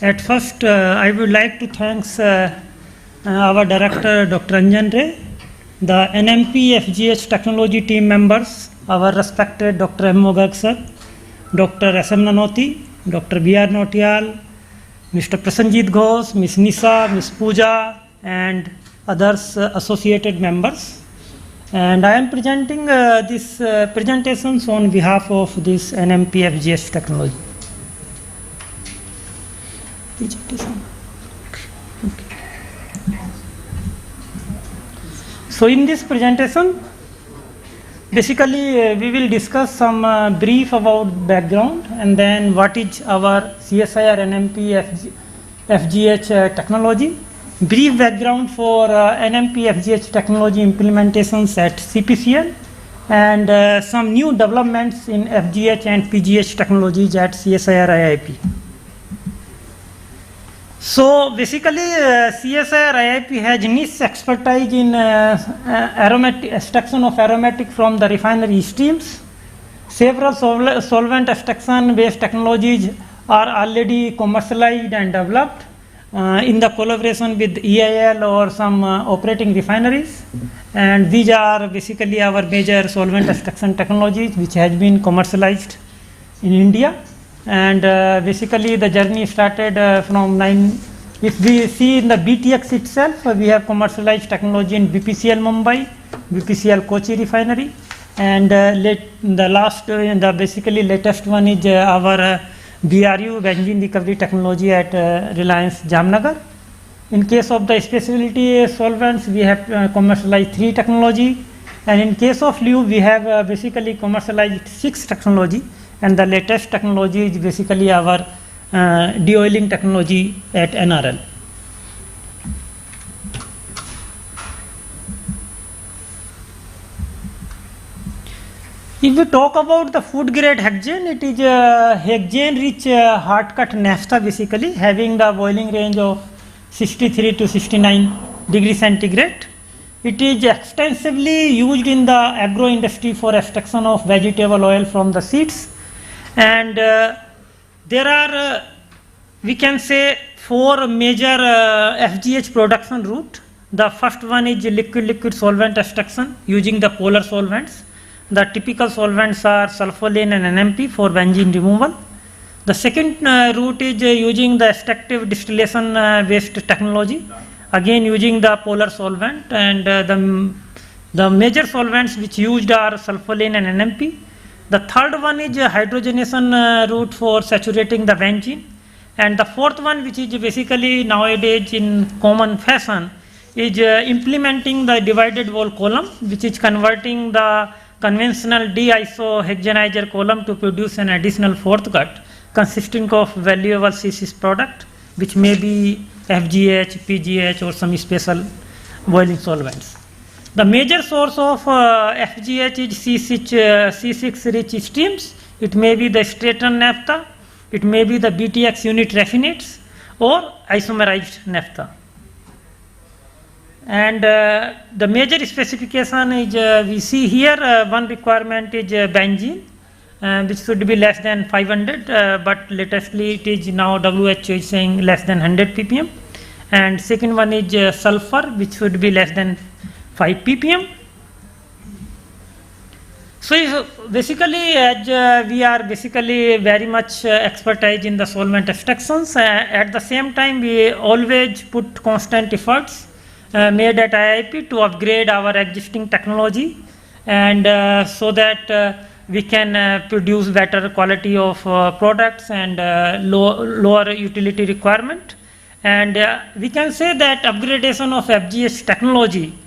At first, I would like to thank our director, Dr. Anjan Ray, the NMP FGH technology team members, our respected Dr. M. Mogag sir, Dr. S. M. Nanoti, Dr. B. R. Notial, Mr. Prasanjit Ghosh, Ms. Nisa, Ms. Pooja, and others associated members. And I am presenting these presentations on behalf of this NMP FGH technology. So in this presentation, basically we will discuss some brief about background, and then what is our CSIR NMP FGH technology, brief background for NMP FGH technology implementations at CPCL, and some new developments in FGH and PGH technologies at CSIR-IIP. So basically CSIR-IIP has niche expertise in extraction of aromatic from the refinery streams. Several solvent extraction based technologies are already commercialized and developed in the collaboration with EIL or some operating refineries, and these are basically our major solvent extraction technologies which has been commercialized in India. And basically the journey started from if we see in the BTX itself, we have commercialized technology in BPCL Mumbai, BPCL Kochi refinery, and the basically latest one is our BRU, benzene recovery technology at Reliance Jamnagar. In case of the specialty solvents, we have commercialized 3 technology, and in case of lube, we have basically commercialized 6 technology. And the latest technology is basically our de-oiling technology at NRL. If we talk about the food grade hexane, it is a hexane rich hard cut naphtha, basically having the boiling range of 63 to 69 degrees centigrade. It is extensively used in the agro industry for extraction of vegetable oil from the seeds. And there are, we can say, 4 major FGH production route. The first one is liquid solvent extraction using the polar solvents. The typical solvents are sulfolane and NMP for benzene removal. The second route is using the extractive distillation based technology, again using the polar solvent, and the major solvents which used are sulfolane and NMP. The third one is hydrogenation route for saturating the benzene, and the fourth one, which is basically nowadays in common fashion, is implementing the divided wall column, which is converting the conventional deisohexanizer column to produce an additional fourth cut consisting of valuable C6 product, which may be FGH, PGH, or some special boiling solvents. The major source of FGH is C6 rich streams. It may be the straightened naphtha, it may be the BTX unit raffinates, or isomerized naphtha. And the major specification is we see here one requirement is benzene, which should be less than 500, but latestly it is now WHO is saying less than 100 ppm. And second one is sulfur, which should be less than 5 ppm. So basically, as we are basically very much expertise in the solvent extractions, at the same time we always put constant efforts made at IIP to upgrade our existing technology, and so that we can produce better quality of products and lower utility requirement. And we can say that upgradation of FGH technology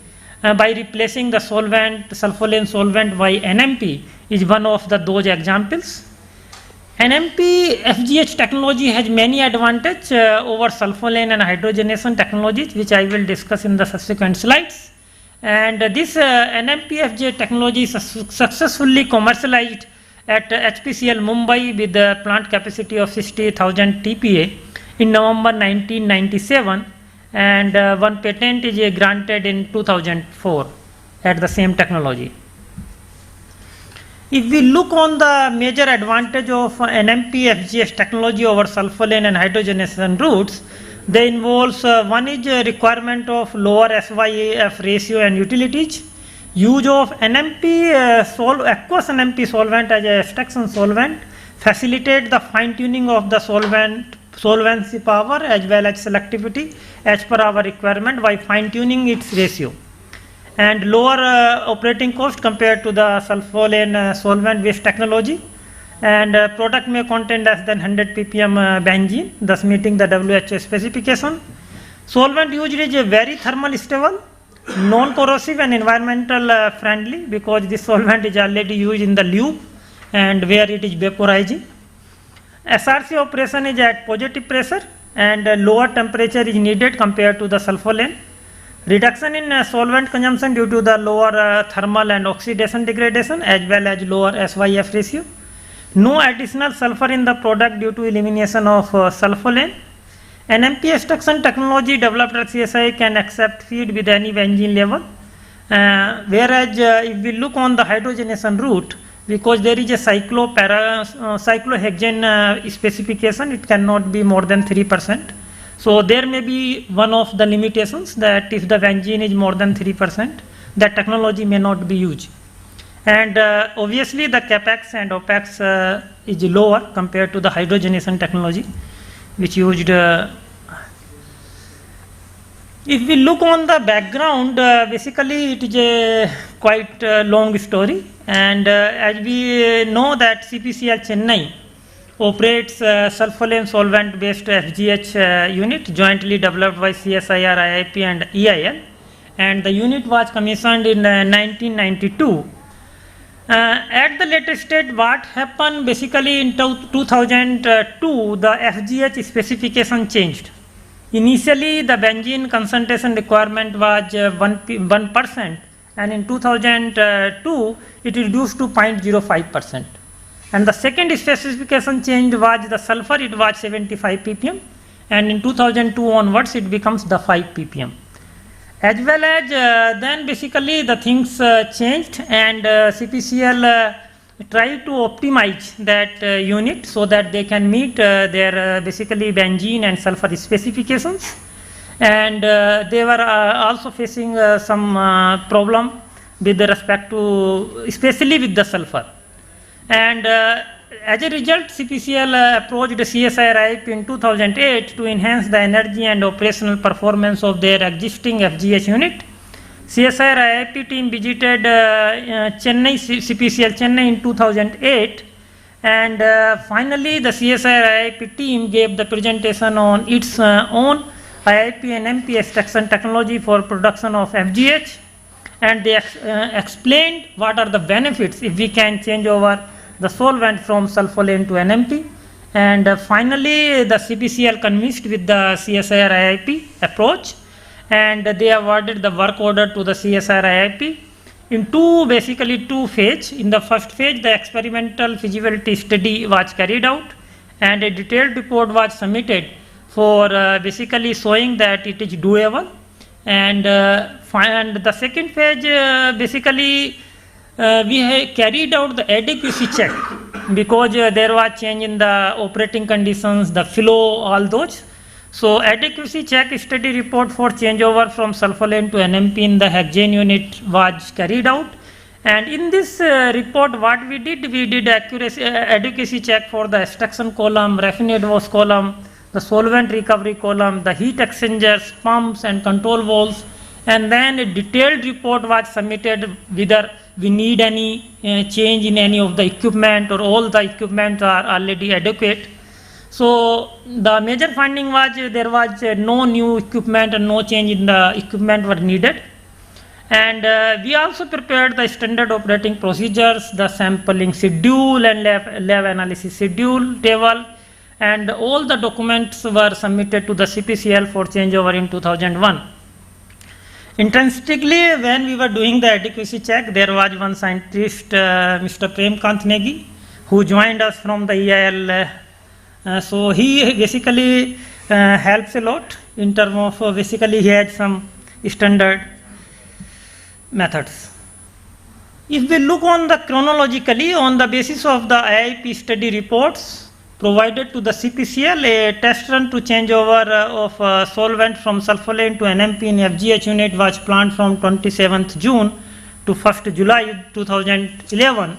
by replacing the solvent, sulfolane solvent by NMP is one of those examples. NMP FGH technology has many advantages over sulfolane and hydrogenation technologies, which I will discuss in the subsequent slides. And this NMP FGH technology is successfully commercialized at HPCL Mumbai with a plant capacity of 60,000 TPA in November 1997, and one patent is granted in 2004 at the same technology. If we look on the major advantage of NMP FGH technology over sulfolane and hydrogenation routes, they involves one is requirement of lower SYAF ratio and utilities, use of NMP aqueous NMP solvent as a extraction solvent, facilitate the fine tuning of the solvency power as well as selectivity as per our requirement by fine tuning its ratio, and lower operating cost compared to the sulfolane solvent based technology, and product may contain less than 100 ppm benzene, thus meeting the WHO specification. Solvent used is very thermal stable, non-corrosive and environmental friendly, because this solvent is already used in the lube and where it is vaporizing. SRC operation is at positive pressure, and lower temperature is needed compared to the sulfolane. Reduction in solvent consumption due to the lower thermal and oxidation degradation as well as lower SYF ratio. No additional sulfur in the product due to elimination of sulfolane. NMP extraction technology developed at CSI can accept feed with any benzene level, whereas if we look on the hydrogenation route, because there is a cyclohexane specification, it cannot be more than 3%. So there may be one of the limitations that if the benzene is more than 3%, that technology may not be used. And obviously the capex and opex is lower compared to the hydrogenation technology, which used. If we look on the background, basically it is a quite long story, and as we know that CPCL Chennai operates sulfolane solvent based FGH unit jointly developed by CSIR-IIP and EIL, and the unit was commissioned in 1992. At the latest stage, what happened basically in 2002, the FGH specification changed. Initially, the benzene concentration requirement was 1%, and in 2002, it reduced to 0.05%. And the second specification change was the sulfur, it was 75 ppm, and in 2002 onwards, it becomes the 5 ppm. As well as then basically the things changed, and CPCL tried to optimize that unit so that they can meet their basically benzene and sulfur specifications, and they were also facing some problem with respect to especially with the sulfur, and as a result CPCL approached CSIR-IIP in 2008 to enhance the energy and operational performance of their existing FGH unit. CSIR-IIP team visited CPCL Chennai in 2008, and finally the CSIR-IIP team gave the presentation on its own IIP and NMP extraction technology for production of FGH, and they explained what are the benefits if we can change over the solvent from sulfolane to NMP, and finally the CPCL convinced with the CSIR-IIP approach, and they awarded the work order to the CSIR-IIP in two phases. In the first phase, the experimental feasibility study was carried out, and a detailed report was submitted for basically showing that it is doable, and the second phase basically we carried out the adequacy check, because there was change in the operating conditions, the flow, all those. So adequacy check study report for changeover from sulfolane to NMP in the hexane unit was carried out, and in this report what we did adequacy check for the extraction column, raffinate wash column, the solvent recovery column, the heat exchangers, pumps and control valves, and then a detailed report was submitted whether we need any change in any of the equipment or all the equipment are already adequate. So the major finding was there was no new equipment and no change in the equipment were needed, And we also prepared the standard operating procedures, the sampling schedule and lab analysis schedule table, and all the documents were submitted to the CPCL for changeover in 2001. Interestingly, when we were doing the adequacy check, there was one scientist, Mr. Premkant Negi, who joined us from the EIL. So he basically helps a lot in terms of basically he had some standard methods. If we look on the chronologically, on the basis of the IIP study reports provided to the CPCL, a test run to change over of solvent from sulfolane to NMP in FGH unit was planned from 27th June to 1st July 2011.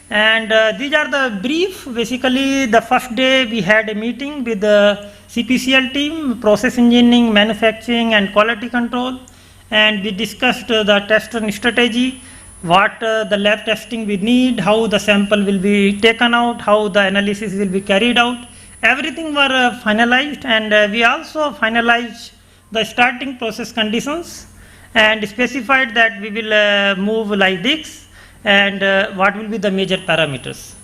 And these are the brief. Basically, the first day we had a meeting with the CPCL team, process engineering, manufacturing and quality control. And we discussed the test run strategy, what the lab testing we need, how the sample will be taken out, how the analysis will be carried out. Everything were finalized, and we also finalized the starting process conditions and specified that we will move like this and what will be the major parameters.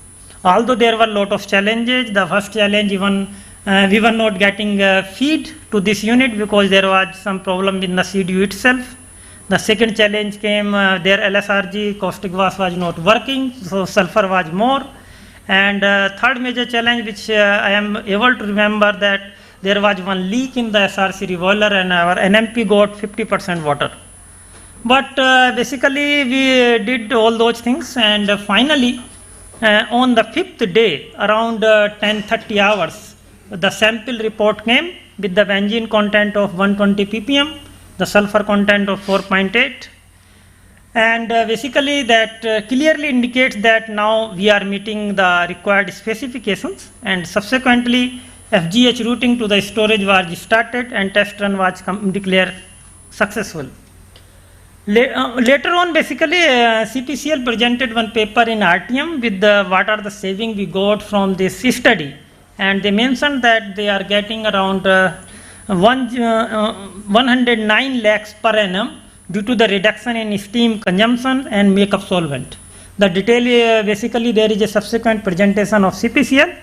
Although there were a lot of challenges, the first challenge even we were not getting feed to this unit because there was some problem in the CDU itself. The second challenge came, their LSRG caustic was not working, so sulfur was more. And third major challenge which I am able to remember, that there was one leak in the SRC revoiler and our NMP got 50% water. But basically we did all those things, and finally on the fifth day around 10:30 hours, the sample report came with the benzene content of 120 ppm, the sulfur content of 4.8, and basically that clearly indicates that now we are meeting the required specifications, and subsequently FGH routing to the storage was started and test run was declared successful. Later on, basically CPCL presented one paper in RTM with what are the saving we got from this study, and they mentioned that they are getting around 109 lakhs per annum due to the reduction in steam consumption and makeup solvent. The detail basically there is a subsequent presentation of CPCL,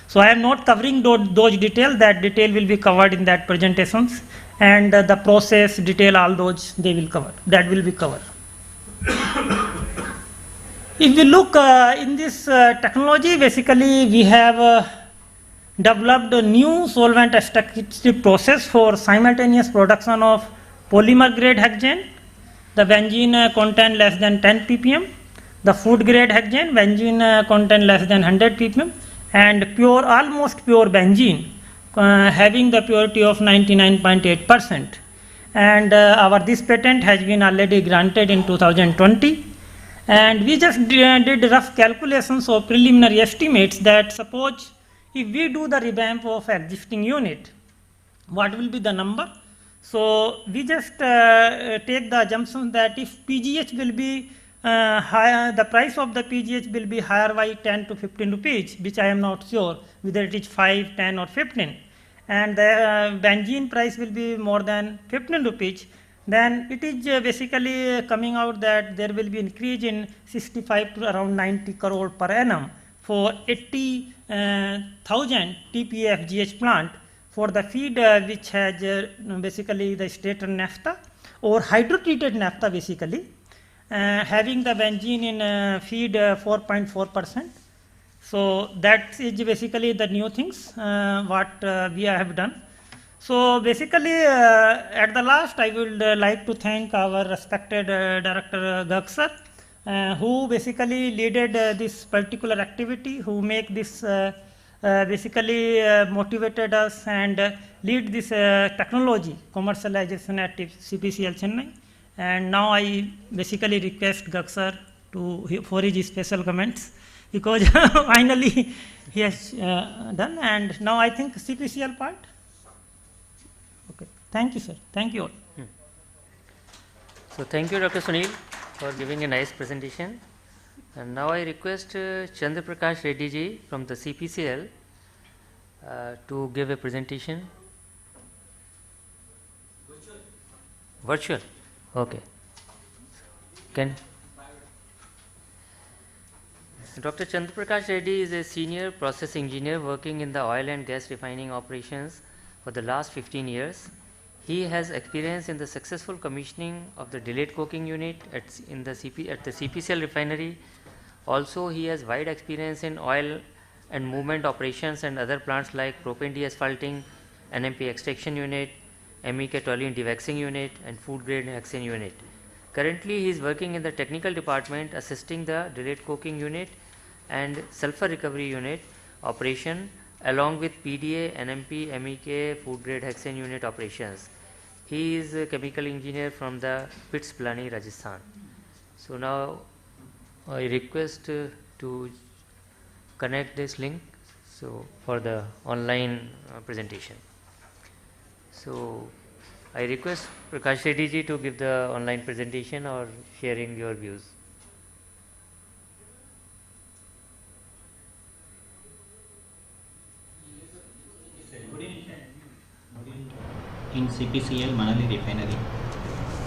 so I am not covering those details. That detail will be covered in that presentations, and the process detail, all those they will cover, that will be covered. If we look in this technology, basically we have developed a new solvent extractive process for simultaneous production of polymer grade hexane, the benzene content less than 10 ppm, the food grade hexane, benzene content less than 100 ppm, and pure, almost pure benzene having the purity of 99.8%. And this patent has been already granted in 2020. And we just did rough calculations or preliminary estimates that suppose if we do the revamp of existing unit, what will be the number? So we just take the assumption that if PGH will be higher, the price of the PGH will be higher by 10 to 15 rupees, which I am not sure whether it is 5, 10 or 15, and the benzene price will be more than 15 rupees, then it is basically coming out that there will be increase in 65 to around 90 crore per annum for 80,000 TPA FGH plant for the feed which has basically the stator naphtha or hydrotreated naphtha, basically having the benzene in feed 4.4%. So that is basically the new things what we have done. So basically at the last I would like to thank our respected Director Garg sir, who basically leaded this particular activity, who make this basically motivated us and lead this technology commercialization at CPCL Chennai. And now I basically request Garg sir for his special comments, because finally he has done, and now I think CPCL part. Okay, thank you sir, thank you all. So thank you Dr. Sunil for giving a nice presentation, and now I request Chandra Prakash Reddy ji from the CPCL to give a presentation. Virtual? Okay. Can Dr. Chandraprakash Reddy is a senior process engineer working in the oil and gas refining operations for the last 15 years. He has experience in the successful commissioning of the delayed coking unit at the CPCL refinery. Also, he has wide experience in oil and movement operations and other plants like propane deasphalting, NMP extraction unit, MEK toluene dewaxing unit, and food grade hexane unit. Currently, he is working in the technical department assisting the delayed coking unit and sulfur recovery unit operation along with PDA, NMP, MEK, food grade hexane unit operations. He is a chemical engineer from the PITS Pilani, Rajasthan. So now I request to connect this link for the online presentation. So I request Prakash Reddy ji to give the online presentation or sharing your views. In CPCL Manali Refinery.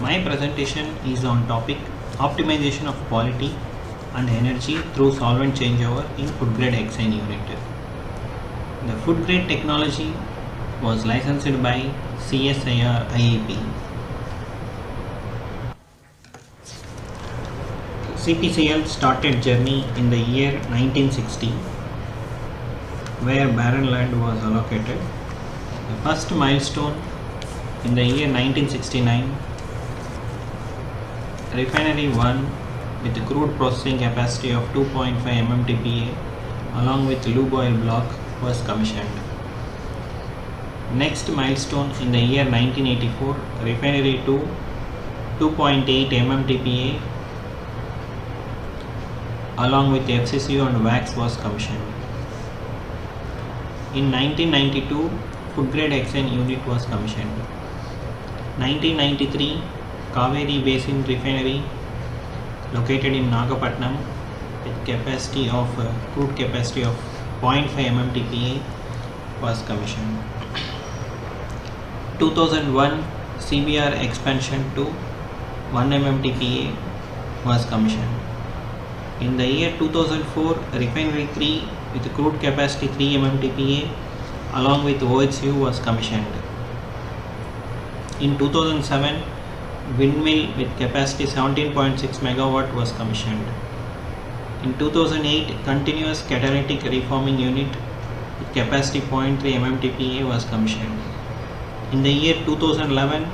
My presentation is on topic optimization of quality and energy through solvent changeover in food grade hexane unit. The food grade technology was licensed by CSIR-IIP. CPCL started journey in the year 1960 where barren land was allocated. The first milestone in the year 1969, Refinery 1 with a crude processing capacity of 2.5 mmtpa along with lube oil block was commissioned. Next milestone in the year 1984, Refinery 2 2.8 mmtpa along with FCCU and wax was commissioned. In 1992, food grade hexane unit was commissioned. 1993, Kaveri Basin Refinery located in Nagapattinam with capacity of crude capacity of 0.5 mmtpa was commissioned. 2001, CBR expansion to 1 mmtpa was commissioned. In the year 2004, Refinery 3 with crude capacity 3 mmtpa along with OHCU was commissioned. In 2007, windmill with capacity 17.6 megawatt was commissioned. In 2008, continuous catalytic reforming unit with capacity 0.3 mmtpa was commissioned. In the year 2011,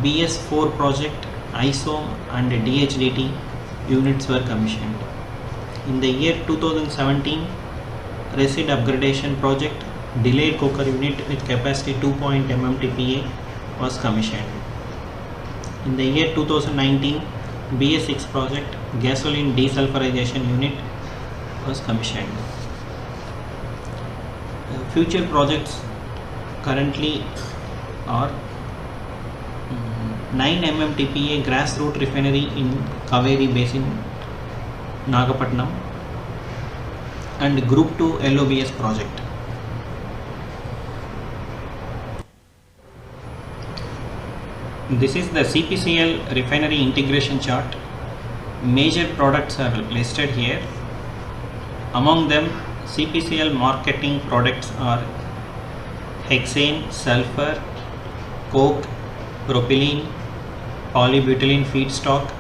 BS4 project, ISOM and DHDT units were commissioned. In the year 2017, resid upgradation project, delayed coker unit with capacity 2.0 mmtpa was commissioned. In the year 2019, BS6 project, gasoline desulfurization unit was commissioned. Future projects currently are 9 mmtpa grassroots refinery in Kaveri Basin, Nagapattinam, and Group 2 LOBS project. This is the CPCL refinery integration chart. Major products are listed here. Among them, CPCL marketing products are hexane, sulfur, coke, propylene, polybutylene feedstock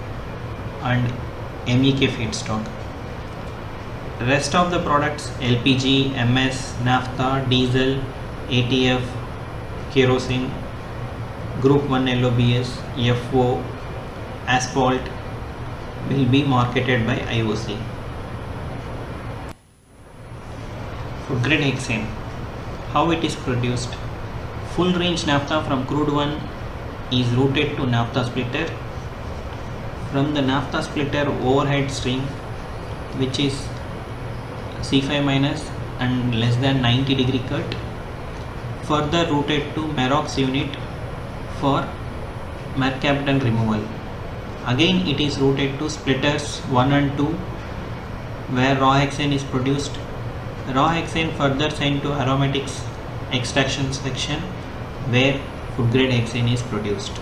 and MEK feedstock. Rest of the products LPG, MS, naphtha, diesel, ATF, kerosene, Group 1 LOBS, FO, asphalt will be marketed by IOC. Food grade hexane. How it is produced? Full range naphtha from crude 1 is routed to naphtha splitter. From the naphtha splitter overhead stream, which is C5 minus and less than 90-degree cut, further routed to Marox unit for mercaptan removal. Again it is routed to splitters 1 and 2 where raw hexane is produced. Raw hexane further sent to aromatics extraction section where food grade hexane is produced.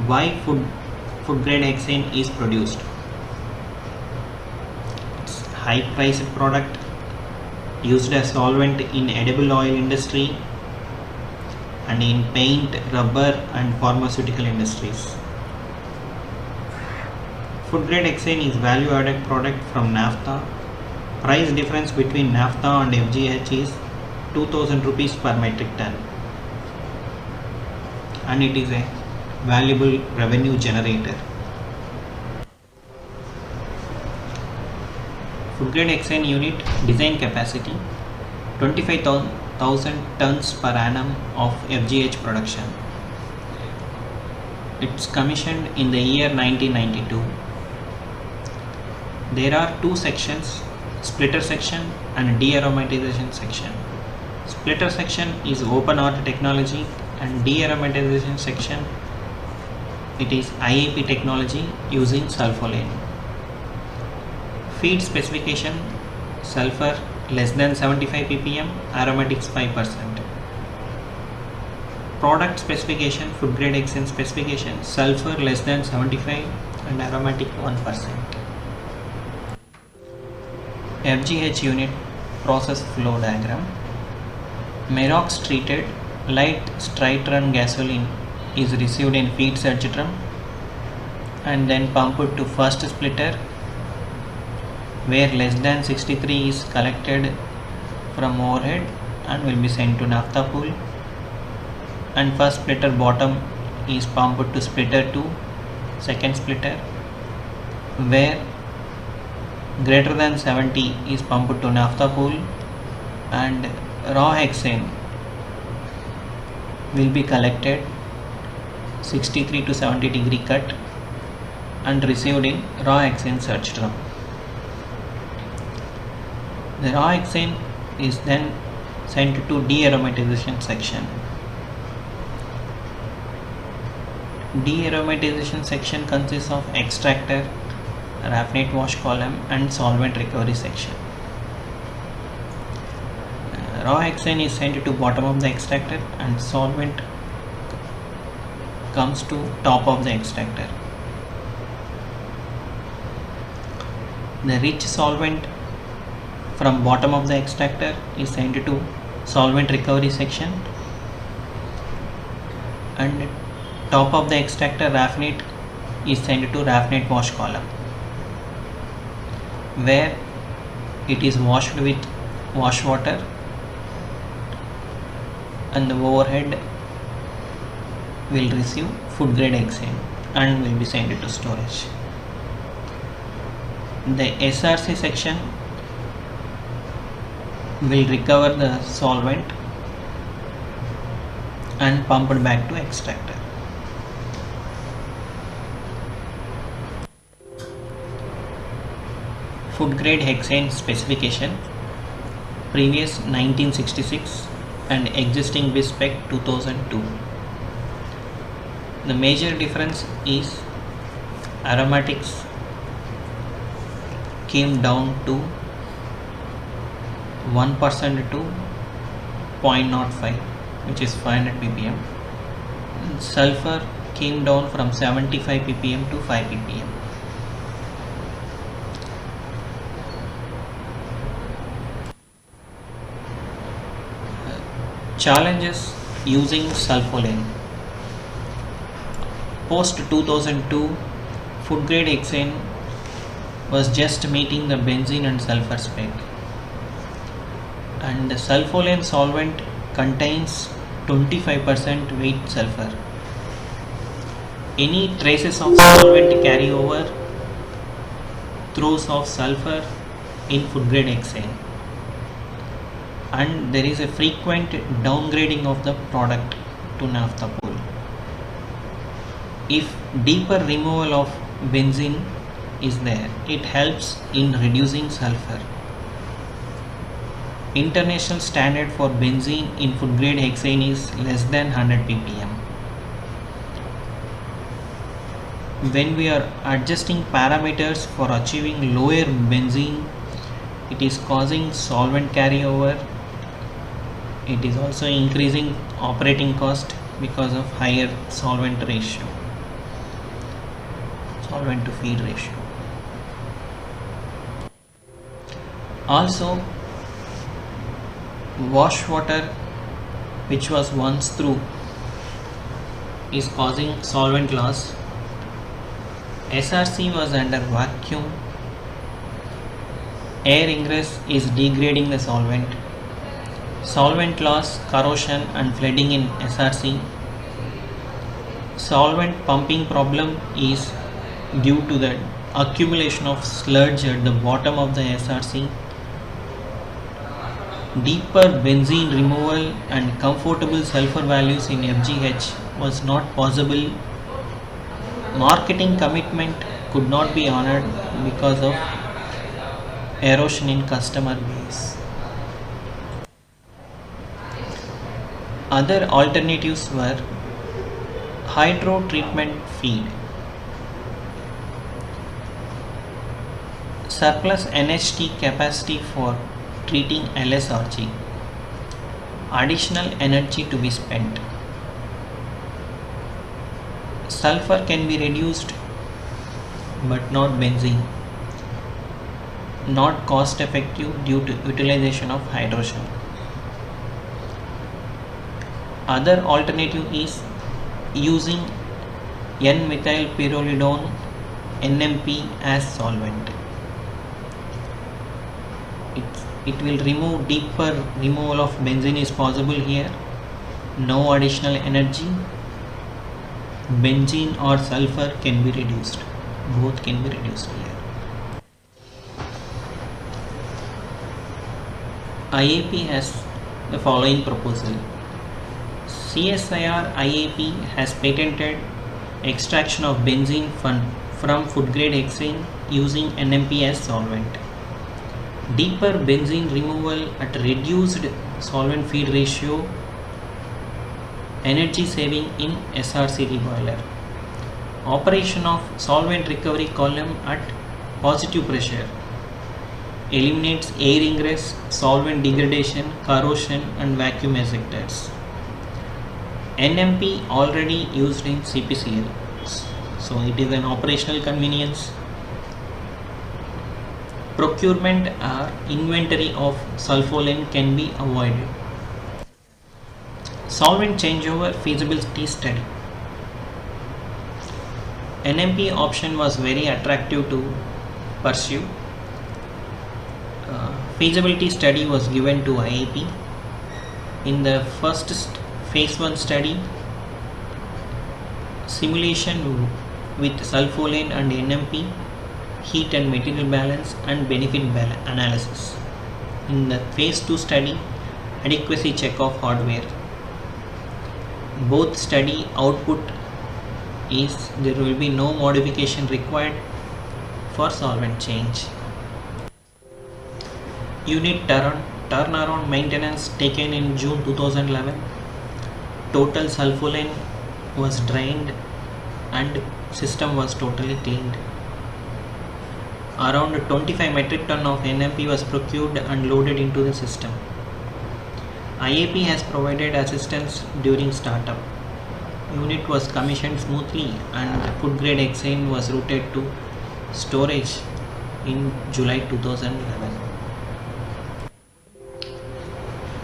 Why food food grade hexane is produced. It's high priced product used as solvent in edible oil industry and in paint, rubber and pharmaceutical industries. Food grade hexane is value added product from naphtha. Price difference between naphtha and FGH is 2000 rupees per metric ton, and it is a valuable revenue generator. Food grade hexane unit design capacity 25,000 tons per annum of FGH production. It's commissioned in the year 1992. There are two sections, splitter section and dearomatization section. Splitter section is open art technology and dearomatization section, it is IIP technology using sulfolane. Feed specification: sulfur less than 75 ppm, aromatics 5%. Product specification: food grade hexane specification, sulfur less than 75 and aromatic 1%. FGH unit process flow diagram. Merox treated light straight run gasoline is received in feed surge drum and then pumped to first splitter, where less than 63 is collected from overhead and will be sent to naphtha pool, and first splitter bottom is pumped to splitter 2, second splitter, where greater than 70 is pumped to naphtha pool, and raw hexane will be collected 63 to 70 degree cut and received in raw hexane surge drum. The raw hexane is then sent to dearomatization section. Dearomatization section consists of extractor, raffinate wash column and solvent recovery section. Raw hexane is sent to bottom of the extractor and solvent comes to top of the extractor. The rich solvent from bottom of the extractor is sent to solvent recovery section, and top of the extractor raffinate is sent to raffinate wash column, where it is washed with wash water and the overhead will receive food grade hexane and will be sent to storage. The SRC section will recover the solvent and pump it back to extractor. Food grade hexane specification: previous 1966 and existing BIS spec 2002. The major difference is aromatics came down to 1% to 0.05, which is 500 ppm. Sulfur came down from 75 ppm to 5 ppm. Challenges using sulfolane. Post 2002, food grade hexane was just meeting the benzene and sulfur spec, and the sulfolane solvent contains 25% weight sulfur. Any traces of solvent carryover throws off sulfur in food grade hexane, and there is a frequent downgrading of the product to naphtha pool. If deeper removal of benzene is there, it helps in reducing sulfur. International standard for benzene in food grade hexane is less than 100 ppm. When we are adjusting parameters for achieving lower benzene, it is causing solvent carryover. It is also increasing operating cost because of higher solvent ratio. solvent to feed ratio. Also, wash water which was once through is causing solvent loss. SRC was under vacuum. Air ingress is degrading the solvent. Solvent loss, corrosion and flooding in SRC. Solvent pumping problem is due to the accumulation of sludge at the bottom of the SRC. Deeper benzene removal and comfortable sulfur values in FGH was not possible. Marketing commitment could not be honored because of erosion in customer base. Other alternatives were hydro treatment feed, surplus NHT capacity for treating LSRG, additional energy to be spent. Sulfur can be reduced but not benzene, not cost effective due to utilization of hydrogen. Other alternative is using N-methylpyrrolidone NMP as solvent. It will remove deeper removal of benzene is possible here. No additional energy. Benzene or sulfur can be reduced. Both can be reduced here. IIP has the following proposal. CSIR-IIP has patented extraction of benzene from food grade hexane using NMP as solvent. Deeper benzene removal at reduced solvent feed ratio, energy saving in SRC reboiler. Operation of solvent recovery column at positive pressure eliminates air ingress, solvent degradation, corrosion and vacuum ejectors. NMP already used in CPCL, so it is an operational convenience. Procurement or inventory of sulfolane can be avoided. Solvent changeover feasibility study. NMP option was very attractive to pursue. Feasibility study was given to IIP. In the first phase 1 study, simulation with sulfolane and NMP, heat and material balance and benefit analysis. In the phase 2 study, adequacy check of hardware. Both study output is there will be no modification required for solvent change. Unit turnaround maintenance taken in June 2011. Total sulfolane was drained and system was totally cleaned. Around 25 metric ton of NMP was procured and loaded into the system. IIP has provided assistance during startup. Unit was commissioned smoothly and food grade hexane was routed to storage in July 2011.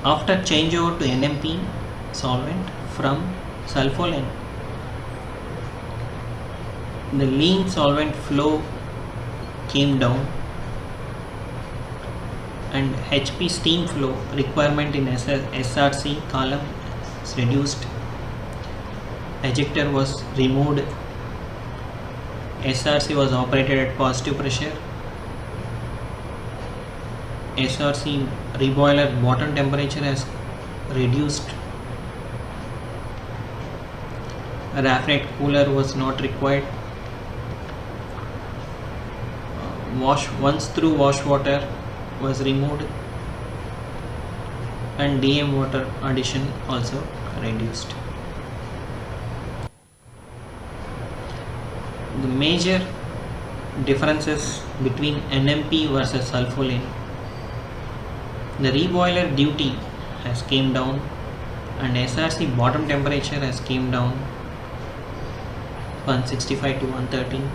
After changeover to NMP solvent from sulfolane, the lean solvent flow came down and HP steam flow requirement in SRC column is reduced. Ejector was removed. SRC was operated at positive pressure. SRC reboiler bottom temperature has reduced. A raffinate cooler was not required. Once through wash water was removed and DM water addition also reduced. The major differences between NMP versus sulfolane. The reboiler duty has came down and SRC bottom temperature has came down 165 to 113.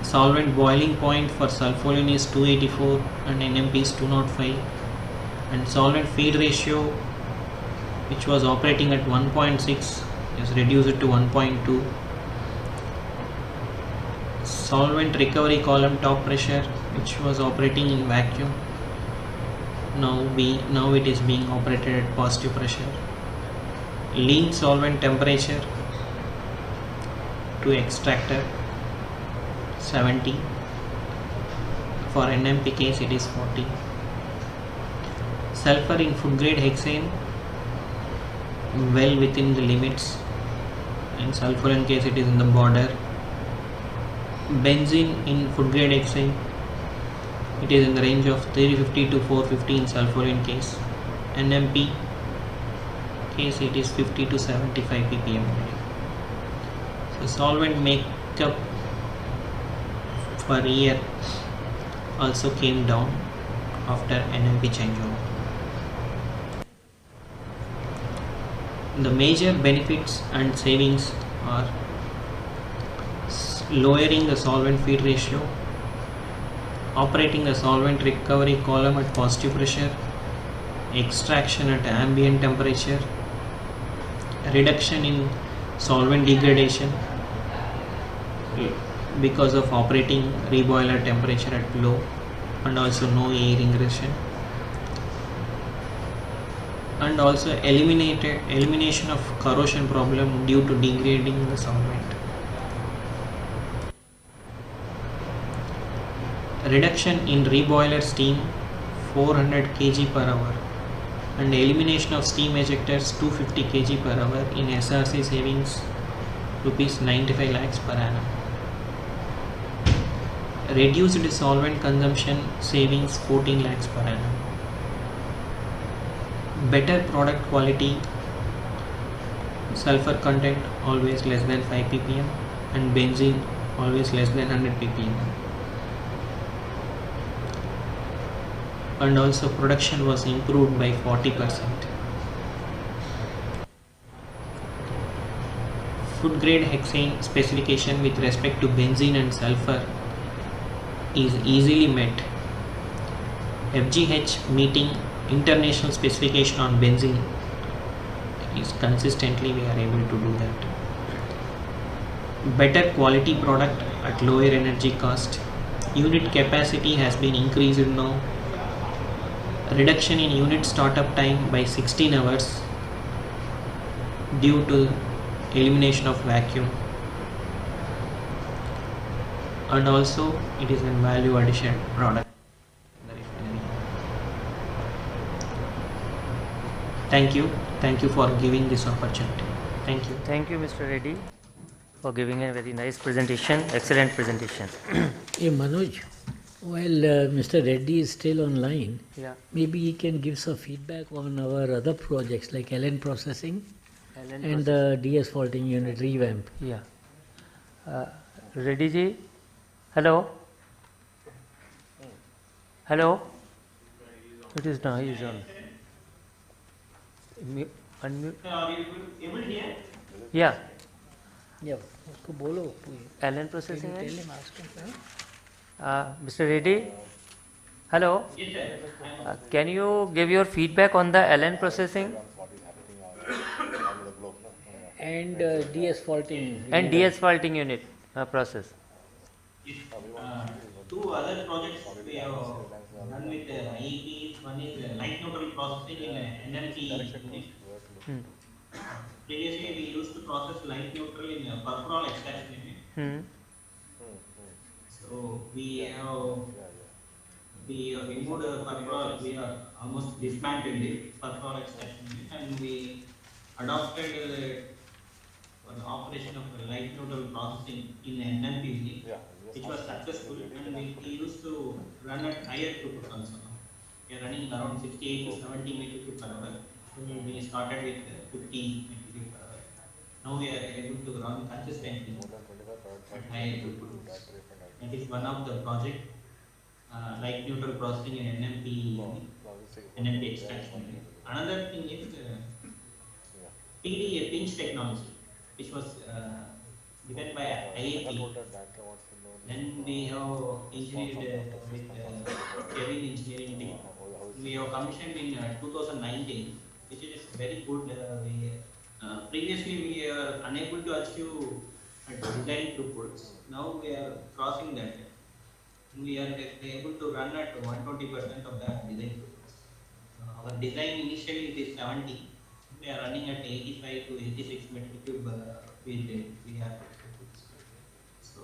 Solvent boiling point for sulfolane is 284 and NMP is 205, and solvent feed ratio, which was operating at 1.6, is reduced to 1.2. Solvent recovery column top pressure, which was operating in vacuum, now it is being operated at positive pressure. Lean solvent temperature to extractor 70. For NMP case it is 40. Sulfur in food grade hexane well within the limits. In sulfurine case it is in the border. Benzene in food grade hexane, it is in the range of 350 to 450 in sulfurine case. NMP case it is 50 to 75 ppm. So solvent makeup per year also came down after NMP changeover. The major benefits and savings are lowering the solvent feed ratio, operating the solvent recovery column at positive pressure, extraction at ambient temperature, reduction in solvent degradation because of operating reboiler temperature at low, and also no air ingression, and also elimination of corrosion problem due to degrading the solvent. Reduction in reboiler steam 400 kg per hour, and elimination of steam ejectors 250 kg per hour in SRC savings rupees 95 lakhs per annum. Reduced solvent consumption savings 14 lakhs per annum. Better product quality, sulfur content always less than 5 ppm and benzene always less than 100 ppm. And also production was improved by 40%. Food grade hexane specification with respect to benzene and sulfur is easily met. FGH meeting international specification on benzene is consistently we are able to do that. Better quality product at lower energy cost. Unit capacity has been increased now. Reduction in unit startup time by 16 hours due to elimination of vacuum, and also it is a value addition product. Thank you for giving this opportunity. Thank you. Thank you, Mr. Reddy, for giving a very nice presentation, excellent presentation. Hey, Manoj, while Mr. Reddy is still online, Yeah. maybe he can give some feedback on our other projects like LN processing and the DS faulting unit revamp. Yeah. Reddy ji, hello. Hello. It is now. He is on. Unmute. Are you able to hear? Yeah. Yeah. उसको बोलो. LN processing. Tell him, ask him. Mr. Reddy, hello. Yes, sir. Can you give your feedback on the LN processing And DS faulting. and DS faulting unit process? Two other projects we have done with IEP. One is light neutral processing in NMP unit. Previously we used to process light neutral in perforal extraction unit. So we have removed perforal, we have almost dismantled it, perforal extraction unit, and we adopted for the operation of light neutral processing in NMP unit, which was successful, and we used to run at higher throughput also. We are running around 68 to 70 meter per hour. So we started with 50 meter per hour. Now we are able to run consistently at higher throughput. That is one of the project, light neutral processing in NMP extraction unit. Another thing is PDA pinch technology, which was given by IIP. Then we have engineered with Kevin engineering team. We have commissioned in 2019, which is very good. Previously, we are unable to achieve design throughputs. Now we are crossing that. We are able to run at 120% of the design throughputs. Our design initially it is 70. We are running at 85 to 86 meter cube feed rate. We have throughputs. So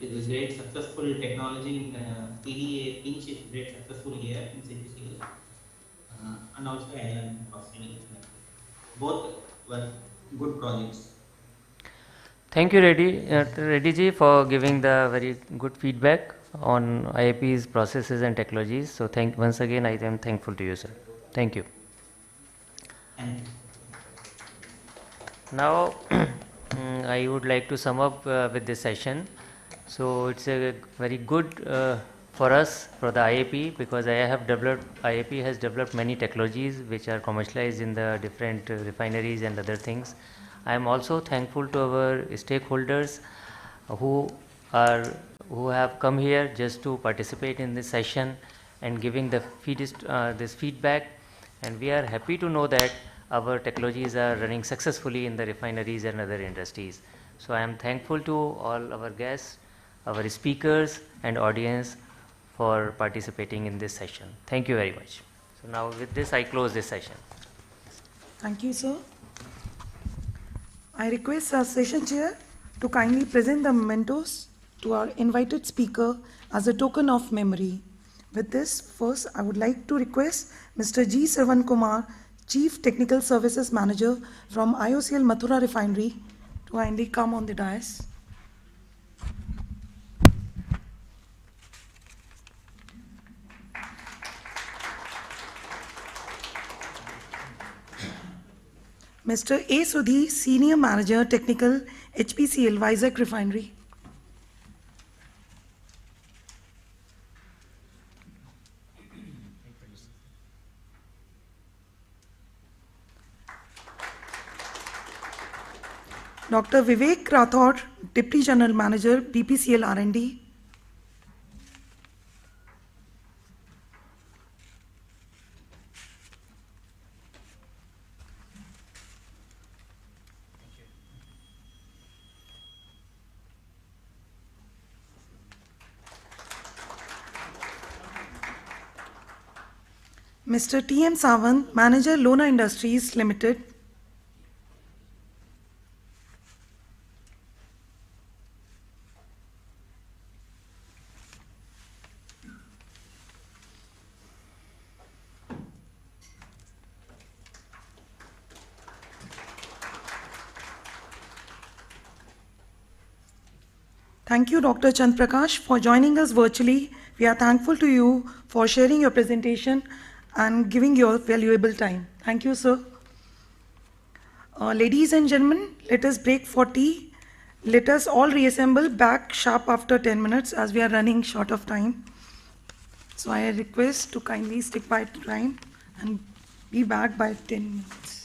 it is a great successful technology in PDA pinch is great successful here in CPCL and also LM processing. Both were good projects. Thank you, Reddy ji, for giving the very good feedback on IIP's processes and technologies. So once again, I am thankful to you, sir. Thank you. Now, I would like to sum up with this session. So it's a very good for us, for the IIP, because IIP has developed many technologies which are commercialized in the different refineries and other things. I am also thankful to our stakeholders who have come here just to participate in this session and giving the this feedback, and we are happy to know that our technologies are running successfully in the refineries and other industries. So I am thankful to all our guests, our speakers and audience for participating in this session. Thank you very much. So now with this I close this session. Thank you, sir. I request our session chair to kindly present the mementos to our invited speaker as a token of memory. With this, first I would like to request Mr. G. Sarvan Kumar, Chief Technical Services Manager from IOCL Mathura Refinery, to kindly come on the dais. Mr. A. Sudhi, Senior Manager, Technical, HPCL, Vizag Refinery. Dr. Vivek Rathod, Deputy General Manager, BPCL R&D. Mr. T. M. Sawant, Manager, Lona Industries Limited. Thank you, Dr. Chand Prakash, for joining us virtually. We are thankful to you for sharing your presentation and giving your valuable time. Thank you, sir. Ladies and gentlemen, let us break for tea. Let us all reassemble back sharp after 10 minutes as we are running short of time. So I request to kindly stick by time and be back by 10 minutes.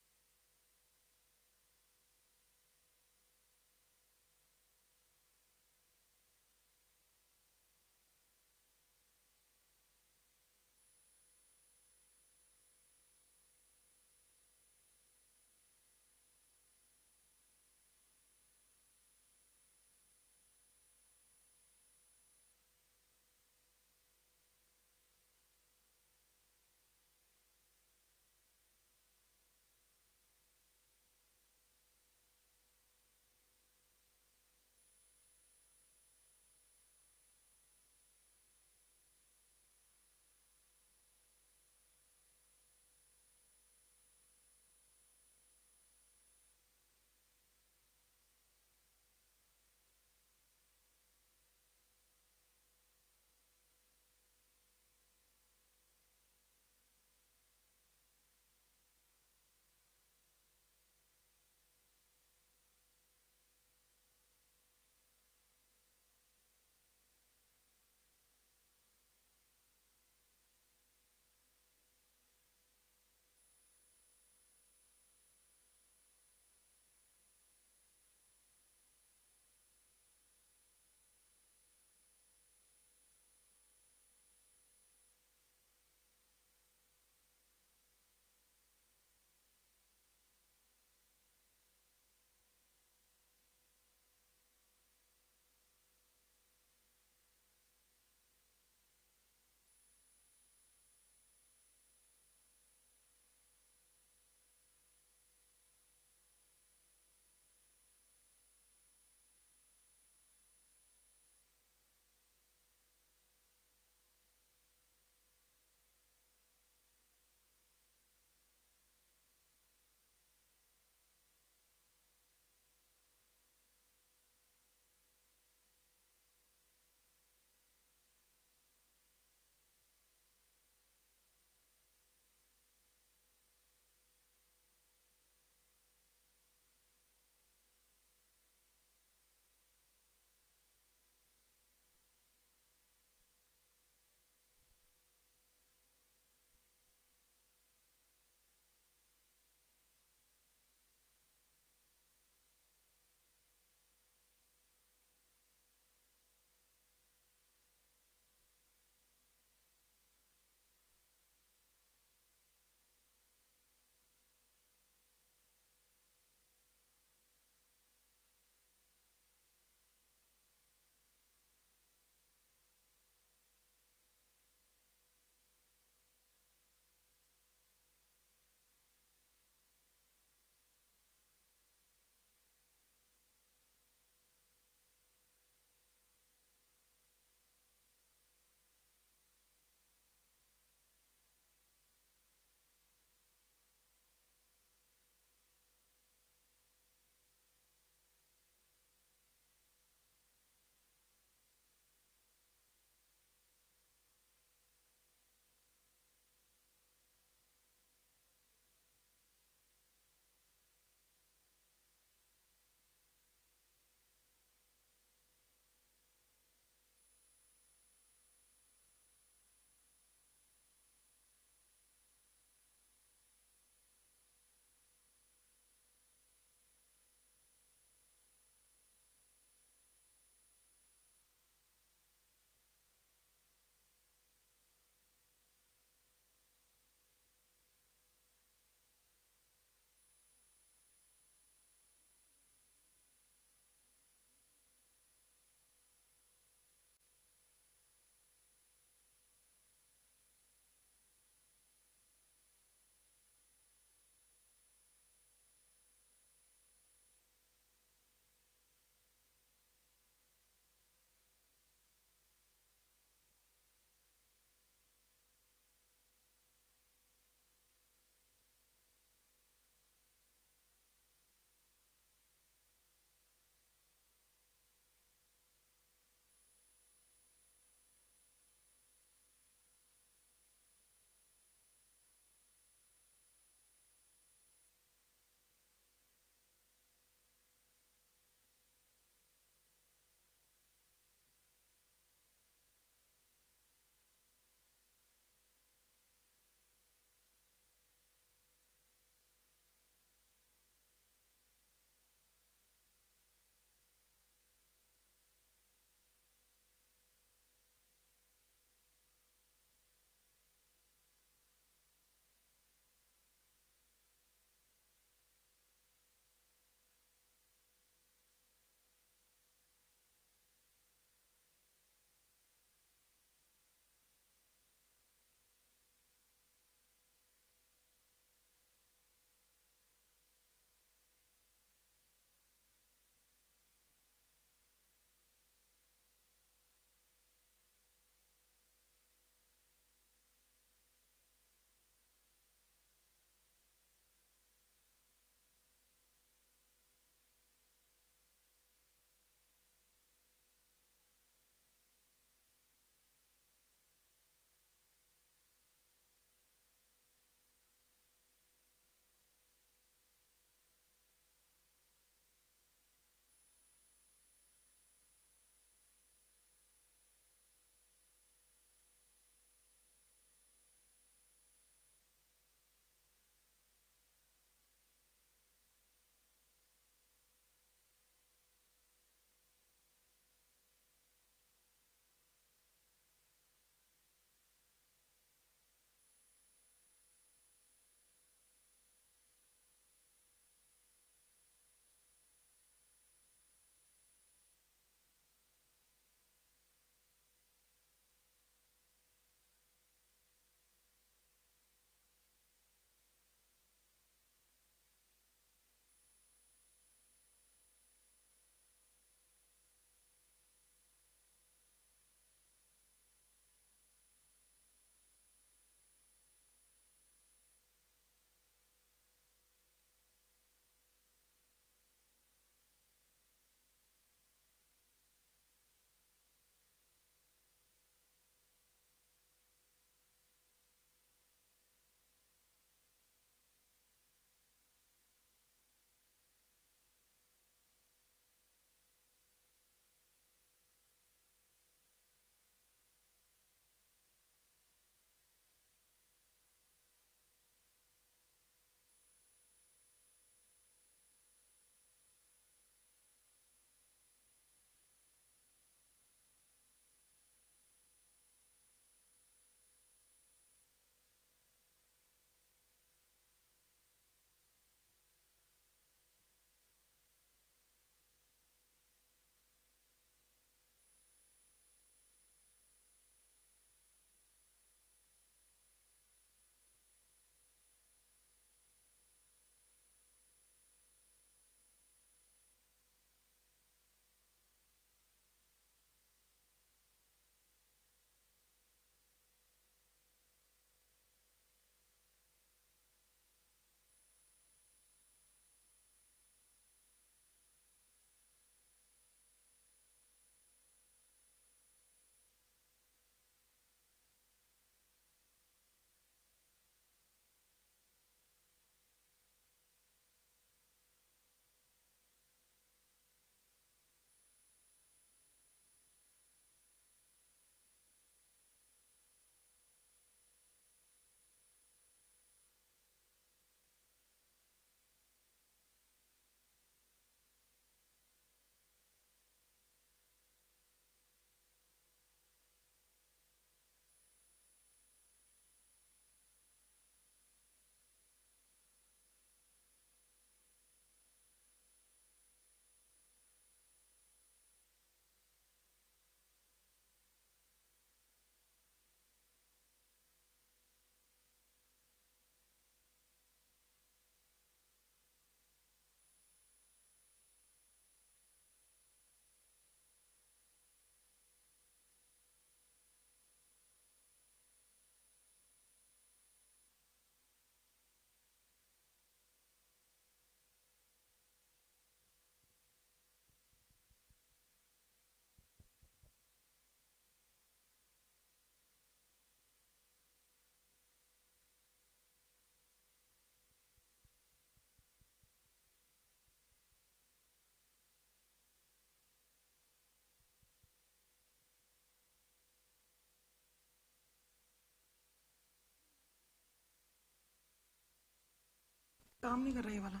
काम नहीं कर रहा ये वाला.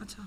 अच्छा.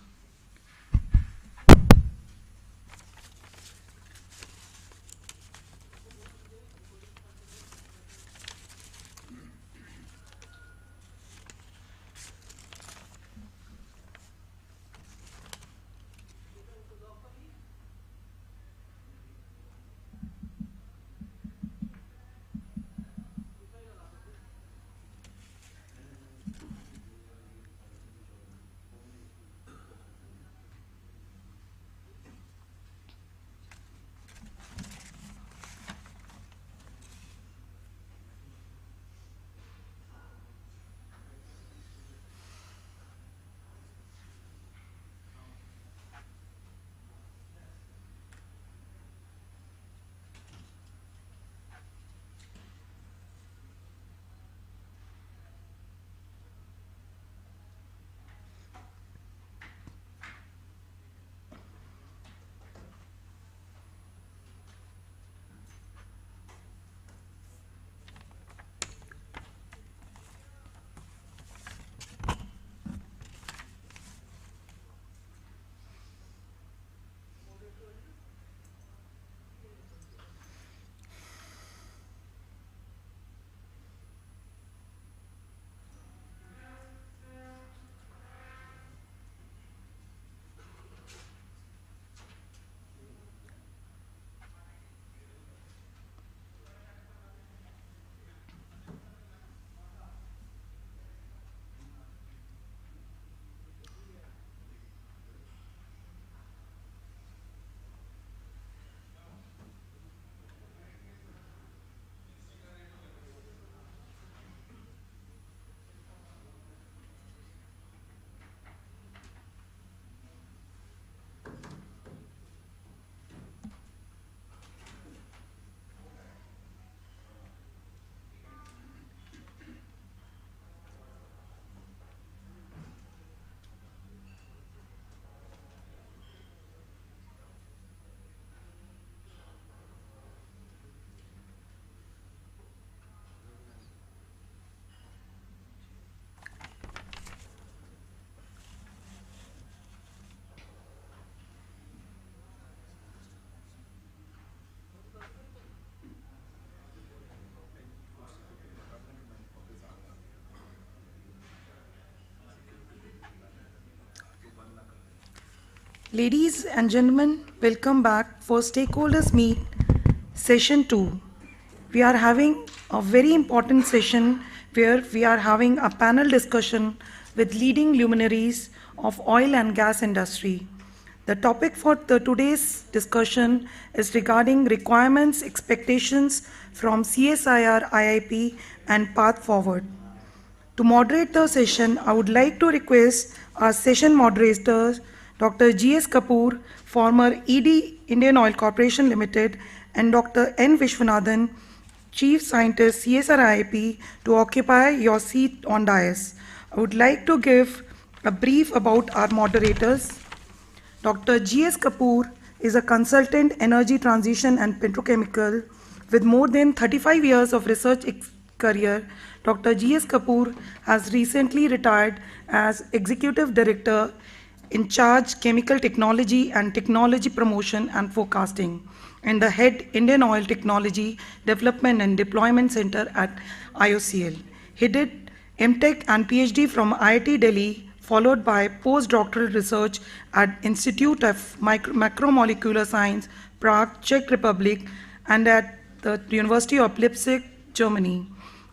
Ladies and gentlemen, welcome back for Stakeholders Meet Session 2. We are having a very important session where we are having a panel discussion with leading luminaries of oil and gas industry. The topic for today's discussion is regarding requirements, expectations from CSIR-IIP and path forward. To moderate the session, I would like to request our session moderators, Dr. G.S. Kapoor, former ED Indian Oil Corporation Limited, and Dr. N. Vishwanathan, Chief Scientist, CSIR-IIP, to occupy your seat on dais. I would like to give a brief about our moderators. Dr. G.S. Kapoor is a consultant energy transition and petrochemical with more than 35 years of research career. Dr. G.S. Kapoor has recently retired as Executive Director in charge Chemical Technology and Technology Promotion and Forecasting, and the head Indian Oil Technology Development and Deployment Center at IOCL. He did MTech and PhD from IIT Delhi, followed by postdoctoral research at Institute of Macromolecular Science, Prague, Czech Republic, and at the University of Leipzig, Germany.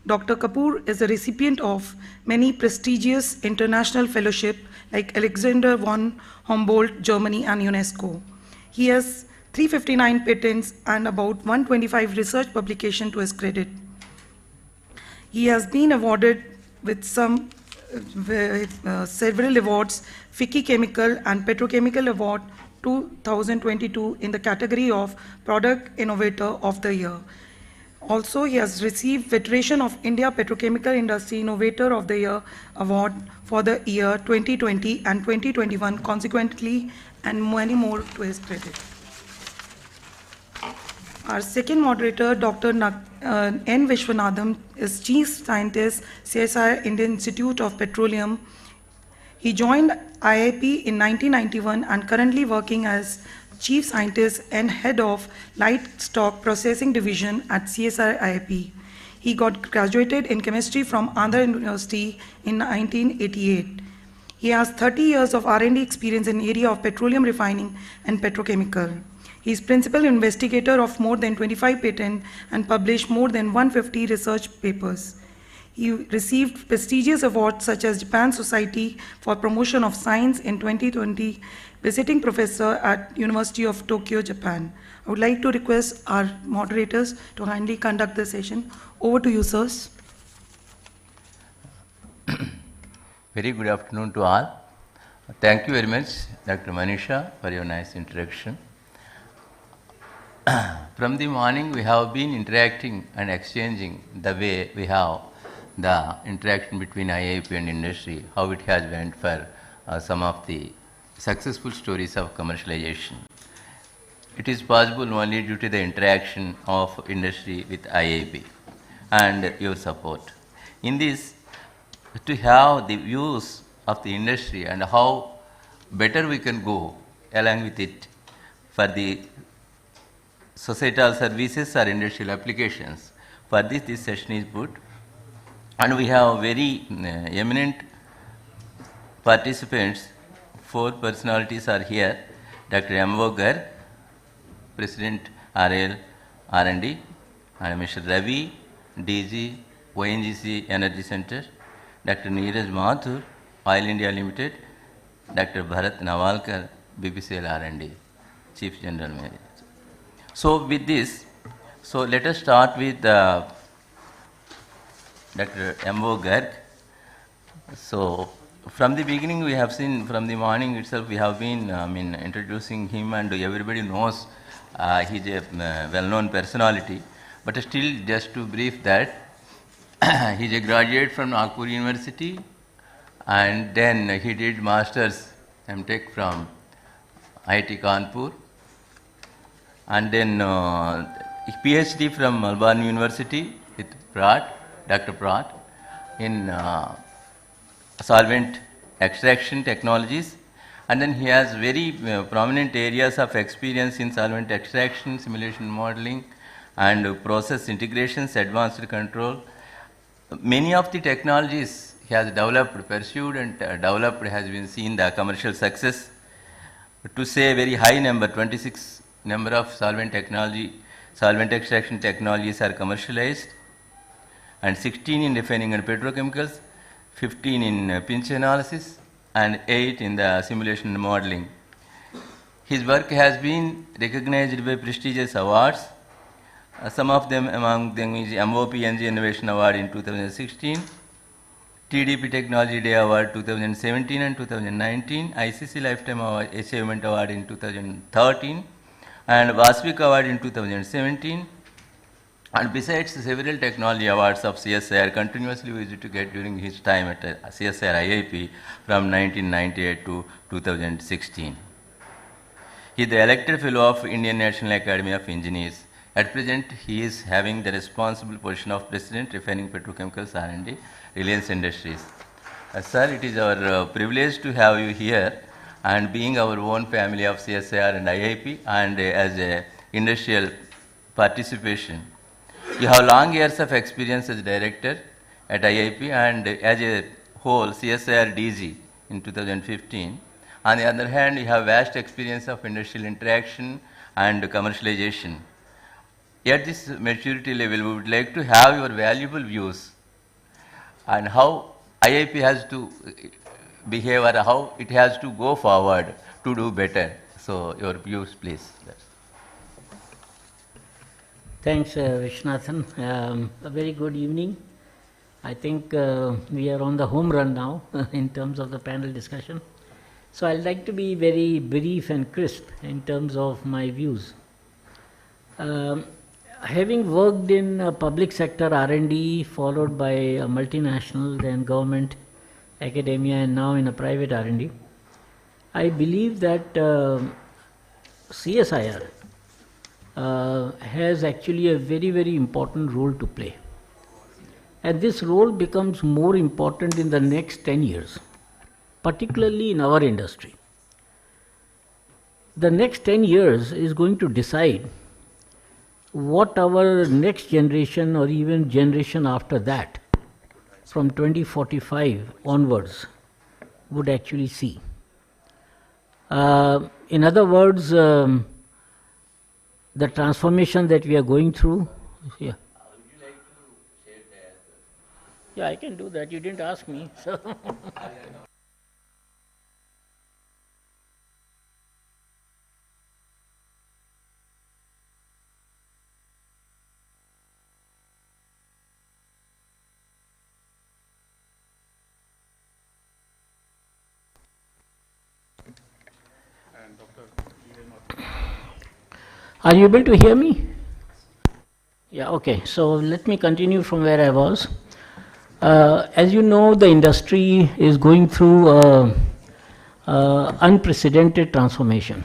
Dr. Kapoor is a recipient of many prestigious international fellowships like Alexander von Humboldt, Germany, and UNESCO. He has 359 patents and about 125 research publications to his credit. He has been awarded with several awards, FICCI Chemical and Petrochemical Award 2022 in the category of Product Innovator of the Year. Also, he has received Federation of India Petrochemical Industry Innovator of the Year Award for the year 2020 and 2021 consequently, and many more to his credit. Our second moderator, Dr. N. Vishwanathan, is Chief Scientist, CSIR Indian Institute of Petroleum. He joined IIP in 1991 and currently working as Chief Scientist and Head of Livestock Processing Division at CSIR-IIP. He got graduated in chemistry from Andhra University in 1988. He has 30 years of R&D experience in the area of petroleum refining and petrochemical. He is principal investigator of more than 25 patents and published more than 150 research papers. He received prestigious awards such as Japan Society for Promotion of Science in 2020, visiting professor at University of Tokyo, Japan. I would like to request our moderators to kindly conduct the session. Over to you, sirs. Very good afternoon to all. Thank you very much, Dr. Manisha, for your nice introduction. From the morning, we have been interacting and exchanging the way we have the interaction between IIP and industry, how it has went for some of the successful stories of commercialization. It is possible only due to the interaction of industry with IIP and your support. In this, to have the views of the industry and how better we can go along with it for the societal services or industrial applications. For this session is good. And we have very eminent participants. 4 personalities are here. Dr. M.O. Garg, President RL R&D, and Mr. Ravi, DG, ONGC Energy Center, Dr. Neeraj Mathur, Oil India Limited, Dr. Bharat Nawalkar, BPCL R&D, Chief General Manager. So with this, so let us start with Dr. M.O. Garg. So from the beginning we have seen, from the morning itself we have been introducing him, and everybody knows he is a well-known personality. But still, just to brief that, he is a graduate from Nagpur University, and then he did Masters M.Tech from IIT Kanpur, and then PhD from Melbourne University with Pratt, Dr. Pratt, in solvent extraction technologies. And then he has very prominent areas of experience in solvent extraction, simulation modeling, and process integrations, advanced control. Many of the technologies he has developed, pursued and developed has been seen the commercial success. To say a very high number, 26 number of solvent extraction technologies are commercialized, and 16 in refining and petrochemicals, 15 in pinch analysis, and 8 in the simulation and modeling. His work has been recognized by prestigious awards. Some of them, among them is MOP NG Innovation Award in 2016, TDP Technology Day Award 2017 and 2019, ICC Lifetime Achievement Award in 2013, and Vasvik Award in 2017. And besides several technology awards of CSIR continuously we used to get during his time at CSIR-IIP from 1998 to 2016. He is the elected fellow of Indian National Academy of Engineers. At present, he is having the responsible position of President, Refining Petrochemicals R&D, Reliance Industries. Sir, it is our privilege to have you here, and being our own family of CSIR and IIP, and as a industrial participation. You have long years of experience as director at IIP and as a whole CSIR DG in 2015. On the other hand, you have vast experience of industrial interaction and commercialization. At this maturity level, we would like to have your valuable views on how IIP has to behave or how it has to go forward to do better. So your views, please. Thanks, Vishnathan. A very good evening. I think we are on the home run now in terms of the panel discussion. So I'd like to be very brief and crisp in terms of my views. Having worked in public sector R&D, followed by a multinational, then government, academia, and now in a private R&D, I believe that CSIR has actually a very, very important role to play. And this role becomes more important in the next 10 years, particularly in our industry. The next 10 years is going to decide what our next generation or even generation after that, from 2045 onwards, would actually see. In other words, the transformation that we are going through. Yeah. Yeah, I can do that. You didn't ask me. So. Are you able to hear me? Yeah, okay. So let me continue from where I was. As you know, the industry is going through unprecedented transformation.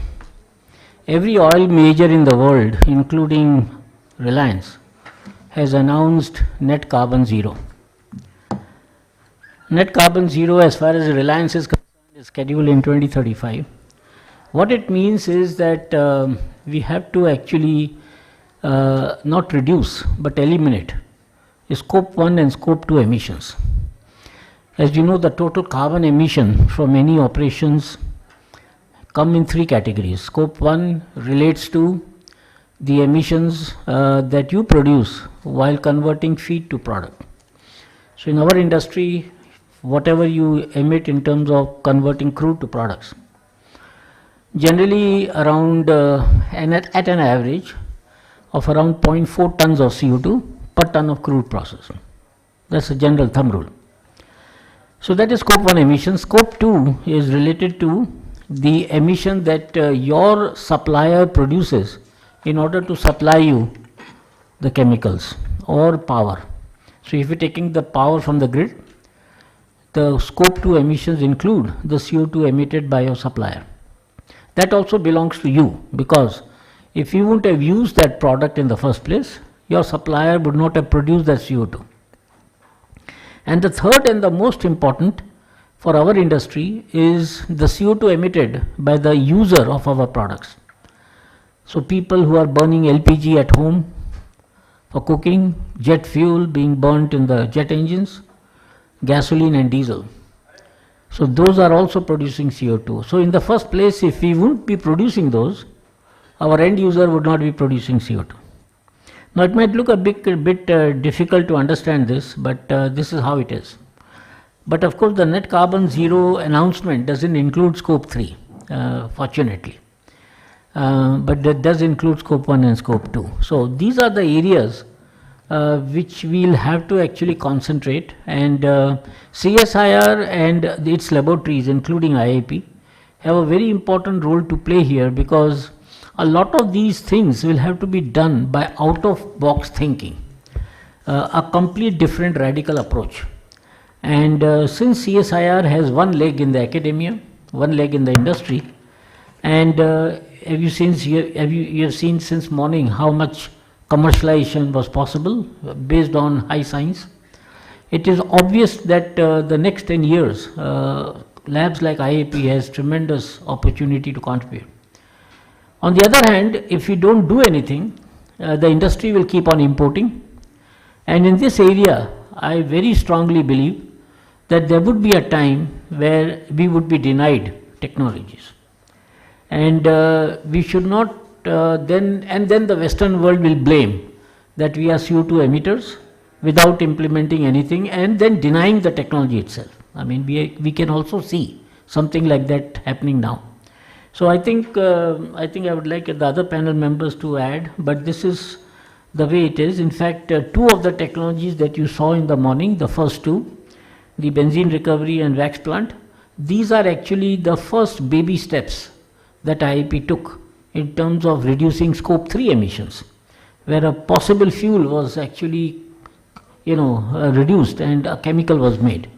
Every oil major in the world, including Reliance, has announced net carbon zero. Net carbon zero, as far as Reliance is concerned, is scheduled in 2035. What it means is that we have to actually not reduce but eliminate scope 1 and scope 2 emissions. As you know, the total carbon emission from any operations come in 3 categories. Scope 1 relates to the emissions that you produce while converting feed to product. So in our industry, whatever you emit in terms of converting crude to products, generally around at an average of around 0.4 tons of CO2 per ton of crude processing. That's a general thumb rule. So that is scope 1 emission. Scope 2 is related to the emission that your supplier produces in order to supply you the chemicals or power. So if you're taking the power from the grid, the scope 2 emissions include the CO2 emitted by your supplier. That also belongs to you, because if you wouldn't have used that product in the first place, your supplier would not have produced that CO2. And the third and the most important for our industry is the CO2 emitted by the user of our products. So people who are burning LPG at home for cooking, jet fuel being burnt in the jet engines, gasoline and diesel. So those are also producing CO2. So in the first place, if we wouldn't be producing those, our end user would not be producing CO2. Now it might look a bit difficult to understand this, but this is how it is. But of course the net carbon zero announcement doesn't include scope 3, fortunately. But that does include scope 1 and scope 2. So these are the areas which we'll have to actually concentrate, and CSIR and its laboratories, including IIP, have a very important role to play here, because a lot of these things will have to be done by out-of-box thinking, a complete different radical approach. And since CSIR has one leg in the academia, one leg in the industry, and you have seen since morning how much commercialization was possible based on high science. It is obvious that the next 10 years, labs like IIP has tremendous opportunity to contribute. On the other hand, if we don't do anything, the industry will keep on importing. And in this area, I very strongly believe that there would be a time where we would be denied technologies. And we should not then the Western world will blame that we are CO2 emitters without implementing anything, and then denying the technology itself. I mean, we can also see something like that happening now. So I think I would like the other panel members to add, but this is the way it is. In fact, 2 of the technologies that you saw in the morning, the first 2, the benzene recovery and wax plant, these are actually the first baby steps that IIP took in terms of reducing scope 3 emissions, where a possible fuel was actually reduced and a chemical was made.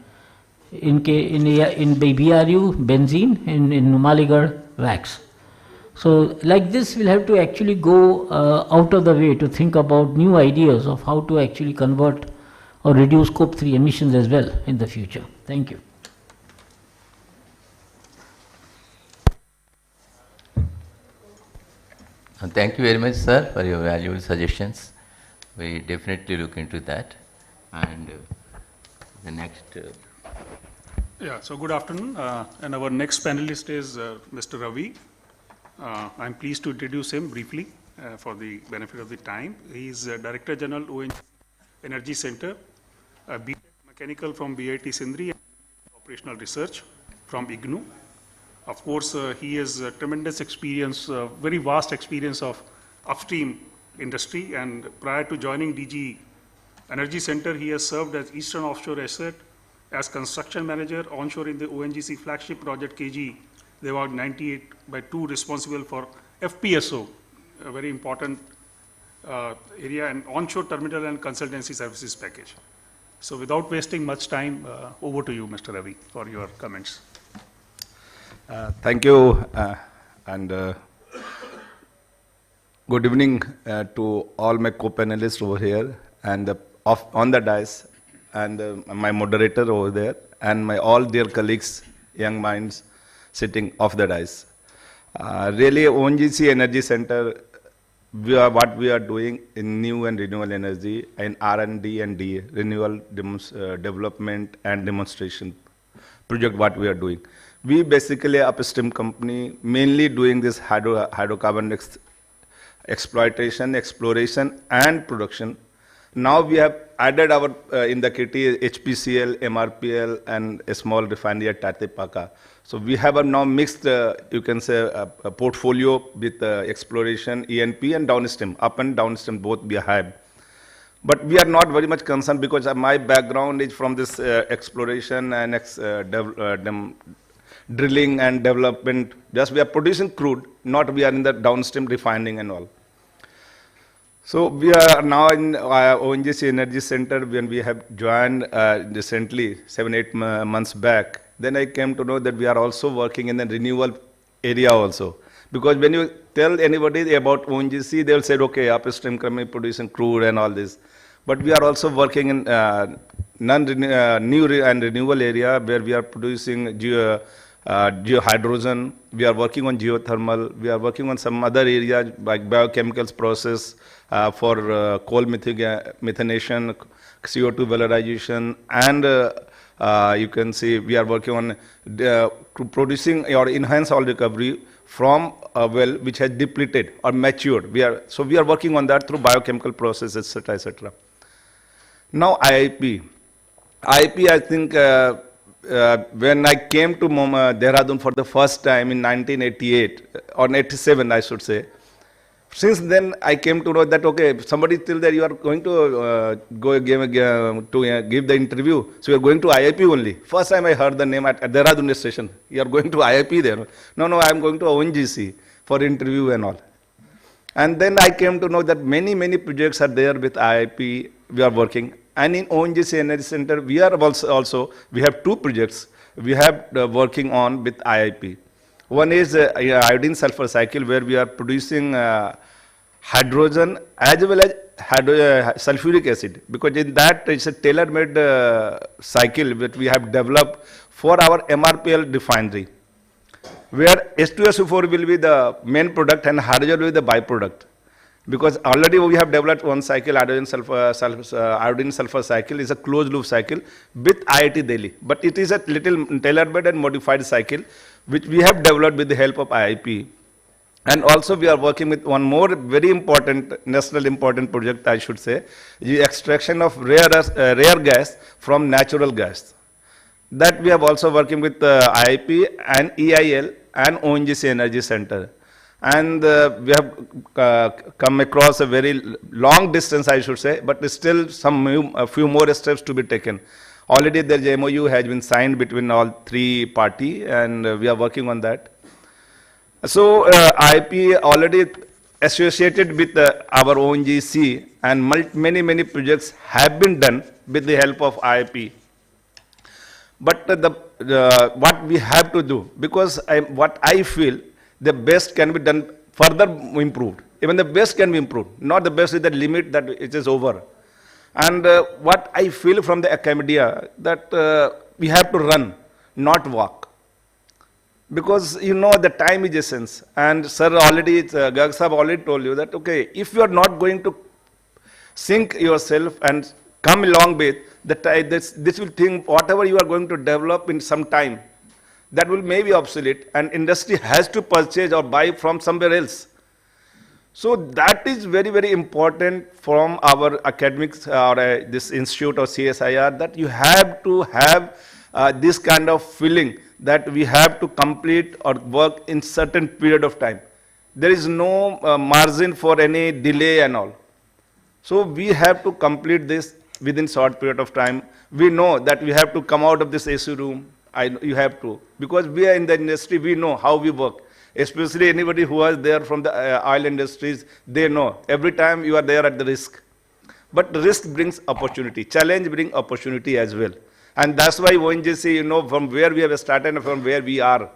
In BRU, benzene, in Numaligarh, wax. So like this, we'll have to actually go out of the way to think about new ideas of how to actually convert or reduce scope 3 emissions as well in the future. Thank you. Thank you very much, sir, for your valuable suggestions. We definitely look into that. And the next. Yeah, so good afternoon. And our next panelist is Mr. Ravi. I'm pleased to introduce him briefly for the benefit of the time. He is Director General ONGC Energy Center, B Mechanical from BIT Sindri, and Operational Research from IGNU. Of course, he has tremendous experience, very vast experience of upstream industry, and prior to joining DG Energy Center, he has served as Eastern Offshore Asset, as construction manager onshore in the ONGC flagship project KG. They were 98/2 responsible for FPSO, a very important area, and onshore terminal and consultancy services package. So without wasting much time, over to you, Mr. Ravi, for your comments. Thank you, and good evening to all my co-panelists over here, and on the dais, and my moderator over there, and my all dear colleagues, young minds, sitting off the dais. Really, ONGC Energy Center, what we are doing in new and renewable energy, in R&D and DA, renewable development and demonstration project, what we are doing. We basically upstream company, mainly doing this hydrocarbon exploitation, exploration and production. Now we have added our, in the kitty, HPCL, MRPL and a small refinery at Tatipaka. So we have a now mixed, you can say, a portfolio with exploration, E&P and downstream, up and downstream both we have. But we are not very much concerned because my background is from this exploration and drilling and development. Just we are producing crude, not we are in the downstream refining and all. So we are now in ONGC Energy Center. When we have joined recently, 7-8 months back, then I came to know that we are also working in the renewable area also. Because when you tell anybody about ONGC, they will say, okay, upstream company producing crude and all this. But we are also working in new and renewable area where we are producing hydrogen. We are working on geothermal. We are working on some other areas like biochemicals process for coal methanation, CO2 valorization, and you can see we are working on producing or enhance oil recovery from a well which has depleted or matured. So we are working on that through biochemical process, etc., etc. Now IIP. IIP, I think when I came to Dehradun for the first time in 1988, or 87 I should say, since then I came to know that, okay, somebody till there you are going to give the interview, so you are going to IIP only. First time I heard the name at Dehradun station, you are going to IIP there. No, I am going to ONGC for interview and all. And then I came to know that many projects are there with IIP, we are working. And in ONGC Energy Center, we are also we have two projects we have working on with IIP. One is iodine sulfur cycle, where we are producing hydrogen as well as sulfuric acid, because in that it's a tailor-made cycle that we have developed for our MRPL refinery, where H2SO4 will be the main product and hydrogen will be the byproduct. Because already we have developed one cycle, iodine sulfur cycle is a closed loop cycle with IIT Delhi. But it is a little tailor-made and modified cycle which we have developed with the help of IIP. And also we are working with one more very important, national important project, I should say, the extraction of rare gas from natural gas. That we have also working with IIP and EIL and ONGC Energy Center. And we have come across a very long distance, I should say, but still a few more steps to be taken. Already the MOU has been signed between all three parties, and we are working on that. So IIP already associated with our ONGC, and many projects have been done with the help of IIP. But what we have to do, because what I feel, the best can be done further improved. Even the best can be improved. Not the best is the limit that it is over. And what I feel from the academia, that we have to run, not walk. because you know the time is essence. And sir already, Garg Sahab already told you that, okay, if you are not going to sink yourself and come along with this will think whatever you are going to develop in some time, that will maybe obsolete, and industry has to purchase or buy from somewhere else. So that is very, very important from our academics or this institute or CSIR, that you have to have this kind of feeling that we have to complete or work in certain period of time. There is no margin for any delay and all. So we have to complete this within short period of time. We know that we have to come out of this AC room. You have to, because we are in the industry, we know how we work. Especially anybody who was there from the oil industries, they know every time you are there at the risk. But risk brings opportunity, challenge brings opportunity as well. And that's why ONGC, you know, from where we have started and from where we are.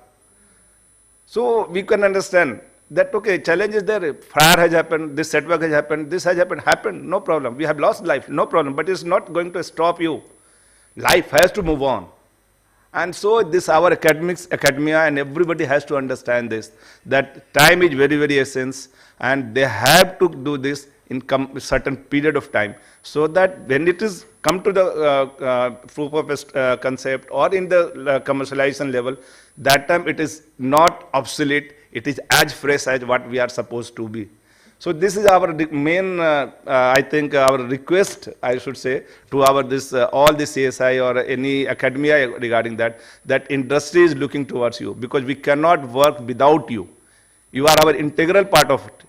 So we can understand that, okay, challenge is there, fire has happened, this setback has happened, this has happened, no problem. We have lost life, no problem, but it's not going to stop you. Life has to move on. And so this our academia and everybody has to understand this, that time is very, very essence, and they have to do this in certain period of time, so that when it is come to the proof of concept or in the commercialization level, that time it is not obsolete, it is as fresh as what we are supposed to be. So this is our main, I think, our request, I should say, to our all the CSI or any academia regarding that, that industry is looking towards you, because we cannot work without you. You are our integral part of it.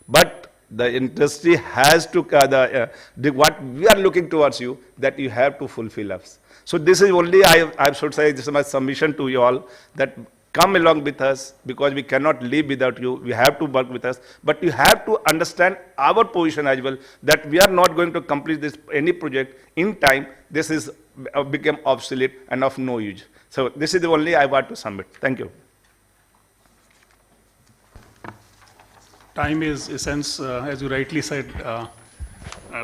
But the industry has to, what we are looking towards you, that you have to fulfill us. So this is only, I should say, this is my submission to you all, that come along with us, because we cannot live without you. We have to work with us, but you have to understand our position as well, that we are not going to complete any project in time. This is become obsolete and of no use. So this is the only I want to submit. Thank you. Time is essence, as you rightly said.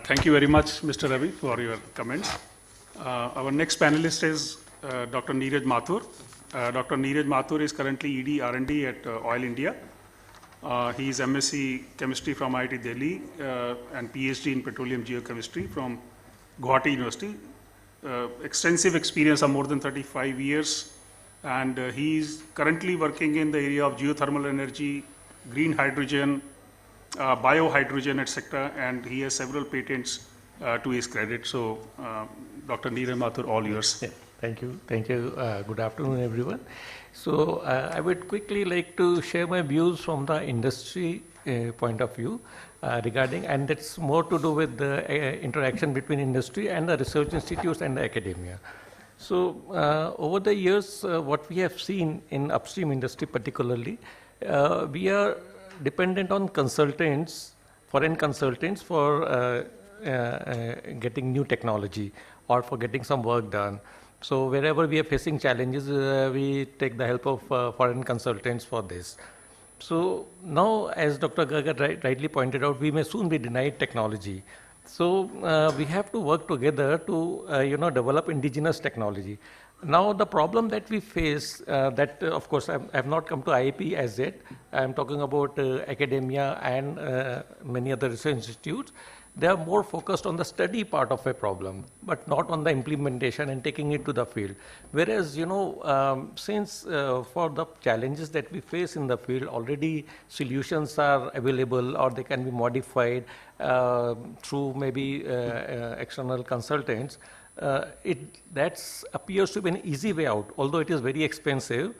Thank you very much, Mr. Ravi, for your comments. Our next panelist is Dr. Neeraj Mathur. Dr. Neeraj Mathur is currently ED R&D at Oil India. He is MSc Chemistry from IIT Delhi and PhD in Petroleum Geochemistry from Guwahati University. Extensive experience of more than 35 years, and he is currently working in the area of geothermal energy, green hydrogen, biohydrogen, etc. And he has several patents to his credit. So, Dr. Neeraj Mathur, all yours. Yeah. Thank you. Thank you. Good afternoon, everyone. So I would quickly like to share my views from the industry point of view regarding, and that's more to do with the interaction between industry and the research institutes and the academia. So over the years, what we have seen in upstream industry particularly, we are dependent on consultants, foreign consultants for getting new technology or for getting some work done. So wherever we are facing challenges, we take the help of foreign consultants for this. So now, as Dr. Garg rightly pointed out, we may soon be denied technology. So we have to work together to develop indigenous technology. Now the problem that we face, of course I have not come to IIP as yet. I am talking about academia and many other research institutes. They are more focused on the study part of a problem, but not on the implementation and taking it to the field. Whereas, since for the challenges that we face in the field, already solutions are available or they can be modified through maybe external consultants, that appears to be an easy way out, although it is very expensive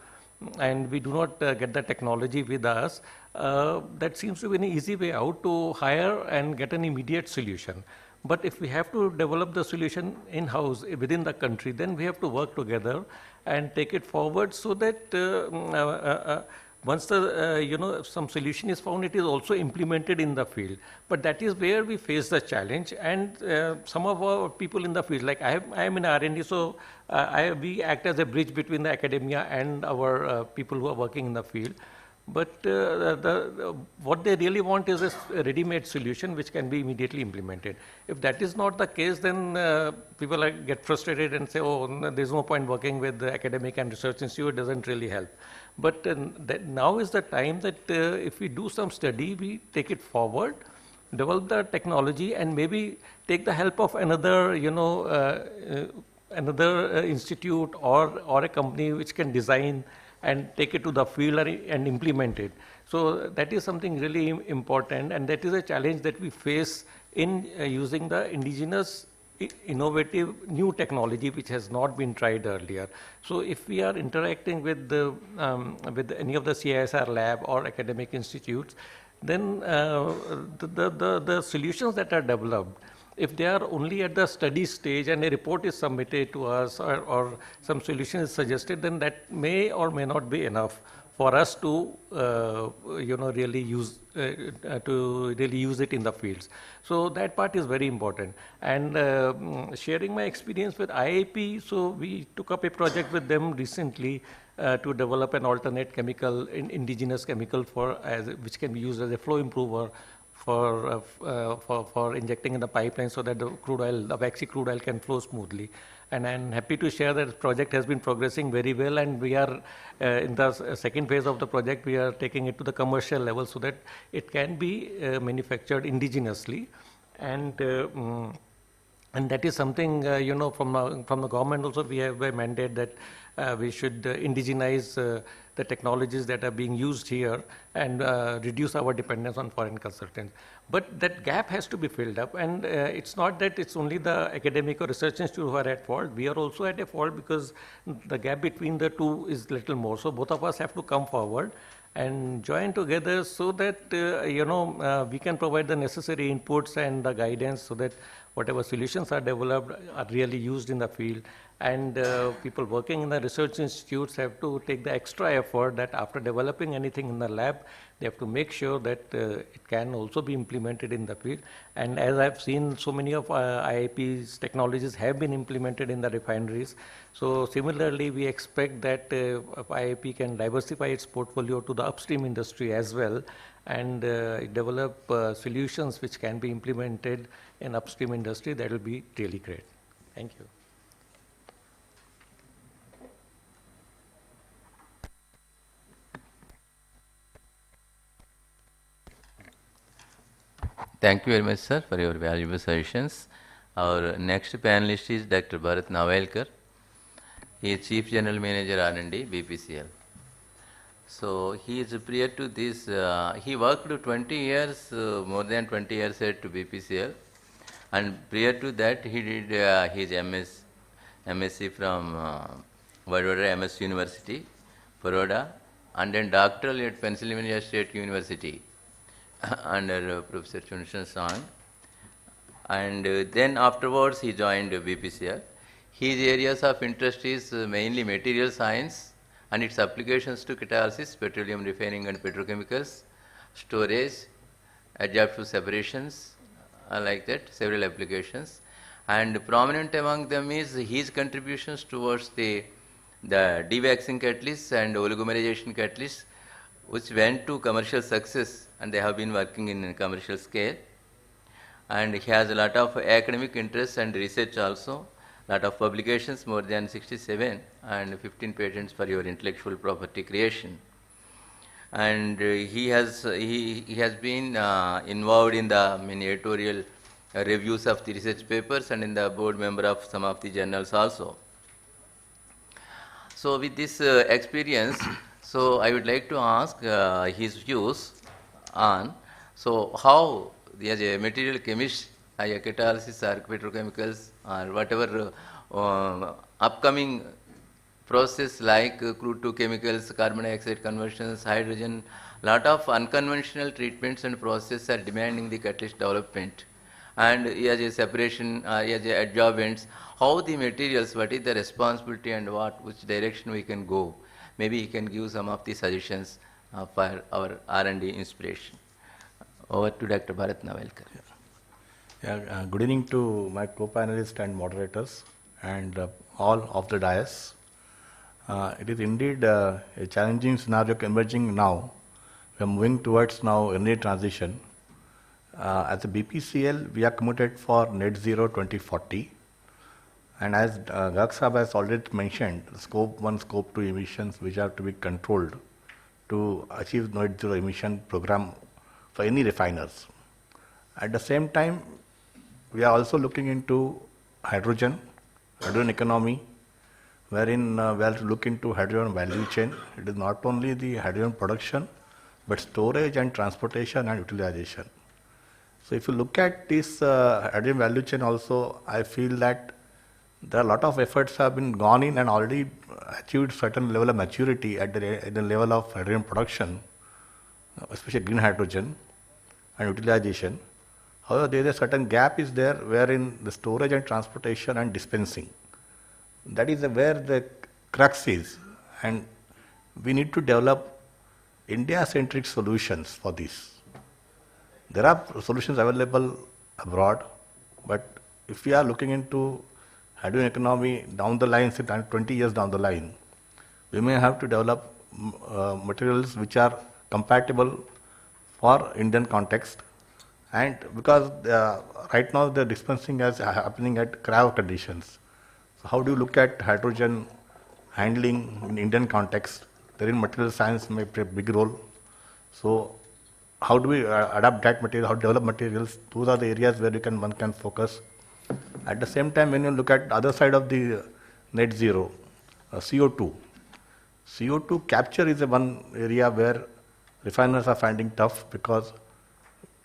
and we do not get the technology with us. That seems to be an easy way out to hire and get an immediate solution. But if we have to develop the solution in-house within the country, then we have to work together and take it forward so that once the some solution is found, it is also implemented in the field. But that is where we face the challenge, and some of our people in the field, like I am in R&D, so we act as a bridge between the academia and our people who are working in the field. But what they really want is a ready-made solution which can be immediately implemented. If that is not the case, then people get frustrated and say, oh, no, there's no point working with the academic and research institute, it doesn't really help. But now is the time that if we do some study, we take it forward, develop the technology, and maybe take the help of another, another institute or a company which can design and take it to the field and implement it. So that is something really important, and that is a challenge that we face in using the indigenous innovative new technology which has not been tried earlier. So if we are interacting with any of the CSIR lab or academic institutes, then the solutions that are developed, if they are only at the study stage and a report is submitted to us or some solution is suggested, then that may or may not be enough for us to really use it in the fields. So that part is very important. And sharing my experience with IIP, so we took up a project with them recently to develop an alternate chemical, indigenous chemical which can be used as a flow improver for injecting in the pipeline so that the crude oil, the waxy crude oil can flow smoothly. And I'm happy to share that the project has been progressing very well, and we are in the second phase of the project, we are taking it to the commercial level so that it can be manufactured indigenously. And that is something, from the government also we have a mandate that we should indigenize the technologies that are being used here and reduce our dependence on foreign consultants. But that gap has to be filled up, and it's not that it's only the academic or research institute who are at fault. We are also at a fault because the gap between the two is little more. So both of us have to come forward and join together so that we can provide the necessary inputs and the guidance so that whatever solutions are developed are really used in the field. And people working in the research institutes have to take the extra effort that after developing anything in the lab, they have to make sure that it can also be implemented in the field. And as I've seen, so many of IIP's technologies have been implemented in the refineries. So similarly, we expect that IIP can diversify its portfolio to the upstream industry as well and develop solutions which can be implemented in upstream industry. That will be really great. Thank you. Thank you very much, sir, for your valuable suggestions. Our next panelist is Dr. Bharat Navelkar. He is Chief General Manager R&D, BPCL. So he is prior to this, he worked 20 years, more than 20 years at BPCL. And prior to that, he did his MSc from Vadodara MS University, Baroda, and then doctoral at Pennsylvania State University under Professor Chunsan Sang. And then afterwards he joined BPCL. His areas of interest is mainly material science and its applications to catalysis, petroleum refining and petrochemicals, storage, adaptive separations, like that, several applications. And prominent among them is his contributions towards the dewaxing catalysts and oligomerization catalysts, which went to commercial success, and they have been working in commercial scale. And he has a lot of academic interests and research also, lot of publications, more than 67, and 15 patents for your intellectual property creation. And he has been involved in the many editorial reviews of the research papers and in the board member of some of the journals also. So with this experience, so I would like to ask his views on, so how as a material chemist, a catalysis or petrochemicals or whatever upcoming process like crude to chemicals, carbon dioxide conversions, hydrogen, lot of unconventional treatments and processes are demanding the catalyst development. And as a separation, as a adjuvants, how the materials, what is the responsibility and which direction we can go. Maybe he can give some of the suggestions for our R&D inspiration. Over to Dr. Bharat Navelkar. Good evening to my co-panelists and moderators and all of the dais. It is indeed a challenging scenario emerging now we are moving towards now energy transition. As a BPCL, we are committed for net zero 2040. And as Gag Sahab has already mentioned, scope 1, scope 2 emissions which have to be controlled to achieve net zero emission program for any refiners. At the same time, we are also looking into hydrogen economy, wherein we have to look into hydrogen value chain. It is not only the hydrogen production, but storage and transportation and utilization. So if you look at this hydrogen value chain also, I feel that there are a lot of efforts have been gone in and already achieved certain level of maturity at the level of hydrogen production, especially green hydrogen and utilization. However, there is a certain gap is there wherein the storage and transportation and dispensing. That is where the crux is, and we need to develop India-centric solutions for this. There are solutions available abroad, but if we are looking into hydrogen economy down the line, say 20 years down the line, we may have to develop materials which are compatible for Indian context. And because right now the dispensing is happening at cryo conditions. So how do you look at hydrogen handling in Indian context? Therein material science may play a big role. So how do we adapt that material, how to develop materials? Those are the areas where one can focus. At the same time, when you look at the other side of the net zero, CO2. CO2 capture is one area where refiners are finding tough because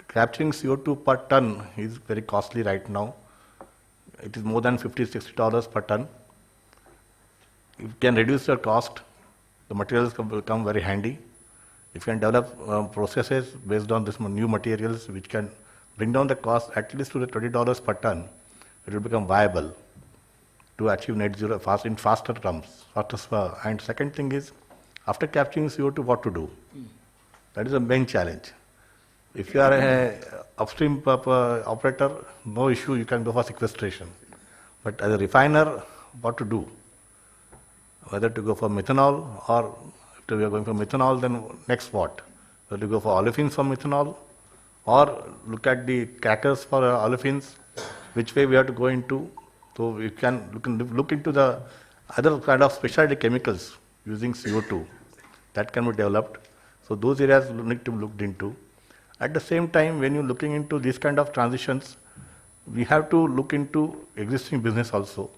capturing CO2 per ton is very costly right now. It is more than $50–60 per ton. If you can reduce your cost, the materials will come very handy. If you can develop processes based on this new materials which can bring down the cost at least to the $20 per ton, it will become viable to achieve net zero in faster terms. And second thing is, after capturing CO2, what to do? That is the main challenge. If you are an upstream operator, no issue, you can go for sequestration. But as a refiner, what to do? Whether to go for methanol, or if we are going for methanol, then next what? Whether to go for olefins for methanol, or look at the crackers for olefins, which way we have to go into. So we can look into the other kind of specialty chemicals using CO2 that can be developed. So those areas need to be looked into. At the same time, when you're looking into these kind of transitions, we have to look into existing business also.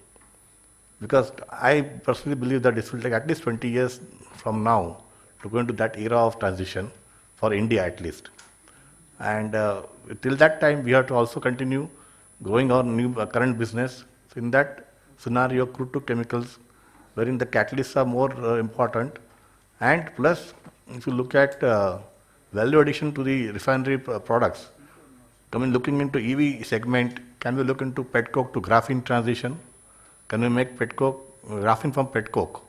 Because I personally believe that this will take at least 20 years from now to go into that era of transition, for India at least. And till that time, we have to also continue growing our new current business. So in that scenario, crude to chemicals, wherein the catalysts are more important. And plus, if you look at value addition to the refinery products, looking into EV segment, can we look into pet coke to graphene transition? Can we make pet coke, graphene from pet coke?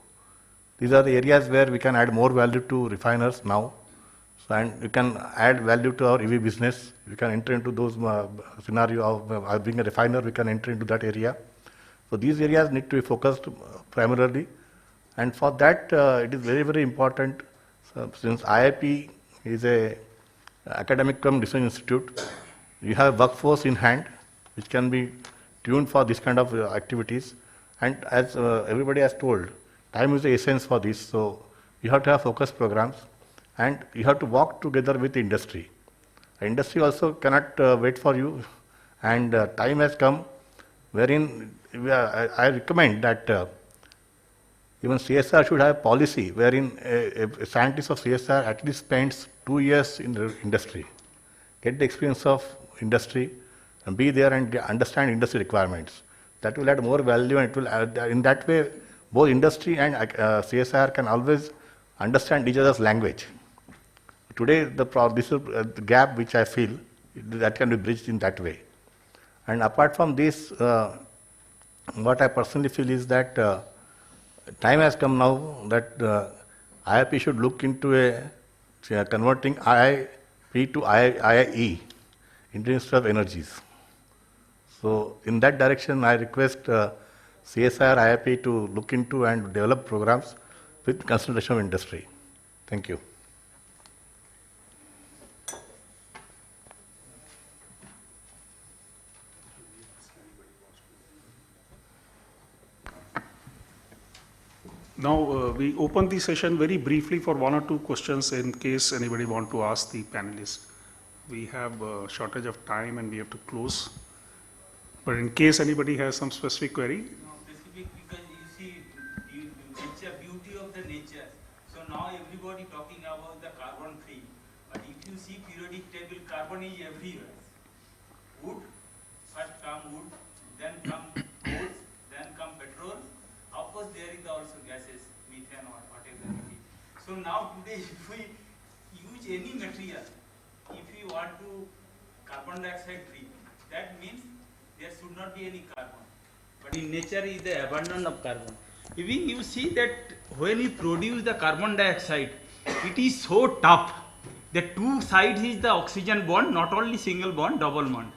These are the areas where we can add more value to refiners now. So, and we can add value to our EV business. We can enter into those scenario of being a refiner, we can enter into that area. So these areas need to be focused primarily. And for that, it is very, very important, since IIP is a academic cum research institute, you have workforce in hand, which can be tuned for this kind of activities. And as everybody has told, time is the essence for this. So you have to have focused programs, and you have to work together with the industry. The industry also cannot wait for you, and time has come wherein I recommend that even CSR should have a policy wherein a scientist of CSR at least spends 2 years in the industry, get the experience of industry, and be there and understand industry requirements. That will add more value, and it will add, in that way, both industry and CSR can always understand each other's language. Today, this is the gap which I feel that can be bridged in that way. And apart from this, what I personally feel is that time has come now that IIP should look into converting IIP to IIE, Indian Institute of Energies. So in that direction, I request CSIR-IIP to look into and develop programs with consultation of industry. Thank you. Now, we open the session very briefly for 1 or 2 questions in case anybody want to ask the panelists. We have a shortage of time and we have to close. But in case anybody has some specific query. No, specific because you see, nature, beauty of the nature. So now everybody talking about the carbon free. But if you see periodic table, carbon is everywhere. Wood, first come wood, then come coals, then come petrol. Of course, there is also gases, methane or whatever it is. So now today, if we use any material, if we want to carbon dioxide free, that means there should not be any carbon. But in nature is the abundance of carbon. Even you see that when we produce the carbon dioxide, it is so tough. The two sides is the oxygen bond, not only single bond, double bond.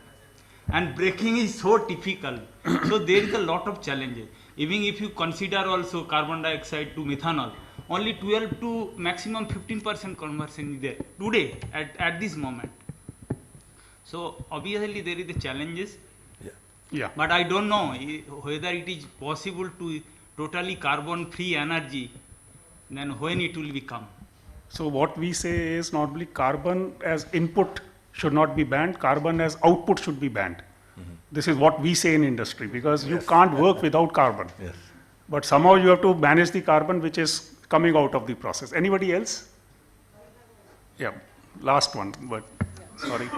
And breaking is so difficult. So there is a lot of challenges. Even if you consider also carbon dioxide to methanol, only 12 to maximum 15% conversion is there today at this moment. So obviously there is the challenges. Yeah. But I don't know whether it is possible to totally carbon free energy, then when it will become. So what we say is normally carbon as input should not be banned, carbon as output should be banned. This is what we say in industry because you can't work without carbon. Yes. But somehow you have to manage the carbon which is coming out of the process. Anybody else? Yeah, last one, but sorry.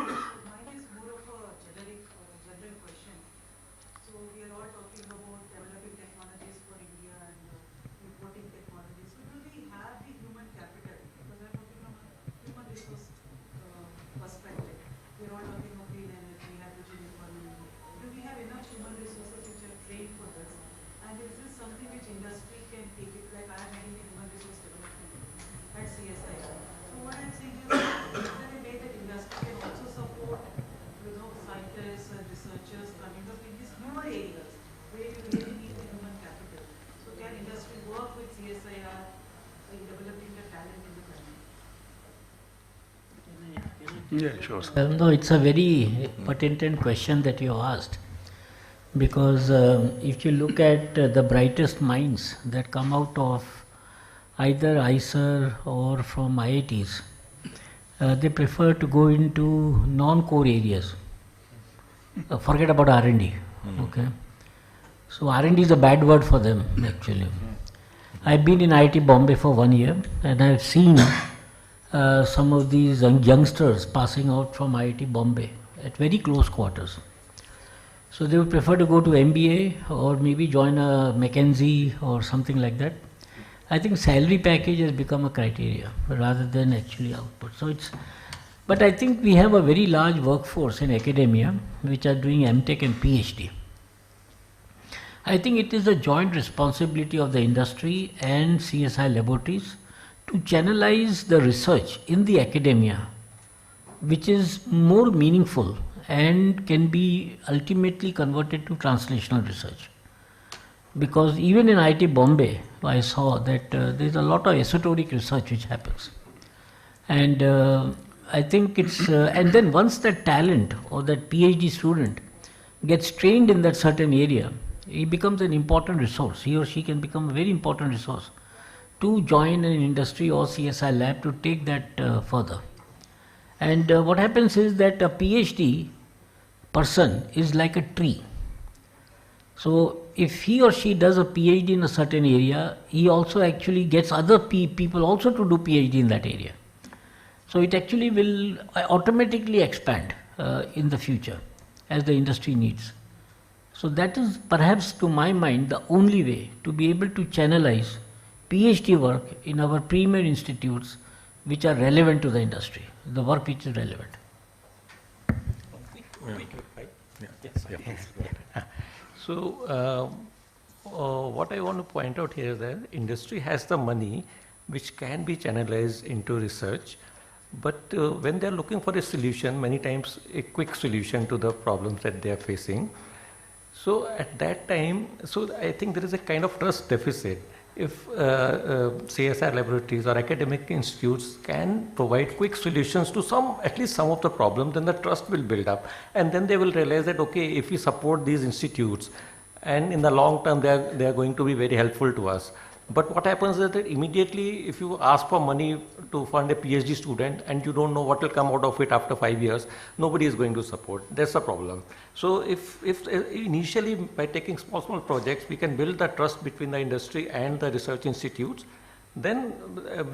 Yeah, sure. No, it's a very pertinent question that you asked, because if you look at the brightest minds that come out of either ISIR or from IITs, they prefer to go into non-core areas. Forget about R&D. Okay, so R&D is a bad word for them actually. I've been in IIT Bombay for 1 year, and I've seen some of these youngsters passing out from IIT Bombay at very close quarters. So they would prefer to go to MBA or maybe join a McKinsey or something like that. I think salary package has become a criteria rather than actually output. So it's, but I think we have a very large workforce in academia which are doing MTech and PhD. I think it is a joint responsibility of the industry and CSI laboratories to channelize the research in the academia, which is more meaningful and can be ultimately converted to translational research. Because even in IIT Bombay, I saw that there is a lot of esoteric research which happens. And I think it's, and then once that talent or that PhD student gets trained in that certain area, he becomes an important resource. He or she can become a very important resource to join an industry or CSI lab to take that further. And what happens is that a PhD person is like a tree. So if he or she does a PhD in a certain area, he also actually gets other people also to do PhD in that area. So it actually will automatically expand in the future as the industry needs. So that is perhaps, to my mind, the only way to be able to channelize PhD work in our premier institutes which are relevant to the industry, the work which is relevant. So, what I want to point out here is that industry has the money which can be channelized into research, but when they are looking for a solution, many times a quick solution to the problems that they are facing. So at that time, so I think there is a kind of trust deficit. If CSIR laboratories or academic institutes can provide quick solutions to at least some of the problems, then the trust will build up. And then they will realize that, okay, if we support these institutes, and in the long term, they are going to be very helpful to us. But what happens is that immediately if you ask for money to fund a PhD student and you don't know what will come out of it after 5 years, nobody is going to support. That's the problem. So if initially by taking small projects, we can build the trust between the industry and the research institutes, then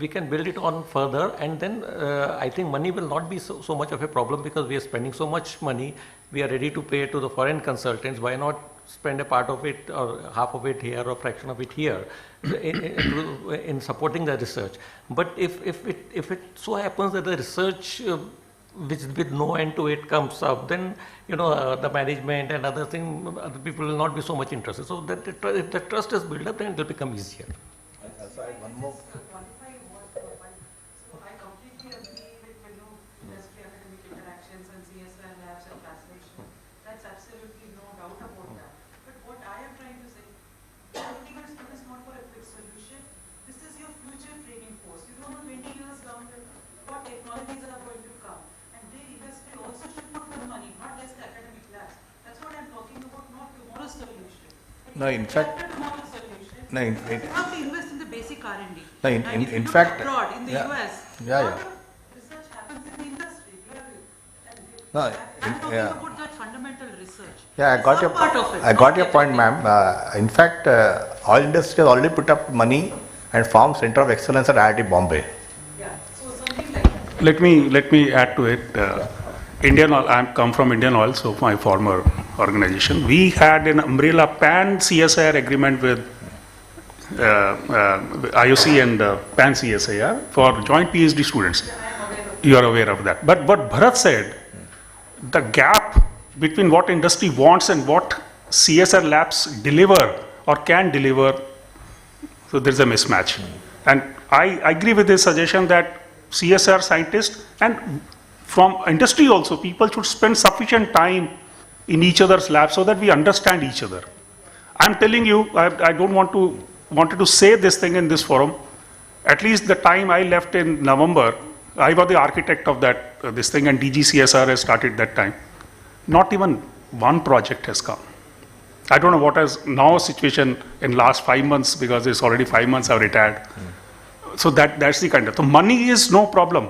we can build it on further, and then I think money will not be so much of a problem, because we are spending so much money, we are ready to pay to the foreign consultants. Why not spend a part of it or half of it here or fraction of it here in supporting the research? But if it so happens that the research with no end to it comes up, then the management and other people will not be so much interested. So that if the trust is built up, then it will become easier. One more. I completely agree with industry academic interactions and CSIR labs and translation. That's absolutely no doubt about that. But what I am trying to say, political stuff is not for a quick solution. This is your future training force. You don't know 20 years down the what technologies are going to come. And the industry also should put the money, not just the academic labs. That's what I'm talking about, not tomorrow's solution. No, in fact, tomorrow's solution. No, you have to invest in the basic R&D. No, in fact, abroad, in the US, research happens in the industry. No, I'm talking about that fundamental research. Yeah, I got your point, ma'am. In fact, oil industry has already put up money and formed Center of Excellence at IIT Bombay. Yeah, so something like that. Let me add to it. Indian Oil, I come from Indian Oil, so my former organization. We had an umbrella pan CSIR agreement with IOC and pan CSIR for joint PhD students. You are aware of that. But what Bharat said, the gap between what industry wants and what CSIR labs deliver or can deliver, so there's a mismatch. And I agree with his suggestion that CSIR scientists and from industry also, people should spend sufficient time in each other's labs so that we understand each other. I'm telling you, I don't wanted to say this thing in this forum. At least the time I left in November, I was the architect of that this thing, and DG CSR has started that time. Not even one project has come. I don't know what is now situation in last 5 months, because it's already 5 months I've retired. So that's the kind of, the money is no problem.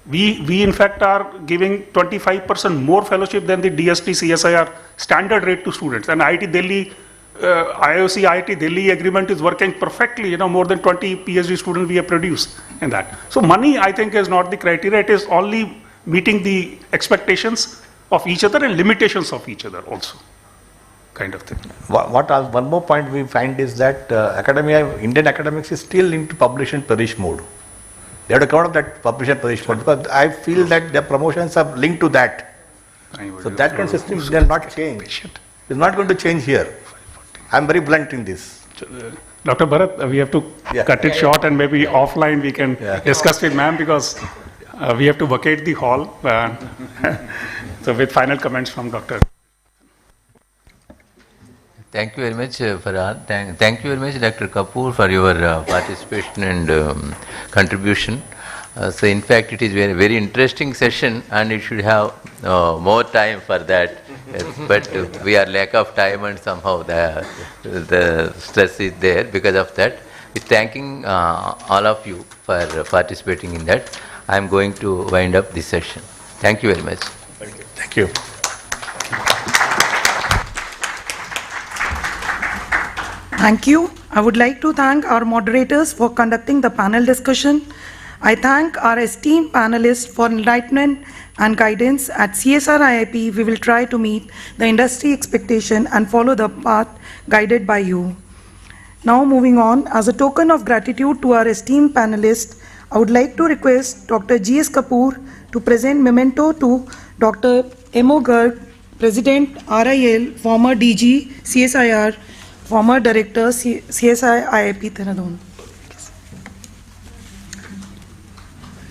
We in fact are giving 25% more fellowship than the DST CSIR standard rate to students. And IIT Delhi, IOC IIT Delhi agreement is working perfectly. More than 20 PhD students we have produced in that. So money, I think, is not the criteria. It is only meeting the expectations of each other and limitations of each other also, kind of thing. One more point we find is that Indian academics is still into publish and perish mode. They have to come out of that publish and perish mode, because I feel that their promotions are linked to that. So that kind of system will not change. It's not going to change here. I'm very blunt in this. Dr. Bharat, we have to cut it short, and maybe offline we can discuss with ma'am, because we have to vacate the hall. So with final comments from Dr. Thank you very much, Farhad. Thank you very much, Dr. Kapoor, for your participation and contribution. So in fact, it is very, very interesting session, and it should have more time for that. But we are lack of time, and somehow the stress is there because of that. With thanking all of you for participating in that, I am going to wind up this session. Thank you very much. Thank you. Thank you. I would like to thank our moderators for conducting the panel discussion. I thank our esteemed panelists for enlightenment and guidance. At CSIR-IIP, we will try to meet the industry expectation and follow the path guided by you. Now moving on, as a token of gratitude to our esteemed panelists, I would like to request Dr. G.S. Kapoor to present memento to Dr. M.O. Garg, President RIL, former DG CSIR, former Director CSIR-IIP Dehradun.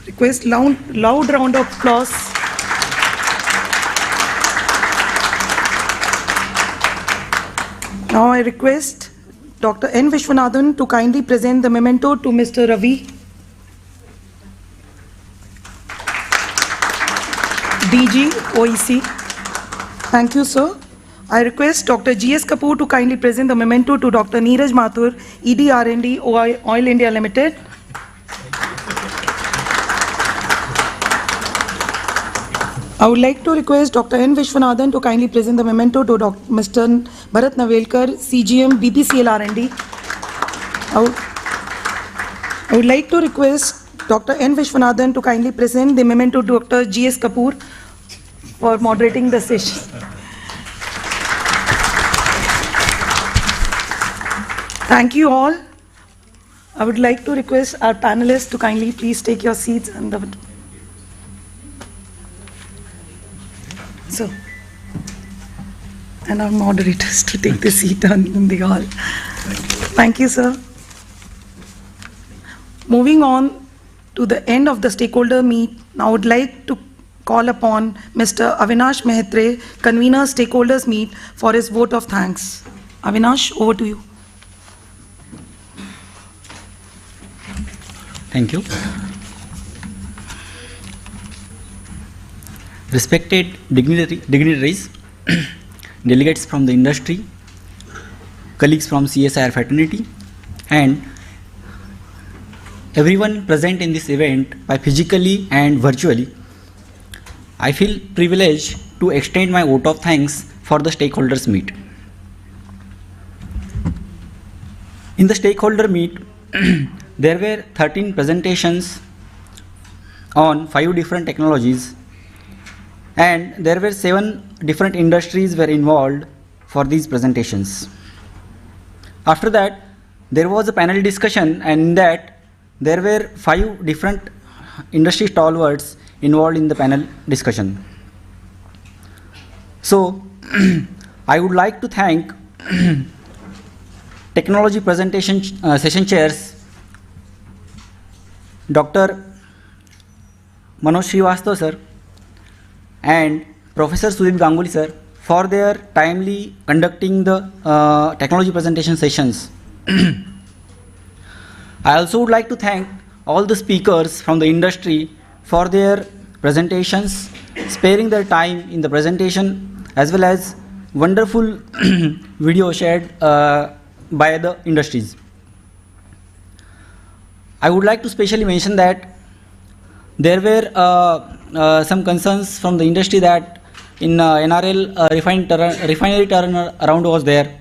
Request loud round of applause. Now I request Dr. N. Vishwanathan to kindly present the memento to Mr. Ravi, DG OEC. Thank you, sir. I request Dr. G.S. Kapoor to kindly present the memento to Dr. Neeraj Mathur, ED R&D, Oil India Limited. I would like to request Dr. N. Vishwanathan to kindly present the memento to Mr. Bharat Navelkar, CGM, BPCL R&D. I would like to request Dr. N. Vishwanathan to kindly present the memento to Dr. G.S. Kapoor for moderating the session. Thank you all. I would like to request our panelists to kindly please take your seats and our moderators to take the seat in the hall. Thank you, sir. Moving on to the end of the stakeholder meet, now I would like to call upon Mr. Avinash Mehtre, convener stakeholders meet, for his vote of thanks. Avinash, over to you. Thank you. Respected dignitaries, delegates from the industry, colleagues from CSIR fraternity, and everyone present in this event by physically and virtually, I feel privileged to extend my vote of thanks for the stakeholders meet. In the stakeholder meet, there were 13 presentations on 5 different technologies, and there were 7 different industries were involved for these presentations. After that, there was a panel discussion, and in that there were 5 different industry stalwarts involved in the panel discussion. So I would like to thank technology presentation session chairs Dr. Manoj Srivastava sir and Professor Sudip Ganguly sir for their timely conducting the technology presentation sessions. I also would like to thank all the speakers from the industry for their presentations, sparing their time in the presentation, as well as wonderful video shared by the industries. I would like to specially mention that there were some concerns from the industry that in NRL refinery turnaround was there,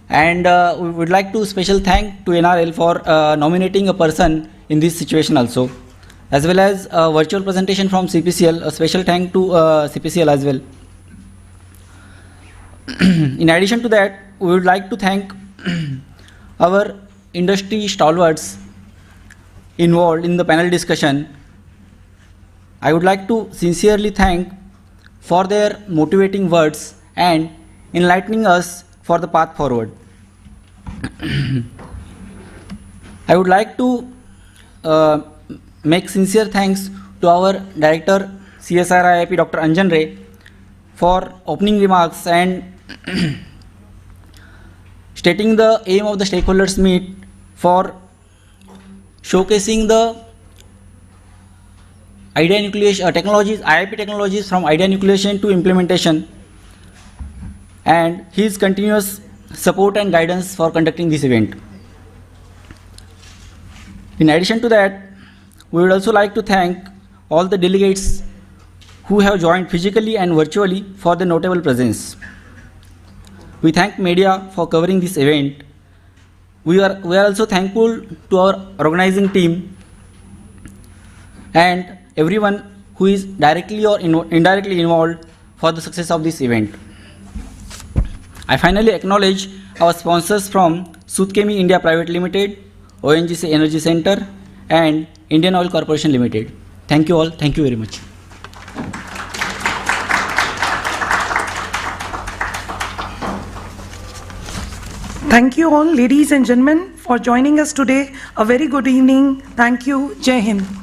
and we would like to special thank to NRL for nominating a person in this situation also, as well as a virtual presentation from CPCL, a special thank to CPCL as well. In addition to that, we would like to thank our industry stalwarts involved in the panel discussion. I would like to sincerely thank for their motivating words and enlightening us for the path forward. I would like to make sincere thanks to our Director CSIR-IIP Dr. Anjan Ray for opening remarks and stating the aim of the stakeholders meet for showcasing the idea nucleation technologies, IIP technologies from idea nucleation to implementation, and his continuous support and guidance for conducting this event. In addition to that, we would also like to thank all the delegates who have joined physically and virtually for their notable presence. We thank media for covering this event. We are also thankful to our organizing team and everyone who is directly or indirectly involved for the success of this event. I finally acknowledge our sponsors from Sudhkemi India Private Limited, ONGC Energy Center, and Indian Oil Corporation Limited. Thank you all. Thank you very much. Thank you all, ladies and gentlemen, for joining us today. A very good evening. Thank you. Jai Hind.